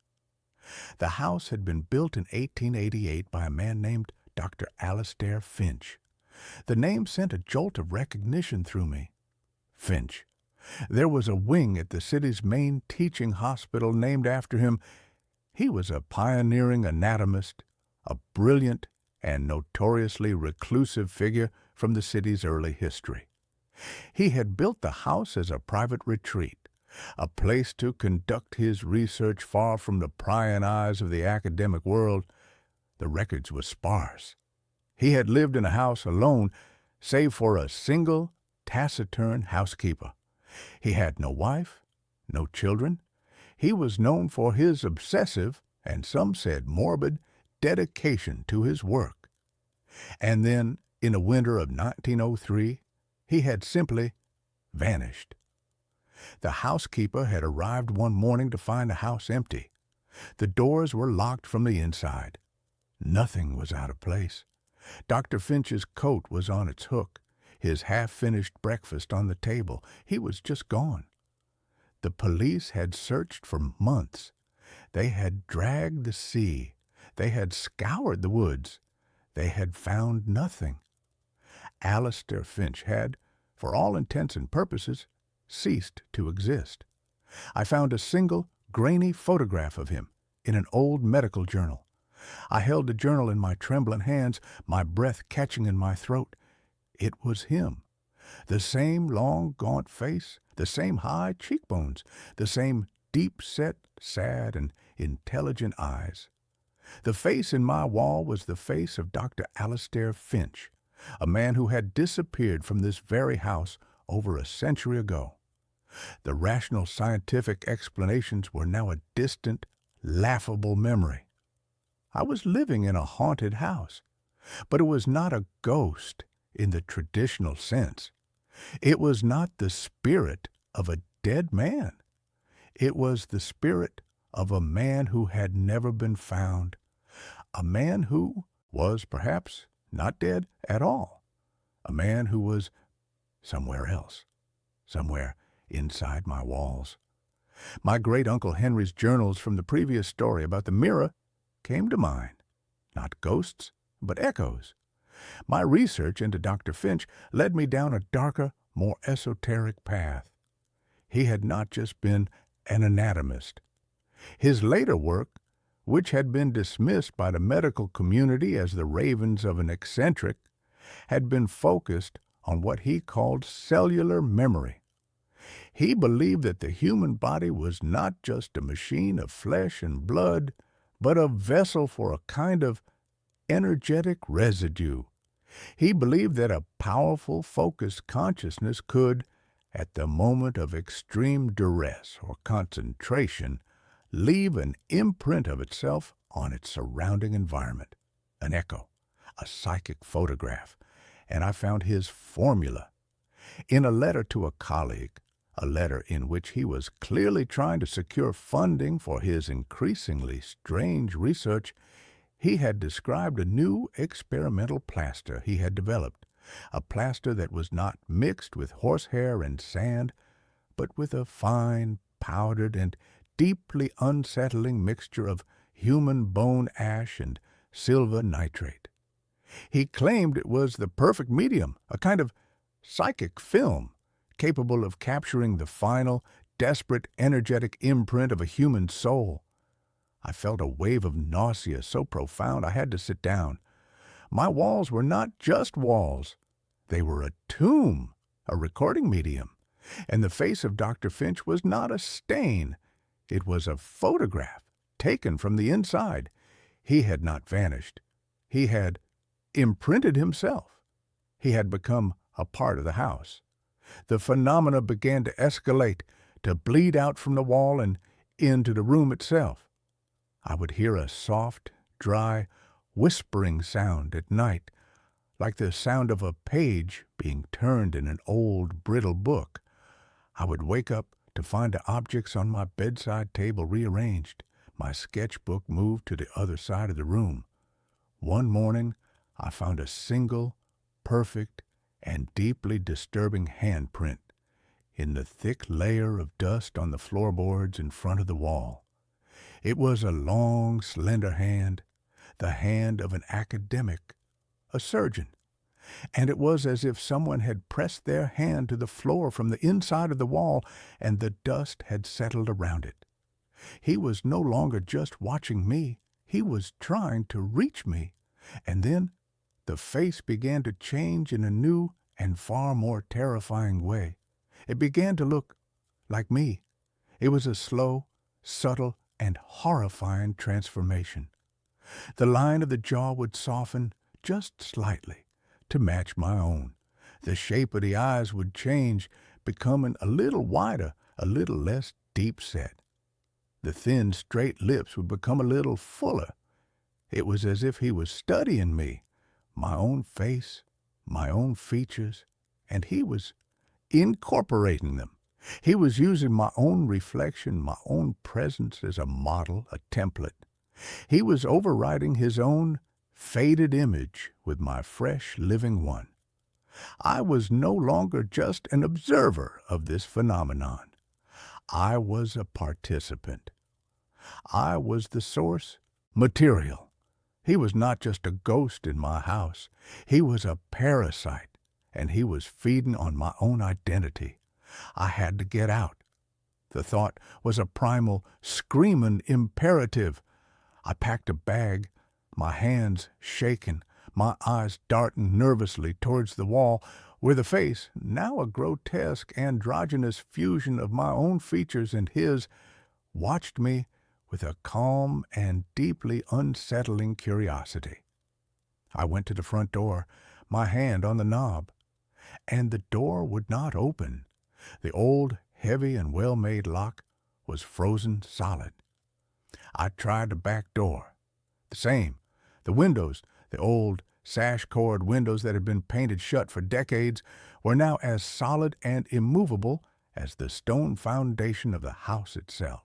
The house had been built in 1888 by a man named Dr. Alastair Finch. The name sent a jolt of recognition through me. Finch. There was a wing at the city's main teaching hospital named after him. He was a pioneering anatomist, a brilliant and notoriously reclusive figure from the city's early history. He had built the house as a private retreat, a place to conduct his research far from the prying eyes of the academic world. The records were sparse. He had lived in a house alone, save for a single, taciturn housekeeper. He had no wife, no children. He was known for his obsessive, and some said morbid, dedication to his work. And then, in the winter of 1903, he had simply vanished. The housekeeper had arrived one morning to find the house empty. The doors were locked from the inside. Nothing was out of place. Dr. Finch's coat was on its hook, his half-finished breakfast on the table. He was just gone. The police had searched for months. They had dragged the sea. They had scoured the woods. They had found nothing. Alastair Finch had, for all intents and purposes, ceased to exist. I found a single, grainy photograph of him in an old medical journal. I held the journal in my trembling hands, my breath catching in my throat. It was him. The same long, gaunt face, the same high cheekbones, the same deep-set, sad, and intelligent eyes. The face in my wall was the face of Dr. Alastair Finch, a man who had disappeared from this very house over a century ago. The rational scientific explanations were now a distant, laughable memory. I was living in a haunted house, but it was not a ghost in the traditional sense. It was not the spirit of a dead man. It was the spirit of a man who had never been found, a man who was perhaps not dead at all, a man who was somewhere else, somewhere inside my walls. My great-uncle Henry's journals from the previous story about the mirror came to mind. Not ghosts, but echoes. My research into Dr. Finch led me down a darker, more esoteric path. He had not just been an anatomist. His later work, which had been dismissed by the medical community as the ravings of an eccentric, had been focused on what he called cellular memory. He believed that the human body was not just a machine of flesh and blood, but a vessel for a kind of energetic residue. He believed that a powerful, focused consciousness could, at the moment of extreme duress or concentration, leave an imprint of itself on its surrounding environment, an echo, a psychic photograph, and I found his formula in a letter to a colleague, a letter in which he was clearly trying to secure funding for his increasingly strange research. He had described a new experimental plaster he had developed, a plaster that was not mixed with horsehair and sand, but with a fine, powdered, and deeply unsettling mixture of human bone ash and silver nitrate. He claimed it was the perfect medium, a kind of psychic film, capable of capturing the final, desperate, energetic imprint of a human soul. I felt a wave of nausea so profound I had to sit down. My walls were not just walls. They were a tomb, a recording medium. And the face of Dr. Finch was not a stain. It was a photograph, taken from the inside. He had not vanished. He had imprinted himself. He had become a part of the house. The phenomena began to escalate, to bleed out from the wall and into the room itself. I would hear a soft, dry, whispering sound at night, like the sound of a page being turned in an old, brittle book. I would wake up to find the objects on my bedside table rearranged, my sketchbook moved to the other side of the room. One morning, I found a single, perfect, and deeply disturbing handprint in the thick layer of dust on the floorboards in front of the wall. It was a long, slender hand, the hand of an academic, a surgeon, and it was as if someone had pressed their hand to the floor from the inside of the wall and the dust had settled around it. He was no longer just watching me, he was trying to reach me. And then the face began to change in a new and far more terrifying way. It began to look like me. It was a slow, subtle, and horrifying transformation. The line of the jaw would soften just slightly to match my own. The shape of the eyes would change, becoming a little wider, a little less deep-set. The thin, straight lips would become a little fuller. It was as if he was studying me, my own face, my own features, and he was incorporating them. He was using my own reflection, my own presence as a model, a template. He was overriding his own faded image with my fresh, living one. I was no longer just an observer of this phenomenon. I was a participant. I was the source material. He was not just a ghost in my house. He was a parasite, and he was feeding on my own identity. I had to get out. The thought was a primal, screaming imperative. I packed a bag, my hands shaking, my eyes darting nervously towards the wall, where the face, now a grotesque, androgynous fusion of my own features and his, watched me with a calm and deeply unsettling curiosity. I went to the front door, my hand on the knob, and the door would not open. The old, heavy and well-made lock was frozen solid. I tried the back door. The same. The windows, the old sash-cord windows that had been painted shut for decades, were now as solid and immovable as the stone foundation of the house itself.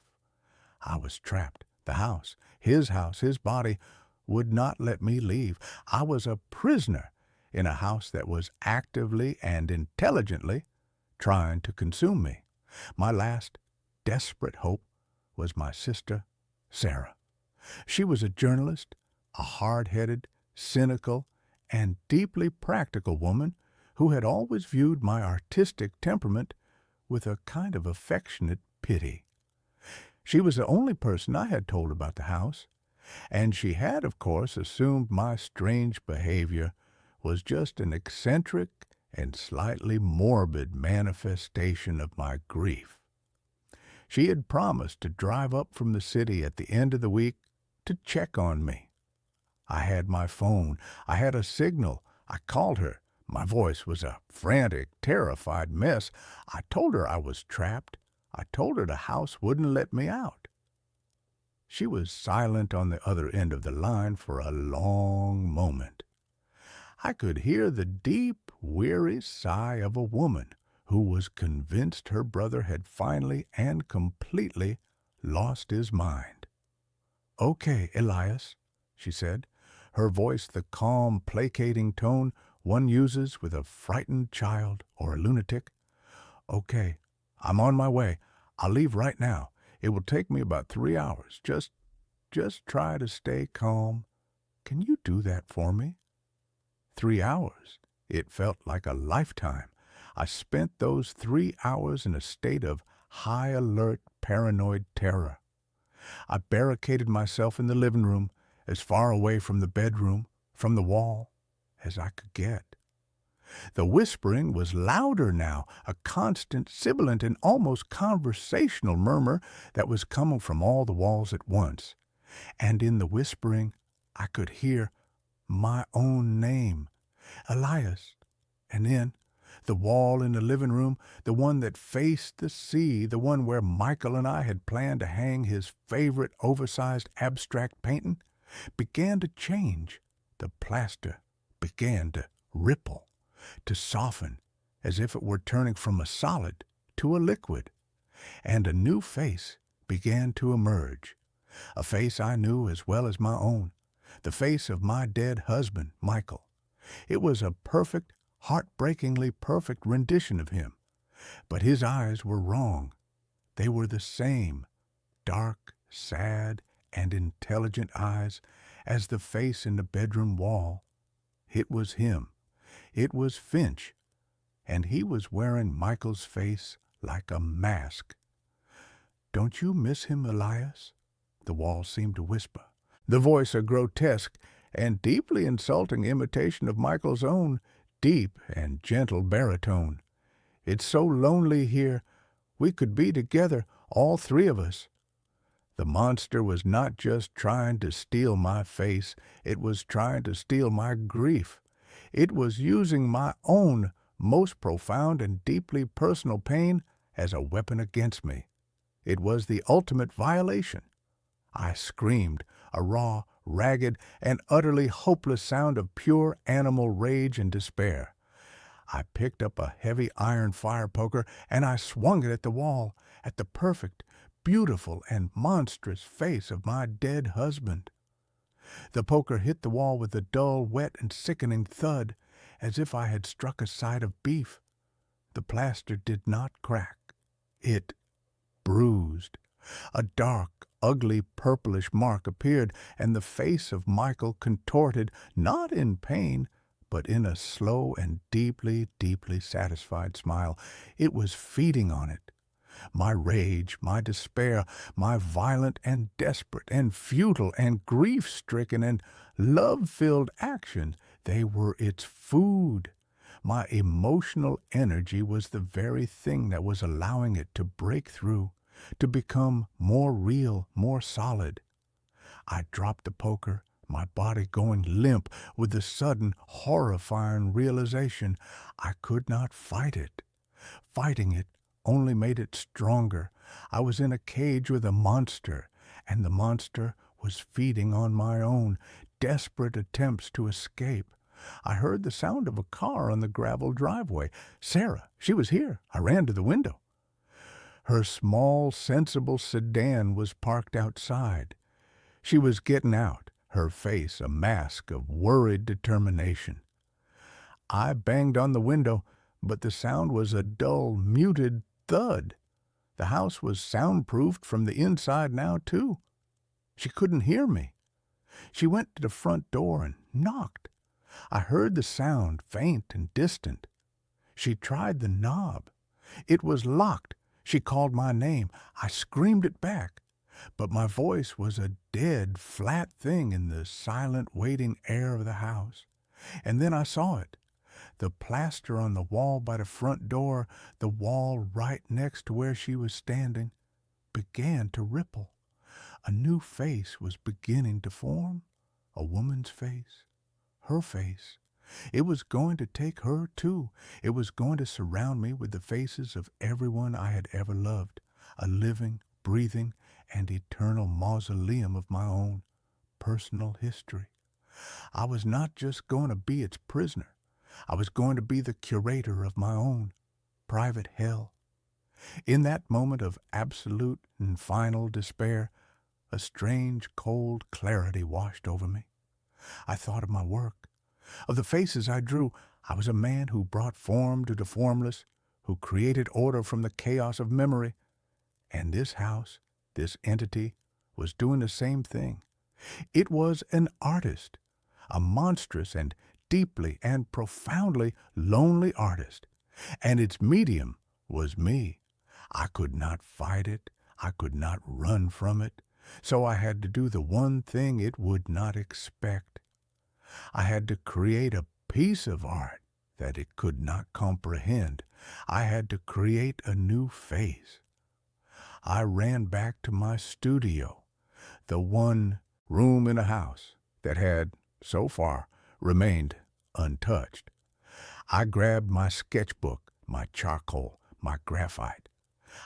I was trapped. The house, his body, would not let me leave. I was a prisoner in a house that was actively and intelligently trying to consume me. My last desperate hope was my sister, Sarah. She was a journalist, a hard-headed, cynical, and deeply practical woman who had always viewed my artistic temperament with a kind of affectionate pity. She was the only person I had told about the house, and she had, of course, assumed my strange behavior was just an eccentric and slightly morbid manifestation of my grief. She had promised to drive up from the city at the end of the week to check on me. I had my phone. I had a signal. I called her. My voice was a frantic, terrified mess. I told her I was trapped. I told her the house wouldn't let me out. She was silent on the other end of the line for a long moment. I could hear the deep, weary sigh of a woman who was convinced her brother had finally and completely lost his mind. "Okay, Elias," she said, her voice the calm, placating tone one uses with a frightened child or a lunatic. "Okay, I'm on my way. I'll leave right now. It will take me about 3 hours. Just try to stay calm. Can you do that for me?" 3 hours. It felt like a lifetime. I spent those 3 hours in a state of high alert, paranoid terror. I barricaded myself in the living room, as far away from the bedroom, from the wall, as I could get. The whispering was louder now, a constant, sibilant, and almost conversational murmur that was coming from all the walls at once. And in the whispering, I could hear my own name, Elias. And then the wall in the living room, the one that faced the sea, the one where Michael and I had planned to hang his favorite oversized abstract painting, began to change. The plaster began to ripple, to soften, as if it were turning from a solid to a liquid. And a new face began to emerge, a face I knew as well as my own, the face of my dead husband, Michael. It was a perfect, heartbreakingly perfect rendition of him. But his eyes were wrong. They were the same, dark, sad, and intelligent eyes as the face in the bedroom wall. It was him. It was Finch. And he was wearing Michael's face like a mask. "Don't you miss him, Elias?" the wall seemed to whisper, the voice a grotesque and deeply insulting imitation of Michael's own deep and gentle baritone. "It's so lonely here. We could be together, all three of us." The monster was not just trying to steal my face, it was trying to steal my grief. It was using my own most profound and deeply personal pain as a weapon against me. It was the ultimate violation. I screamed, a raw, ragged, and utterly hopeless sound of pure animal rage and despair. I picked up a heavy iron fire poker and I swung it at the wall, at the perfect, beautiful, and monstrous face of my dead husband. The poker hit the wall with a dull, wet, and sickening thud, as if I had struck a side of beef. The plaster did not crack. It bruised. A dark, ugly, purplish mark appeared, and the face of Michael contorted, not in pain, but in a slow and deeply, deeply satisfied smile. It was feeding on it. My rage, my despair, my violent and desperate and futile and grief-stricken and love-filled action, they were its food. My emotional energy was the very thing that was allowing it to break through, to become more real, more solid. I dropped the poker, my body going limp with the sudden, horrifying realization I could not fight it. Fighting it only made it stronger. I was in a cage with a monster, and the monster was feeding on my own desperate attempts to escape. I heard the sound of a car on the gravel driveway. Sarah, she was here. I ran to the window. Her small, sensible sedan was parked outside. She was getting out, her face a mask of worried determination. I banged on the window, but the sound was a dull, muted thud. The house was soundproofed from the inside now, too. She couldn't hear me. She went to the front door and knocked. I heard the sound, faint and distant. She tried the knob. It was locked. She called my name. I screamed it back. But my voice was a dead, flat thing in the silent, waiting air of the house. And then I saw it. The plaster on the wall by the front door, the wall right next to where she was standing, began to ripple. A new face was beginning to form. A woman's face. Her face. It was going to take her, too. It was going to surround me with the faces of everyone I had ever loved. A living, breathing, and eternal mausoleum of my own personal history. I was not just going to be its prisoner. I was going to be the curator of my own private hell. In that moment of absolute and final despair, a strange, cold clarity washed over me. I thought of my work, of the faces I drew. I was a man who brought form to the formless, who created order from the chaos of memory. And this house, this entity, was doing the same thing. It was an artist, a monstrous and deeply and profoundly lonely artist. And its medium was me. I could not fight it. I could not run from it. So I had to do the one thing it would not expect. I had to create a piece of art that it could not comprehend. I had to create a new face. I ran back to my studio, the one room in a house that had, so far, remained untouched. I grabbed my sketchbook, my charcoal, my graphite.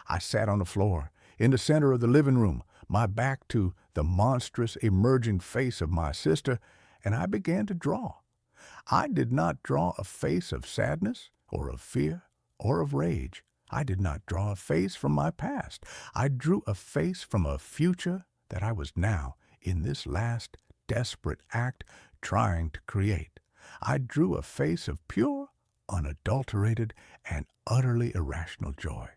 I sat on the floor, in the center of the living room, my back to the monstrous emerging face of my sister, and I began to draw. I did not draw a face of sadness or of fear or of rage. I did not draw a face from my past. I drew a face from a future that I was now, in this last desperate act, trying to create. I drew a face of pure, unadulterated, and utterly irrational joy.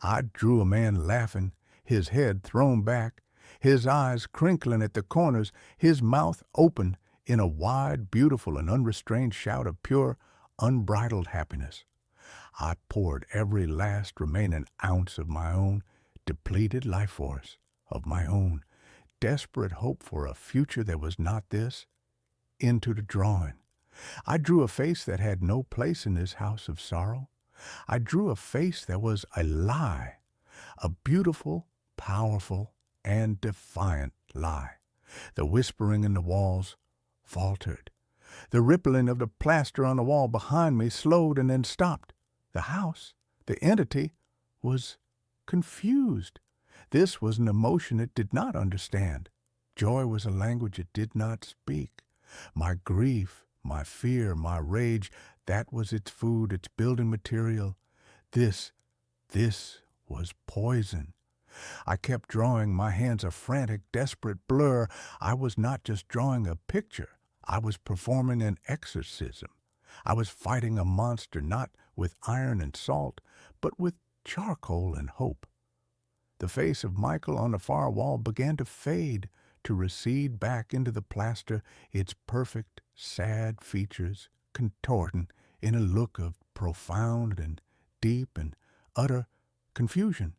I drew a man laughing, his head thrown back, his eyes crinkling at the corners, his mouth open in a wide, beautiful, and unrestrained shout of pure, unbridled happiness. I poured every last remaining ounce of my own depleted life force, of my own desperate hope for a future that was not this, into the drawing. I drew a face that had no place in this house of sorrow. I drew a face that was a lie, a beautiful, powerful, and defiant lie. The whispering in the walls faltered. The rippling of the plaster on the wall behind me slowed and then stopped. The house, the entity, was confused. This was an emotion it did not understand. Joy was a language it did not speak. My grief, my fear, my rage, that was its food, its building material. This was poison. I kept drawing, my hands a frantic, desperate blur. I was not just drawing a picture. I was performing an exorcism. I was fighting a monster not with iron and salt, but with charcoal and hope. The face of Michael on the far wall began to fade, to recede back into the plaster, its perfect, sad features contorting in a look of profound and deep and utter confusion.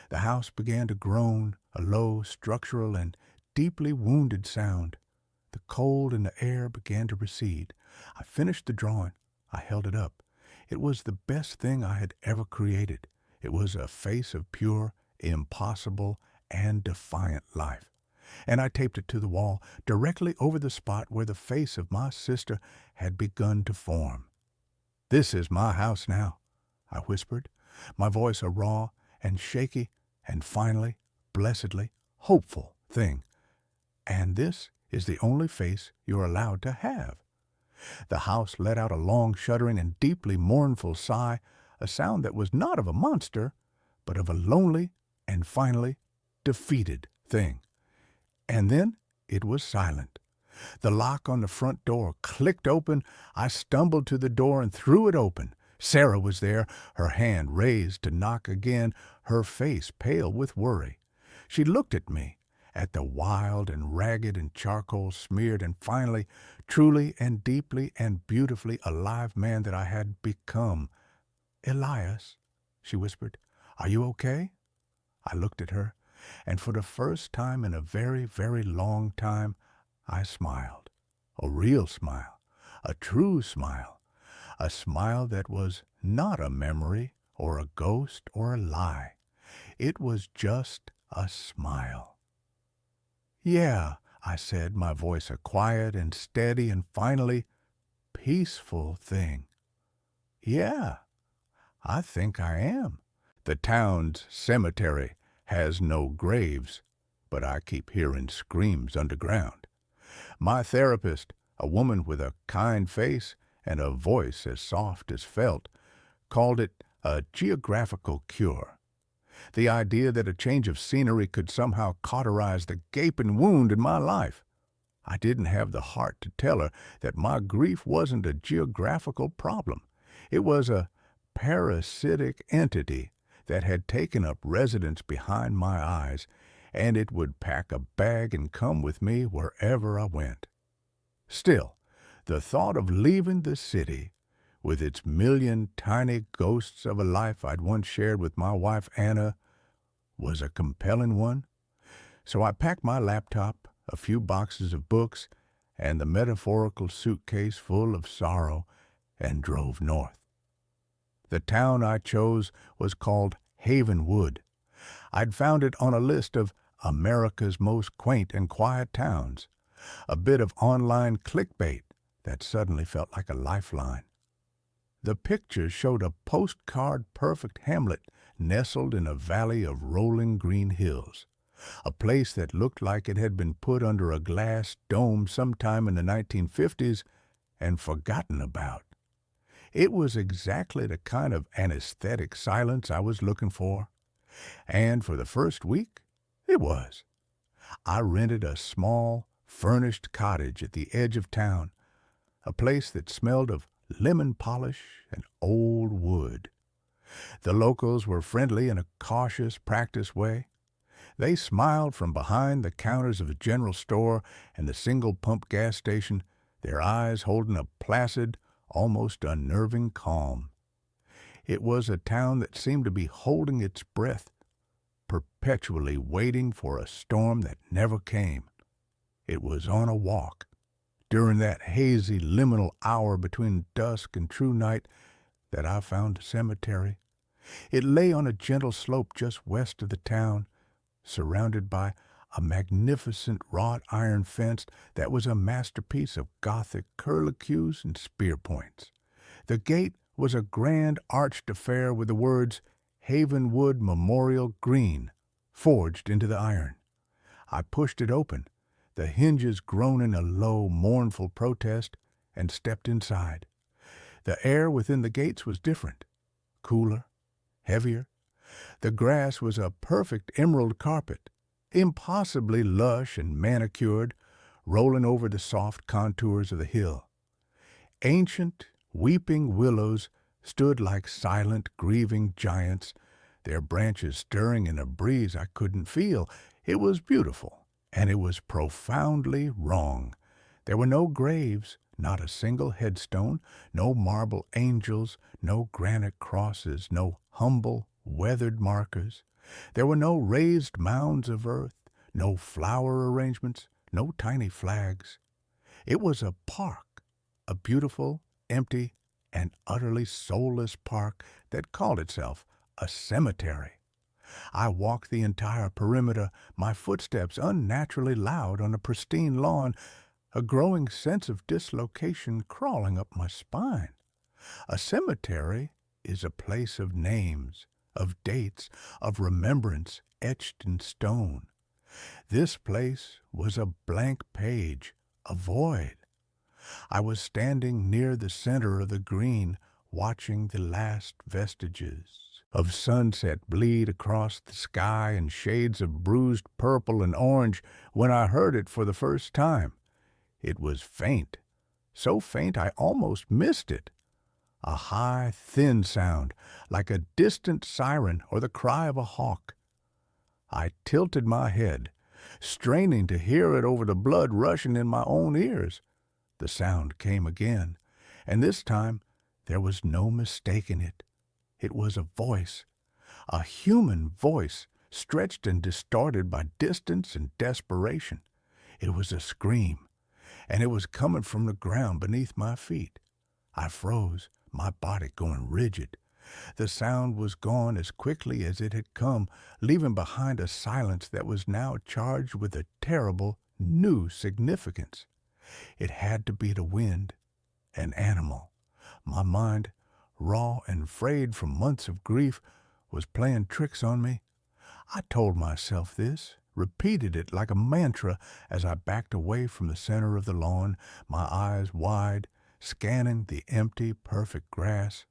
The house began to groan, a low, structural, and deeply wounded sound. The cold in the air began to recede. I finished the drawing. I held it up. It was the best thing I had ever created. It was a face of pure, impossible, and defiant life. And I taped it to the wall, directly over the spot where the face of my sister had begun to form. "This is my house now," I whispered, my voice a raw and shaky and finally, blessedly, hopeful thing. "And this is the only face you're allowed to have." The house let out a long, shuddering, and deeply mournful sigh, a sound that was not of a monster, but of a lonely and finally defeated thing. And then it was silent. The lock on the front door clicked open. I stumbled to the door and threw it open. Sarah was there, her hand raised to knock again, her face pale with worry. She looked at me, at the wild and ragged and charcoal-smeared and finally, truly and deeply and beautifully alive man that I had become. "Elias," she whispered, "are you okay?" I looked at her, and for the first time in a very, very long time, I smiled. A real smile, a true smile, a smile that was not a memory or a ghost or a lie. It was just a smile. "Yeah, I said, my voice a quiet and steady and finally peaceful thing. Yeah, I think I am. The town's cemetery has no graves, but I keep hearing screams underground. My therapist, a woman with a kind face and a voice as soft as felt, called it a geographical cure. The idea that a change of scenery could somehow cauterize the gaping wound in my life. I didn't have the heart to tell her that my grief wasn't a geographical problem. It was a parasitic entity that had taken up residence behind my eyes, and it would pack a bag and come with me wherever I went. Still, the thought of leaving the city, with its million tiny ghosts of a life I'd once shared with my wife Anna, was a compelling one. So I packed my laptop, a few boxes of books, and the metaphorical suitcase full of sorrow, and drove north. The town I chose was called Havenwood. I'd found it on a list of America's most quaint and quiet towns, a bit of online clickbait that suddenly felt like a lifeline. The picture showed a postcard-perfect hamlet nestled in a valley of rolling green hills, a place that looked like it had been put under a glass dome sometime in the 1950s and forgotten about. It was exactly the kind of anesthetic silence I was looking for, and for the first week, it was. I rented a small, furnished cottage at the edge of town, a place that smelled of lemon polish and old wood. The locals were friendly in a cautious, practiced way. They smiled from behind the counters of the general store and the single-pump gas station, their eyes holding a placid, almost unnerving calm. It was a town that seemed to be holding its breath, perpetually waiting for a storm that never came. It was on a walk, during that hazy liminal hour between dusk and true night, that I found the cemetery. It lay on a gentle slope just west of the town, surrounded by a magnificent wrought iron fence that was a masterpiece of Gothic curlicues and spear points. The gate was a grand arched affair with the words Havenwood Memorial Green forged into the iron. I pushed it open, the hinges groaning a low, mournful protest, and stepped inside. The air within the gates was different, cooler, heavier. The grass was a perfect emerald carpet, impossibly lush and manicured, rolling over the soft contours of the hill. Ancient, weeping willows stood like silent, grieving giants, their branches stirring in a breeze I couldn't feel. It was beautiful, and it was profoundly wrong. There were no graves, not a single headstone, no marble angels, no granite crosses, no humble, weathered markers. There were no raised mounds of earth, no flower arrangements, no tiny flags. It was a park, a beautiful, empty, and utterly soulless park that called itself a cemetery. I walked the entire perimeter, my footsteps unnaturally loud on a pristine lawn, a growing sense of dislocation crawling up my spine. A cemetery is a place of names, of dates, of remembrance etched in stone. This place was a blank page, a void. I was standing near the center of the green, watching the last vestiges of sunset bleed across the sky in shades of bruised purple and orange when I heard it for the first time. It was faint, so faint I almost missed it. A high, thin sound, like a distant siren or the cry of a hawk. I tilted my head, straining to hear it over the blood rushing in my own ears. The sound came again, and this time there was no mistaking it. It was a voice, a human voice, stretched and distorted by distance and desperation. It was a scream, and it was coming from the ground beneath my feet. I froze, my body going rigid. The sound was gone as quickly as it had come, leaving behind a silence that was now charged with a terrible new significance. It had to be the wind, an animal. My mind, raw and frayed from months of grief, was playing tricks on me. I told myself this, repeated it like a mantra as I backed away from the center of the lawn, my eyes wide, scanning the empty, perfect grass.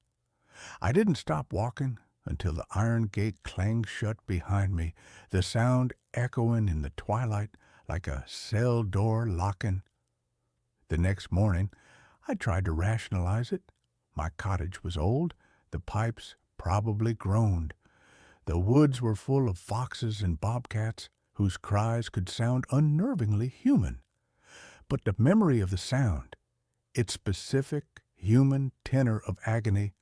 I didn't stop walking until the iron gate clanged shut behind me, the sound echoing in the twilight like a cell door locking. The next morning, I tried to rationalize it. My cottage was old, the pipes probably groaned. The woods were full of foxes and bobcats whose cries could sound unnervingly human. But the memory of the sound, its specific human tenor of agony,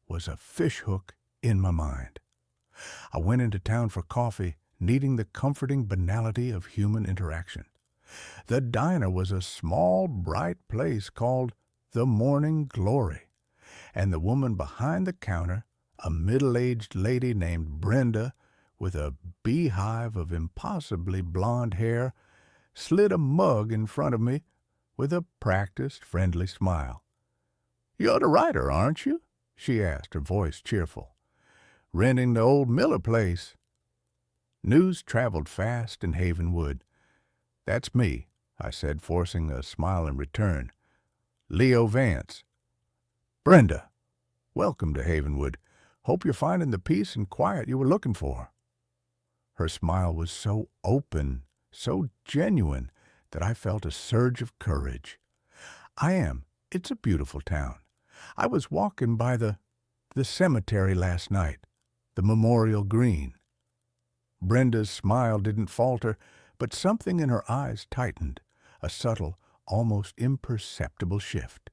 was a fishhook in my mind. I went into town for coffee, needing the comforting banality of human interaction. The diner was a small, bright place called the Morning Glory, and the woman behind the counter, a middle-aged lady named Brenda with a beehive of impossibly blonde hair, slid a mug in front of me with a practiced, friendly smile. "You're the writer, aren't you?" she asked, her voice cheerful. "Renting the old Miller place." News traveled fast in Havenwood. "That's me," I said, forcing a smile in return. "Leo Vance." "Brenda, welcome to Havenwood. Hope you're finding the peace and quiet you were looking for." Her smile was so open, so genuine, that I felt a surge of courage. "I am. It's a beautiful town. I was walking by the cemetery last night, the Memorial Green." Brenda's smile didn't falter, but something in her eyes tightened, a subtle, almost imperceptible shift.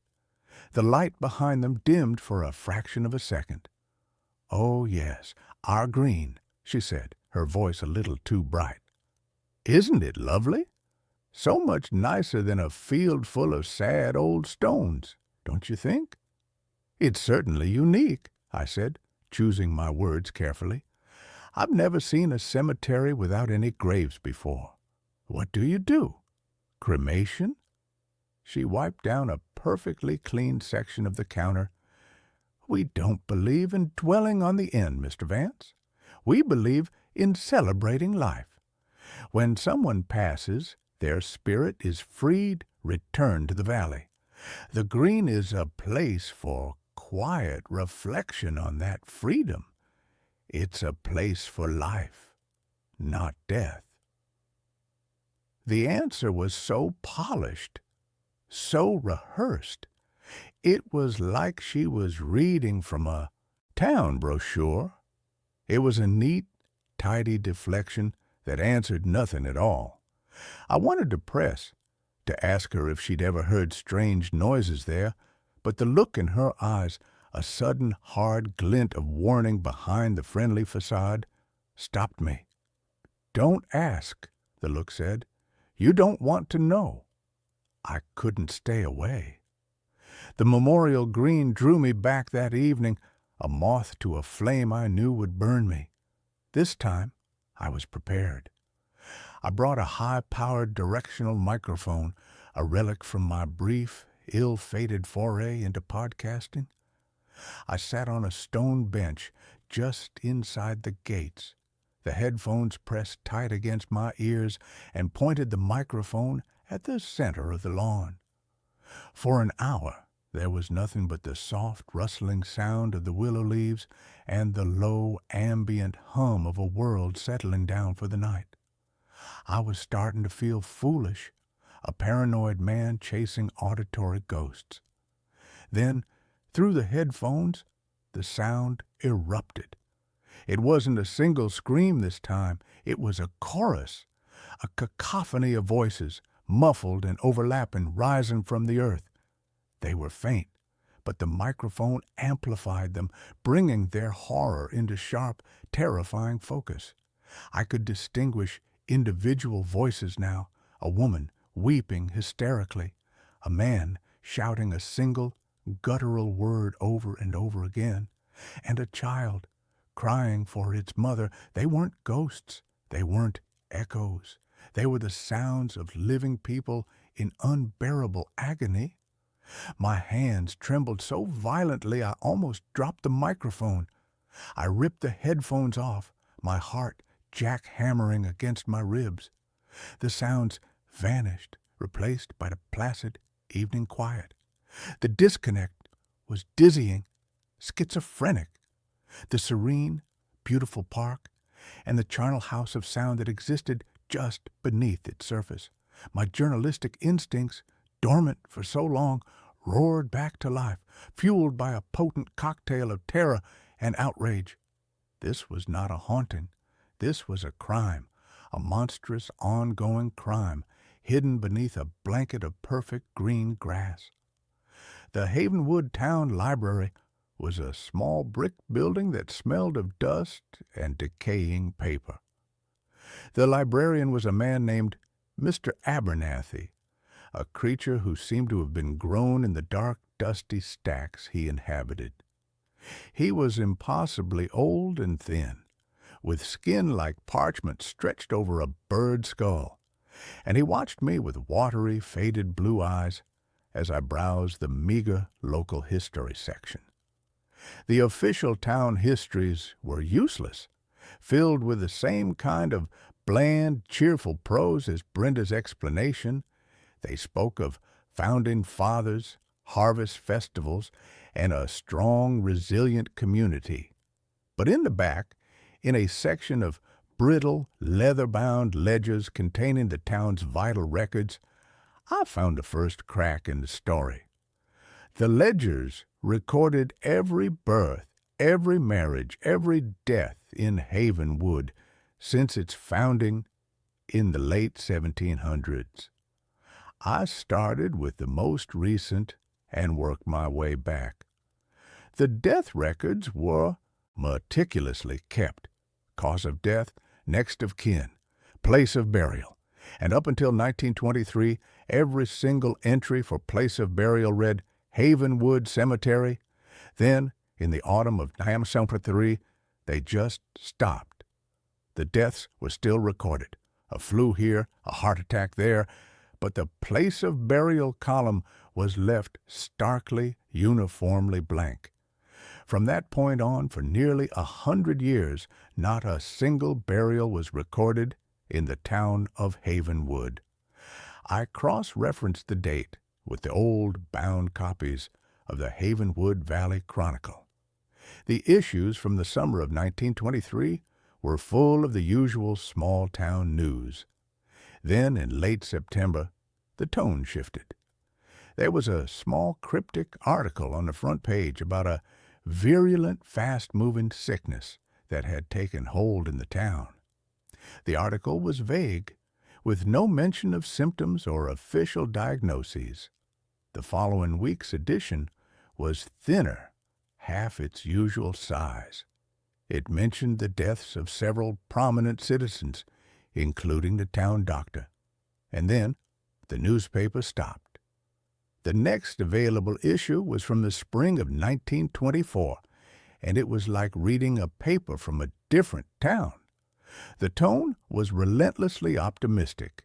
The light behind them dimmed for a fraction of a second. "Oh, yes, our green," she said, her voice a little too bright. "Isn't it lovely? So much nicer than a field full of sad old stones, don't you think?" "It's certainly unique," I said, choosing my words carefully. "I've never seen a cemetery without any graves before. What do you do? Cremation?" She wiped down a perfectly clean section of the counter. "We don't believe in dwelling on the end, Mr. Vance. We believe in celebrating life. When someone passes, their spirit is freed, returned to the valley. The green is a place for quiet reflection on that freedom. It's a place for life, not death." The answer was so polished, so rehearsed. It was like she was reading from a town brochure. It was a neat, tidy deflection that answered nothing at all. I wanted to press, to ask her if she'd ever heard strange noises there, but the look in her eyes, a sudden hard glint of warning behind the friendly facade, stopped me. "Don't ask," the look said. "You don't want to know." I couldn't stay away. The Memorial Green drew me back that evening, a moth to a flame I knew would burn me. This time, I was prepared. I brought a high-powered directional microphone, a relic from my brief, ill-fated foray into podcasting. I sat on a stone bench just inside the gates, the headphones pressed tight against my ears, and pointed the microphone at the center of the lawn. For an hour, there was nothing but the soft, rustling sound of the willow leaves and the low, ambient hum of a world settling down for the night. I was starting to feel foolish, a paranoid man chasing auditory ghosts. Then, through the headphones, the sound erupted. It wasn't a single scream this time. It was a chorus, a cacophony of voices, muffled and overlapping, rising from the earth. They were faint, but the microphone amplified them, bringing their horror into sharp, terrifying focus. I could distinguish individual voices now, a woman weeping hysterically, a man shouting a single, guttural word over and over again, and a child crying for its mother. They weren't ghosts. They weren't echoes. They were the sounds of living people in unbearable agony. My hands trembled so violently I almost dropped the microphone. I ripped the headphones off, my heart jackhammering against my ribs. The sounds vanished, replaced by the placid evening quiet. The disconnect was dizzying, schizophrenic. The serene, beautiful park, and the charnel house of sound that existed just beneath its surface. My journalistic instincts, dormant for so long, roared back to life, fueled by a potent cocktail of terror and outrage. This was not a haunting. This was a crime, a monstrous, ongoing crime, hidden beneath a blanket of perfect green grass. The Havenwood Town Library was a small brick building that smelled of dust and decaying paper. The librarian was a man named Mr. Abernathy, a creature who seemed to have been grown in the dark, dusty stacks he inhabited. He was impossibly old and thin, with skin like parchment stretched over a bird skull, and he watched me with watery, faded blue eyes as I browsed the meager local history section. The official town histories were useless, filled with the same kind of bland, cheerful prose as Brenda's explanation. They spoke of founding fathers, harvest festivals, and a strong, resilient community. But in the back, in a section of brittle, leather-bound ledgers containing the town's vital records, I found the first crack in the story. The ledgers recorded every birth, every marriage, every death in Havenwood since its founding in the late 1700s. I started with the most recent and worked my way back. The death records were meticulously kept. Cause of death, next of kin, place of burial, and up until 1923, every single entry for place of burial read Havenwood Cemetery. Then, in the autumn of 1973, they just stopped. The deaths were still recorded. A flu here, a heart attack there, but the place of burial column was left starkly, uniformly blank. From that point on, for nearly 100 years, not a single burial was recorded in the town of Havenwood. I cross-referenced the date with the old bound copies of the Havenwood Valley Chronicle. The issues from the summer of 1923 were full of the usual small-town news. Then, in late September, the tone shifted. There was a small cryptic article on the front page about a virulent, fast-moving sickness that had taken hold in the town. The article was vague, with no mention of symptoms or official diagnoses. The following week's edition was thinner, half its usual size. It mentioned the deaths of several prominent citizens, including the town doctor. And then the newspaper stopped. The next available issue was from the spring of 1924, and it was like reading a paper from a different town. The tone was relentlessly optimistic.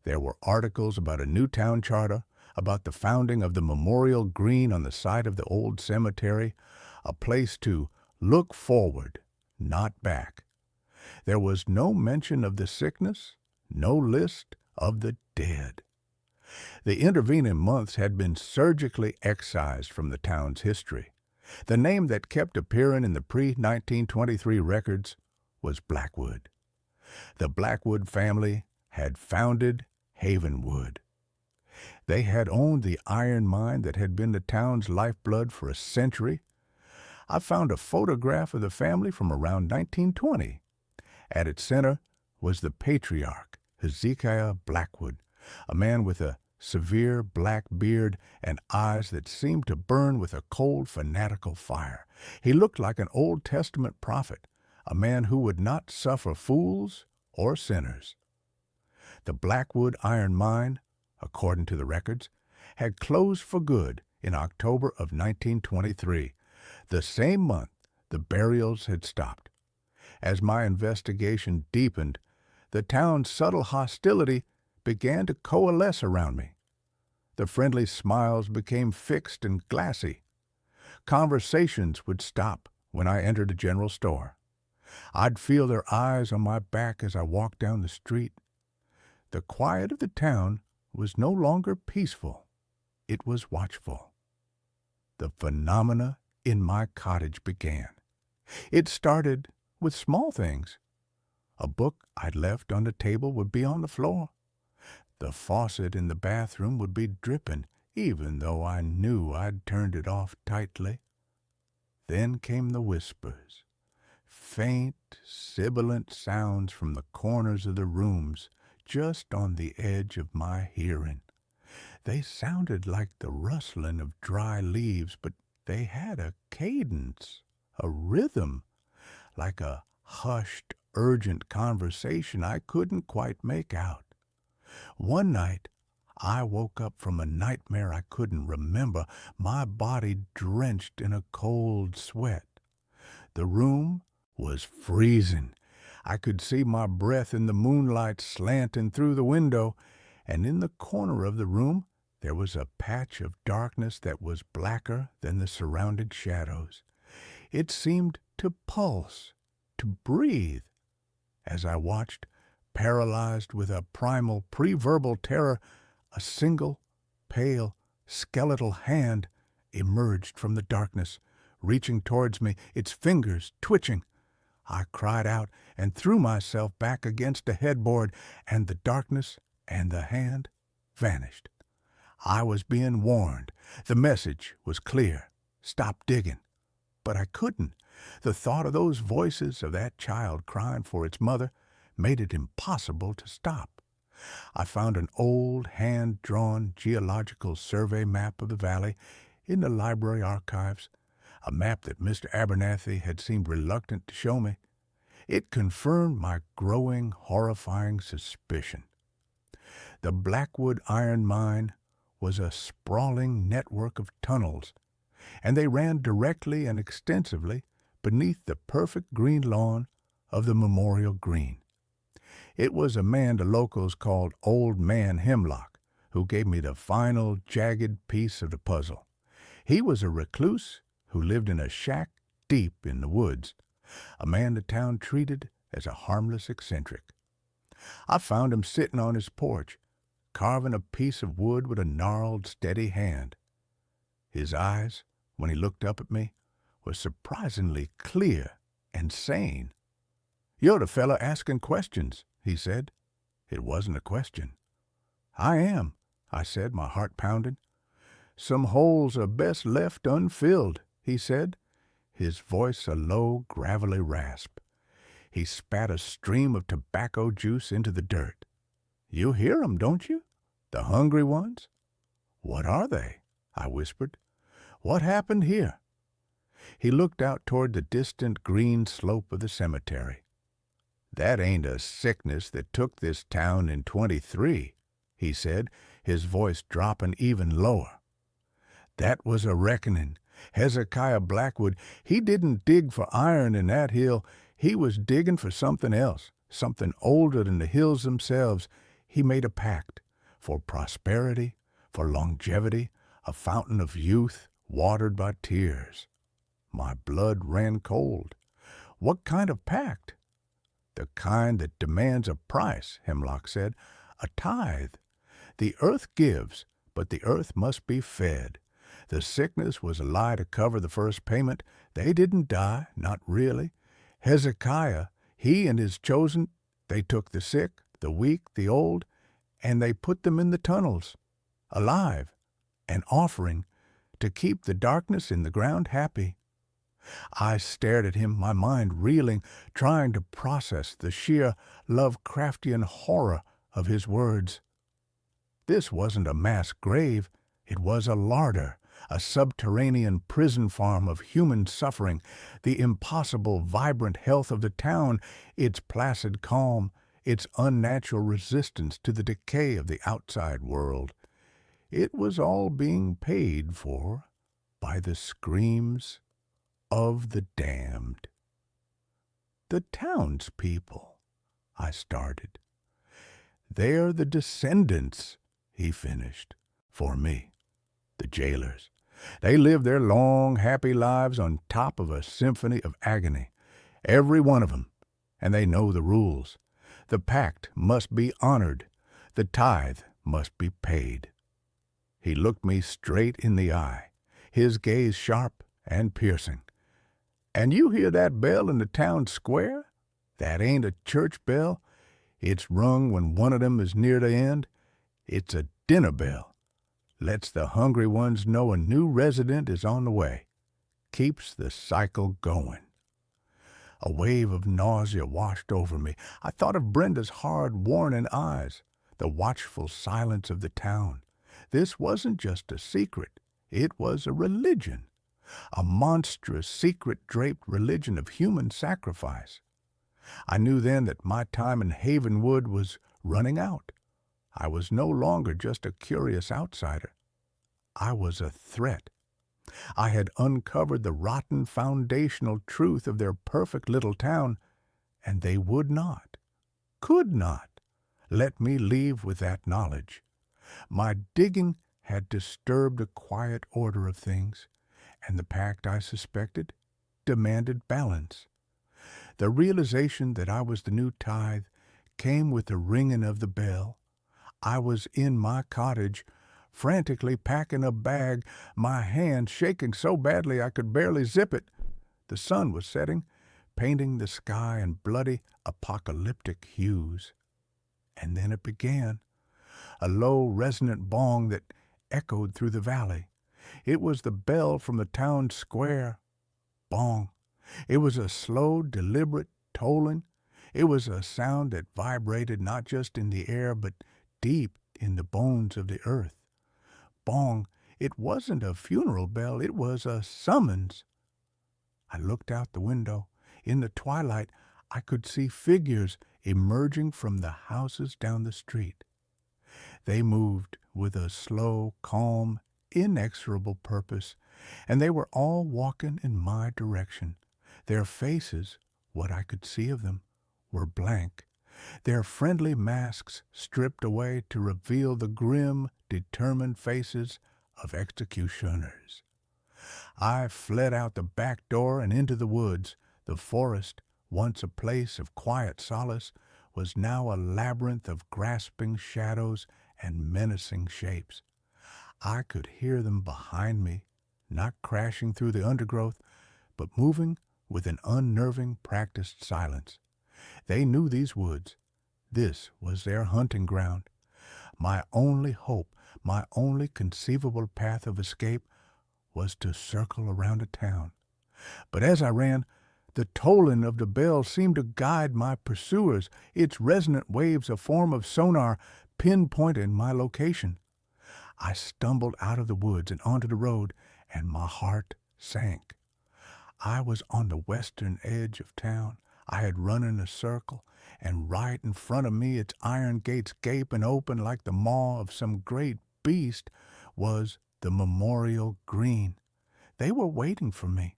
There were articles about a new town charter, about the founding of the memorial green on the site of the old cemetery, a place to look forward, not back. There was no mention of the sickness, no list of the dead. The intervening months had been surgically excised from the town's history. The name that kept appearing in the pre-1923 records was Blackwood. The Blackwood family had founded Havenwood. They had owned the iron mine that had been the town's lifeblood for a century. I found a photograph of the family from around 1920. At its center was the patriarch, Hezekiah Blackwood, a man with a severe black beard and eyes that seemed to burn with a cold, fanatical fire. He looked like an Old Testament prophet, a man who would not suffer fools or sinners. The Blackwood iron mine, according to the records, had closed for good in October of 1923. The same month, the burials had stopped. As my investigation deepened, The town's subtle hostility began to coalesce around me. The friendly smiles became fixed and glassy. Conversations would stop when I entered a general store. I'd feel their eyes on my back as I walked down the street. The quiet of the town was no longer peaceful. It was watchful. The phenomena in my cottage began. It started with small things. A book I'd left on the table would be on the floor. The faucet in the bathroom would be dripping, even though I knew I'd turned it off tightly. Then came the whispers, faint, sibilant sounds from the corners of the rooms, just on the edge of my hearing. They sounded like the rustling of dry leaves, but they had a cadence, a rhythm, like a hushed, urgent conversation I couldn't quite make out. One night, I woke up from a nightmare I couldn't remember, my body drenched in a cold sweat. The room was freezing. I could see my breath in the moonlight slanting through the window, and in the corner of the room there was a patch of darkness that was blacker than the surrounding shadows. It seemed to pulse, to breathe. As I watched, paralyzed with a primal pre-verbal terror, a single, pale, skeletal hand emerged from the darkness, reaching towards me, its fingers twitching. I cried out and threw myself back against a headboard, and the darkness and the hand vanished. I was being warned. The message was clear. Stop digging. But I couldn't. The thought of those voices of that child crying for its mother made it impossible to stop. I found an old hand-drawn geological survey map of the valley in the library archives, a map that Mr. Abernathy had seemed reluctant to show me. It confirmed my growing, horrifying suspicion. The Blackwood iron mine was a sprawling network of tunnels, and they ran directly and extensively beneath the perfect green lawn of the Memorial Green. It was a man the locals called Old Man Hemlock who gave me the final, jagged piece of the puzzle. He was a recluse who lived in a shack deep in the woods, a man the town treated as a harmless eccentric. I found him sitting on his porch, carving a piece of wood with a gnarled, steady hand. His eyes, when he looked up at me, were surprisingly clear and sane. "You're the fella asking questions," he said. It wasn't a question. "I am," I said, my heart pounding. "Some holes are best left unfilled," he said, his voice a low, gravelly rasp. He spat a stream of tobacco juice into the dirt. "You hear 'em, don't you? The hungry ones?" "What are they?" I whispered. "What happened here?" He looked out toward the distant green slope of the cemetery. "That ain't a sickness that took this town in '23, he said, his voice dropping even lower. "That was a reckoning. Hezekiah Blackwood, he didn't dig for iron in that hill. He was digging for something else, something older than the hills themselves. He made a pact for prosperity, for longevity, a fountain of youth watered by tears." My blood ran cold. "What kind of pact?" "The kind that demands a price," Hemlock said. "A tithe. The earth gives, but the earth must be fed. The sickness was a lie to cover the first payment. They didn't die, not really. Hezekiah, he and his chosen, they took the sick, the weak, the old, and they put them in the tunnels, alive, an offering to keep the darkness in the ground happy." I stared at him, my mind reeling, trying to process the sheer Lovecraftian horror of his words. This wasn't a mass grave. It was a larder, a subterranean prison farm of human suffering, the impossible, vibrant health of the town, its placid calm, its unnatural resistance to the decay of the outside world. It was all being paid for by the screams of the damned. "The townspeople," I started. They're the descendants, he finished, for me, the jailers. They live their long, happy lives on top of a symphony of agony, every one of 'em, and they know the rules. The pact must be honored. The tithe must be paid. He looked me straight in the eye, his gaze sharp and piercing. And you hear that bell in the town square? That ain't a church bell. It's rung when one of them is near the end. It's a dinner bell. Lets the hungry ones know a new resident is on the way. Keeps the cycle going. A wave of nausea washed over me. I thought of Brenda's hard, warning eyes, the watchful silence of the town. This wasn't just a secret. It was a religion. A monstrous, secret-draped religion of human sacrifice. I knew then that my time in Havenwood was running out. I was no longer just a curious outsider. I was a threat. I had uncovered the rotten foundational truth of their perfect little town, and they would not, could not, let me leave with that knowledge. My digging had disturbed a quiet order of things, and the pact, I suspected, demanded balance. The realization that I was the new tithe came with the ringing of the bell. I was in my cottage, frantically packing a bag, my hand shaking so badly I could barely zip it. The sun was setting, painting the sky in bloody, apocalyptic hues. And then it began, a low, resonant bong that echoed through the valley. It was the bell from the town square. Bong. It was a slow, deliberate tolling. It was a sound that vibrated not just in the air, but deep in the bones of the earth. Bong. It wasn't a funeral bell. It was a summons. I looked out the window. In the twilight, I could see figures emerging from the houses down the street. They moved with a slow, calm, inexorable purpose, and they were all walking in my direction. Their faces, what I could see of them, were blank, their friendly masks stripped away to reveal the grim, determined faces of executioners. I fled out the back door and into the woods. The forest, once a place of quiet solace, was now a labyrinth of grasping shadows and menacing shapes. I could hear them behind me, not crashing through the undergrowth, but moving with an unnerving, practiced silence. They knew these woods. This was their hunting ground. My only hope, my only conceivable path of escape, was to circle around a town. But as I ran, the tolling of the bell seemed to guide my pursuers, its resonant waves a form of sonar pinpointing my location. I stumbled out of the woods and onto the road, and my heart sank. I was on the western edge of town. I had run in a circle, and right in front of me, its iron gates gaping open like the maw of some great beast, was the memorial green. They were waiting for me.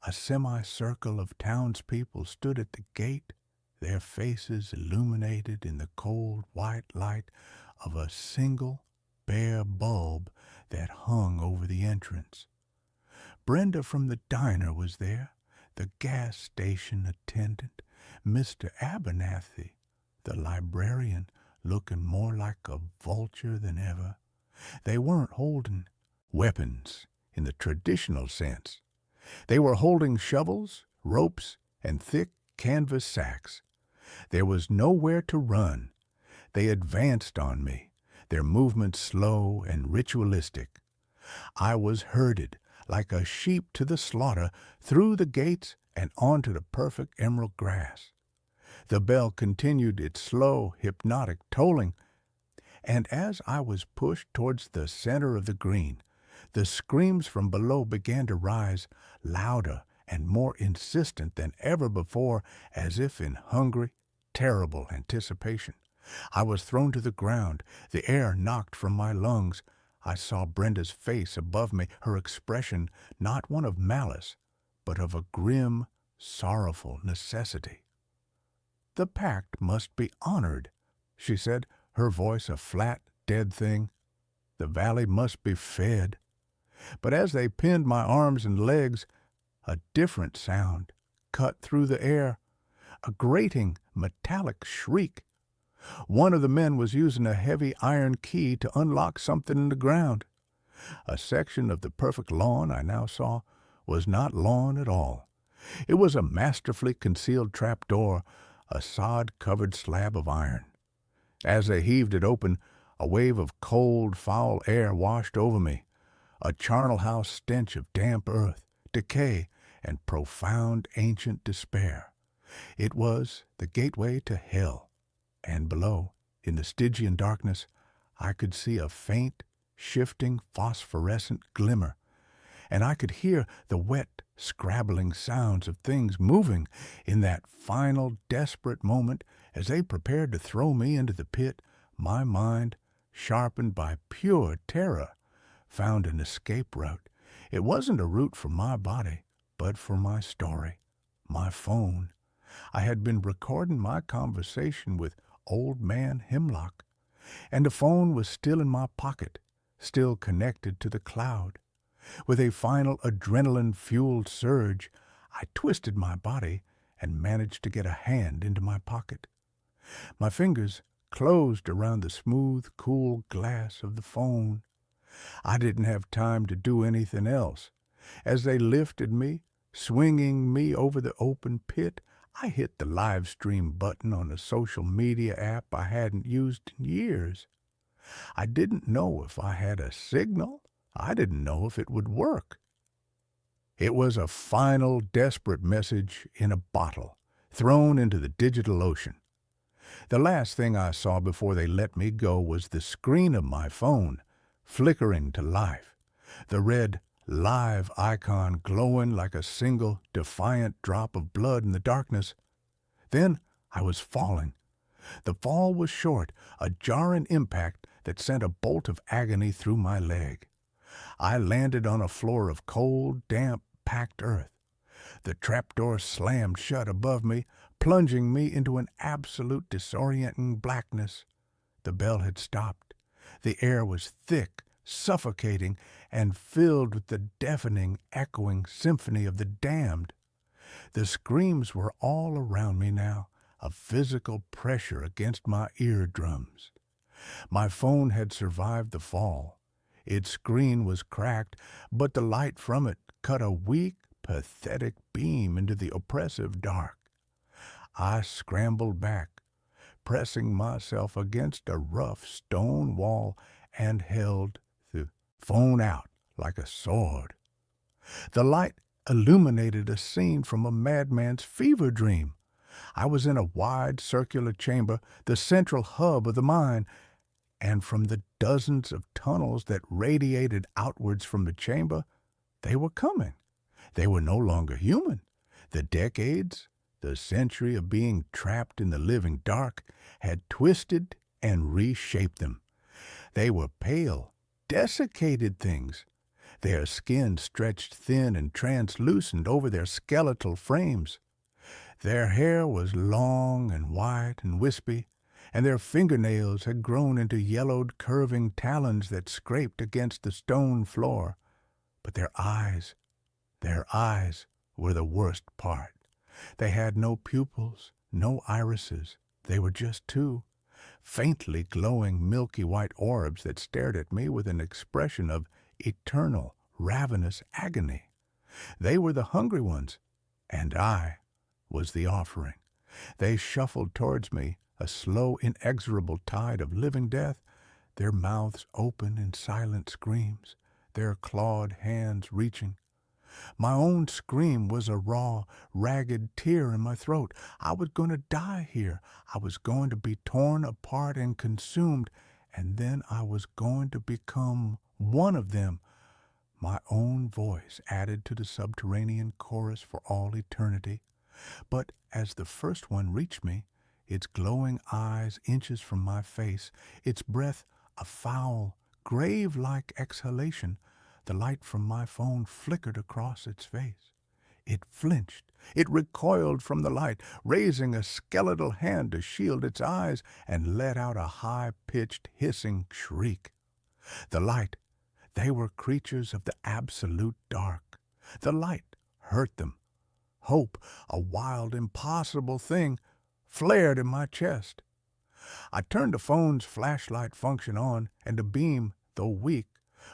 A semicircle of townspeople stood at the gate, their faces illuminated in the cold white light of a single bare bulb that hung over the entrance. Brenda from the diner was there, the gas station attendant, Mr. Abernathy, the librarian, looking more like a vulture than ever. They weren't holding weapons in the traditional sense. They were holding shovels, ropes, and thick canvas sacks. There was nowhere to run. They advanced on me, their movements slow and ritualistic. I was herded like a sheep to the slaughter through the gates and onto the perfect emerald grass. The bell continued its slow, hypnotic tolling, and as I was pushed towards the center of the green, the screams from below began to rise, louder and more insistent than ever before, as if in hungry, terrible anticipation. I was thrown to the ground, the air knocked from my lungs. I saw Brenda's face above me, her expression not one of malice, but of a grim, sorrowful necessity. "The pact must be honored," she said. her voice a flat, dead thing. The valley must be fed. But as they pinned my arms and legs, a different sound cut through the air, a grating, metallic shriek. One of the men was using a heavy iron key to unlock something in the ground. A section of the perfect lawn I now saw was not lawn at all. It was a masterfully concealed trapdoor, a sod-covered slab of iron. As they heaved it open, a wave of cold, foul air washed over me, a charnel house stench of damp earth, decay, and profound ancient despair. It was the gateway to hell, and below, in the Stygian darkness, I could see a faint, shifting, phosphorescent glimmer, and I could hear the wet, scrabbling sounds of things moving in that final, desperate moment as they prepared to throw me into the pit. My mind, sharpened by pure terror, found an escape route. It wasn't a route for my body, but for my story, my phone. I had been recording my conversation with Old Man Hemlock, and the phone was still in my pocket, still connected to the cloud. With a final adrenaline-fueled surge, I twisted my body and managed to get a hand into my pocket. My fingers closed around the smooth, cool glass of the phone. I didn't have time to do anything else. As they lifted me, swinging me over the open pit, I hit the live stream button on a social media app I hadn't used in years. I didn't know if I had a signal. I didn't know if it would work. It was a final, desperate message in a bottle, thrown into the digital ocean. The last thing I saw before they let me go was the screen of my phone, flickering to life, the red live icon glowing like a single defiant drop of blood in the darkness. Then I was falling. The fall was short, a jarring impact that sent a bolt of agony through my leg. I landed on a floor of cold, damp, packed earth. The trapdoor slammed shut above me, plunging me into an absolute disorienting blackness. The bell had stopped. The air was thick, suffocating, and filled with the deafening, echoing symphony of the damned. The screams were all around me now, a physical pressure against my eardrums. My phone had survived the fall. Its screen was cracked, but the light from it cut a weak, pathetic beam into the oppressive dark. I scrambled back, pressing myself against a rough stone wall, and held the phone out like a sword. The light illuminated a scene from a madman's fever dream. I was in a wide circular chamber, the central hub of the mine, and from the dozens of tunnels that radiated outwards from the chamber, they were coming. They were no longer human. The decades, the century of being trapped in the living dark, had twisted and reshaped them. They were pale, desiccated things. Their skin stretched thin and translucent over their skeletal frames. Their hair was long and white and wispy, and their fingernails had grown into yellowed, curving talons that scraped against the stone floor. But their eyes were the worst part. They had no pupils, no irises. They were just two faintly glowing milky white orbs that stared at me with an expression of eternal, ravenous agony. They were the hungry ones, and I was the offering. They shuffled towards me, a slow, inexorable tide of living death, their mouths open in silent screams, their clawed hands reaching. My own scream was a raw, ragged tear in my throat. I was going to die here. I was going to be torn apart and consumed, and then I was going to become one of them. My own voice added to the subterranean chorus for all eternity. But as the first one reached me, its glowing eyes inches from my face, its breath a foul, grave-like exhalation, the light from my phone flickered across its face. It flinched. It recoiled from the light, raising a skeletal hand to shield its eyes, and let out a high-pitched, hissing shriek. The light, they were creatures of the absolute dark. The light hurt them. Hope, a wild, impossible thing, flared in my chest. I turned the phone's flashlight function on, and the beam, though weak,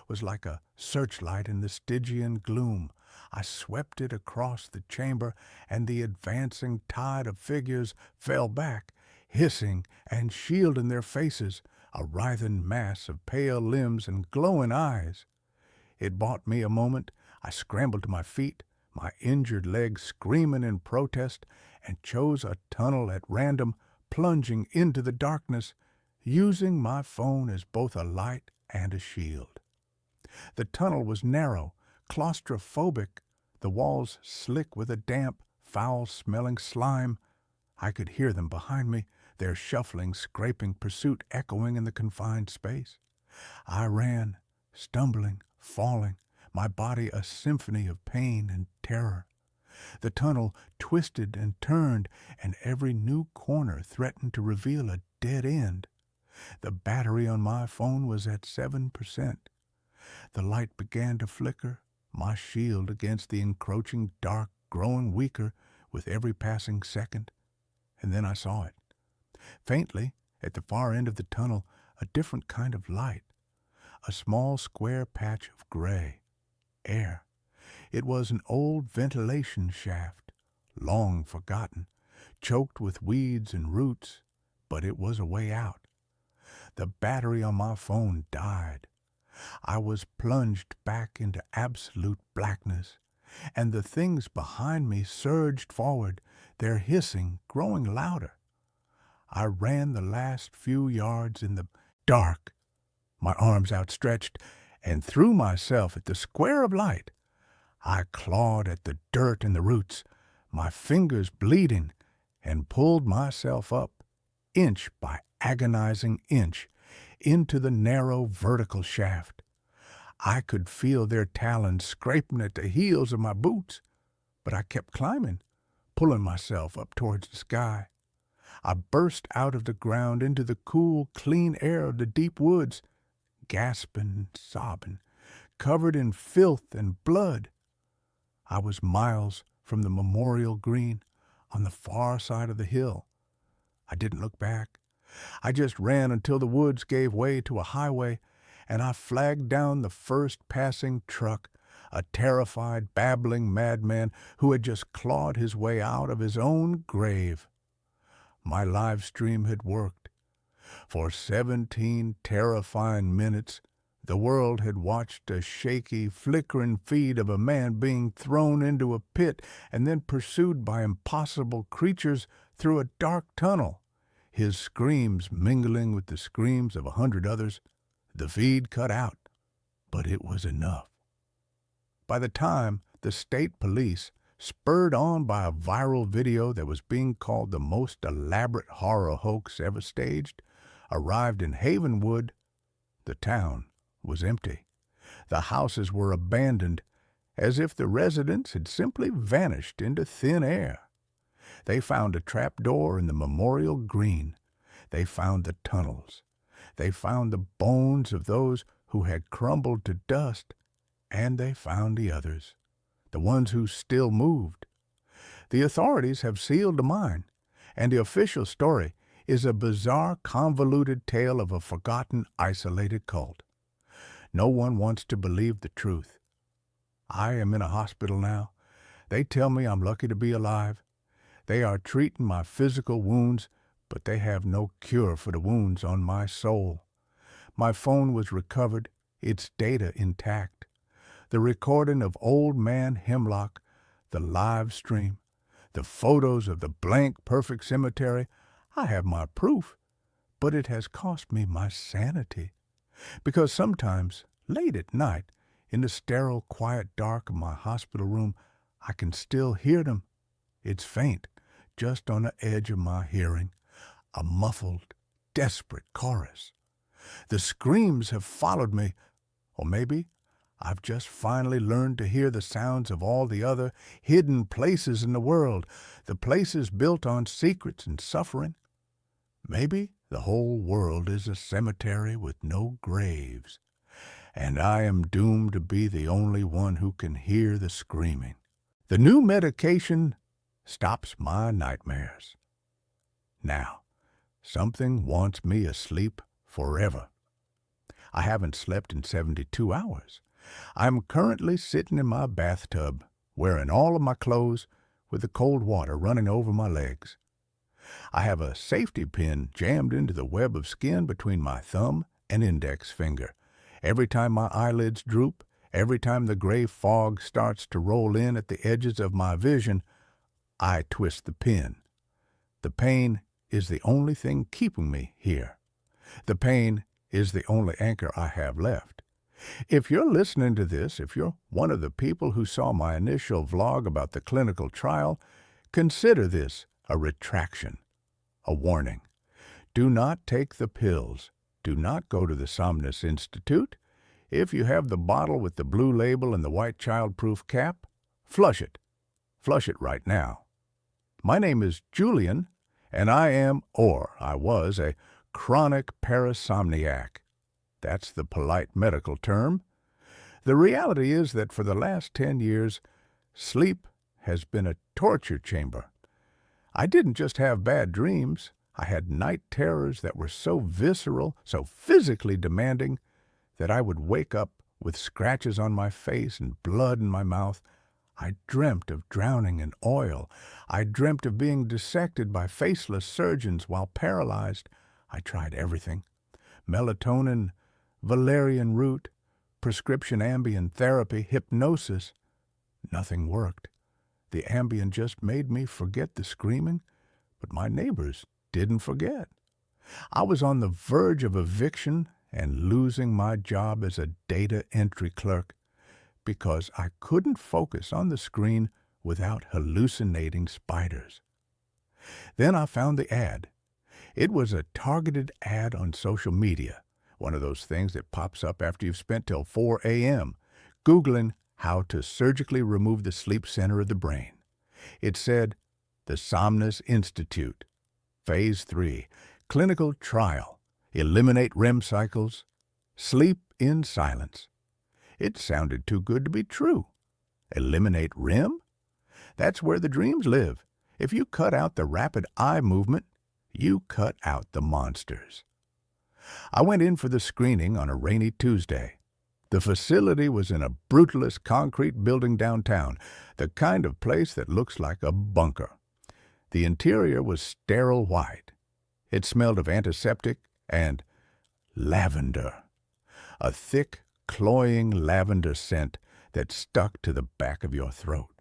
was like a searchlight in the Stygian gloom. I swept it across the chamber, and the advancing tide of figures fell back, hissing and shielding their faces, a writhing mass of pale limbs and glowing eyes. It bought me a moment. I scrambled to my feet, my injured leg screaming in protest, and chose a tunnel at random, plunging into the darkness, using my phone as both a light and a shield. The tunnel was narrow, claustrophobic, the walls slick with a damp, foul-smelling slime. I could hear them behind me, their shuffling, scraping pursuit echoing in the confined space. I ran, stumbling, falling, my body a symphony of pain and terror. The tunnel twisted and turned, and every new corner threatened to reveal a dead end. The battery on my phone was at 7%. The light began to flicker, my shield against the encroaching dark growing weaker with every passing second. And then I saw it. Faintly, at the far end of the tunnel, a different kind of light. A small square patch of gray. Air. It was an old ventilation shaft, long forgotten, choked with weeds and roots, but it was a way out. The battery on my phone died. I was plunged back into absolute blackness, and the things behind me surged forward, their hissing growing louder. I ran the last few yards in the dark, my arms outstretched, and threw myself at the square of light. I clawed at the dirt and the roots, my fingers bleeding, and pulled myself up, inch by agonizing inch, into the narrow vertical shaft. I could feel their talons scraping at the heels of my boots, but I kept climbing, pulling myself up towards the sky. I burst out of the ground into the cool, clean air of the deep woods, gasping and sobbing, covered in filth and blood. I was miles from the memorial green, on the far side of the hill. I didn't look back. I just ran until the woods gave way to a highway, and I flagged down the first passing truck, a terrified, babbling madman who had just clawed his way out of his own grave. My live stream had worked. For 17 terrifying minutes, the world had watched a shaky, flickering feed of a man being thrown into a pit and then pursued by impossible creatures through a dark tunnel, his screams mingling with the screams of 100 others. The feed cut out, but it was enough. By the time the state police, spurred on by a viral video that was being called the most elaborate horror hoax ever staged, arrived in Havenwood, the town was empty. The houses were abandoned, as if the residents had simply vanished into thin air. They found a trap door in the memorial green. They found the tunnels. They found the bones of those who had crumbled to dust, and they found the others, the ones who still moved. The authorities have sealed the mine, and the official story is a bizarre, convoluted tale of a forgotten, isolated cult. No one wants to believe the truth. I am in a hospital now. They tell me I'm lucky to be alive. They are treating my physical wounds, but they have no cure for the wounds on my soul. My phone was recovered, its data intact. The recording of Old Man Hemlock, the live stream, the photos of the blank, perfect cemetery, I have my proof, but it has cost me my sanity. Because sometimes, late at night, in the sterile, quiet dark of my hospital room, I can still hear them. It's faint, just on the edge of my hearing, a muffled, desperate chorus. The screams have followed me, or maybe I've just finally learned to hear the sounds of all the other hidden places in the world, the places built on secrets and suffering. Maybe the whole world is a cemetery with no graves, and I am doomed to be the only one who can hear the screaming. The new medication stops my nightmares. Now, something wants me asleep forever. I haven't slept in 72 hours. I'm currently sitting in my bathtub, wearing all of my clothes, with the cold water running over my legs. I have a safety pin jammed into the web of skin between my thumb and index finger. Every time my eyelids droop, every time the gray fog starts to roll in at the edges of my vision, I twist the pin. The pain is the only thing keeping me here. The pain is the only anchor I have left. If you're listening to this, if you're one of the people who saw my initial vlog about the clinical trial, consider this a retraction, a warning. Do not take the pills. Do not go to the Somnus Institute. If you have the bottle with the blue label and the white child-proof cap, flush it. Flush it right now. My name is Julian, and I was a chronic parasomniac. That's the polite medical term. The reality is that for the last 10 years, sleep has been a torture chamber. I didn't just have bad dreams. I had night terrors that were so visceral, so physically demanding, that I would wake up with scratches on my face and blood in my mouth. I dreamt of drowning in oil. I dreamt of being dissected by faceless surgeons while paralyzed. I tried everything. Melatonin, valerian root, prescription Ambien therapy, hypnosis. Nothing worked. The Ambien just made me forget the screaming, but my neighbors didn't forget. I was on the verge of eviction and losing my job as a data entry clerk because I couldn't focus on the screen without hallucinating spiders. Then I found the ad. It was a targeted ad on social media, one of those things that pops up after you've spent till 4 a.m. Googling how to surgically remove the sleep center of the brain. It said, the Somnus Institute, Phase 3, Clinical Trial, Eliminate REM Cycles, Sleep in Silence. It sounded too good to be true. Eliminate REM? That's where the dreams live. If you cut out the rapid eye movement, you cut out the monsters. I went in for the screening on a rainy Tuesday. The facility was in a brutalist concrete building downtown, the kind of place that looks like a bunker. The interior was sterile white. It smelled of antiseptic and lavender, a thick, cloying lavender scent that stuck to the back of your throat.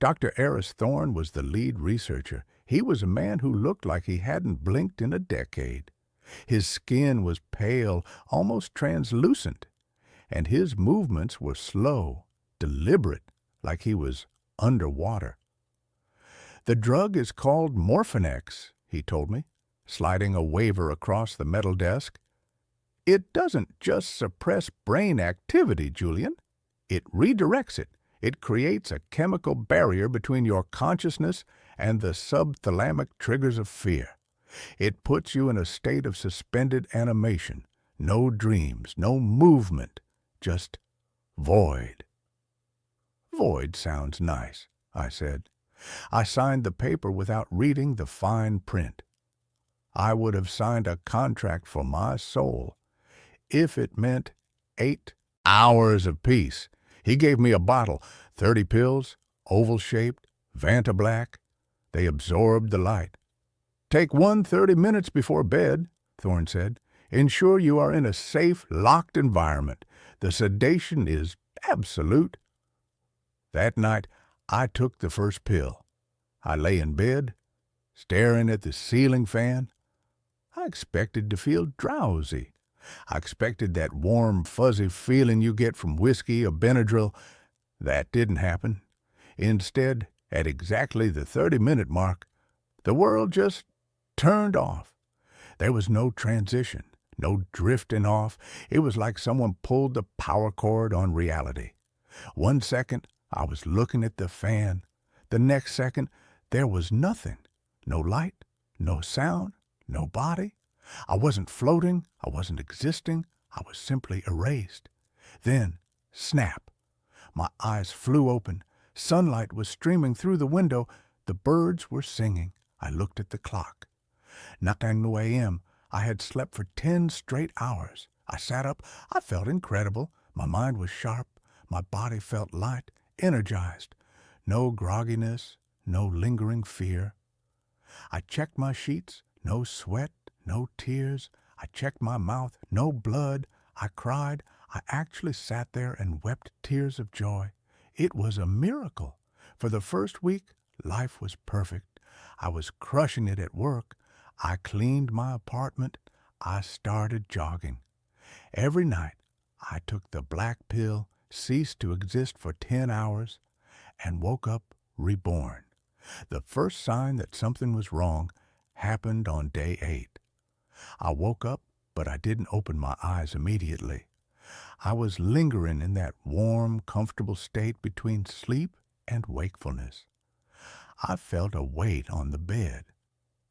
Dr. Eris Thorne was the lead researcher. He was a man who looked like he hadn't blinked in a decade. His skin was pale, almost translucent, and his movements were slow, deliberate, like he was underwater. The drug is called Morphinex, he told me, sliding a waiver across the metal desk. It doesn't just suppress brain activity, Julian. It redirects it. It creates a chemical barrier between your consciousness and the subthalamic triggers of fear. It puts you in a state of suspended animation. No dreams, no movement, just void. Void sounds nice, I said. I signed the paper without reading the fine print. I would have signed a contract for my soul if it meant 8 hours of peace. He gave me a bottle, 30 pills, oval-shaped, Vanta Black. They absorbed the light. Take 30 minutes before bed, Thorne said. Ensure you are in a safe, locked environment. The sedation is absolute. That night, I took the first pill. I lay in bed, staring at the ceiling fan. I expected to feel drowsy. I expected that warm, fuzzy feeling you get from whiskey or Benadryl. That didn't happen. Instead, at exactly the 30-minute mark, the world just turned off. There was no transition, No drifting off. It was like someone pulled the power cord on reality. 1 second, I was looking at the fan. The next second, there was nothing. No light, no sound, no body. I wasn't floating. I wasn't existing. I was simply erased. Then, snap. My eyes flew open. Sunlight was streaming through the window. The birds were singing. I looked at the clock. 9 a.m. I had slept for 10 straight hours. I sat up. I felt incredible. My mind was sharp. My body felt light, energized. No grogginess, no lingering fear. I checked my sheets. No sweat, no tears. I checked my mouth. No blood. I cried. I actually sat there and wept tears of joy. It was a miracle. For the first week, life was perfect. I was crushing it at work. I cleaned my apartment. I started jogging. Every night, I took the black pill, ceased to exist for 10 hours, and woke up reborn. The first sign that something was wrong happened on day 8. I woke up, but I didn't open my eyes immediately. I was lingering in that warm, comfortable state between sleep and wakefulness. I felt a weight on the bed.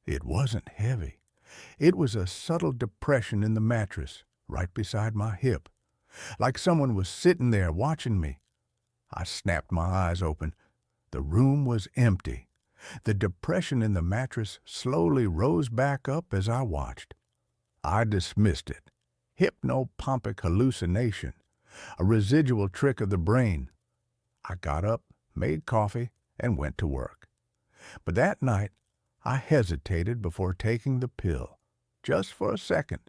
It wasn't heavy. It was a subtle depression in the mattress, right beside my hip, like someone was sitting there watching me. I snapped my eyes open. The room was empty. The depression in the mattress slowly rose back up as I watched. I dismissed it. Hypnopompic hallucination, a residual trick of the brain. I got up, made coffee, and went to work. But that night, I hesitated before taking the pill, just for a second.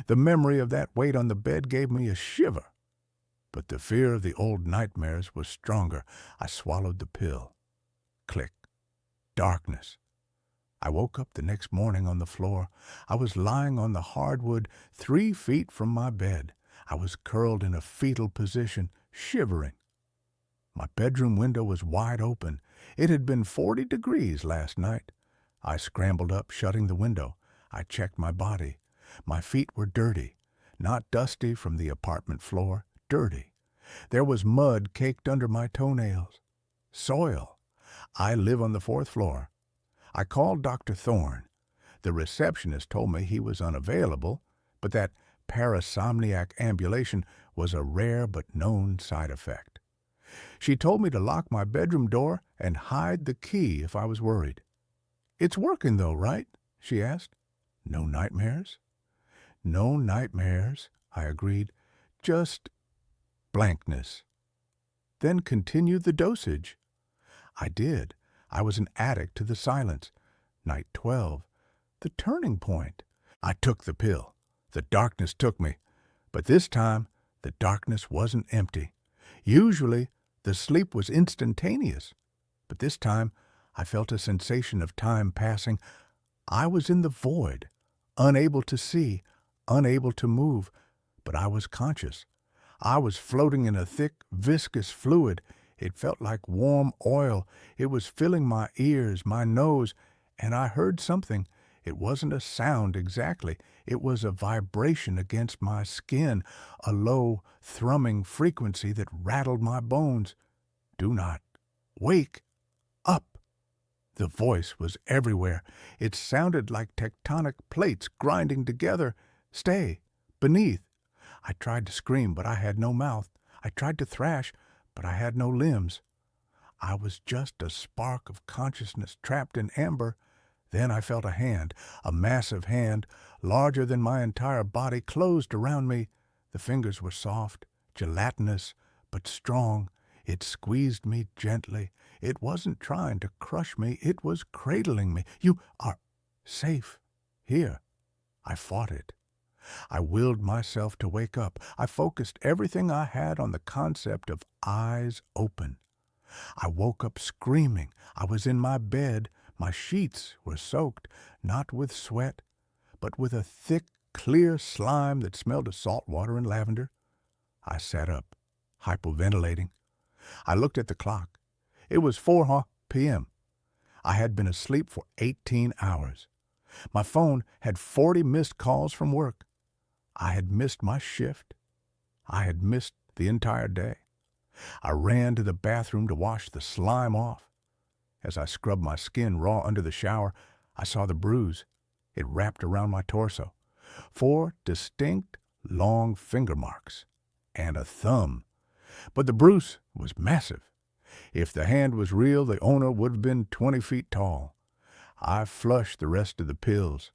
The memory of that weight on the bed gave me a shiver. But the fear of the old nightmares was stronger. I swallowed the pill. Click. Darkness. I woke up the next morning on the floor. I was lying on the hardwood 3 feet from my bed. I was curled in a fetal position, shivering. My bedroom window was wide open. It had been 40 degrees last night. I scrambled up, shutting the window. I checked my body. My feet were dirty, not dusty from the apartment floor, dirty. There was mud caked under my toenails. Soil. I live on the 4th floor. I called Dr. Thorne. The receptionist told me he was unavailable, but that parasomniac ambulation was a rare but known side effect. She told me to lock my bedroom door and hide the key if I was worried. "It's working though, right?" she asked. "No nightmares?" "No nightmares," I agreed. "Just blankness." "Then continue the dosage." I did. I was an addict to the silence. Night 12. The turning point. I took the pill. The darkness took me. But this time, the darkness wasn't empty. Usually, the sleep was instantaneous. But this time, I felt a sensation of time passing. I was in the void, unable to see, unable to move, but I was conscious. I was floating in a thick, viscous fluid. It felt like warm oil. It was filling my ears, my nose, and I heard something. It wasn't a sound exactly. It was a vibration against my skin, a low, thrumming frequency that rattled my bones. "Do not wake up." The voice was everywhere. It sounded like tectonic plates grinding together. "Stay. Beneath." I tried to scream, but I had no mouth. I tried to thrash, but I had no limbs. I was just a spark of consciousness trapped in amber. Then I felt a hand, a massive hand, larger than my entire body, closed around me. The fingers were soft, gelatinous, but strong. It squeezed me gently. It wasn't trying to crush me. It was cradling me. "You are safe here." I fought it. I willed myself to wake up. I focused everything I had on the concept of eyes open. I woke up screaming. I was in my bed. My sheets were soaked, not with sweat, but with a thick, clear slime that smelled of salt water and lavender. I sat up, hypoventilating. I looked at the clock. It was 4 p.m. I had been asleep for 18 hours. My phone had 40 missed calls from work. I had missed my shift. I had missed the entire day. I ran to the bathroom to wash the slime off. As I scrubbed my skin raw under the shower, I saw the bruise. It wrapped around my torso. 4 distinct, long finger marks. And a thumb. But the bruise was massive. If the hand was real, the owner would have been 20 feet tall. I flushed the rest of the pills.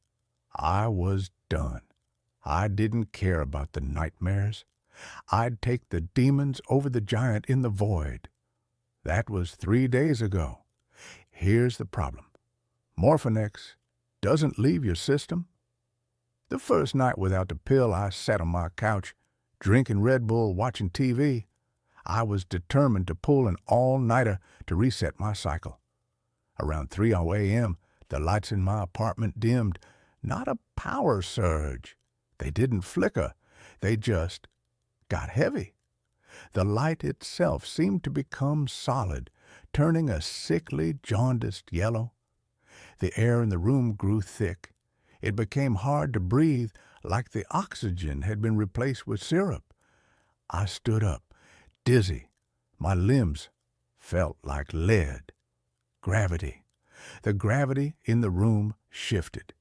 I was done. I didn't care about the nightmares. I'd take the demons over the giant in the void. That was 3 days ago. Here's the problem. Morphinex doesn't leave your system. The first night without the pill, I sat on my couch, drinking Red Bull, watching TV. I was determined to pull an all-nighter to reset my cycle. Around 3 a.m., the lights in my apartment dimmed. Not a power surge. They didn't flicker. They just got heavy. The light itself seemed to become solid, turning a sickly, jaundiced yellow. The air in the room grew thick. It became hard to breathe, like the oxygen had been replaced with syrup. I stood up, dizzy. My limbs felt like lead. Gravity. The gravity in the room shifted.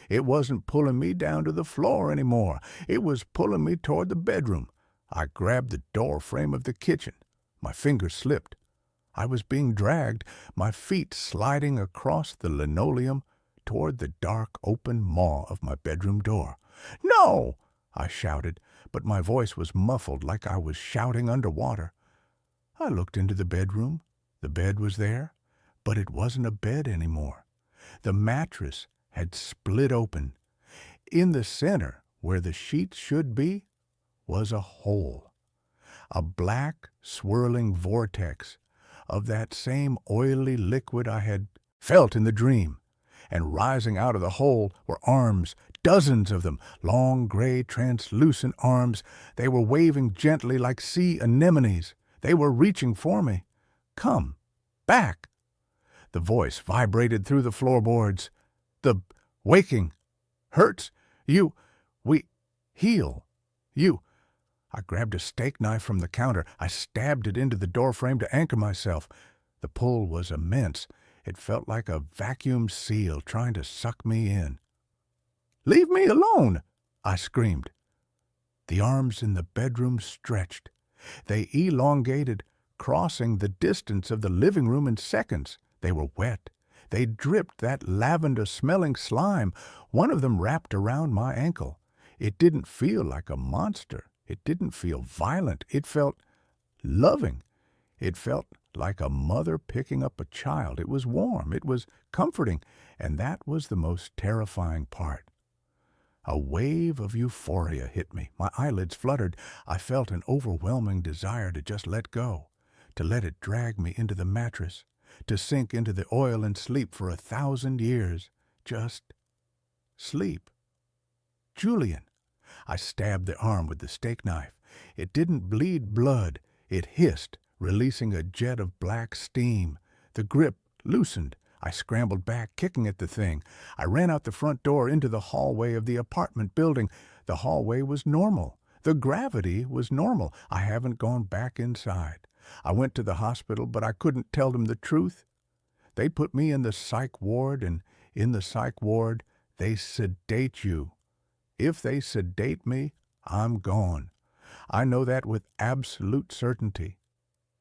It wasn't pulling me down to the floor anymore. It was pulling me toward the bedroom. I grabbed the door frame of the kitchen. My fingers slipped. I was being dragged, my feet sliding across the linoleum toward the dark open maw of my bedroom door. "No!" I shouted, but my voice was muffled like I was shouting underwater. I looked into the bedroom. The bed was there, but it wasn't a bed anymore. The mattress had split open. In the center, where the sheets should be, was a hole. A black, swirling vortex of that same oily liquid I had felt in the dream. And rising out of the hole were arms, dozens of them, long, gray, translucent arms. They were waving gently like sea anemones. They were reaching for me. "Come back." The voice vibrated through the floorboards. "The waking hurts. We heal. I grabbed a steak knife from the counter. I stabbed it into the doorframe to anchor myself. The pull was immense. It felt like a vacuum seal trying to suck me in. "Leave me alone!" I screamed. The arms in the bedroom stretched. They elongated, crossing the distance of the living room in seconds. They were wet. They dripped that lavender-smelling slime. One of them wrapped around my ankle. It didn't feel like a monster. It didn't feel violent. It felt loving. It felt like a mother picking up a child. It was warm. It was comforting. And that was the most terrifying part. A wave of euphoria hit me. My eyelids fluttered. I felt an overwhelming desire to just let go, to let it drag me into the mattress, to sink into the oil and sleep for 1,000 years. Just sleep. "Julian." I stabbed the arm with the steak knife. It didn't bleed blood. It hissed, releasing a jet of black steam. The grip loosened. I scrambled back, kicking at the thing. I ran out the front door into the hallway of the apartment building. The hallway was normal. The gravity was normal. I haven't gone back inside. I went to the hospital, but I couldn't tell them the truth. They put me in the psych ward, and in the psych ward, they sedate you. If they sedate me, I'm gone. I know that with absolute certainty.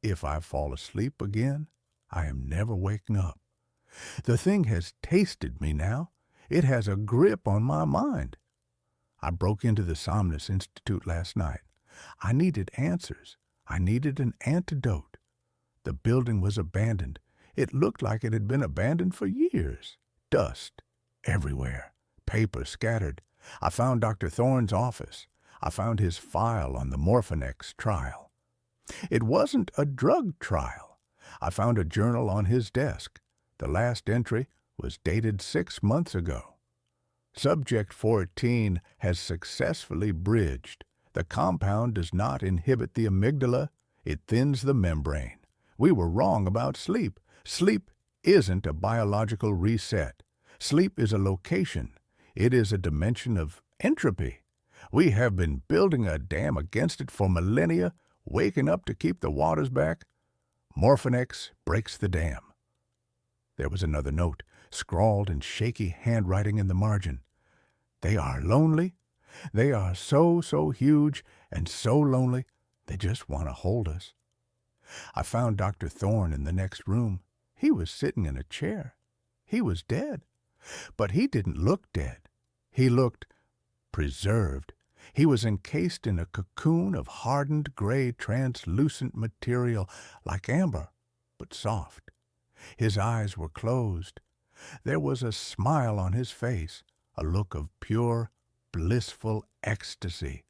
If I fall asleep again, I am never waking up. The thing has tasted me now. It has a grip on my mind. I broke into the Somnus Institute last night. I needed answers. I needed an antidote. The building was abandoned. It looked like it had been abandoned for years. Dust everywhere. Paper scattered. I found Dr. Thorne's office. I found his file on the Morphinex trial. It wasn't a drug trial. I found a journal on his desk. The last entry was dated 6 months ago. Subject 14 has successfully bridged. The compound does not inhibit the amygdala. It thins the membrane. We were wrong about sleep. Sleep isn't a biological reset. Sleep is a location. It is a dimension of entropy. We have been building a dam against it for millennia, waking up to keep the waters back. Morphinex breaks the dam." There was another note, scrawled in shaky handwriting in the margin. "They are lonely. They are so huge and so lonely, they just want to hold us." I found Dr. Thorne in the next room. He was sitting in a chair. He was dead. But he didn't look dead. He looked preserved. He was encased in a cocoon of hardened gray translucent material like amber, but soft. His eyes were closed. There was a smile on his face, a look of pure, blissful ecstasy.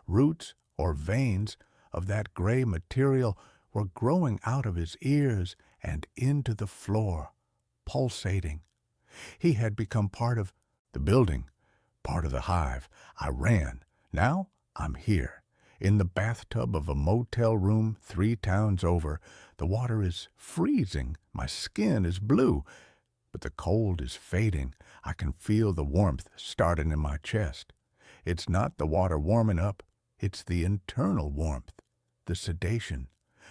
Roots or veins of that gray material were growing out of his ears and into the floor, pulsating. He had become part of the building, part of the hive. I ran. Now I'm here, in the bathtub of a motel room 3 towns over. The water is freezing. My skin is blue, but the cold is fading. I can feel the warmth starting in my chest. It's not the water warming up. It's the internal warmth, the sedation.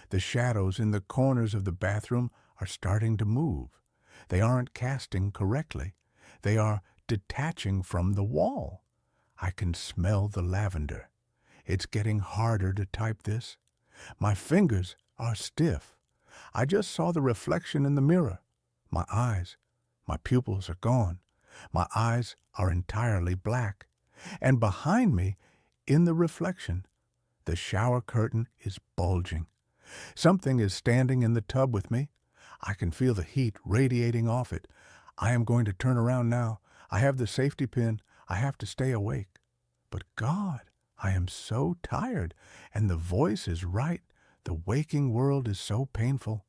The shadows in the corners of the bathroom are starting to move. They aren't casting correctly. They are detaching from the wall. I can smell the lavender. It's getting harder to type this. My fingers are stiff. I just saw the reflection in the mirror. My pupils are gone. My eyes are entirely black. And behind me, in the reflection, the shower curtain is bulging. Something is standing in the tub with me. I can feel the heat radiating off it. I am going to turn around now. I have the safety pin. I have to stay awake. But God, I am so tired, and the voice is right. The waking world is so painful.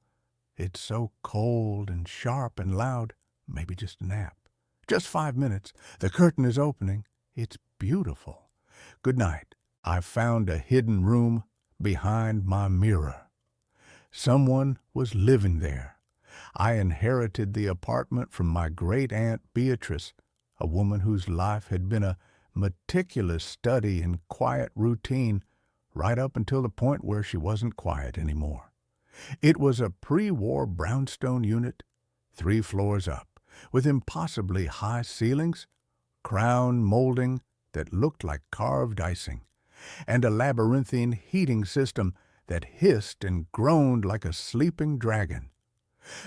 It's so cold and sharp and loud. Maybe just a nap. Just 5 minutes. The curtain is opening. It's beautiful. Good night. I found a hidden room behind my mirror. Someone was living there. I inherited the apartment from my great-aunt Beatrice, a woman whose life had been a meticulous study in quiet routine right up until the point where she wasn't quiet anymore. It was a pre-war brownstone unit, 3 floors up, with impossibly high ceilings, crown molding that looked like carved icing, and a labyrinthine heating system that hissed and groaned like a sleeping dragon.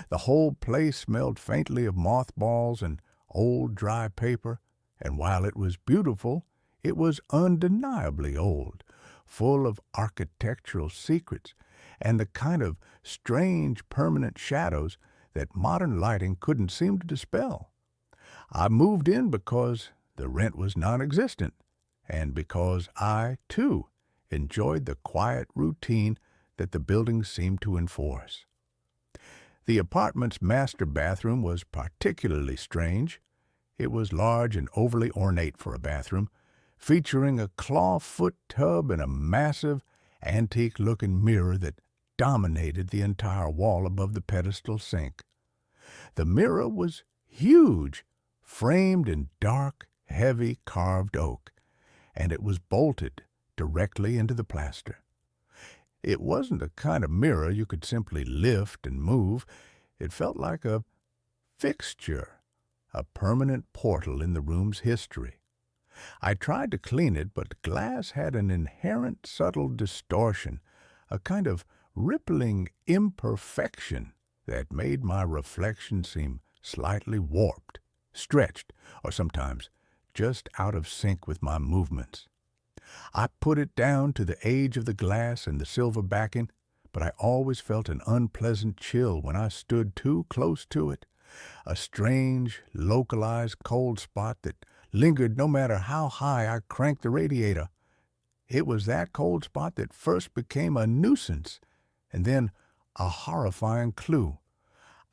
The whole place smelled faintly of mothballs and old dry paper, and while it was beautiful, it was undeniably old, full of architectural secrets and the kind of strange permanent shadows that modern lighting couldn't seem to dispel. I moved in because the rent was non-existent, and because I, too, enjoyed the quiet routine that the building seemed to enforce. The apartment's master bathroom was particularly strange. It was large and overly ornate for a bathroom, featuring a clawfoot tub and a massive, antique-looking mirror that dominated the entire wall above the pedestal sink. The mirror was huge, framed in dark, heavy carved oak, and it was bolted directly into the plaster. It wasn't the kind of mirror you could simply lift and move. It felt like a fixture, a permanent portal in the room's history. I tried to clean it, but glass had an inherent subtle distortion, a kind of rippling imperfection that made my reflection seem slightly warped, stretched, or sometimes just out of sync with my movements. I put it down to the age of the glass and the silver backing, but I always felt an unpleasant chill when I stood too close to it, a strange, localized cold spot that lingered no matter how high I cranked the radiator. It was that cold spot that first became a nuisance, and then a horrifying clue.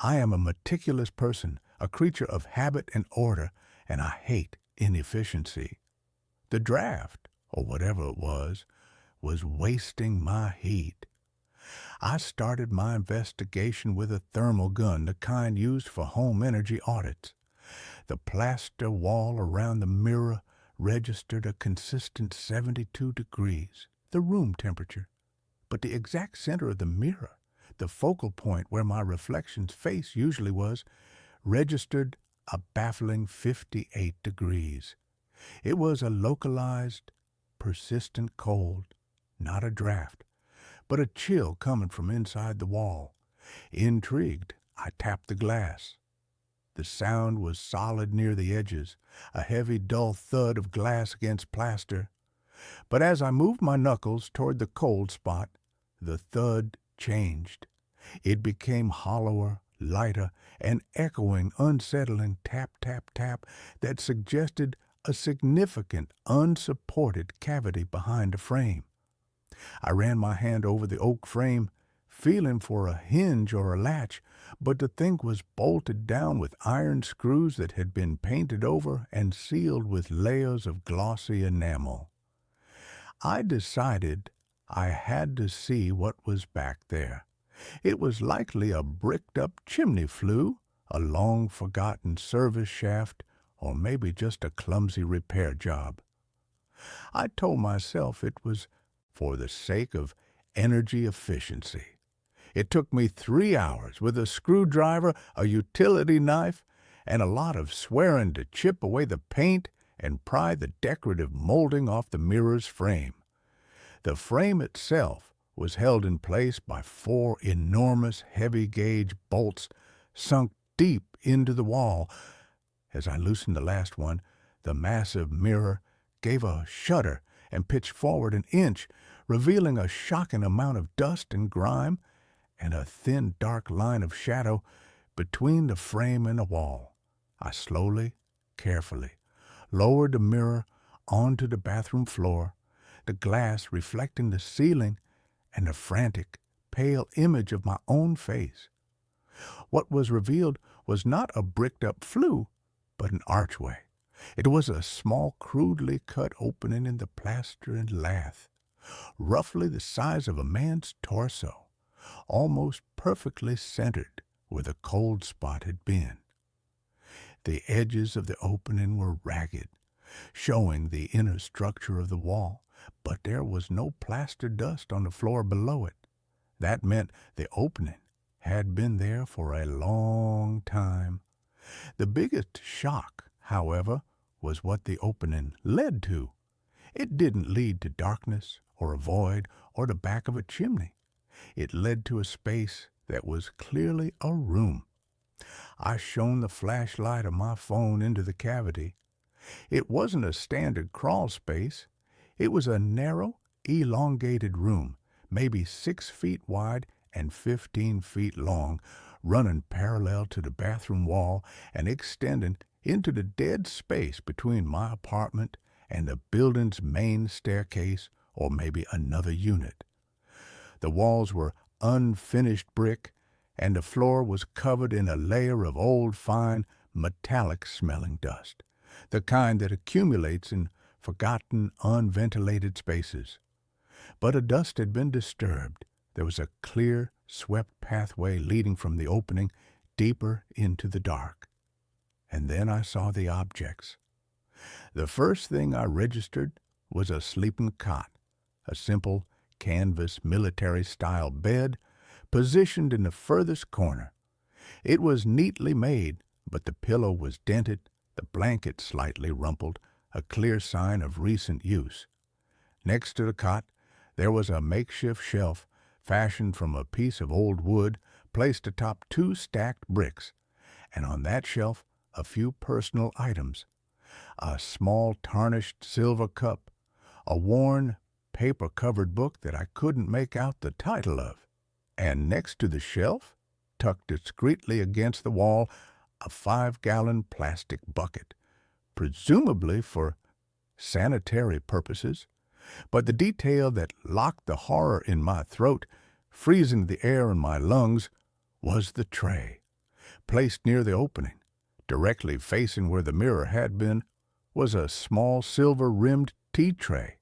I am a meticulous person, a creature of habit and order, and I hate inefficiency. The draft, or whatever it was wasting my heat. I started my investigation with a thermal gun, the kind used for home energy audits. The plaster wall around the mirror registered a consistent 72 degrees, the room temperature. But the exact center of the mirror, the focal point where my reflection's face usually was, registered a baffling 58 degrees. It was a localized, persistent cold, not a draft, but a chill coming from inside the wall. Intrigued, I tapped the glass. The sound was solid near the edges, a heavy, dull thud of glass against plaster. But as I moved my knuckles toward the cold spot, the thud changed. It became hollower, lighter, an echoing, unsettling tap, tap, tap that suggested a significant, unsupported cavity behind the frame. I ran my hand over the oak frame, feeling for a hinge or a latch, but the thing was bolted down with iron screws that had been painted over and sealed with layers of glossy enamel. I decided I had to see what was back there. It was likely a bricked-up chimney flue, a long-forgotten service shaft, or maybe just a clumsy repair job. I told myself it was for the sake of energy efficiency. It took me 3 hours with a screwdriver, a utility knife, and a lot of swearing to chip away the paint and pry the decorative molding off the mirror's frame. The frame itself was held in place by 4 enormous heavy-gauge bolts sunk deep into the wall. As I loosened the last one, the massive mirror gave a shudder and pitched forward an inch, revealing a shocking amount of dust and grime and a thin, dark line of shadow between the frame and the wall. I slowly, carefully, lowered the mirror onto the bathroom floor, the glass reflecting the ceiling and the frantic, pale image of my own face. What was revealed was not a bricked-up flue, but an archway. It was a small, crudely cut opening in the plaster and lath, roughly the size of a man's torso, almost perfectly centered where the cold spot had been. The edges of the opening were ragged, showing the inner structure of the wall, but there was no plaster dust on the floor below it. That meant the opening had been there for a long time. The biggest shock, however, was what the opening led to. It didn't lead to darkness or a void or the back of a chimney. It led to a space that was clearly a room. I shone the flashlight of my phone into the cavity. It wasn't a standard crawl space. It was a narrow, elongated room, maybe 6 feet wide and 15 feet long, running parallel to the bathroom wall and extending into the dead space between my apartment and the building's main staircase, or maybe another unit. The walls were unfinished brick, and the floor was covered in a layer of old, fine, metallic-smelling dust, the kind that accumulates in forgotten, unventilated spaces. But the dust had been disturbed. There was a clear, swept pathway leading from the opening deeper into the dark. And then I saw the objects. The first thing I registered was a sleeping cot, a simple canvas military-style bed positioned in the furthest corner. It was neatly made, but the pillow was dented, the blanket slightly rumpled, a clear sign of recent use. Next to the cot, there was a makeshift shelf fashioned from a piece of old wood placed atop 2 stacked bricks, and on that shelf a few personal items: a small tarnished silver cup, a worn, paper-covered book that I couldn't make out the title of, and next to the shelf, tucked discreetly against the wall, a 5-gallon plastic bucket, presumably for sanitary purposes. But the detail that locked the horror in my throat, freezing the air in my lungs, was the tray. Placed near the opening, directly facing where the mirror had been, was a small silver-rimmed tea tray.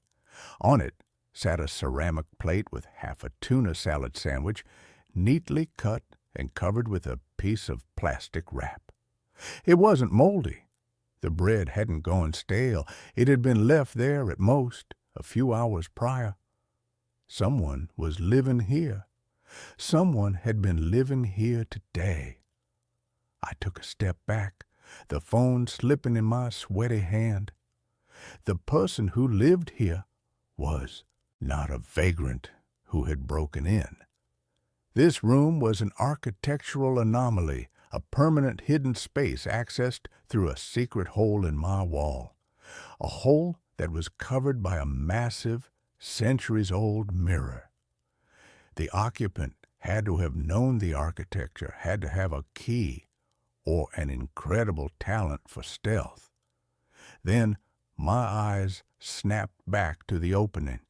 On it sat a ceramic plate with half a tuna salad sandwich, neatly cut and covered with a piece of plastic wrap. It wasn't moldy. The bread hadn't gone stale. It had been left there at most a few hours prior. Someone was living here. Someone had been living here today. I took a step back, the phone slipping in my sweaty hand. The person who lived here was not a vagrant who had broken in. This room was an architectural anomaly, a permanent hidden space accessed through a secret hole in my wall, a hole that was covered by a massive, centuries-old mirror. The occupant had to have known the architecture, had to have a key, or an incredible talent for stealth. Then my eyes snapped back to the opening,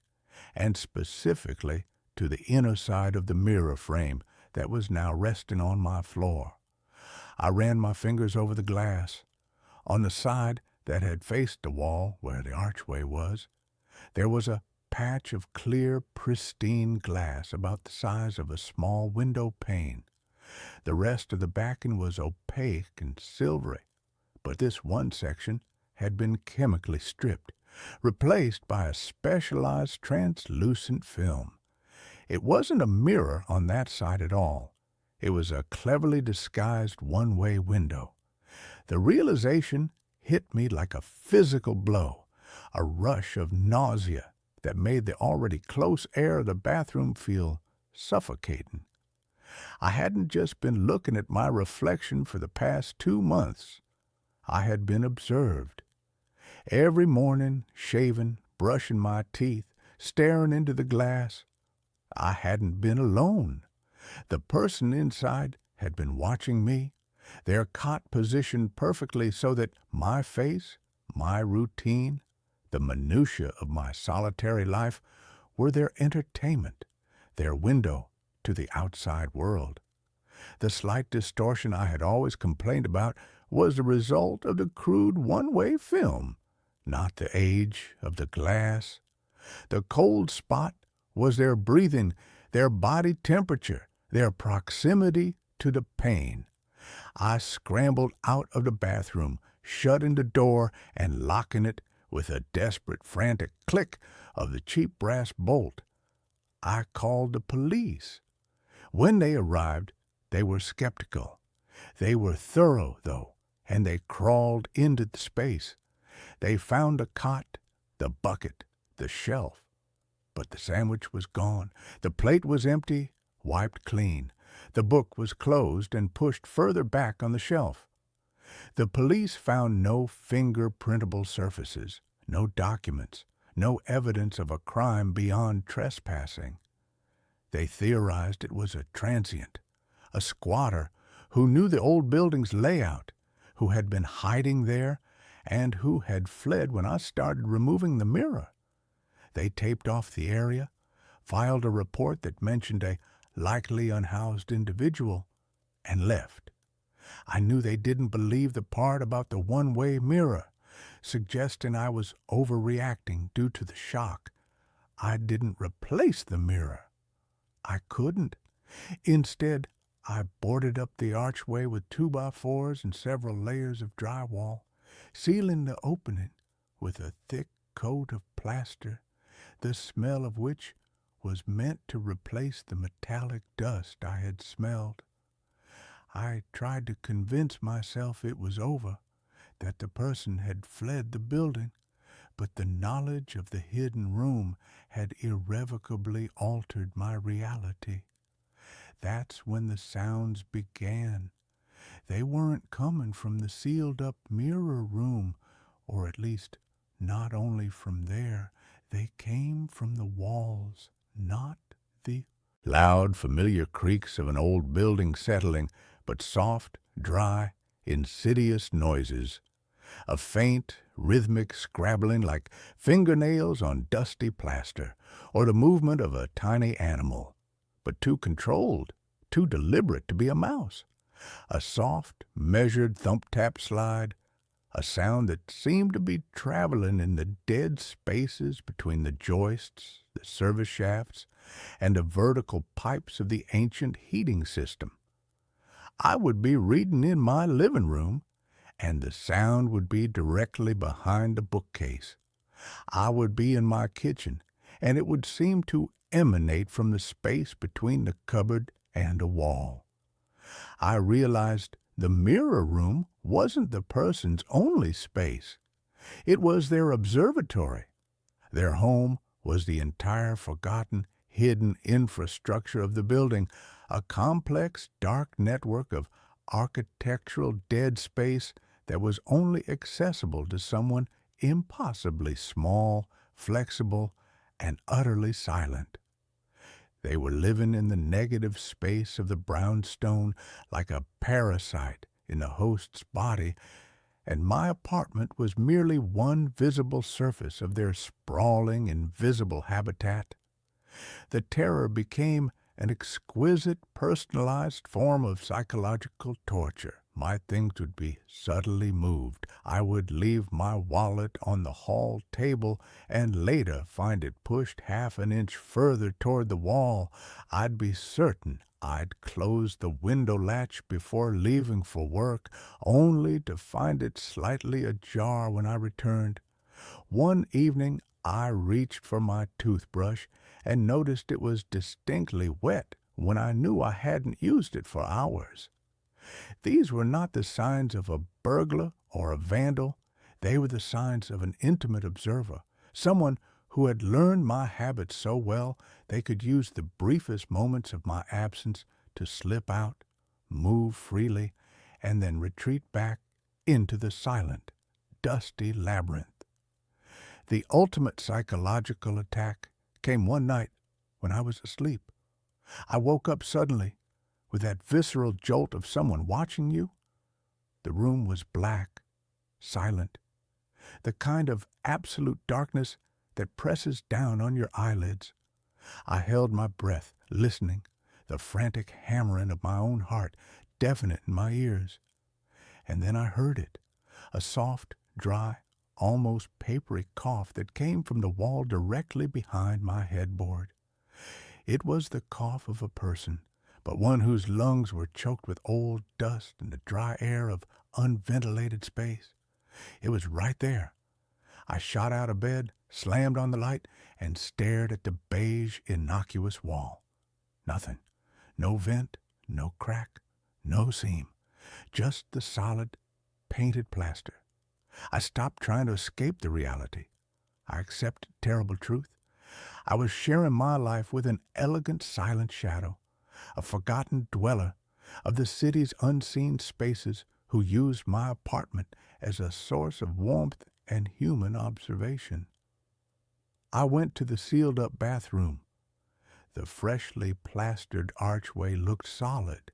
and specifically to the inner side of the mirror frame that was now resting on my floor. I ran my fingers over the glass. On the side that had faced the wall where the archway was, there was a patch of clear, pristine glass about the size of a small window pane. The rest of the backing was opaque and silvery, but this one section had been chemically stripped, replaced by a specialized translucent film. It wasn't a mirror on that side at all. It was a cleverly disguised one-way window. The realization hit me like a physical blow, a rush of nausea that made the already close air of the bathroom feel suffocating. I hadn't just been looking at my reflection for the past 2 months. I had been observed. Every morning, shaving, brushing my teeth, staring into the glass, I hadn't been alone. The person inside had been watching me, their cot positioned perfectly so that my face, my routine, the minutiae of my solitary life were their entertainment, their window to the outside world. The slight distortion I had always complained about was the result of the crude one-way film, not the age of the glass. The cold spot was their breathing, their body temperature, their proximity to the pain. I scrambled out of the bathroom, shutting the door and locking it with a desperate, frantic click of the cheap brass bolt. I called the police. When they arrived, they were skeptical. They were thorough, though, and they crawled into the space. They found the cot, the bucket, the shelf. But the sandwich was gone. The plate was empty, wiped clean. The book was closed and pushed further back on the shelf. The police found no fingerprintable surfaces, no documents, no evidence of a crime beyond trespassing. They theorized it was a transient, a squatter who knew the old building's layout, who had been hiding there, and who had fled when I started removing the mirror. They taped off the area, filed a report that mentioned a likely unhoused individual, and left. I knew they didn't believe the part about the one-way mirror, suggesting I was overreacting due to the shock. I didn't replace the mirror. I couldn't. Instead, I boarded up the archway with 2x4s and several layers of drywall, sealing the opening with a thick coat of plaster, the smell of which was meant to replace the metallic dust I had smelled. I tried to convince myself it was over, that the person had fled the building, but the knowledge of the hidden room had irrevocably altered my reality. That's when the sounds began. They weren't coming from the sealed-up mirror room, or at least not only from there. They came from the walls, not the loud, familiar creaks of an old building settling, but soft, dry, insidious noises. A faint, rhythmic scrabbling like fingernails on dusty plaster, or the movement of a tiny animal, but too controlled, too deliberate to be a mouse. A soft, measured thump-tap slide, a sound that seemed to be traveling in the dead spaces between the joists, the service shafts, and the vertical pipes of the ancient heating system. I would be reading in my living room, and the sound would be directly behind the bookcase. I would be in my kitchen, and it would seem to emanate from the space between the cupboard and a wall. I realized the mirror room wasn't the person's only space. It was their observatory. Their home was the entire forgotten, hidden infrastructure of the building, a complex, dark network of architectural dead space that was only accessible to someone impossibly small, flexible, and utterly silent. They were living in the negative space of the brownstone like a parasite in the host's body, and my apartment was merely one visible surface of their sprawling, invisible habitat. The terror became an exquisite, personalized form of psychological torture. My things would be subtly moved. I would leave my wallet on the hall table and later find it pushed half an inch further toward the wall. I'd be certain I'd close the window latch before leaving for work, only to find it slightly ajar when I returned. One evening I reached for my toothbrush and noticed it was distinctly wet when I knew I hadn't used it for hours. These were not the signs of a burglar or a vandal. They were the signs of an intimate observer, someone who had learned my habits so well they could use the briefest moments of my absence to slip out, move freely, and then retreat back into the silent, dusty labyrinth. The ultimate psychological attack came one night when I was asleep. I woke up suddenly with that visceral jolt of someone watching you. The room was black, silent, the kind of absolute darkness that presses down on your eyelids. I held my breath, listening, the frantic hammering of my own heart deafening in my ears. And then I heard it, a soft, dry, almost papery cough that came from the wall directly behind my headboard. It was the cough of a person, but one whose lungs were choked with old dust and the dry air of unventilated space. It was right there. I shot out of bed, slammed on the light, and stared at the beige, innocuous wall. Nothing. No vent, no crack, no seam. Just the solid, painted plaster. I stopped trying to escape the reality. I accepted terrible truth. I was sharing my life with an elegant, silent shadow, a forgotten dweller of the city's unseen spaces who used my apartment as a source of warmth and human observation. I went to the sealed-up bathroom. The freshly plastered archway looked solid,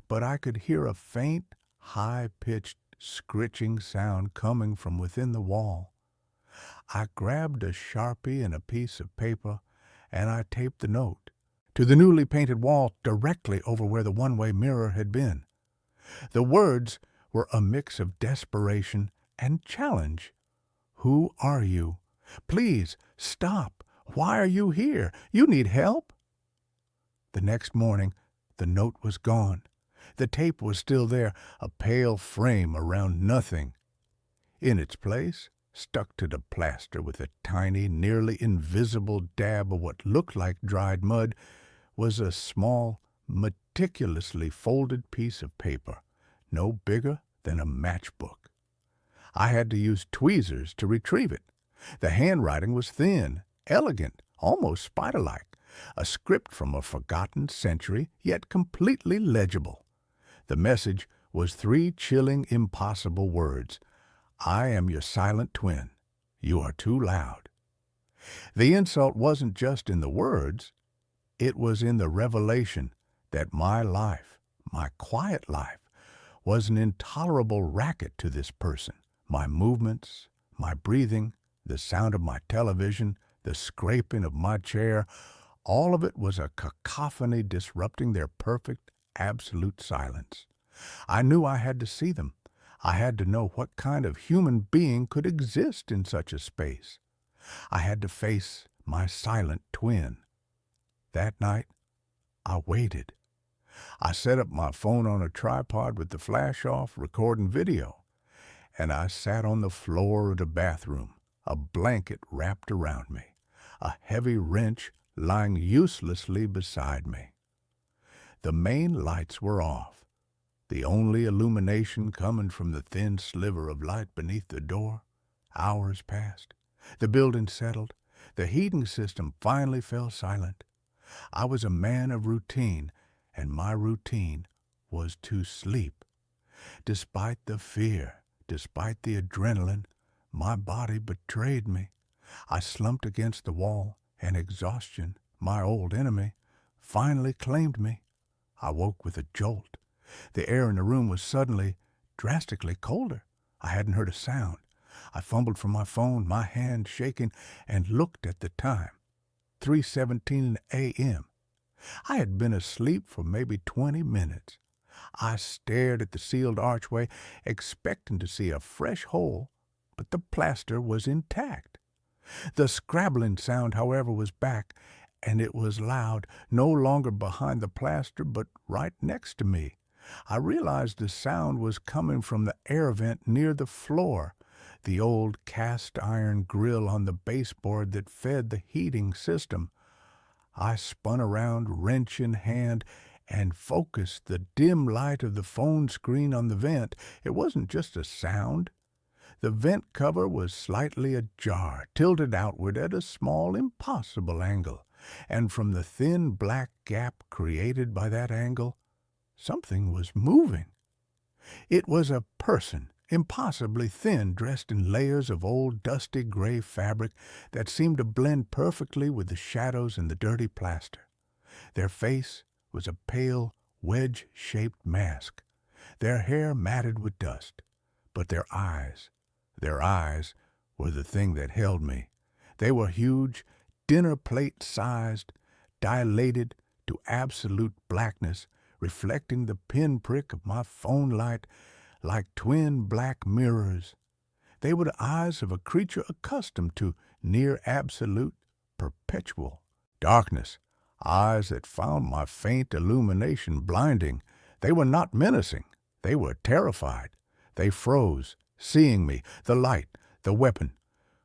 but I could hear a faint, high-pitched, scritching sound coming from within the wall. I grabbed a Sharpie and a piece of paper, and I taped the note to the newly painted wall directly over where the one-way mirror had been. The words were a mix of desperation and challenge. Who are you? Please, stop. Why are you here? You need help? The next morning, the note was gone. The tape was still there, a pale frame around nothing. In its place, stuck to the plaster with a tiny, nearly invisible dab of what looked like dried mud, was a small, meticulously folded piece of paper, no bigger than a matchbook. I had to use tweezers to retrieve it. The handwriting was thin, elegant, almost spider-like, a script from a forgotten century, yet completely legible. The message was 3 chilling, impossible words. I am your silent twin. You are too loud. The insult wasn't just in the words. It was in the revelation that my life, my quiet life, was an intolerable racket to this person. My movements, my breathing, the sound of my television, the scraping of my chair, all of it was a cacophony disrupting their perfect, absolute silence. I knew I had to see them. I had to know what kind of human being could exist in such a space. I had to face my silent twin. That night, I waited. I set up my phone on a tripod with the flash off, recording video. and I sat on the floor of the bathroom, a blanket wrapped around me, a heavy wrench lying uselessly beside me. The main lights were off, the only illumination coming from the thin sliver of light beneath the door. Hours passed. The building settled. The heating system finally fell silent. I was a man of routine, and my routine was to sleep. Despite the fear, despite the adrenaline, my body betrayed me. I slumped against the wall, and exhaustion, my old enemy, finally claimed me. I woke with a jolt. The air in the room was suddenly drastically colder. I hadn't heard a sound. I fumbled for my phone, my hand shaking, and looked at the time. 3:17 a.m. I had been asleep for maybe 20 minutes. I stared at the sealed archway, expecting to see a fresh hole, but the plaster was intact. The scrabbling sound, however, was back, and it was loud, no longer behind the plaster, but right next to me. I realized the sound was coming from the air vent near the floor, the old cast-iron grill on the baseboard that fed the heating system. I spun around, wrench in hand, and focused the dim light of the phone screen on the vent. It wasn't just a sound. The vent cover was slightly ajar, tilted outward at a small, impossible angle, and from the thin black gap created by that angle, something was moving. It was a person, impossibly thin, dressed in layers of old dusty gray fabric that seemed to blend perfectly with the shadows and the dirty plaster. Their face was a pale, wedge-shaped mask, their hair matted with dust, but their eyes were the thing that held me. They were huge, dinner-plate-sized, dilated to absolute blackness, reflecting the pinprick of my phone light like twin black mirrors. They were the eyes of a creature accustomed to near-absolute, perpetual darkness, eyes that found my faint illumination blinding. They were not menacing. They were terrified. They froze, seeing me, the light, the weapon.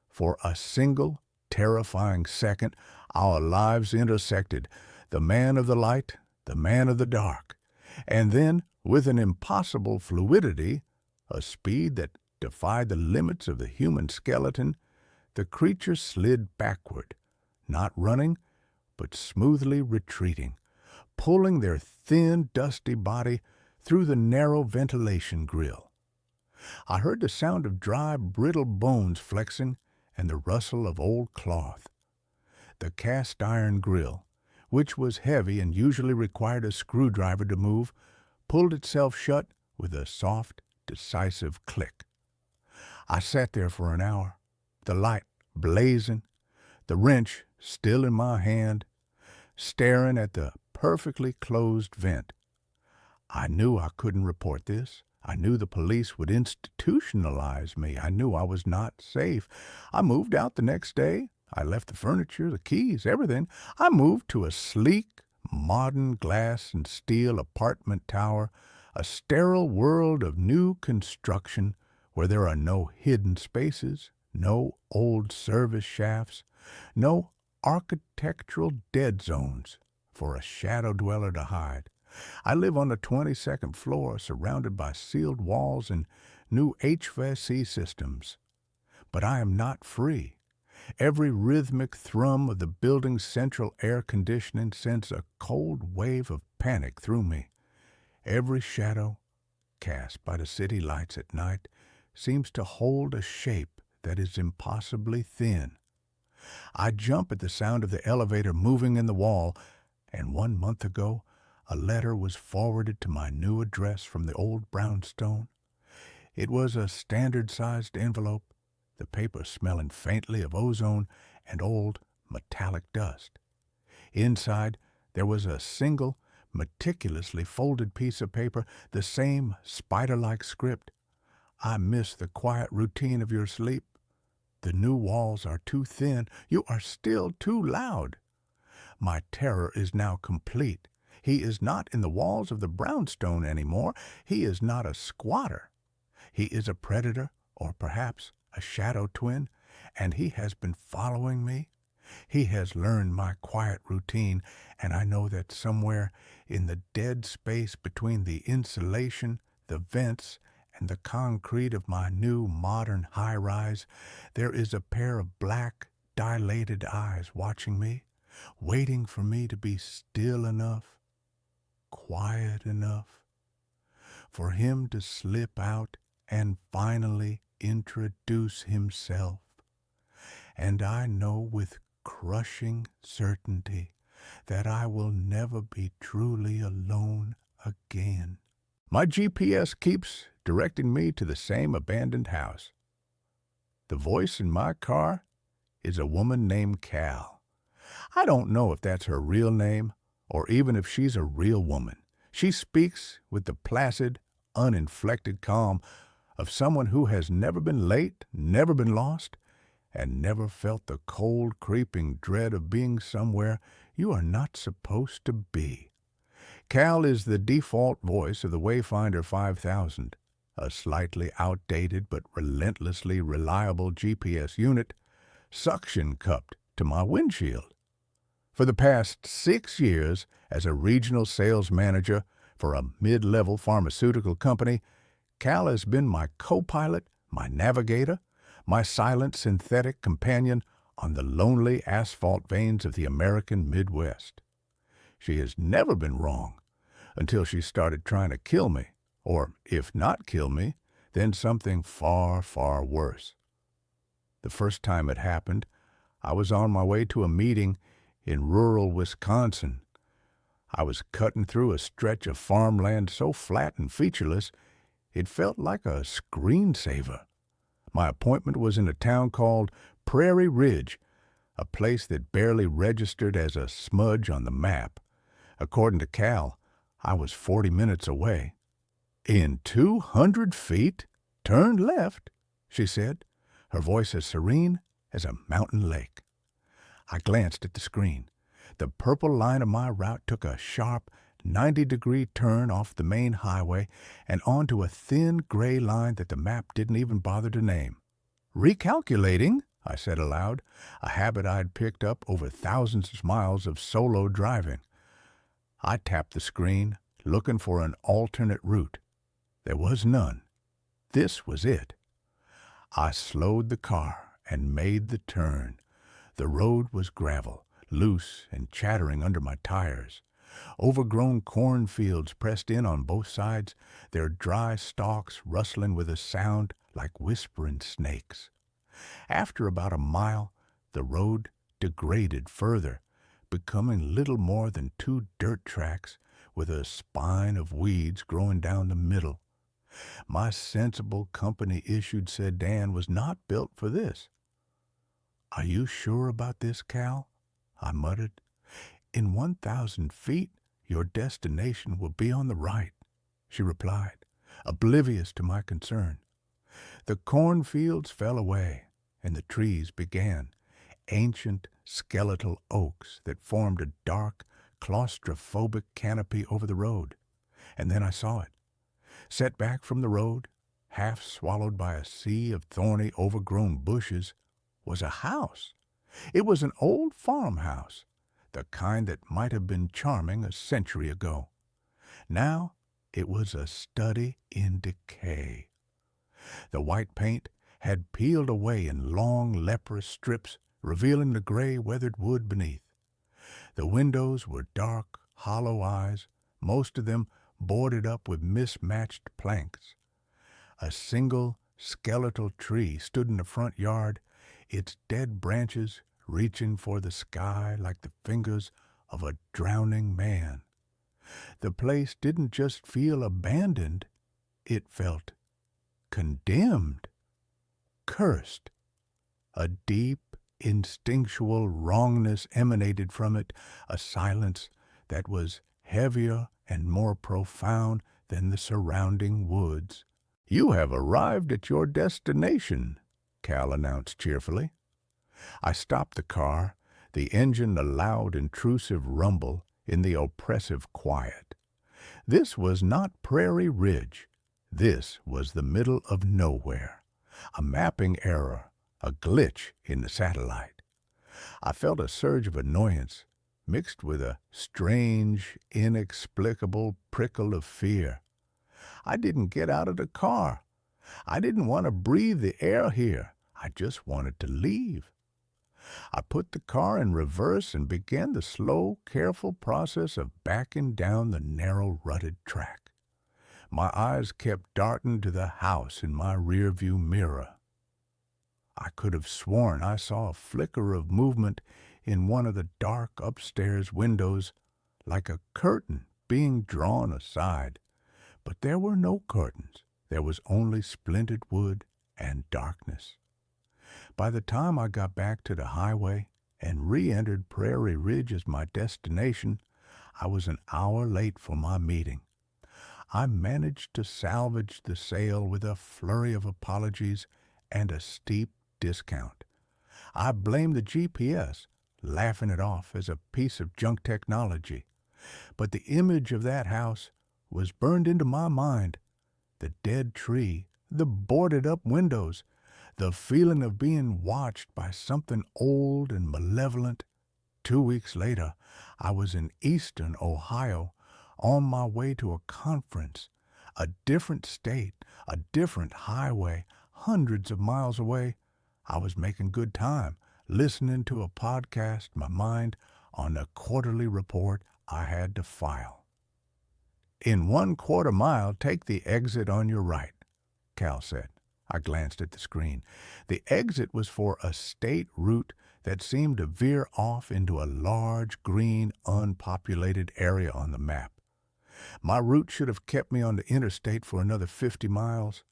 For a single, terrifying second, our lives intersected, the man of the light, the man of the dark. And then, with an impossible fluidity, a speed that defied the limits of the human skeleton, the creature slid backward, not running, but smoothly retreating, pulling their thin, dusty body through the narrow ventilation grill. I heard the sound of dry, brittle bones flexing and the rustle of old cloth. The cast-iron grill, which was heavy and usually required a screwdriver to move, pulled itself shut with a soft, decisive click. I sat there for an hour, the light blazing, the wrench still in my hand, staring at the perfectly closed vent. I knew I couldn't report this. I knew the police would institutionalize me. I knew I was not safe. I moved out the next day. I left the furniture, the keys, everything. I moved to a sleek, modern glass and steel apartment tower, a sterile world of new construction where there are no hidden spaces, no old service shafts, no architectural dead zones for a shadow dweller to hide. I live on the 22nd floor, surrounded by sealed walls and new HVAC systems. But I am not free. Every rhythmic thrum of the building's central air conditioning sends a cold wave of panic through me. Every shadow cast by the city lights at night seems to hold a shape that is impossibly thin. I jump at the sound of the elevator moving in the wall, and 1 month ago, a letter was forwarded to my new address from the old brownstone. It was a standard-sized envelope, the paper smelling faintly of ozone and old metallic dust. Inside, there was a single, meticulously folded piece of paper, the same spider-like script. I miss the quiet routine of your sleep. The new walls are too thin. You are still too loud. My terror is now complete. He is not in the walls of the brownstone anymore. He is not a squatter. He is a predator or perhaps a shadow twin, and he has been following me. He has learned my quiet routine, and I know that somewhere in the dead space between the insulation, the vents, and the concrete of my new modern high-rise, there is a pair of black, dilated eyes watching me, waiting for me to be still enough, quiet enough, for him to slip out and finally introduce himself. And I know with crushing certainty that I will never be truly alone again. My GPS keeps directing me to the same abandoned house. The voice in my car is a woman named Cal. I don't know if that's her real name or even if she's a real woman. She speaks with the placid, uninflected calm of someone who has never been late, never been lost, and never felt the cold, creeping dread of being somewhere you are not supposed to be. Cal is the default voice of the Wayfinder 5000, a slightly outdated but relentlessly reliable GPS unit suction-cupped to my windshield. For the past 6 years, as a regional sales manager for a mid-level pharmaceutical company, Cal has been my co-pilot, my navigator, my silent synthetic companion on the lonely asphalt veins of the American Midwest. She has never been wrong until she started trying to kill me, or if not kill me, then something far, far worse. The first time it happened, I was on my way to a meeting in rural Wisconsin. I was cutting through a stretch of farmland so flat and featureless, it felt like a screensaver. My appointment was in a town called Prairie Ridge, a place that barely registered as a smudge on the map. According to Cal, I was 40 minutes away. "In 200 feet, turn left," she said, her voice as serene as a mountain lake. I glanced at the screen. The purple line of my route took a sharp 90-degree turn off the main highway and onto a thin gray line that the map didn't even bother to name. "Recalculating," I said aloud, a habit I'd picked up over thousands of miles of solo driving. I tapped the screen, looking for an alternate route. There was none. This was it. I slowed the car and made the turn. The road was gravel, loose and chattering under my tires. Overgrown cornfields pressed in on both sides, their dry stalks rustling with a sound like whispering snakes. After about a mile, the road degraded further, becoming little more than 2 dirt tracks with a spine of weeds growing down the middle. My sensible company-issued sedan was not built for this. "Are you sure about this, Cal?" I muttered. "In 1,000 feet, your destination will be on the right," she replied, oblivious to my concern. The cornfields fell away, and the trees began, ancient skeletal oaks that formed a dark, claustrophobic canopy over the road. And then I saw it. Set back from the road, half swallowed by a sea of thorny, overgrown bushes, was a house. It was an old farmhouse, the kind that might have been charming a century ago. Now it was a study in decay. The white paint had peeled away in long, leprous strips, revealing the gray, weathered wood beneath. The windows were dark, hollow eyes, most of them boarded up with mismatched planks. A single skeletal tree stood in the front yard, its dead branches reaching for the sky like the fingers of a drowning man. The place didn't just feel abandoned, it felt condemned, cursed. A deep, instinctual wrongness emanated from it, a silence that was heavier and more profound than the surrounding woods. "You have arrived at your destination," Cal announced cheerfully. I stopped the car, the engine a loud, intrusive rumble in the oppressive quiet. This was not Prairie Ridge. This was the middle of nowhere. A mapping error, a glitch in the satellite. I felt a surge of annoyance mixed with a strange, inexplicable prickle of fear. I didn't get out of the car. I didn't want to breathe the air here. I just wanted to leave. I put the car in reverse and began the slow, careful process of backing down the narrow, rutted track. My eyes kept darting to the house in my rearview mirror. I could have sworn I saw a flicker of movement in one of the dark upstairs windows, like a curtain being drawn aside. But there were no curtains. There was only splintered wood and darkness. By the time I got back to the highway and re-entered Prairie Ridge as my destination, I was an hour late for my meeting. I managed to salvage the sale with a flurry of apologies and a steep discount. I blamed the GPS, laughing it off as a piece of junk technology. But the image of that house was burned into my mind. The dead tree, the boarded-up windows, the feeling of being watched by something old and malevolent. 2 weeks later, I was in eastern Ohio, on my way to a conference, a different state, a different highway, hundreds of miles away. I was making good time, listening to a podcast, my mind on the quarterly report I had to file. In 1/4 mile, take the exit on your right, Cal said. I glanced at the screen. The exit was for a state route that seemed to veer off into a large, green, unpopulated area on the map. My route should have kept me on the interstate for another 50 miles.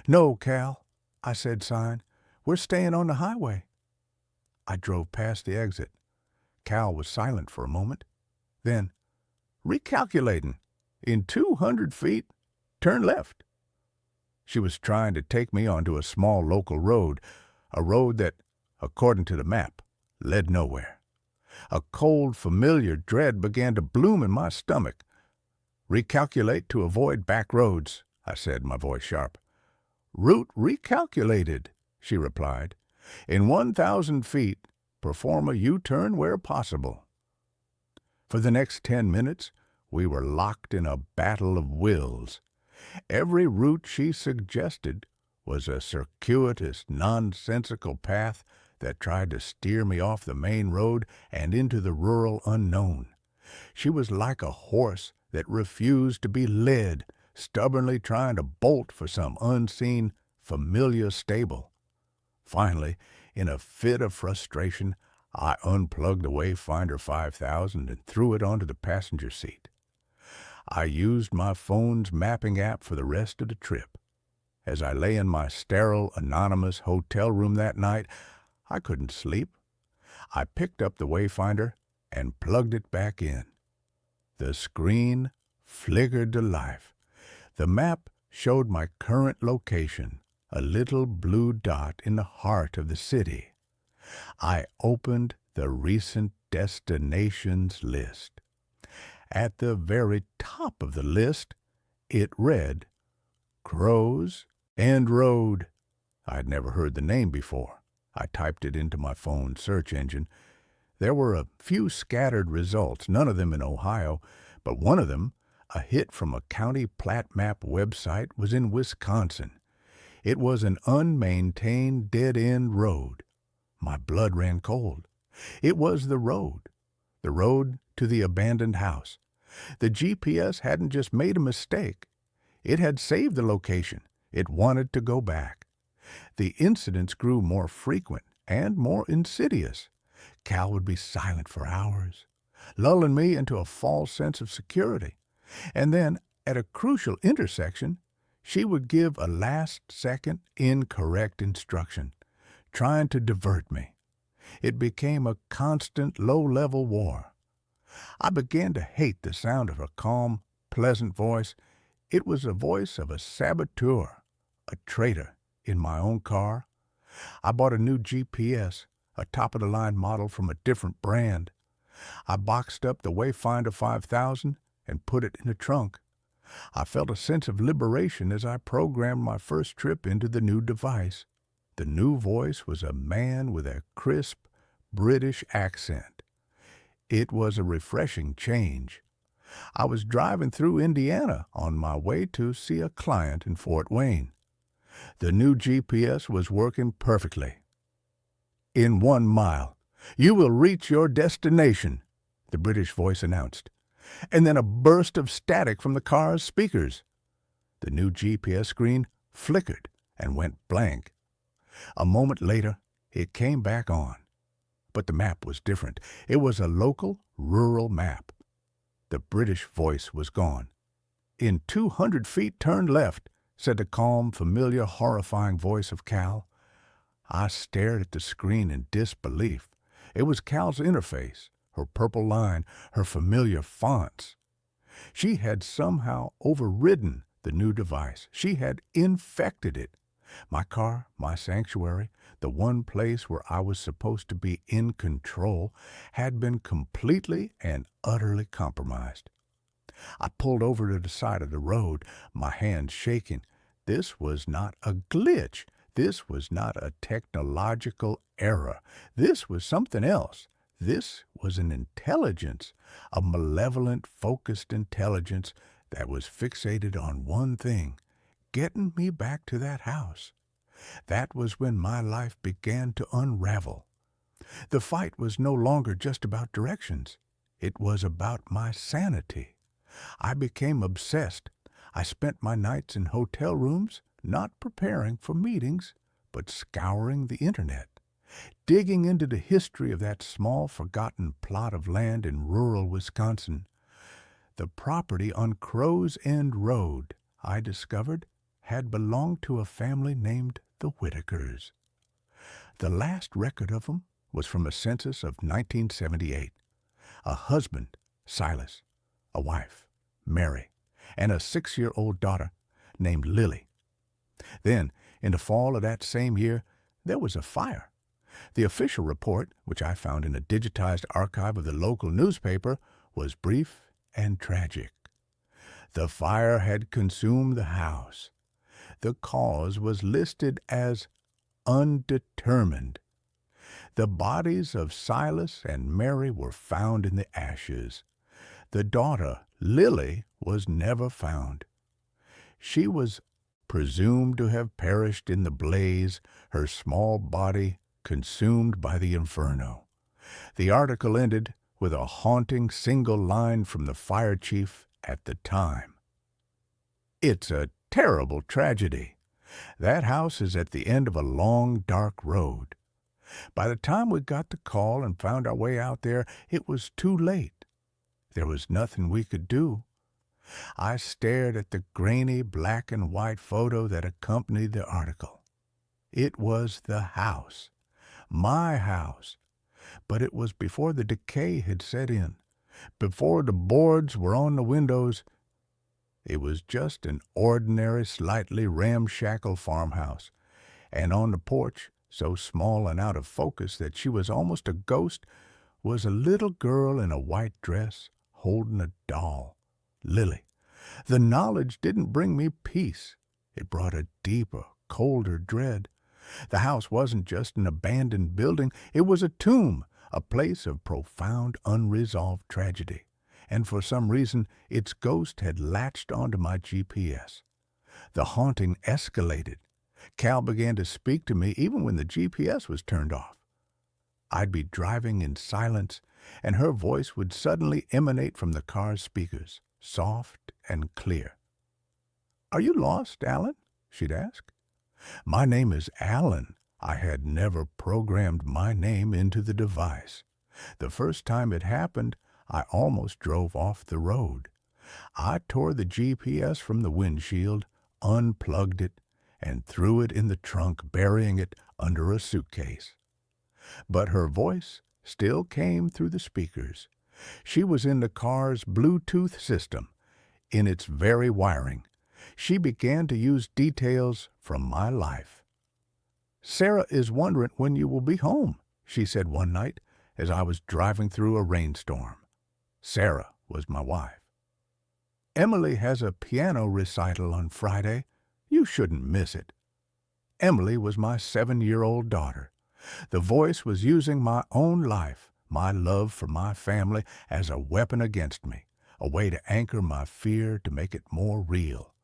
No, Cal, I said, sighing. We're staying on the highway. I drove past the exit. Cal was silent for a moment. Then, recalculating. In 200 feet, turn left. She was trying to take me onto a small local road, a road that, according to the map, led nowhere. A cold, familiar dread began to bloom in my stomach. Recalculate to avoid back roads, I said, my voice sharp. Route recalculated, she replied. In 1,000 feet, perform a U-turn where possible. For the next 10 minutes, we were locked in a battle of wills. Every route she suggested was a circuitous, nonsensical path that tried to steer me off the main road and into the rural unknown. She was like a horse that refused to be led, stubbornly trying to bolt for some unseen, familiar stable. Finally, in a fit of frustration, I unplugged the Wayfinder 5000 and threw it onto the passenger seat. I used my phone's mapping app for the rest of the trip. As I lay in my sterile, anonymous hotel room that night, I couldn't sleep. I picked up the Wayfinder and plugged it back in. The screen flickered to life. The map showed my current location, a little blue dot in the heart of the city. I opened the recent destinations list. At the very top of the list, it read, Crows End Road. I'd never heard the name before. I typed it into my phone's search engine. There were a few scattered results, none of them in Ohio, but one of them, a hit from a county plat map website, was in Wisconsin. It was an unmaintained dead-end road. My blood ran cold. It was the road to the abandoned house. The GPS hadn't just made a mistake. It had saved the location. It wanted to go back. The incidents grew more frequent and more insidious. Cal would be silent for hours, lulling me into a false sense of security. And then, at a crucial intersection, she would give a last-second incorrect instruction, trying to divert me. It became a constant low-level war. I began to hate the sound of her calm, pleasant voice. It was the voice of a saboteur, a traitor, in my own car. I bought a new GPS, a top-of-the-line model from a different brand. I boxed up the Wayfinder 5000 and put it in the trunk. I felt a sense of liberation as I programmed my first trip into the new device. The new voice was a man with a crisp British accent. It was a refreshing change. I was driving through Indiana on my way to see a client in Fort Wayne. The new GPS was working perfectly. "In 1 mile, you will reach your destination," the British voice announced, and then a burst of static from the car's speakers. The new GPS screen flickered and went blank. A moment later, it came back on. But the map was different. It was a local, rural map. The British voice was gone. "In 200 feet, turn left," said the calm, familiar, horrifying voice of Cal. I stared at the screen in disbelief. It was Cal's interface, her purple line, her familiar fonts. She had somehow overridden the new device. She had infected it. My car, my sanctuary, the one place where I was supposed to be in control, had been completely and utterly compromised. I pulled over to the side of the road, my hands shaking. This was not a glitch. This was not a technological error. This was something else. This was an intelligence, a malevolent, focused intelligence that was fixated on one thing, getting me back to that house. That was when my life began to unravel. The fight was no longer just about directions. It was about my sanity. I became obsessed. I spent my nights in hotel rooms, not preparing for meetings, but scouring the internet, digging into the history of that small, forgotten plot of land in rural Wisconsin. The property on Crow's End Road, I discovered, had belonged to a family named the Whitakers. The last record of them was from a census of 1978. A husband, Silas, a wife, Mary, and a 6-year-old daughter named Lily. Then, in the fall of that same year, there was a fire. The official report, which I found in a digitized archive of the local newspaper, was brief and tragic. The fire had consumed the house. The cause was listed as undetermined. The bodies of Silas and Mary were found in the ashes. The daughter, Lily, was never found. She was presumed to have perished in the blaze, her small body consumed by the inferno. The article ended with a haunting single line from the fire chief at the time. "It's a terrible tragedy. That house is at the end of a long, dark road. By the time we got the call and found our way out there, it was too late. There was nothing we could do." I stared at the grainy black and white photo that accompanied the article. It was the house, my house, but it was before the decay had set in, before the boards were on the windows. It was just an ordinary, slightly ramshackle farmhouse, and on the porch, so small and out of focus that she was almost a ghost, was a little girl in a white dress holding a doll. Lily. The knowledge didn't bring me peace. It brought a deeper, colder dread. The house wasn't just an abandoned building. It was a tomb, a place of profound, unresolved tragedy. And for some reason, its ghost had latched onto my GPS. The haunting escalated. Cal began to speak to me even when the GPS was turned off. I'd be driving in silence, and her voice would suddenly emanate from the car's speakers, soft and clear. "Are you lost, Alan?" she'd ask. My name is Alan. I had never programmed my name into the device. The first time it happened, I almost drove off the road. I tore the GPS from the windshield, unplugged it, and threw it in the trunk, burying it under a suitcase. But her voice still came through the speakers. She was in the car's Bluetooth system, in its very wiring. She began to use details from my life. "Sarah is wondering when you will be home," she said one night as I was driving through a rainstorm. Sarah was my wife. Emily has a piano recital on Friday. You shouldn't miss it." Emily was my 7-year-old daughter. The voice was using my own life, my love for my family, as a weapon against me, a way to anchor my fear to make it more real.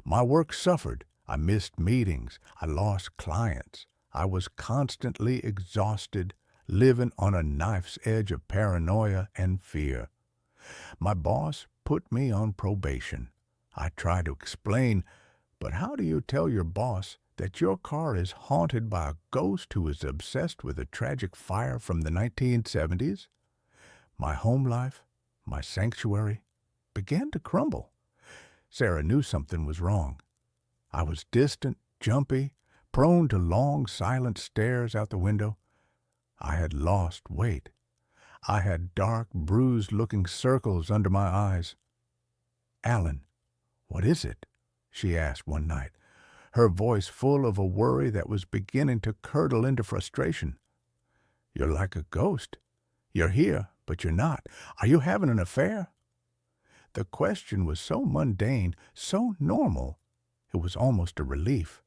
My work suffered. I missed meetings. I lost clients. I was constantly exhausted, living on a knife's edge of paranoia and fear. My boss put me on probation. I tried to explain, but how do you tell your boss that your car is haunted by a ghost who is obsessed with a tragic fire from the 1970s? My home life, my sanctuary, began to crumble. Sarah knew something was wrong. I was distant, jumpy, prone to long, silent stares out the window. I had lost weight. I had dark, bruised-looking circles under my eyes. "Alan, what is it?" she asked one night, her voice full of a worry that was beginning to curdle into frustration. "You're like a ghost. You're here, but you're not. Are you having an affair?" The question was so mundane, so normal, it was almost a relief.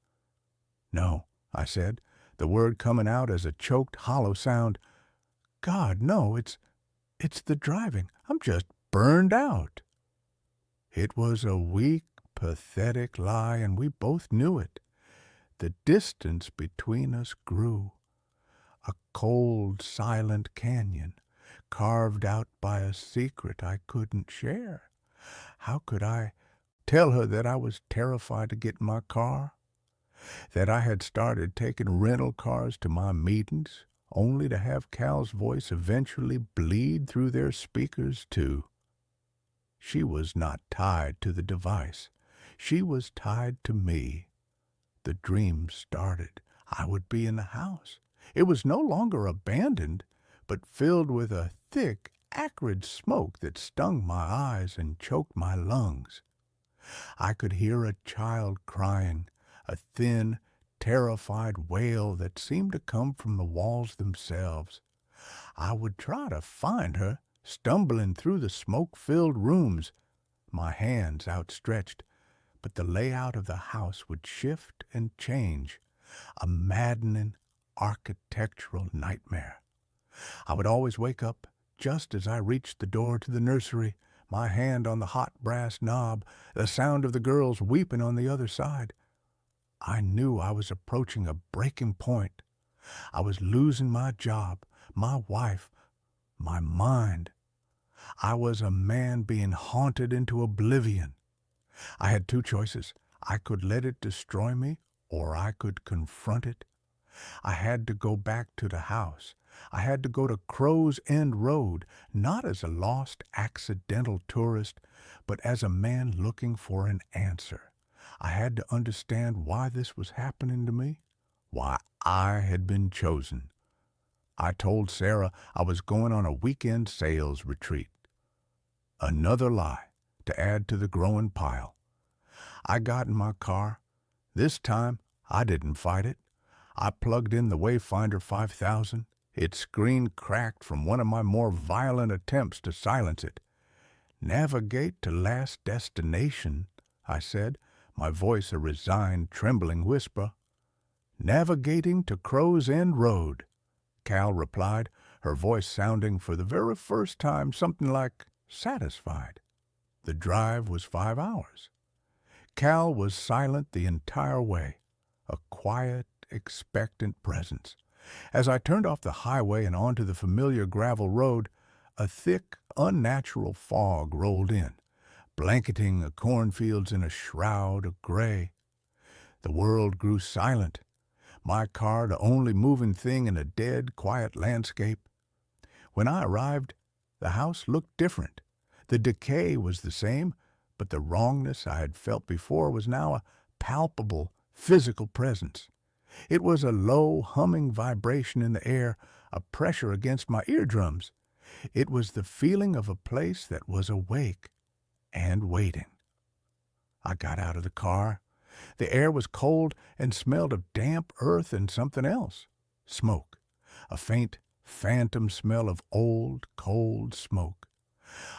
"No," I said, the word coming out as a choked, hollow sound. "God, no, it's the driving. I'm just burned out." It was a weak, pathetic lie, and we both knew it. The distance between us grew. A cold, silent canyon, carved out by a secret I couldn't share. How could I tell her that I was terrified to get in my car? That I had started taking rental cars to my meetings, only to have Cal's voice eventually bleed through their speakers, too. She was not tied to the device. She was tied to me. The dream started. I would be in the house. It was no longer abandoned, but filled with a thick, acrid smoke that stung my eyes and choked my lungs. I could hear a child crying, a thin, terrified wail that seemed to come from the walls themselves. I would try to find her, stumbling through the smoke-filled rooms, my hands outstretched, but the layout of the house would shift and change, a maddening architectural nightmare. I would always wake up just as I reached the door to the nursery, my hand on the hot brass knob, the sound of the girls weeping on the other side. I knew I was approaching a breaking point. I was losing my job, my wife, my mind. I was a man being haunted into oblivion. I had two choices. I could let it destroy me, or I could confront it. I had to go back to the house. I had to go to Crow's End Road, not as a lost, accidental tourist, but as a man looking for an answer. I had to understand why this was happening to me, why I had been chosen. I told Sarah I was going on a weekend sales retreat. Another lie to add to the growing pile. I got in my car. This time, I didn't fight it. I plugged in the Wayfinder 5000. Its screen cracked from one of my more violent attempts to silence it. "Navigate to last destination," I said, my voice a resigned, trembling whisper. "Navigating to Crow's End Road," Cal replied, her voice sounding for the very first time something like satisfied. The drive was 5 hours. Cal was silent the entire way, a quiet, expectant presence. As I turned off the highway and onto the familiar gravel road, a thick, unnatural fog rolled in, blanketing the cornfields in a shroud of gray. The world grew silent, my car the only moving thing in a dead, quiet landscape. When I arrived, the house looked different. The decay was the same, but the wrongness I had felt before was now a palpable, physical presence. It was a low, humming vibration in the air, a pressure against my eardrums. It was the feeling of a place that was awake and waiting. I got out of the car. The air was cold and smelled of damp earth and something else. Smoke. A faint, phantom smell of old, cold smoke.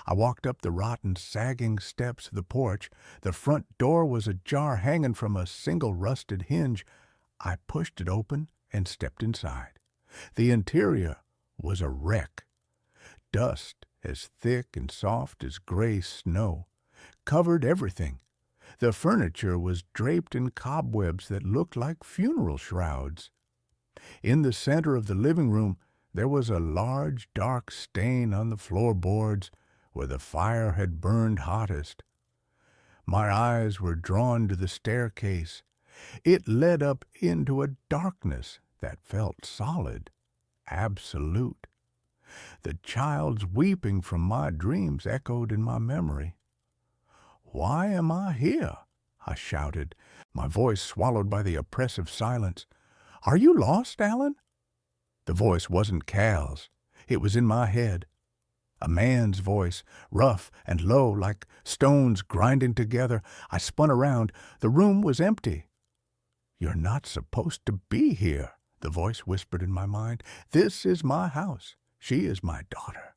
I walked up the rotten, sagging steps of the porch. The front door was ajar, hanging from a single rusted hinge. I pushed it open and stepped inside. The interior was a wreck. Dust as thick and soft as gray snow covered everything. The furniture was draped in cobwebs that looked like funeral shrouds. In the center of the living room, there was a large, dark stain on the floorboards where the fire had burned hottest. My eyes were drawn to the staircase. It led up into a darkness that felt solid, absolute. The child's weeping from my dreams echoed in my memory. "Why am I here?" I shouted, my voice swallowed by the oppressive silence. "Are you lost, Alan?" The voice wasn't Cal's. It was in my head. A man's voice, rough and low, like stones grinding together. I spun around. The room was empty. "You're not supposed to be here," the voice whispered in my mind. "This is my house. She is my daughter."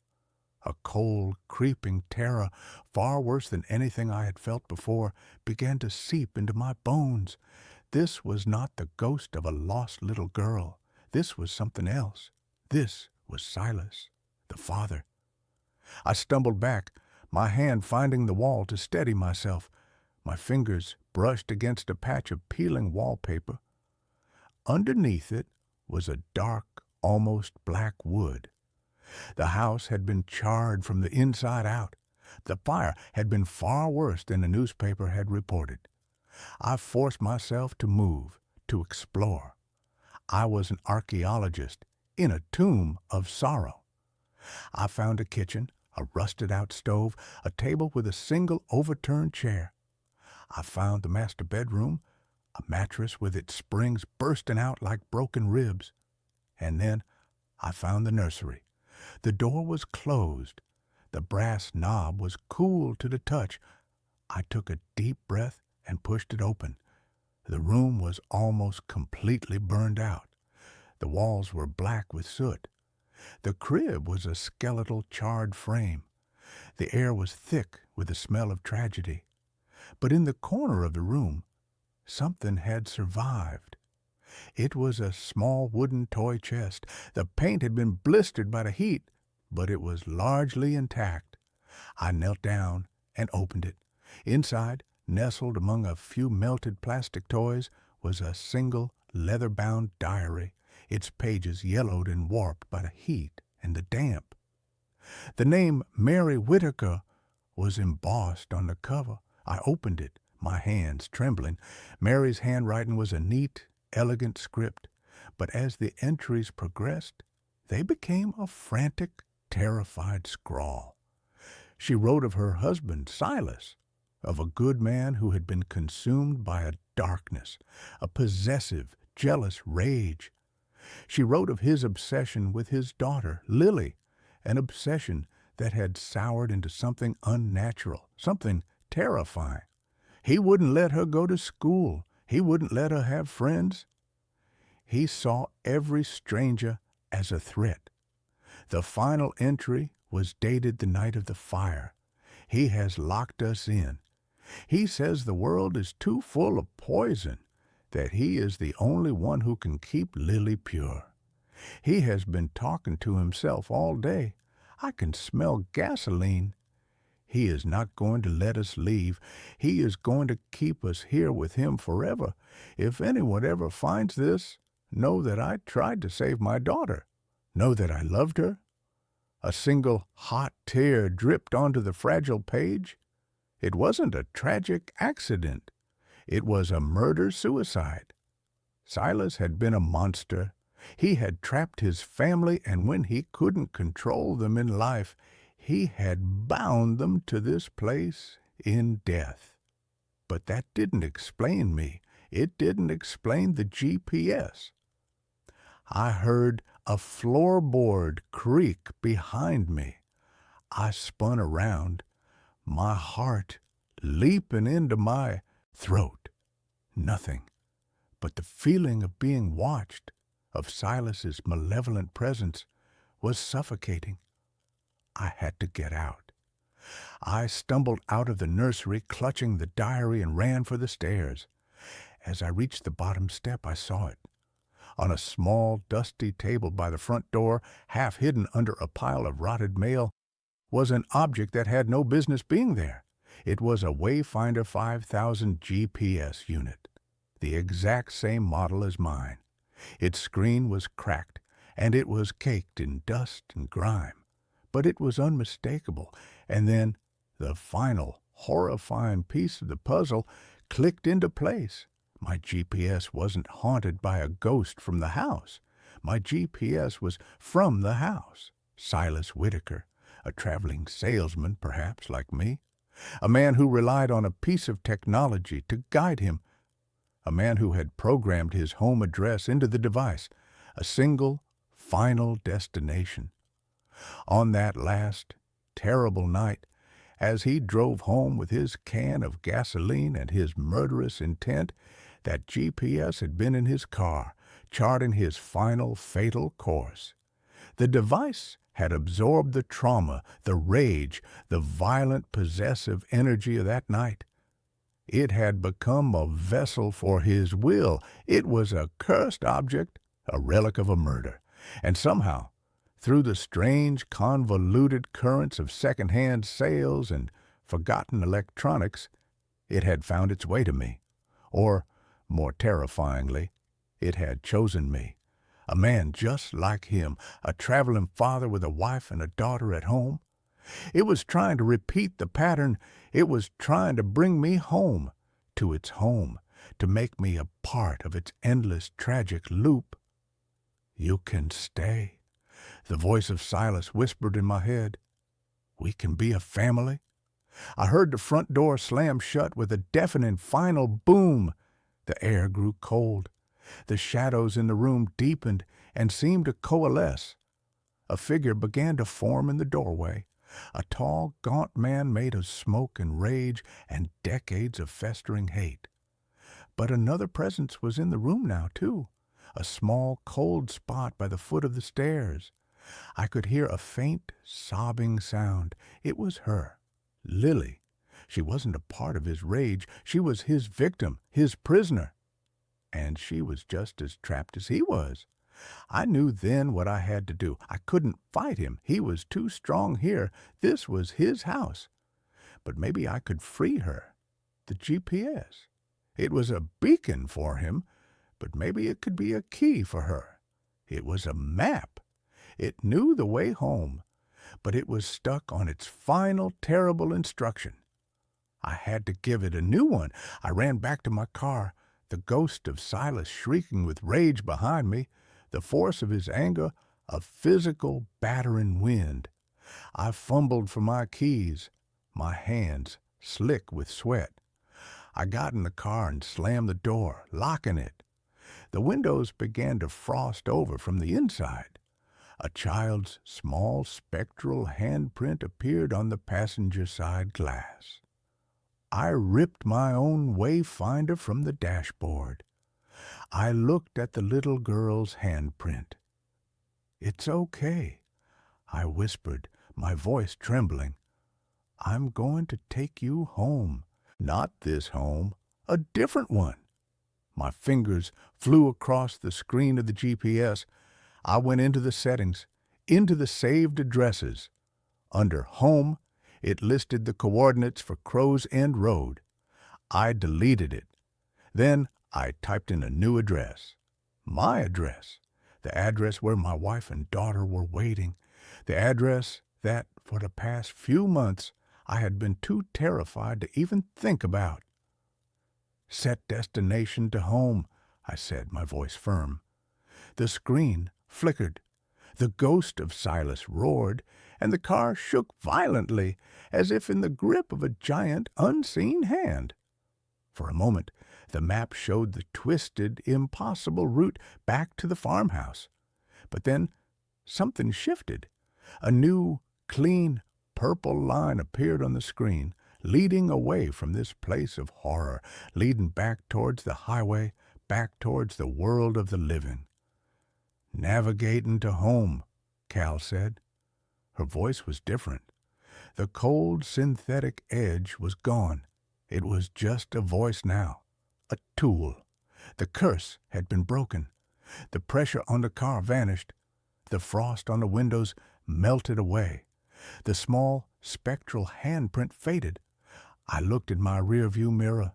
A cold, creeping terror, far worse than anything I had felt before, began to seep into my bones. This was not the ghost of a lost little girl. This was something else. This was Silas, the father. I stumbled back, my hand finding the wall to steady myself. My fingers brushed against a patch of peeling wallpaper. Underneath it was a dark, almost black wood. The house had been charred from the inside out. The fire had been far worse than the newspaper had reported. I forced myself to move, to explore. I was an archaeologist in a tomb of sorrow. I found a kitchen, a rusted-out stove, a table with a single overturned chair. I found the master bedroom, a mattress with its springs bursting out like broken ribs. And then I found the nursery. The door was closed. The brass knob was cool to the touch. I took a deep breath and pushed it open. The room was almost completely burned out. The walls were black with soot. The crib was a skeletal, charred frame. The air was thick with the smell of tragedy. But in the corner of the room, something had survived. It was a small wooden toy chest. The paint had been blistered by the heat, but it was largely intact. I knelt down and opened it. Inside, nestled among a few melted plastic toys, was a single leather-bound diary, its pages yellowed and warped by the heat and the damp. The name Mary Whitaker was embossed on the cover. I opened it, my hands trembling. Mary's handwriting was a neat, elegant script, but as the entries progressed, they became a frantic, terrified scrawl. She wrote of her husband, Silas, of a good man who had been consumed by a darkness, a possessive, jealous rage. She wrote of his obsession with his daughter, Lily, an obsession that had soured into something unnatural, something terrifying. He wouldn't let her go to school. He wouldn't let her have friends. He saw every stranger as a threat. The final entry was dated the night of the fire. He has locked us in. He says the world is too full of poison, that he is the only one who can keep Lily pure. He has been talking to himself all day. I can smell gasoline. He is not going to let us leave. He is going to keep us here with him forever. If anyone ever finds this, know that I tried to save my daughter. Know that I loved her. A single hot tear dripped onto the fragile page. It wasn't a tragic accident. It was a murder-suicide. Silas had been a monster. He had trapped his family, and when he couldn't control them in life, he had bound them to this place in death. But that didn't explain me. It didn't explain the GPS. I heard a floorboard creak behind me. I spun around, my heart leaping into my throat. Nothing but the feeling of being watched, of Silas's malevolent presence, was suffocating. I had to get out. I stumbled out of the nursery, clutching the diary, and ran for the stairs. As I reached the bottom step, I saw it. On a small, dusty table by the front door, half hidden under a pile of rotted mail, was an object that had no business being there. It was a Wayfinder 5000 GPS unit, the exact same model as mine. Its screen was cracked, and it was caked in dust and grime, but it was unmistakable. And then the final, horrifying piece of the puzzle clicked into place. My GPS wasn't haunted by a ghost from the house. My GPS was from the house. Silas Whitaker, a traveling salesman, perhaps, like me. A man who relied on a piece of technology to guide him. A man who had programmed his home address into the device. A single, final destination. On that last, terrible night, as he drove home with his can of gasoline and his murderous intent, that GPS had been in his car, charting his final fatal course. The device had absorbed the trauma, the rage, the violent possessive energy of that night. It had become a vessel for his will. It was a cursed object, a relic of a murder. And somehow, through the strange, convoluted currents of second-hand sales and forgotten electronics, it had found its way to me. Or, more terrifyingly, it had chosen me. A man just like him, a traveling father with a wife and a daughter at home. It was trying to repeat the pattern. It was trying to bring me home, to its home, to make me a part of its endless tragic loop. "You can stay," the voice of Silas whispered in my head. "We can be a family." I heard the front door slam shut with a deafening final boom. The air grew cold. The shadows in the room deepened and seemed to coalesce. A figure began to form in the doorway, a tall, gaunt man made of smoke and rage and decades of festering hate. But another presence was in the room now, too, a small, cold spot by the foot of the stairs. I could hear a faint, sobbing sound. It was her, Lily. She wasn't a part of his rage. She was his victim, his prisoner. And she was just as trapped as he was. I knew then what I had to do. I couldn't fight him. He was too strong here. This was his house. But maybe I could free her. The GPS. It was a beacon for him, but maybe it could be a key for her. It was a map. It knew the way home, but it was stuck on its final terrible instruction. I had to give it a new one. I ran back to my car, the ghost of Silas shrieking with rage behind me, the force of his anger a physical battering wind. I fumbled for my keys, my hands slick with sweat. I got in the car and slammed the door, locking it. The windows began to frost over from the inside. A child's small spectral handprint appeared on the passenger side glass. I ripped my own wayfinder from the dashboard. I looked at the little girl's handprint. "It's okay," I whispered, my voice trembling. "I'm going to take you home. Not this home, a different one." My fingers flew across the screen of the GPS. I went into the settings, into the saved addresses. Under Home, it listed the coordinates for Crow's End Road. I deleted it. Then I typed in a new address. My address. The address where my wife and daughter were waiting. The address that, for the past few months, I had been too terrified to even think about. "Set destination to home," I said, my voice firm. The screen flickered. The ghost of Silas roared, and the car shook violently, as if in the grip of a giant, unseen hand. For a moment, the map showed the twisted, impossible route back to the farmhouse. But then something shifted. A new, clean, purple line appeared on the screen, leading away from this place of horror, leading back towards the highway, back towards the world of the living. "Navigating to home," Cal said. Her voice was different. The cold synthetic edge was gone. It was just a voice now, a tool. The curse had been broken. The pressure on the car vanished. The frost on the windows melted away. The small, spectral handprint faded. I looked in my rearview mirror.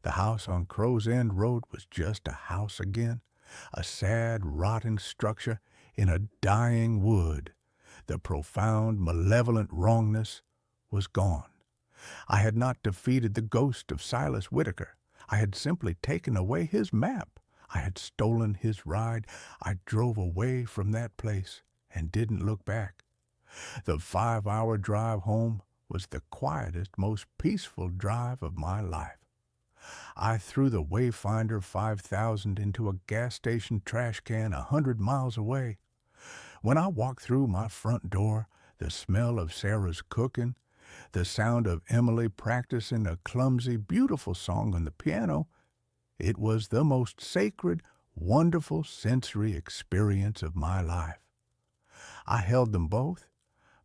The house on Crow's End Road was just a house again, a sad, rotting structure in a dying wood. The profound, malevolent wrongness was gone. I had not defeated the ghost of Silas Whittaker. I had simply taken away his map. I had stolen his ride. I drove away from that place and didn't look back. The 5-hour drive home was the quietest, most peaceful drive of my life. I threw the Wayfinder 5000 into a gas station trash can 100 miles away. When I walked through my front door, the smell of Sarah's cooking, the sound of Emily practicing a clumsy, beautiful song on the piano, it was the most sacred, wonderful sensory experience of my life. I held them both,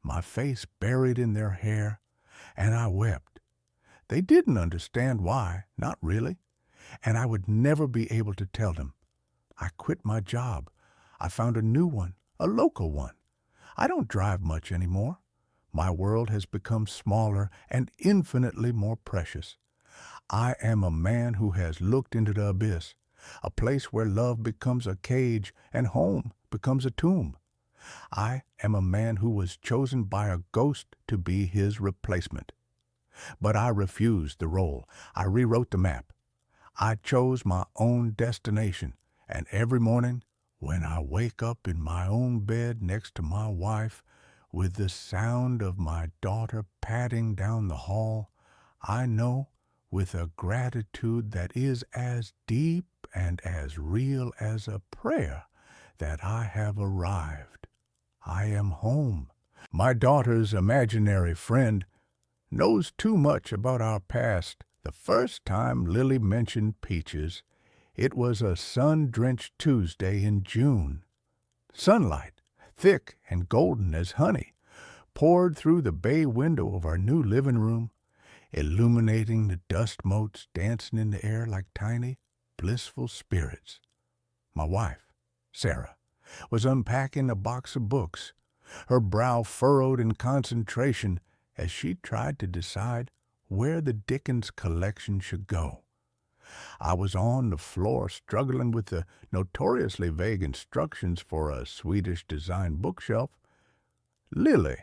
my face buried in their hair, and I wept. They didn't understand why, not really, and I would never be able to tell them. I quit my job. I found a new one, a local one. I don't drive much anymore. My world has become smaller and infinitely more precious. I am a man who has looked into the abyss, a place where love becomes a cage and home becomes a tomb. I am a man who was chosen by a ghost to be his replacement. But I refused the role. I rewrote the map. I chose my own destination, and every morning, when I wake up in my own bed next to my wife, with the sound of my daughter padding down the hall, I know, with a gratitude that is as deep and as real as a prayer, that I have arrived. I am home. My daughter's imaginary friend knows too much about our past. The first time Lily mentioned peaches, it was a sun-drenched Tuesday in June. Sunlight, thick and golden as honey, poured through the bay window of our new living room, illuminating the dust motes dancing in the air like tiny, blissful spirits. My wife, Sarah, was unpacking a box of books, her brow furrowed in concentration as she tried to decide where the Dickens collection should go. I was on the floor struggling with the notoriously vague instructions for a Swedish-designed bookshelf. Lily,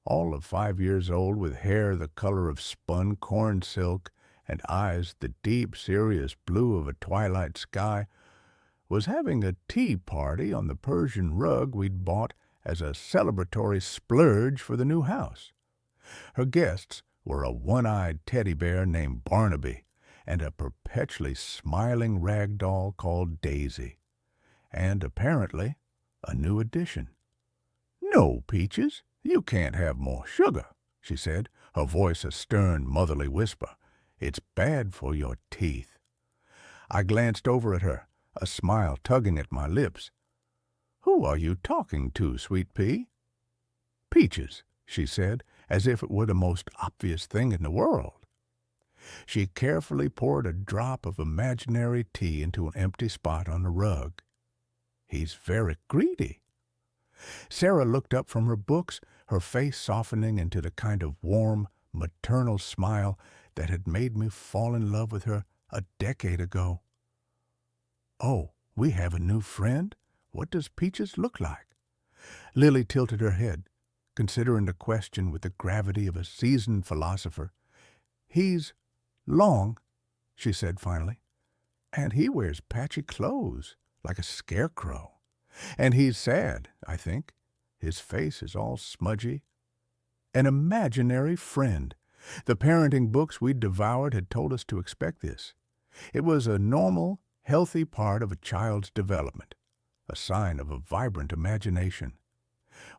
all of 5 years old with hair the color of spun corn silk and eyes the deep, serious blue of a twilight sky, was having a tea party on the Persian rug we'd bought as a celebratory splurge for the new house. Her guests were a one-eyed teddy bear named Barnaby and a perpetually smiling rag doll called Daisy, and apparently a new addition. "No, Peaches, you can't have more sugar," she said, her voice a stern, motherly whisper. "It's bad for your teeth." I glanced over at her, a smile tugging at my lips. "Who are you talking to, Sweet Pea?" "Peaches," she said, as if it were the most obvious thing in the world. She carefully poured a drop of imaginary tea into an empty spot on the rug. "He's very greedy." Sarah looked up from her books, her face softening into the kind of warm, maternal smile that had made me fall in love with her a decade ago. "Oh, we have a new friend? What does Peaches look like?" Lily tilted her head, considering the question with the gravity of a seasoned philosopher. "He's long," she said finally, "and he wears patchy clothes, like a scarecrow. And he's sad, I think. His face is all smudgy. An imaginary friend. The parenting books we'd devoured had told us to expect this. It was a normal, healthy part of a child's development, a sign of a vibrant imagination.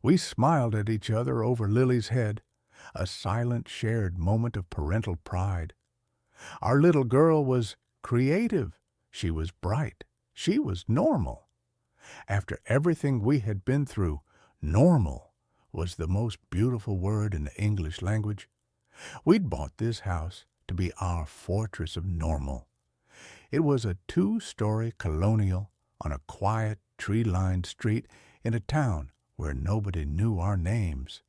We smiled at each other over Lily's head, a silent, shared moment of parental pride. Our little girl was creative. She was bright. She was normal. After everything we had been through, normal was the most beautiful word in the English language. We'd bought this house to be our fortress of normal. It was a two-story colonial on a quiet, tree-lined street in a town where nobody knew our names.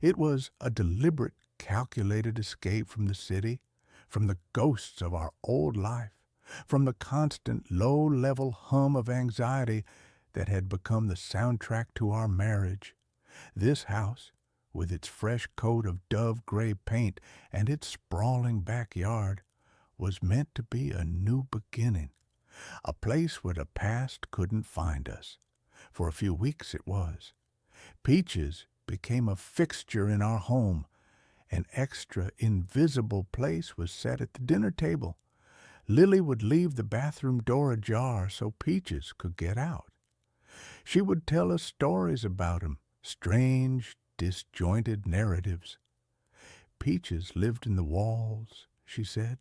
It was a deliberate, calculated escape from the city, from the ghosts of our old life, from the constant low-level hum of anxiety that had become the soundtrack to our marriage. This house, with its fresh coat of dove-gray paint and its sprawling backyard, was meant to be a new beginning, a place where the past couldn't find us. For a few weeks it was. Peaches became a fixture in our home. An extra invisible place was set at the dinner table. Lily would leave the bathroom door ajar so Peaches could get out. She would tell us stories about him, strange, disjointed narratives. Peaches lived in the walls, she said.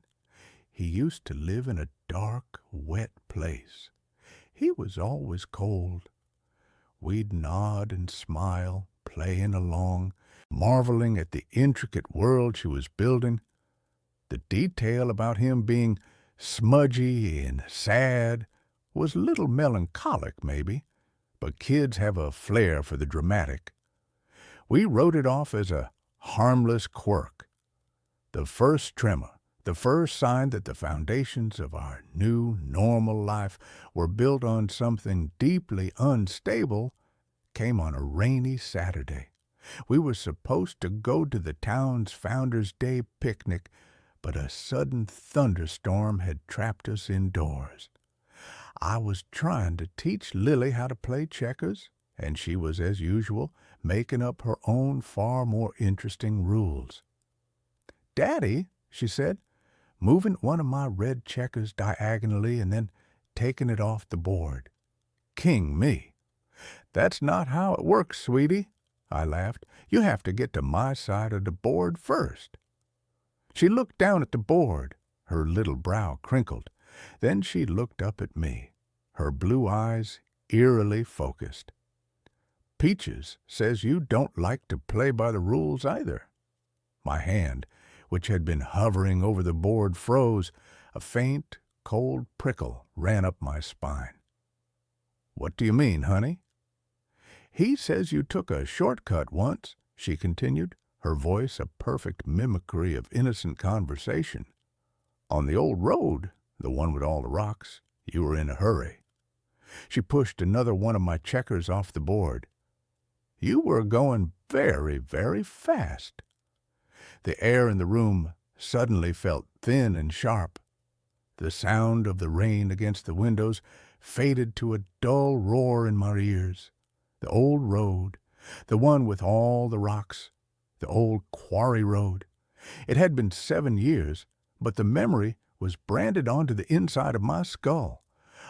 He used to live in a dark, wet place. He was always cold. We'd nod and smile, playing along, marveling at the intricate world she was building. The detail about him being smudgy and sad was a little melancholic, maybe, but kids have a flair for the dramatic. We wrote it off as a harmless quirk, the first tremor, the first sign that the foundations of our new, normal life were built on something deeply unstable, came on a rainy Saturday. We were supposed to go to the town's Founders' Day picnic, but a sudden thunderstorm had trapped us indoors. I was trying to teach Lily how to play checkers, and she was, as usual, making up her own far more interesting rules. "Daddy," she said, moving one of my red checkers diagonally and then taking it off the board. "King me." "That's not how it works, sweetie," I laughed. "You have to get to my side of the board first." She looked down at the board. Her little brow crinkled. Then she looked up at me, her blue eyes eerily focused. "Peaches says you don't like to play by the rules either." My hand, which had been hovering over the board, froze. A faint, cold prickle ran up my spine. "What do you mean, honey?" "He says you took a shortcut once," she continued, her voice a perfect mimicry of innocent conversation. "On the old road, the one with all the rocks. You were in a hurry." She pushed another one of my checkers off the board. "You were going very, very fast." The air in the room suddenly felt thin and sharp. The sound of the rain against the windows faded to a dull roar in my ears. The old road, the one with all the rocks, the old quarry road. It had been 7 years, but the memory was branded onto the inside of my skull.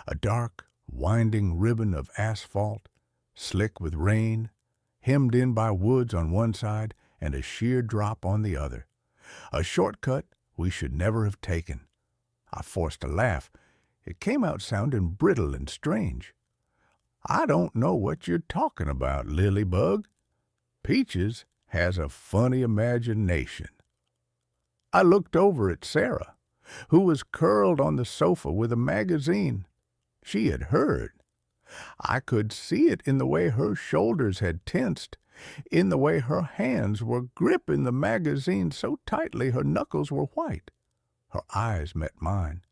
A dark, winding ribbon of asphalt, slick with rain, hemmed in by woods on one side and a sheer drop on the other. A shortcut we should never have taken. I forced a laugh. It came out sounding brittle and strange. "I don't know what you're talking about, Lily-bug. Peaches has a funny imagination." I looked over at Sarah, who was curled on the sofa with a magazine. She had heard. I could see it in the way her shoulders had tensed, in the way her hands were gripping the magazine so tightly her knuckles were white. Her eyes met mine,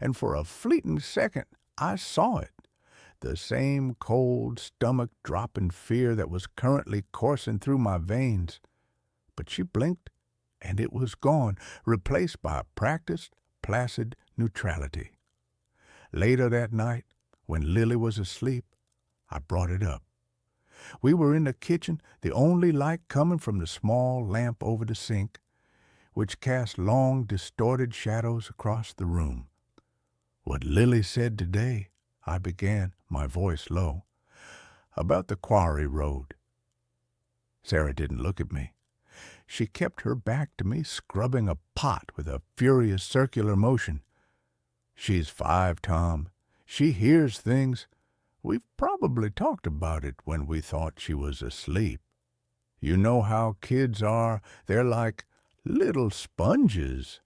and for a fleeting second I saw it. The same cold, stomach-dropping fear that was currently coursing through my veins. But she blinked, and it was gone, replaced by a practiced, placid neutrality. Later that night, when Lily was asleep, I brought it up. We were in the kitchen, the only light coming from the small lamp over the sink, which cast long, distorted shadows across the room. "What Lily said today," I began, my voice low, "about the quarry road." Sarah didn't look at me. She kept her back to me, scrubbing a pot with a furious circular motion. "She's 5, Tom. She hears things. We've probably talked about it when we thought she was asleep." You know how kids are. They're like little sponges.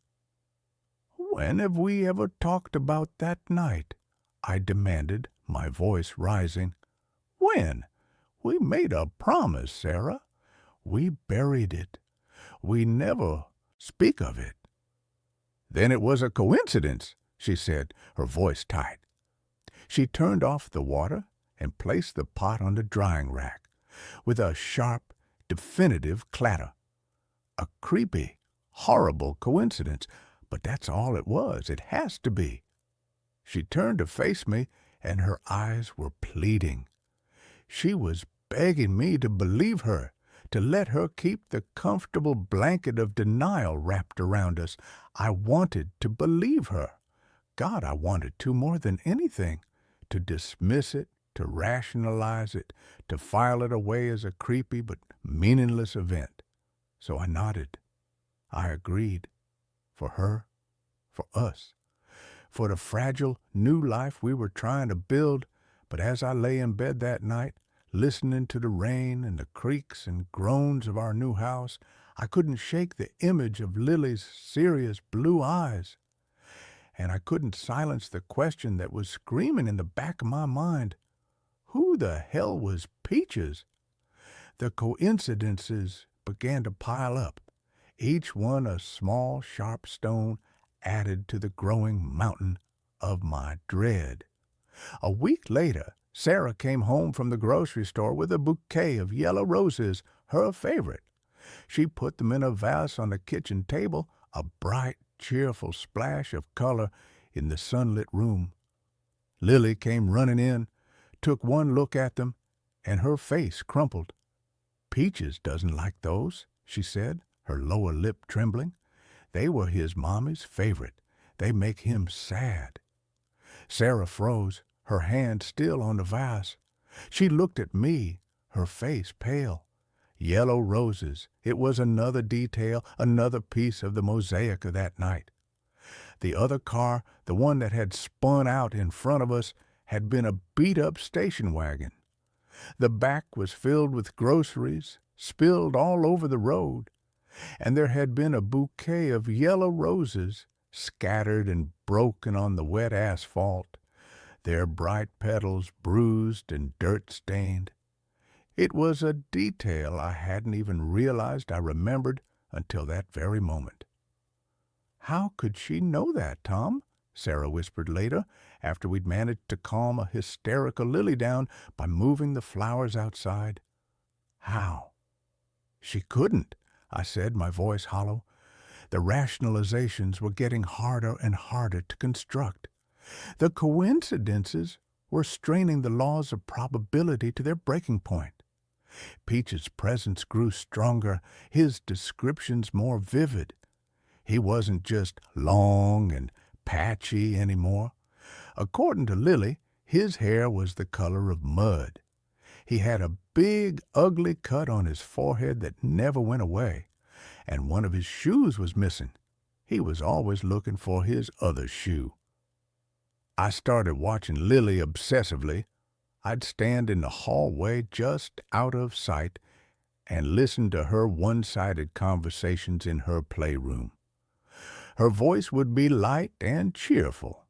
When have we ever talked about that night? I demanded, my voice rising. When? We made a promise, Sarah. We buried it. We never speak of it. Then it was a coincidence, she said, her voice tight. She turned off the water and placed the pot on the drying rack with a sharp, definitive clatter. A creepy, horrible coincidence, but that's all it was. It has to be. She turned to face me, and her eyes were pleading. She was begging me to believe her, to let her keep the comfortable blanket of denial wrapped around us. I wanted to believe her. God, I wanted to more than anything, to dismiss it, to rationalize it, to file it away as a creepy but meaningless event. So I nodded. I agreed. For her, for us, for the fragile new life we were trying to build. But as I lay in bed that night, listening to the rain and the creaks and groans of our new house, I couldn't shake the image of Lily's serious blue eyes. And I couldn't silence the question that was screaming in the back of my mind. Who the hell was Peaches? The coincidences began to pile up, each one a small, sharp stone added to the growing mountain of my dread. A week later, Sarah came home from the grocery store with a bouquet of yellow roses, her favorite. She put them in a vase on the kitchen table, a bright, cheerful splash of color in the sunlit room. Lily came running in, took one look at them, and her face crumpled. Peaches doesn't like those, she said, her lower lip trembling. They were his mommy's favorite. They make him sad. Sarah froze, her hand still on the vase. She looked at me, her face pale. Yellow roses. It was another detail, another piece of the mosaic of that night. The other car, the one that had spun out in front of us, had been a beat-up station wagon. The back was filled with groceries, spilled all over the road, and there had been a bouquet of yellow roses scattered and broken on the wet asphalt, their bright petals bruised and dirt-stained. It was a detail I hadn't even realized I remembered until that very moment. "How could she know that, Tom?" Sarah whispered later, after we'd managed to calm a hysterical Lily down by moving the flowers outside. "How?" "She couldn't," I said, my voice hollow. The rationalizations were getting harder and harder to construct. The coincidences were straining the laws of probability to their breaking point. Peach's presence grew stronger, his descriptions more vivid. He wasn't just long and patchy anymore. According to Lily, his hair was the color of mud. He had a big, ugly cut on his forehead that never went away, and one of his shoes was missing. He was always looking for his other shoe. I started watching Lily obsessively. I'd stand in the hallway just out of sight and listen to her one-sided conversations in her playroom. Her voice would be light and cheerful,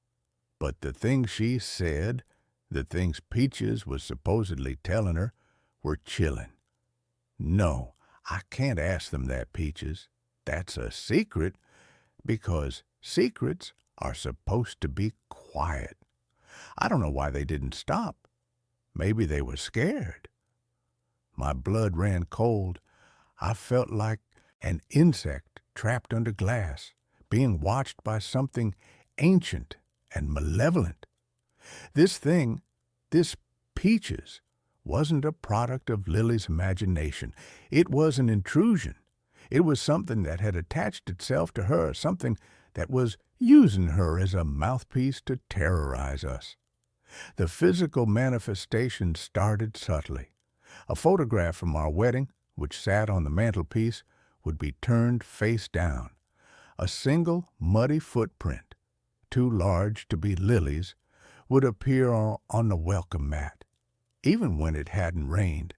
but the things she said, the things Peaches was supposedly telling her, were chilling. "No, I can't ask them that, Peaches. That's a secret, because secrets are supposed to be quiet. I don't know why they didn't stop. Maybe they were scared." My blood ran cold. I felt like an insect trapped under glass, being watched by something ancient and malevolent. This thing, this Peaches, wasn't a product of Lily's imagination. It was an intrusion. It was something that had attached itself to her, something that was using her as a mouthpiece to terrorize us. The physical manifestation started subtly. A photograph from our wedding, which sat on the mantelpiece, would be turned face down. A single muddy footprint, too large to be Lily's, would appear on the welcome mat, even when it hadn't rained.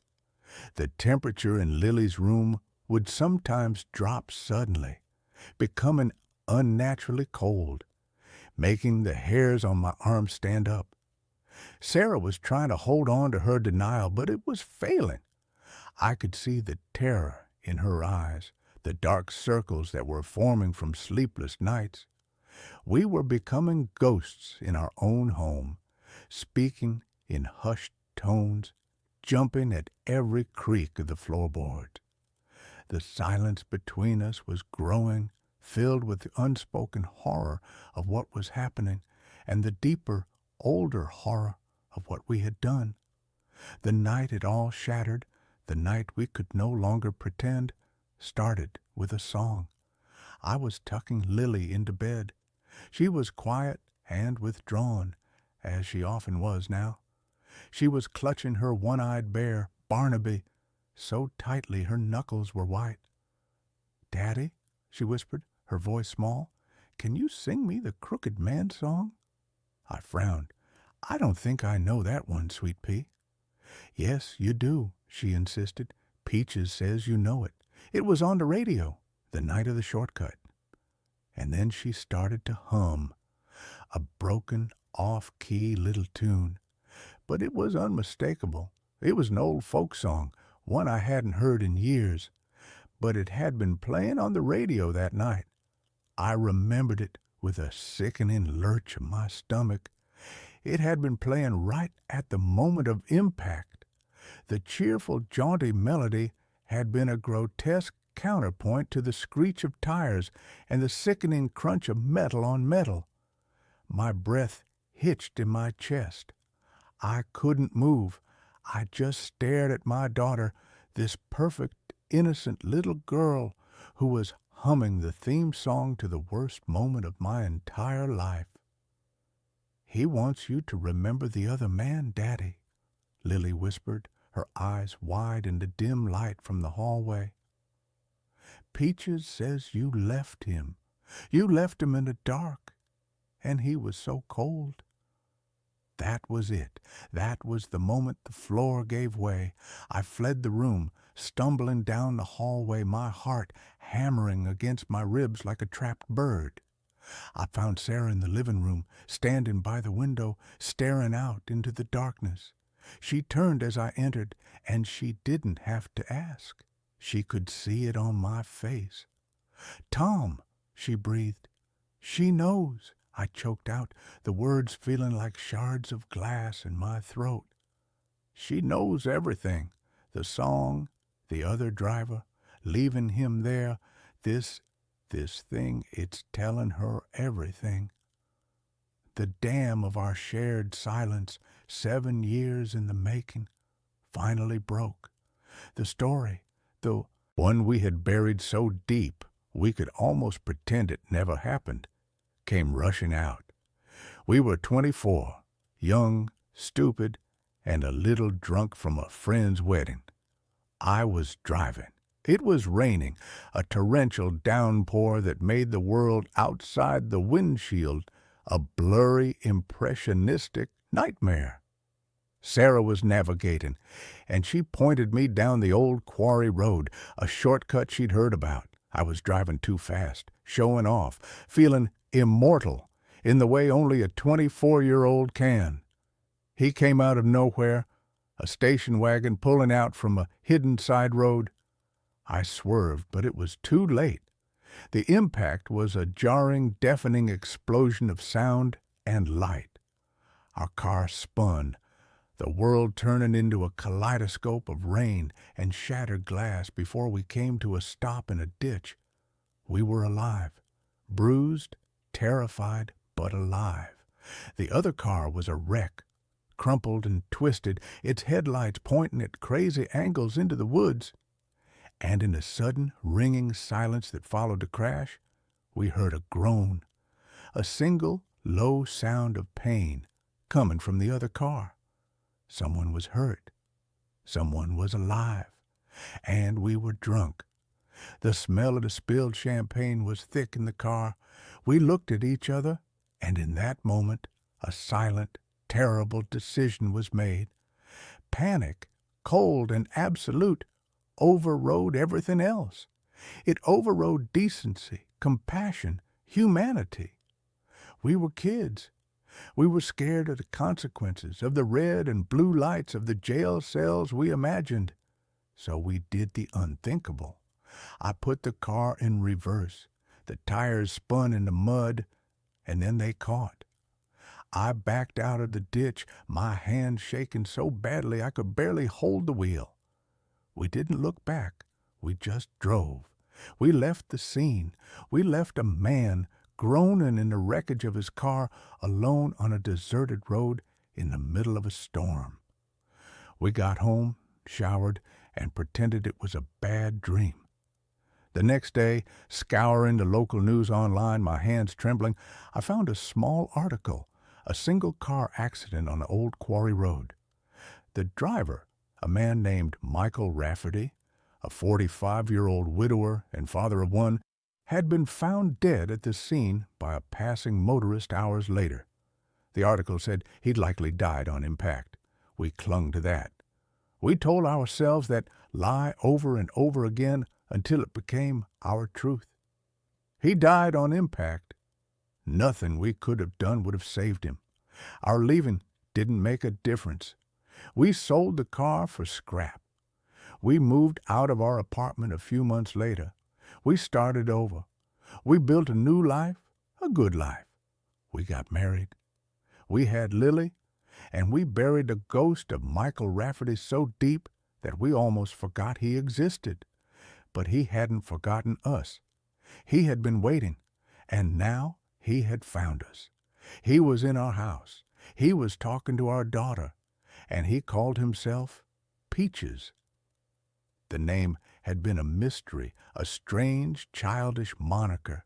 The temperature in Lily's room would sometimes drop suddenly, becoming unnaturally cold, making the hairs on my arms stand up. Sarah was trying to hold on to her denial, but it was failing. I could see the terror in her eyes, the dark circles that were forming from sleepless nights. We were becoming ghosts in our own home, speaking in hushed tones, jumping at every creak of the floorboard. The silence between us was growing, filled with the unspoken horror of what was happening and the deeper, older horror of what we had done. The night it all shattered, the night we could no longer pretend, started with a song. I was tucking Lily into bed. She was quiet and withdrawn, as she often was now. She was clutching her one-eyed bear, Barnaby, so tightly her knuckles were white. "Daddy," she whispered, her voice small, "can you sing me the Crooked Man song?" I frowned. "I don't think I know that one, Sweet Pea." "Yes, you do," she insisted. "Peaches says you know it. It was on the radio, the night of the shortcut." And then she started to hum, a broken, off-key little tune. But it was unmistakable. It was an old folk song, one I hadn't heard in years. But it had been playing on the radio that night. I remembered it with a sickening lurch of my stomach. It had been playing right at the moment of impact. The cheerful, jaunty melody had been a grotesque counterpoint to the screech of tires and the sickening crunch of metal on metal. My breath hitched in my chest. I couldn't move. I just stared at my daughter, this perfect, innocent little girl who was humming the theme song to the worst moment of my entire life. "He wants you to remember the other man, Daddy," Lily whispered, her eyes wide in the dim light from the hallway. "Peaches says you left him. You left him in the dark, and he was so cold." That was it. That was the moment the floor gave way. I fled the room, stumbling down the hallway, my heart hammering against my ribs like a trapped bird. I found Sarah in the living room, standing by the window, staring out into the darkness. She turned as I entered, and she didn't have to ask. She could see it on my face. "Tom," she breathed. "She knows," I choked out, the words feeling like shards of glass in my throat. "She knows everything. The song, the other driver, leaving him there, this thing, it's telling her everything." The dam of our shared silence, 7 years in the making, finally broke. The story, the one we had buried so deep we could almost pretend it never happened, came rushing out. We were 24, young, stupid, and a little drunk from a friend's wedding. I was driving. It was raining, a torrential downpour that made the world outside the windshield a blurry, impressionistic nightmare. Sarah was navigating, and she pointed me down the old quarry road, a shortcut she'd heard about. I was driving too fast, showing off, feeling immortal, in the way only a 24-year-old can. He came out of nowhere, a station wagon pulling out from a hidden side road. I swerved, but it was too late. The impact was a jarring, deafening explosion of sound and light. Our car spun, the world turning into a kaleidoscope of rain and shattered glass before we came to a stop in a ditch. We were alive, bruised, terrified, but alive. The other car was a wreck, crumpled and twisted, its headlights pointing at crazy angles into the woods. And in the sudden, ringing silence that followed the crash, we heard a groan, a single, low sound of pain coming from the other car. Someone was hurt. Someone was alive. And we were drunk. The smell of the spilled champagne was thick in the car. We looked at each other, and in that moment, a silent, terrible decision was made. Panic cold, and absolute overrode everything else. It overrode decency, compassion, humanity. We were kids. We were scared of the consequences, of the red and blue lights of the jail cells we imagined. So we did the unthinkable. I put the car in reverse. The tires spun in the mud, and then they caught. I backed out of the ditch, my hands shaking so badly I could barely hold the wheel. We didn't look back. We just drove. We left the scene. We left a man groaning in the wreckage of his car, alone on a deserted road in the middle of a storm. We got home, showered, and pretended it was a bad dream. The next day, scouring the local news online, my hands trembling, I found a small article, a single-car accident on the old quarry road. The driver, a man named Michael Rafferty, a 45-year-old widower and father of one, had been found dead at the scene by a passing motorist hours later. The article said he'd likely died on impact. We clung to that. We told ourselves that lie over and over again until it became our truth. He died on impact. Nothing we could have done would have saved him. Our leaving didn't make a difference. We sold the car for scrap. We moved out of our apartment a few months later. We started over. We built a new life, a good life. We got married. We had Lily, and we buried the ghost of Michael Rafferty so deep that we almost forgot he existed. But he hadn't forgotten us. He had been waiting, and now he had found us. He was in our house. He was talking to our daughter, and he called himself Peaches. The name had been a mystery, a strange, childish moniker.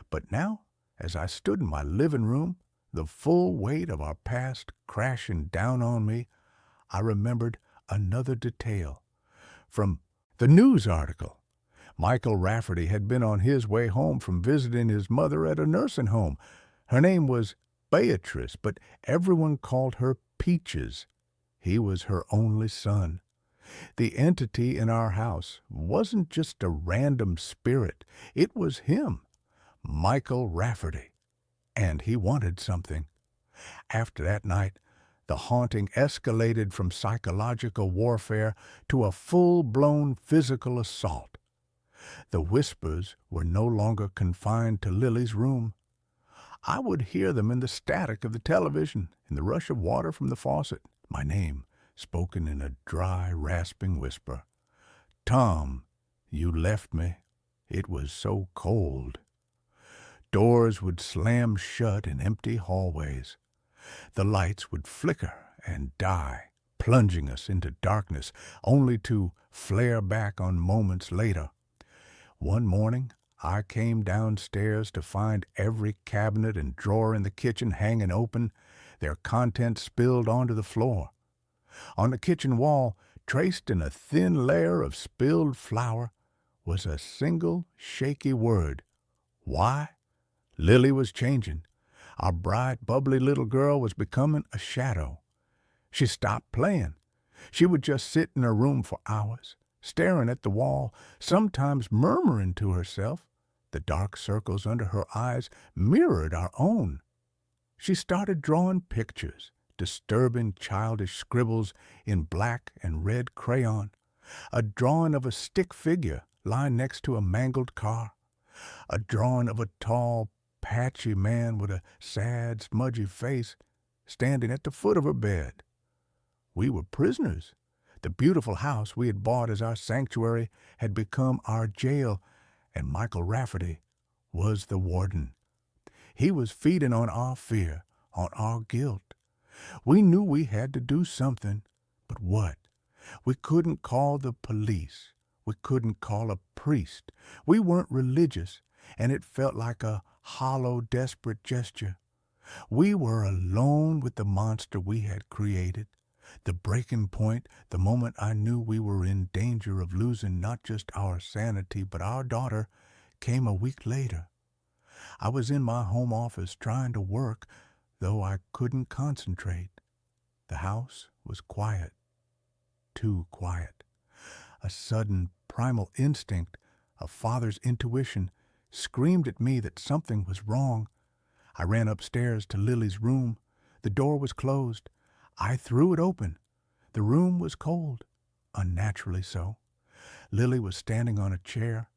But now, as I stood in my living room, the full weight of our past crashing down on me, I remembered another detail. From the news article, Michael Rafferty had been on his way home from visiting his mother at a nursing home. Her name was Beatrice, but everyone called her Peaches. He was her only son. The entity in our house wasn't just a random spirit. It was him, Michael Rafferty. And he wanted something. After that night, the haunting escalated from psychological warfare to a full-blown physical assault. The whispers were no longer confined to Lily's room. I would hear them in the static of the television, in the rush of water from the faucet, my name spoken in a dry, rasping whisper. Tom, you left me. It was so cold. Doors would slam shut in empty hallways. The lights would flicker and die, plunging us into darkness, only to flare back on moments later. One morning, I came downstairs to find every cabinet and drawer in the kitchen hanging open, their contents spilled onto the floor. On the kitchen wall, traced in a thin layer of spilled flour, was a single shaky word. Why? Lily was changing. Our bright, bubbly little girl was becoming a shadow. She stopped playing. She would just sit in her room for hours, staring at the wall, sometimes murmuring to herself. The dark circles under her eyes mirrored our own. She started drawing pictures, disturbing childish scribbles in black and red crayon, a drawing of a stick figure lying next to a mangled car, a drawing of a tall, patchy man with a sad, smudgy face standing at the foot of her bed. We were prisoners. The beautiful house we had bought as our sanctuary had become our jail, and Michael Rafferty was the warden. He was feeding on our fear, on our guilt. We knew we had to do something, but what? We couldn't call the police. We couldn't call a priest. We weren't religious, and it felt like a hollow, desperate gesture. We were alone with the monster we had created. The breaking point, the moment I knew we were in danger of losing not just our sanity but our daughter, came a week later. I was in my home office trying to work, though I couldn't concentrate. The house was quiet. too quiet. A sudden primal instinct, a father's intuition, screamed at me that something was wrong. I ran upstairs to Lily's room. The door was closed. I threw it open. The room was cold, unnaturally so. Lily was standing on a chair,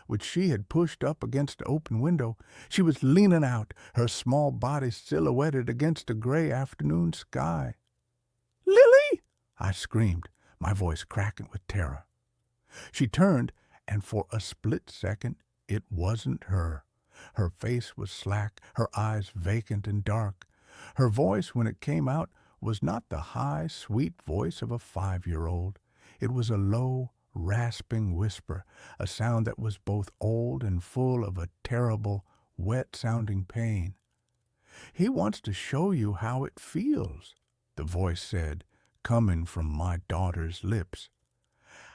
which she had pushed up against the open window. She was leaning out, her small body silhouetted against the gray afternoon sky. "Lily!" I screamed, my voice cracking with terror. She turned, and for a split second, it wasn't her. Her face was slack, her eyes vacant and dark. Her voice, when it came out, was not the high, sweet voice of a 5-year-old. It was a low, rasping whisper, a sound that was both old and full of a terrible, wet-sounding pain. "He wants to show you how it feels," the voice said, coming from my daughter's lips.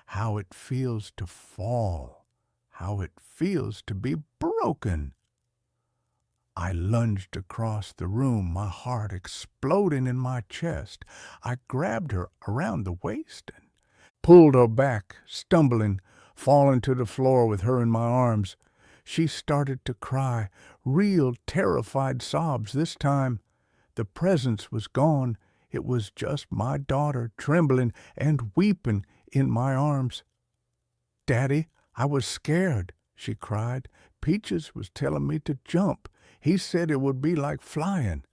"How it feels to fall, how it feels to be broken." I lunged across the room, my heart exploding in my chest. I grabbed her around the waist and pulled her back, stumbling, falling to the floor with her in my arms. She started to cry, real terrified sobs this time. The presence was gone. It was just my daughter, trembling and weeping in my arms. "Daddy, I was scared," she cried. "Peaches was telling me to jump. He said it would be like flying."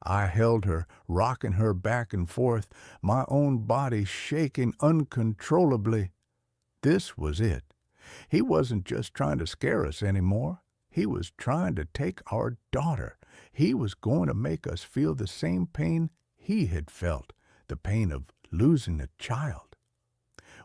I held her, rocking her back and forth, my own body shaking uncontrollably. This was it. He wasn't just trying to scare us anymore. He was trying to take our daughter. He was going to make us feel the same pain he had felt, the pain of losing a child.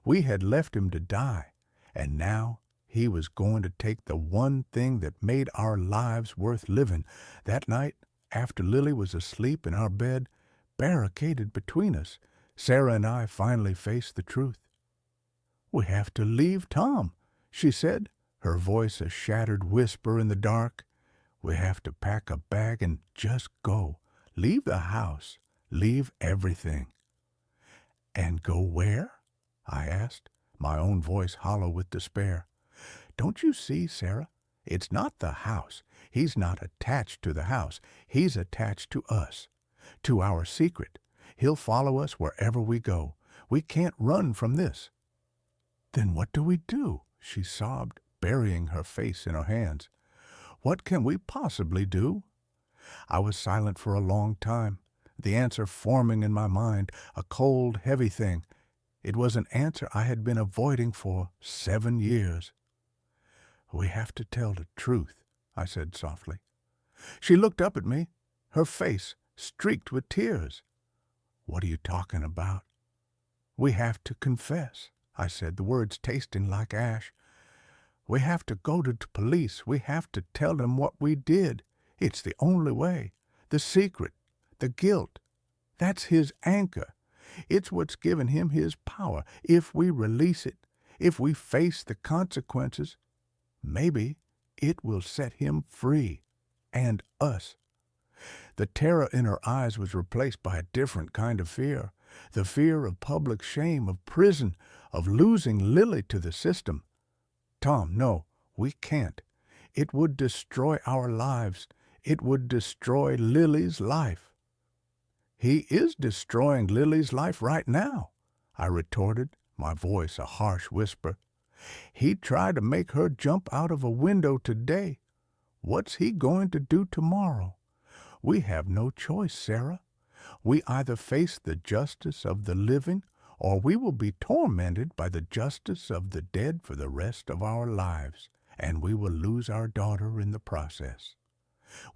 We had left him to die, and now he was going to take the one thing that made our lives worth living. That night, after Lily was asleep in our bed, barricaded between us, Sarah and I finally faced the truth. "We have to leave Tom," she said, her voice a shattered whisper in the dark. "We have to pack a bag and just go. Leave the house. Leave everything." "And go where?" I asked, my own voice hollow with despair. "Don't you see, Sarah? It's not the house. He's not attached to the house. He's attached to us, to our secret. He'll follow us wherever we go. We can't run from this." "Then what do we do?" she sobbed, burying her face in her hands. "What can we possibly do?" I was silent for a long time, the answer forming in my mind, a cold, heavy thing. It was an answer I had been avoiding for 7 years. "We have to tell the truth," I said softly. She looked up at me, her face streaked with tears. "What are you talking about?" "We have to confess," I said, the words tasting like ash. "We have to go to the police. We have to tell them what we did. It's the only way. The secret, the guilt, that's his anchor. It's what's given him his power. If we release it, if we face the consequences, maybe it will set him free, and us." The terror in her eyes was replaced by a different kind of fear, the fear of public shame, of prison, of losing Lily to the system. "Tom, no, we can't. It would destroy our lives. It would destroy Lily's life." "He is destroying Lily's life right now," I retorted, my voice a harsh whisper. "He tried to make her jump out of a window today. What's he going to do tomorrow? We have no choice, Sarah. We either face the justice of the living, or we will be tormented by the justice of the dead for the rest of our lives, and we will lose our daughter in the process."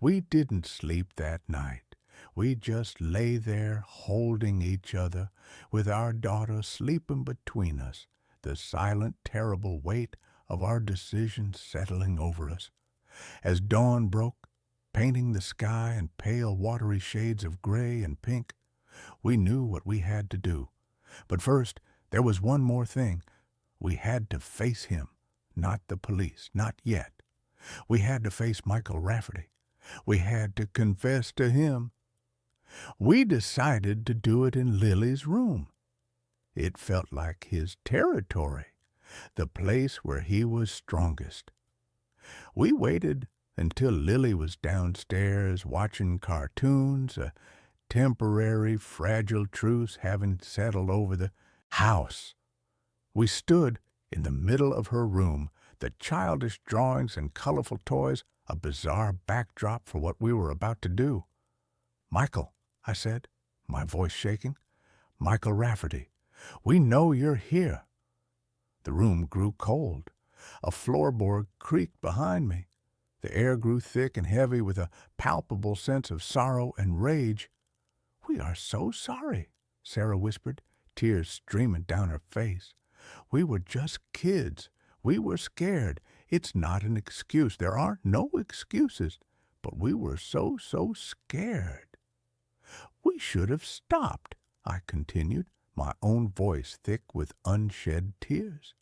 We didn't sleep that night. We just lay there holding each other, with our daughter sleeping between us, the silent, terrible weight of our decision settling over us. As dawn broke, painting the sky in pale, watery shades of gray and pink, we knew what we had to do. But first, there was one more thing. We had to face him, not the police, not yet. We had to face Michael Rafferty. We had to confess to him. We decided to do it in Lily's room. It felt like his territory, the place where he was strongest. We waited until Lily was downstairs watching cartoons, a temporary fragile truce having settled over the house. We stood in the middle of her room, the childish drawings and colorful toys a bizarre backdrop for what we were about to do. "Michael," I said, my voice shaking. "Michael Rafferty, we know you're here." The room grew cold. A floorboard creaked behind me. The air grew thick and heavy with a palpable sense of sorrow and rage. "We are so sorry," Sarah whispered, tears streaming down her face. "We were just kids. We were scared. It's not an excuse. There are no excuses. But we were so scared." "We should have stopped," I continued, my own voice thick with unshed tears.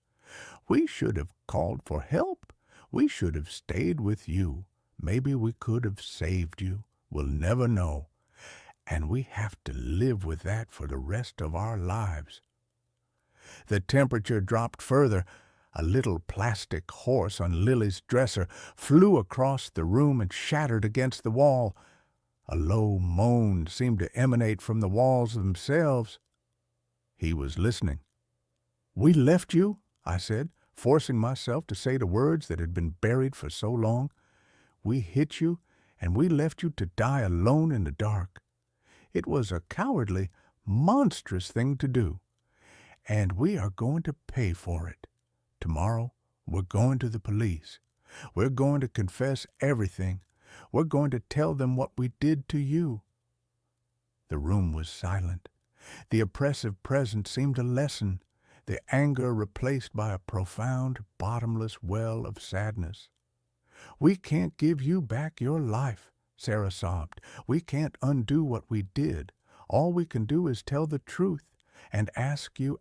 "We should have called for help. We should have stayed with you. Maybe we could have saved you. We'll never know. And we have to live with that for the rest of our lives." The temperature dropped further. A little plastic horse on Lily's dresser flew across the room and shattered against the wall. A low moan seemed to emanate from the walls themselves. He was listening. "We left you," I said, forcing myself to say the words that had been buried for so long. "We hit you, and we left you to die alone in the dark. It was a cowardly, monstrous thing to do. And we are going to pay for it. Tomorrow, we're going to the police. We're going to confess everything. We're going to tell them what we did to you." The room was silent. The oppressive presence seemed to lessen, the anger replaced by a profound, bottomless well of sadness. "We can't give you back your life," Sarah sobbed. "We can't undo what we did. All we can do is tell the truth and ask you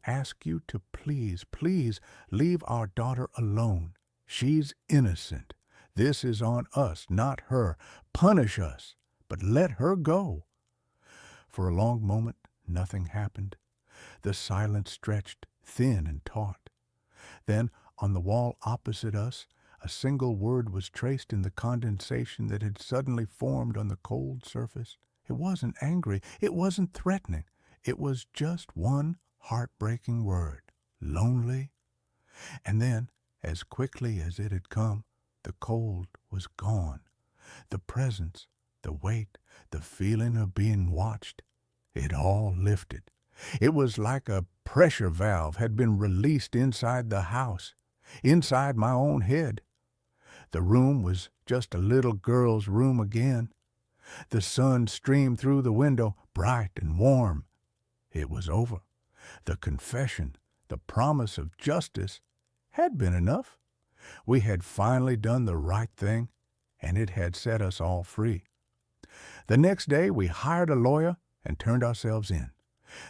to please leave our daughter alone. She's innocent. This is on us, not her. Punish us, but let her go." For a long moment, nothing happened. The silence stretched, thin and taut. Then, on the wall opposite us, a single word was traced in the condensation that had suddenly formed on the cold surface. It wasn't angry. It wasn't threatening. It was just one heartbreaking word. Lonely. And then, as quickly as it had come, the cold was gone. The presence, the weight, the feeling of being watched, it all lifted. It was like a pressure valve had been released inside the house, inside my own head. The room was just a little girl's room again. The sun streamed through the window, bright and warm. It was over. The confession, the promise of justice, had been enough. We had finally done the right thing, and it had set us all free. The next day we hired a lawyer and turned ourselves in.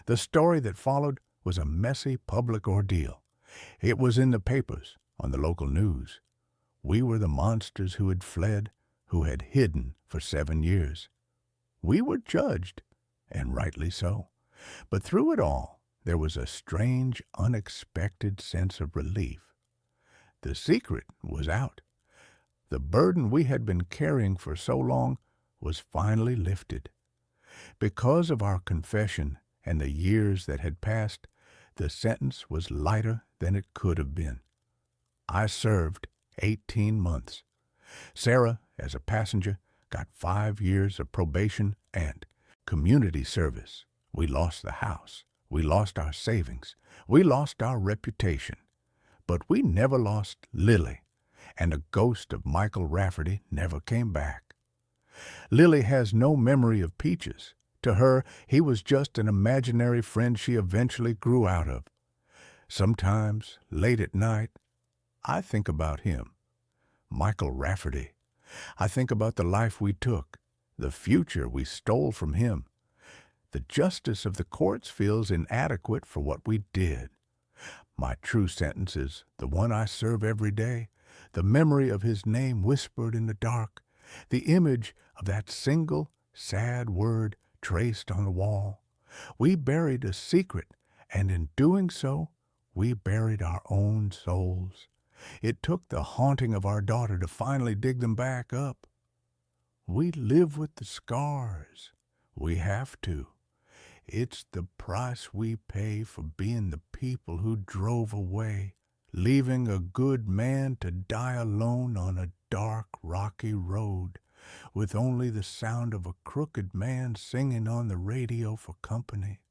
The story that followed was a messy public ordeal. It was in the papers, on the local news. We were the monsters who had fled, who had hidden for 7 years. We were judged, and rightly so. But through it all, there was a strange, unexpected sense of relief. The secret was out. The burden we had been carrying for so long was finally lifted. Because of our confession and the years that had passed, the sentence was lighter than it could have been. I served 18 months. Sarah, as a passenger, got 5 years of probation and community service. We lost the house. We lost our savings. We lost our reputation. But we never lost Lily, and the ghost of Michael Rafferty never came back. Lily has no memory of Peaches. To her, he was just an imaginary friend she eventually grew out of. Sometimes, late at night, I think about him, Michael Rafferty. I think about the life we took, the future we stole from him. The justice of the courts feels inadequate for what we did. My true sentence is the one I serve every day, the memory of his name whispered in the dark, the image of that single, sad word traced on the wall. We buried a secret, And in doing so, we buried our own souls. It took the haunting of our daughter to finally dig them back up. We live with the scars. We have to. It's the price we pay for being the people who drove away, leaving a good man to die alone on a dark, rocky road, with only the sound of a crooked man singing on the radio for company.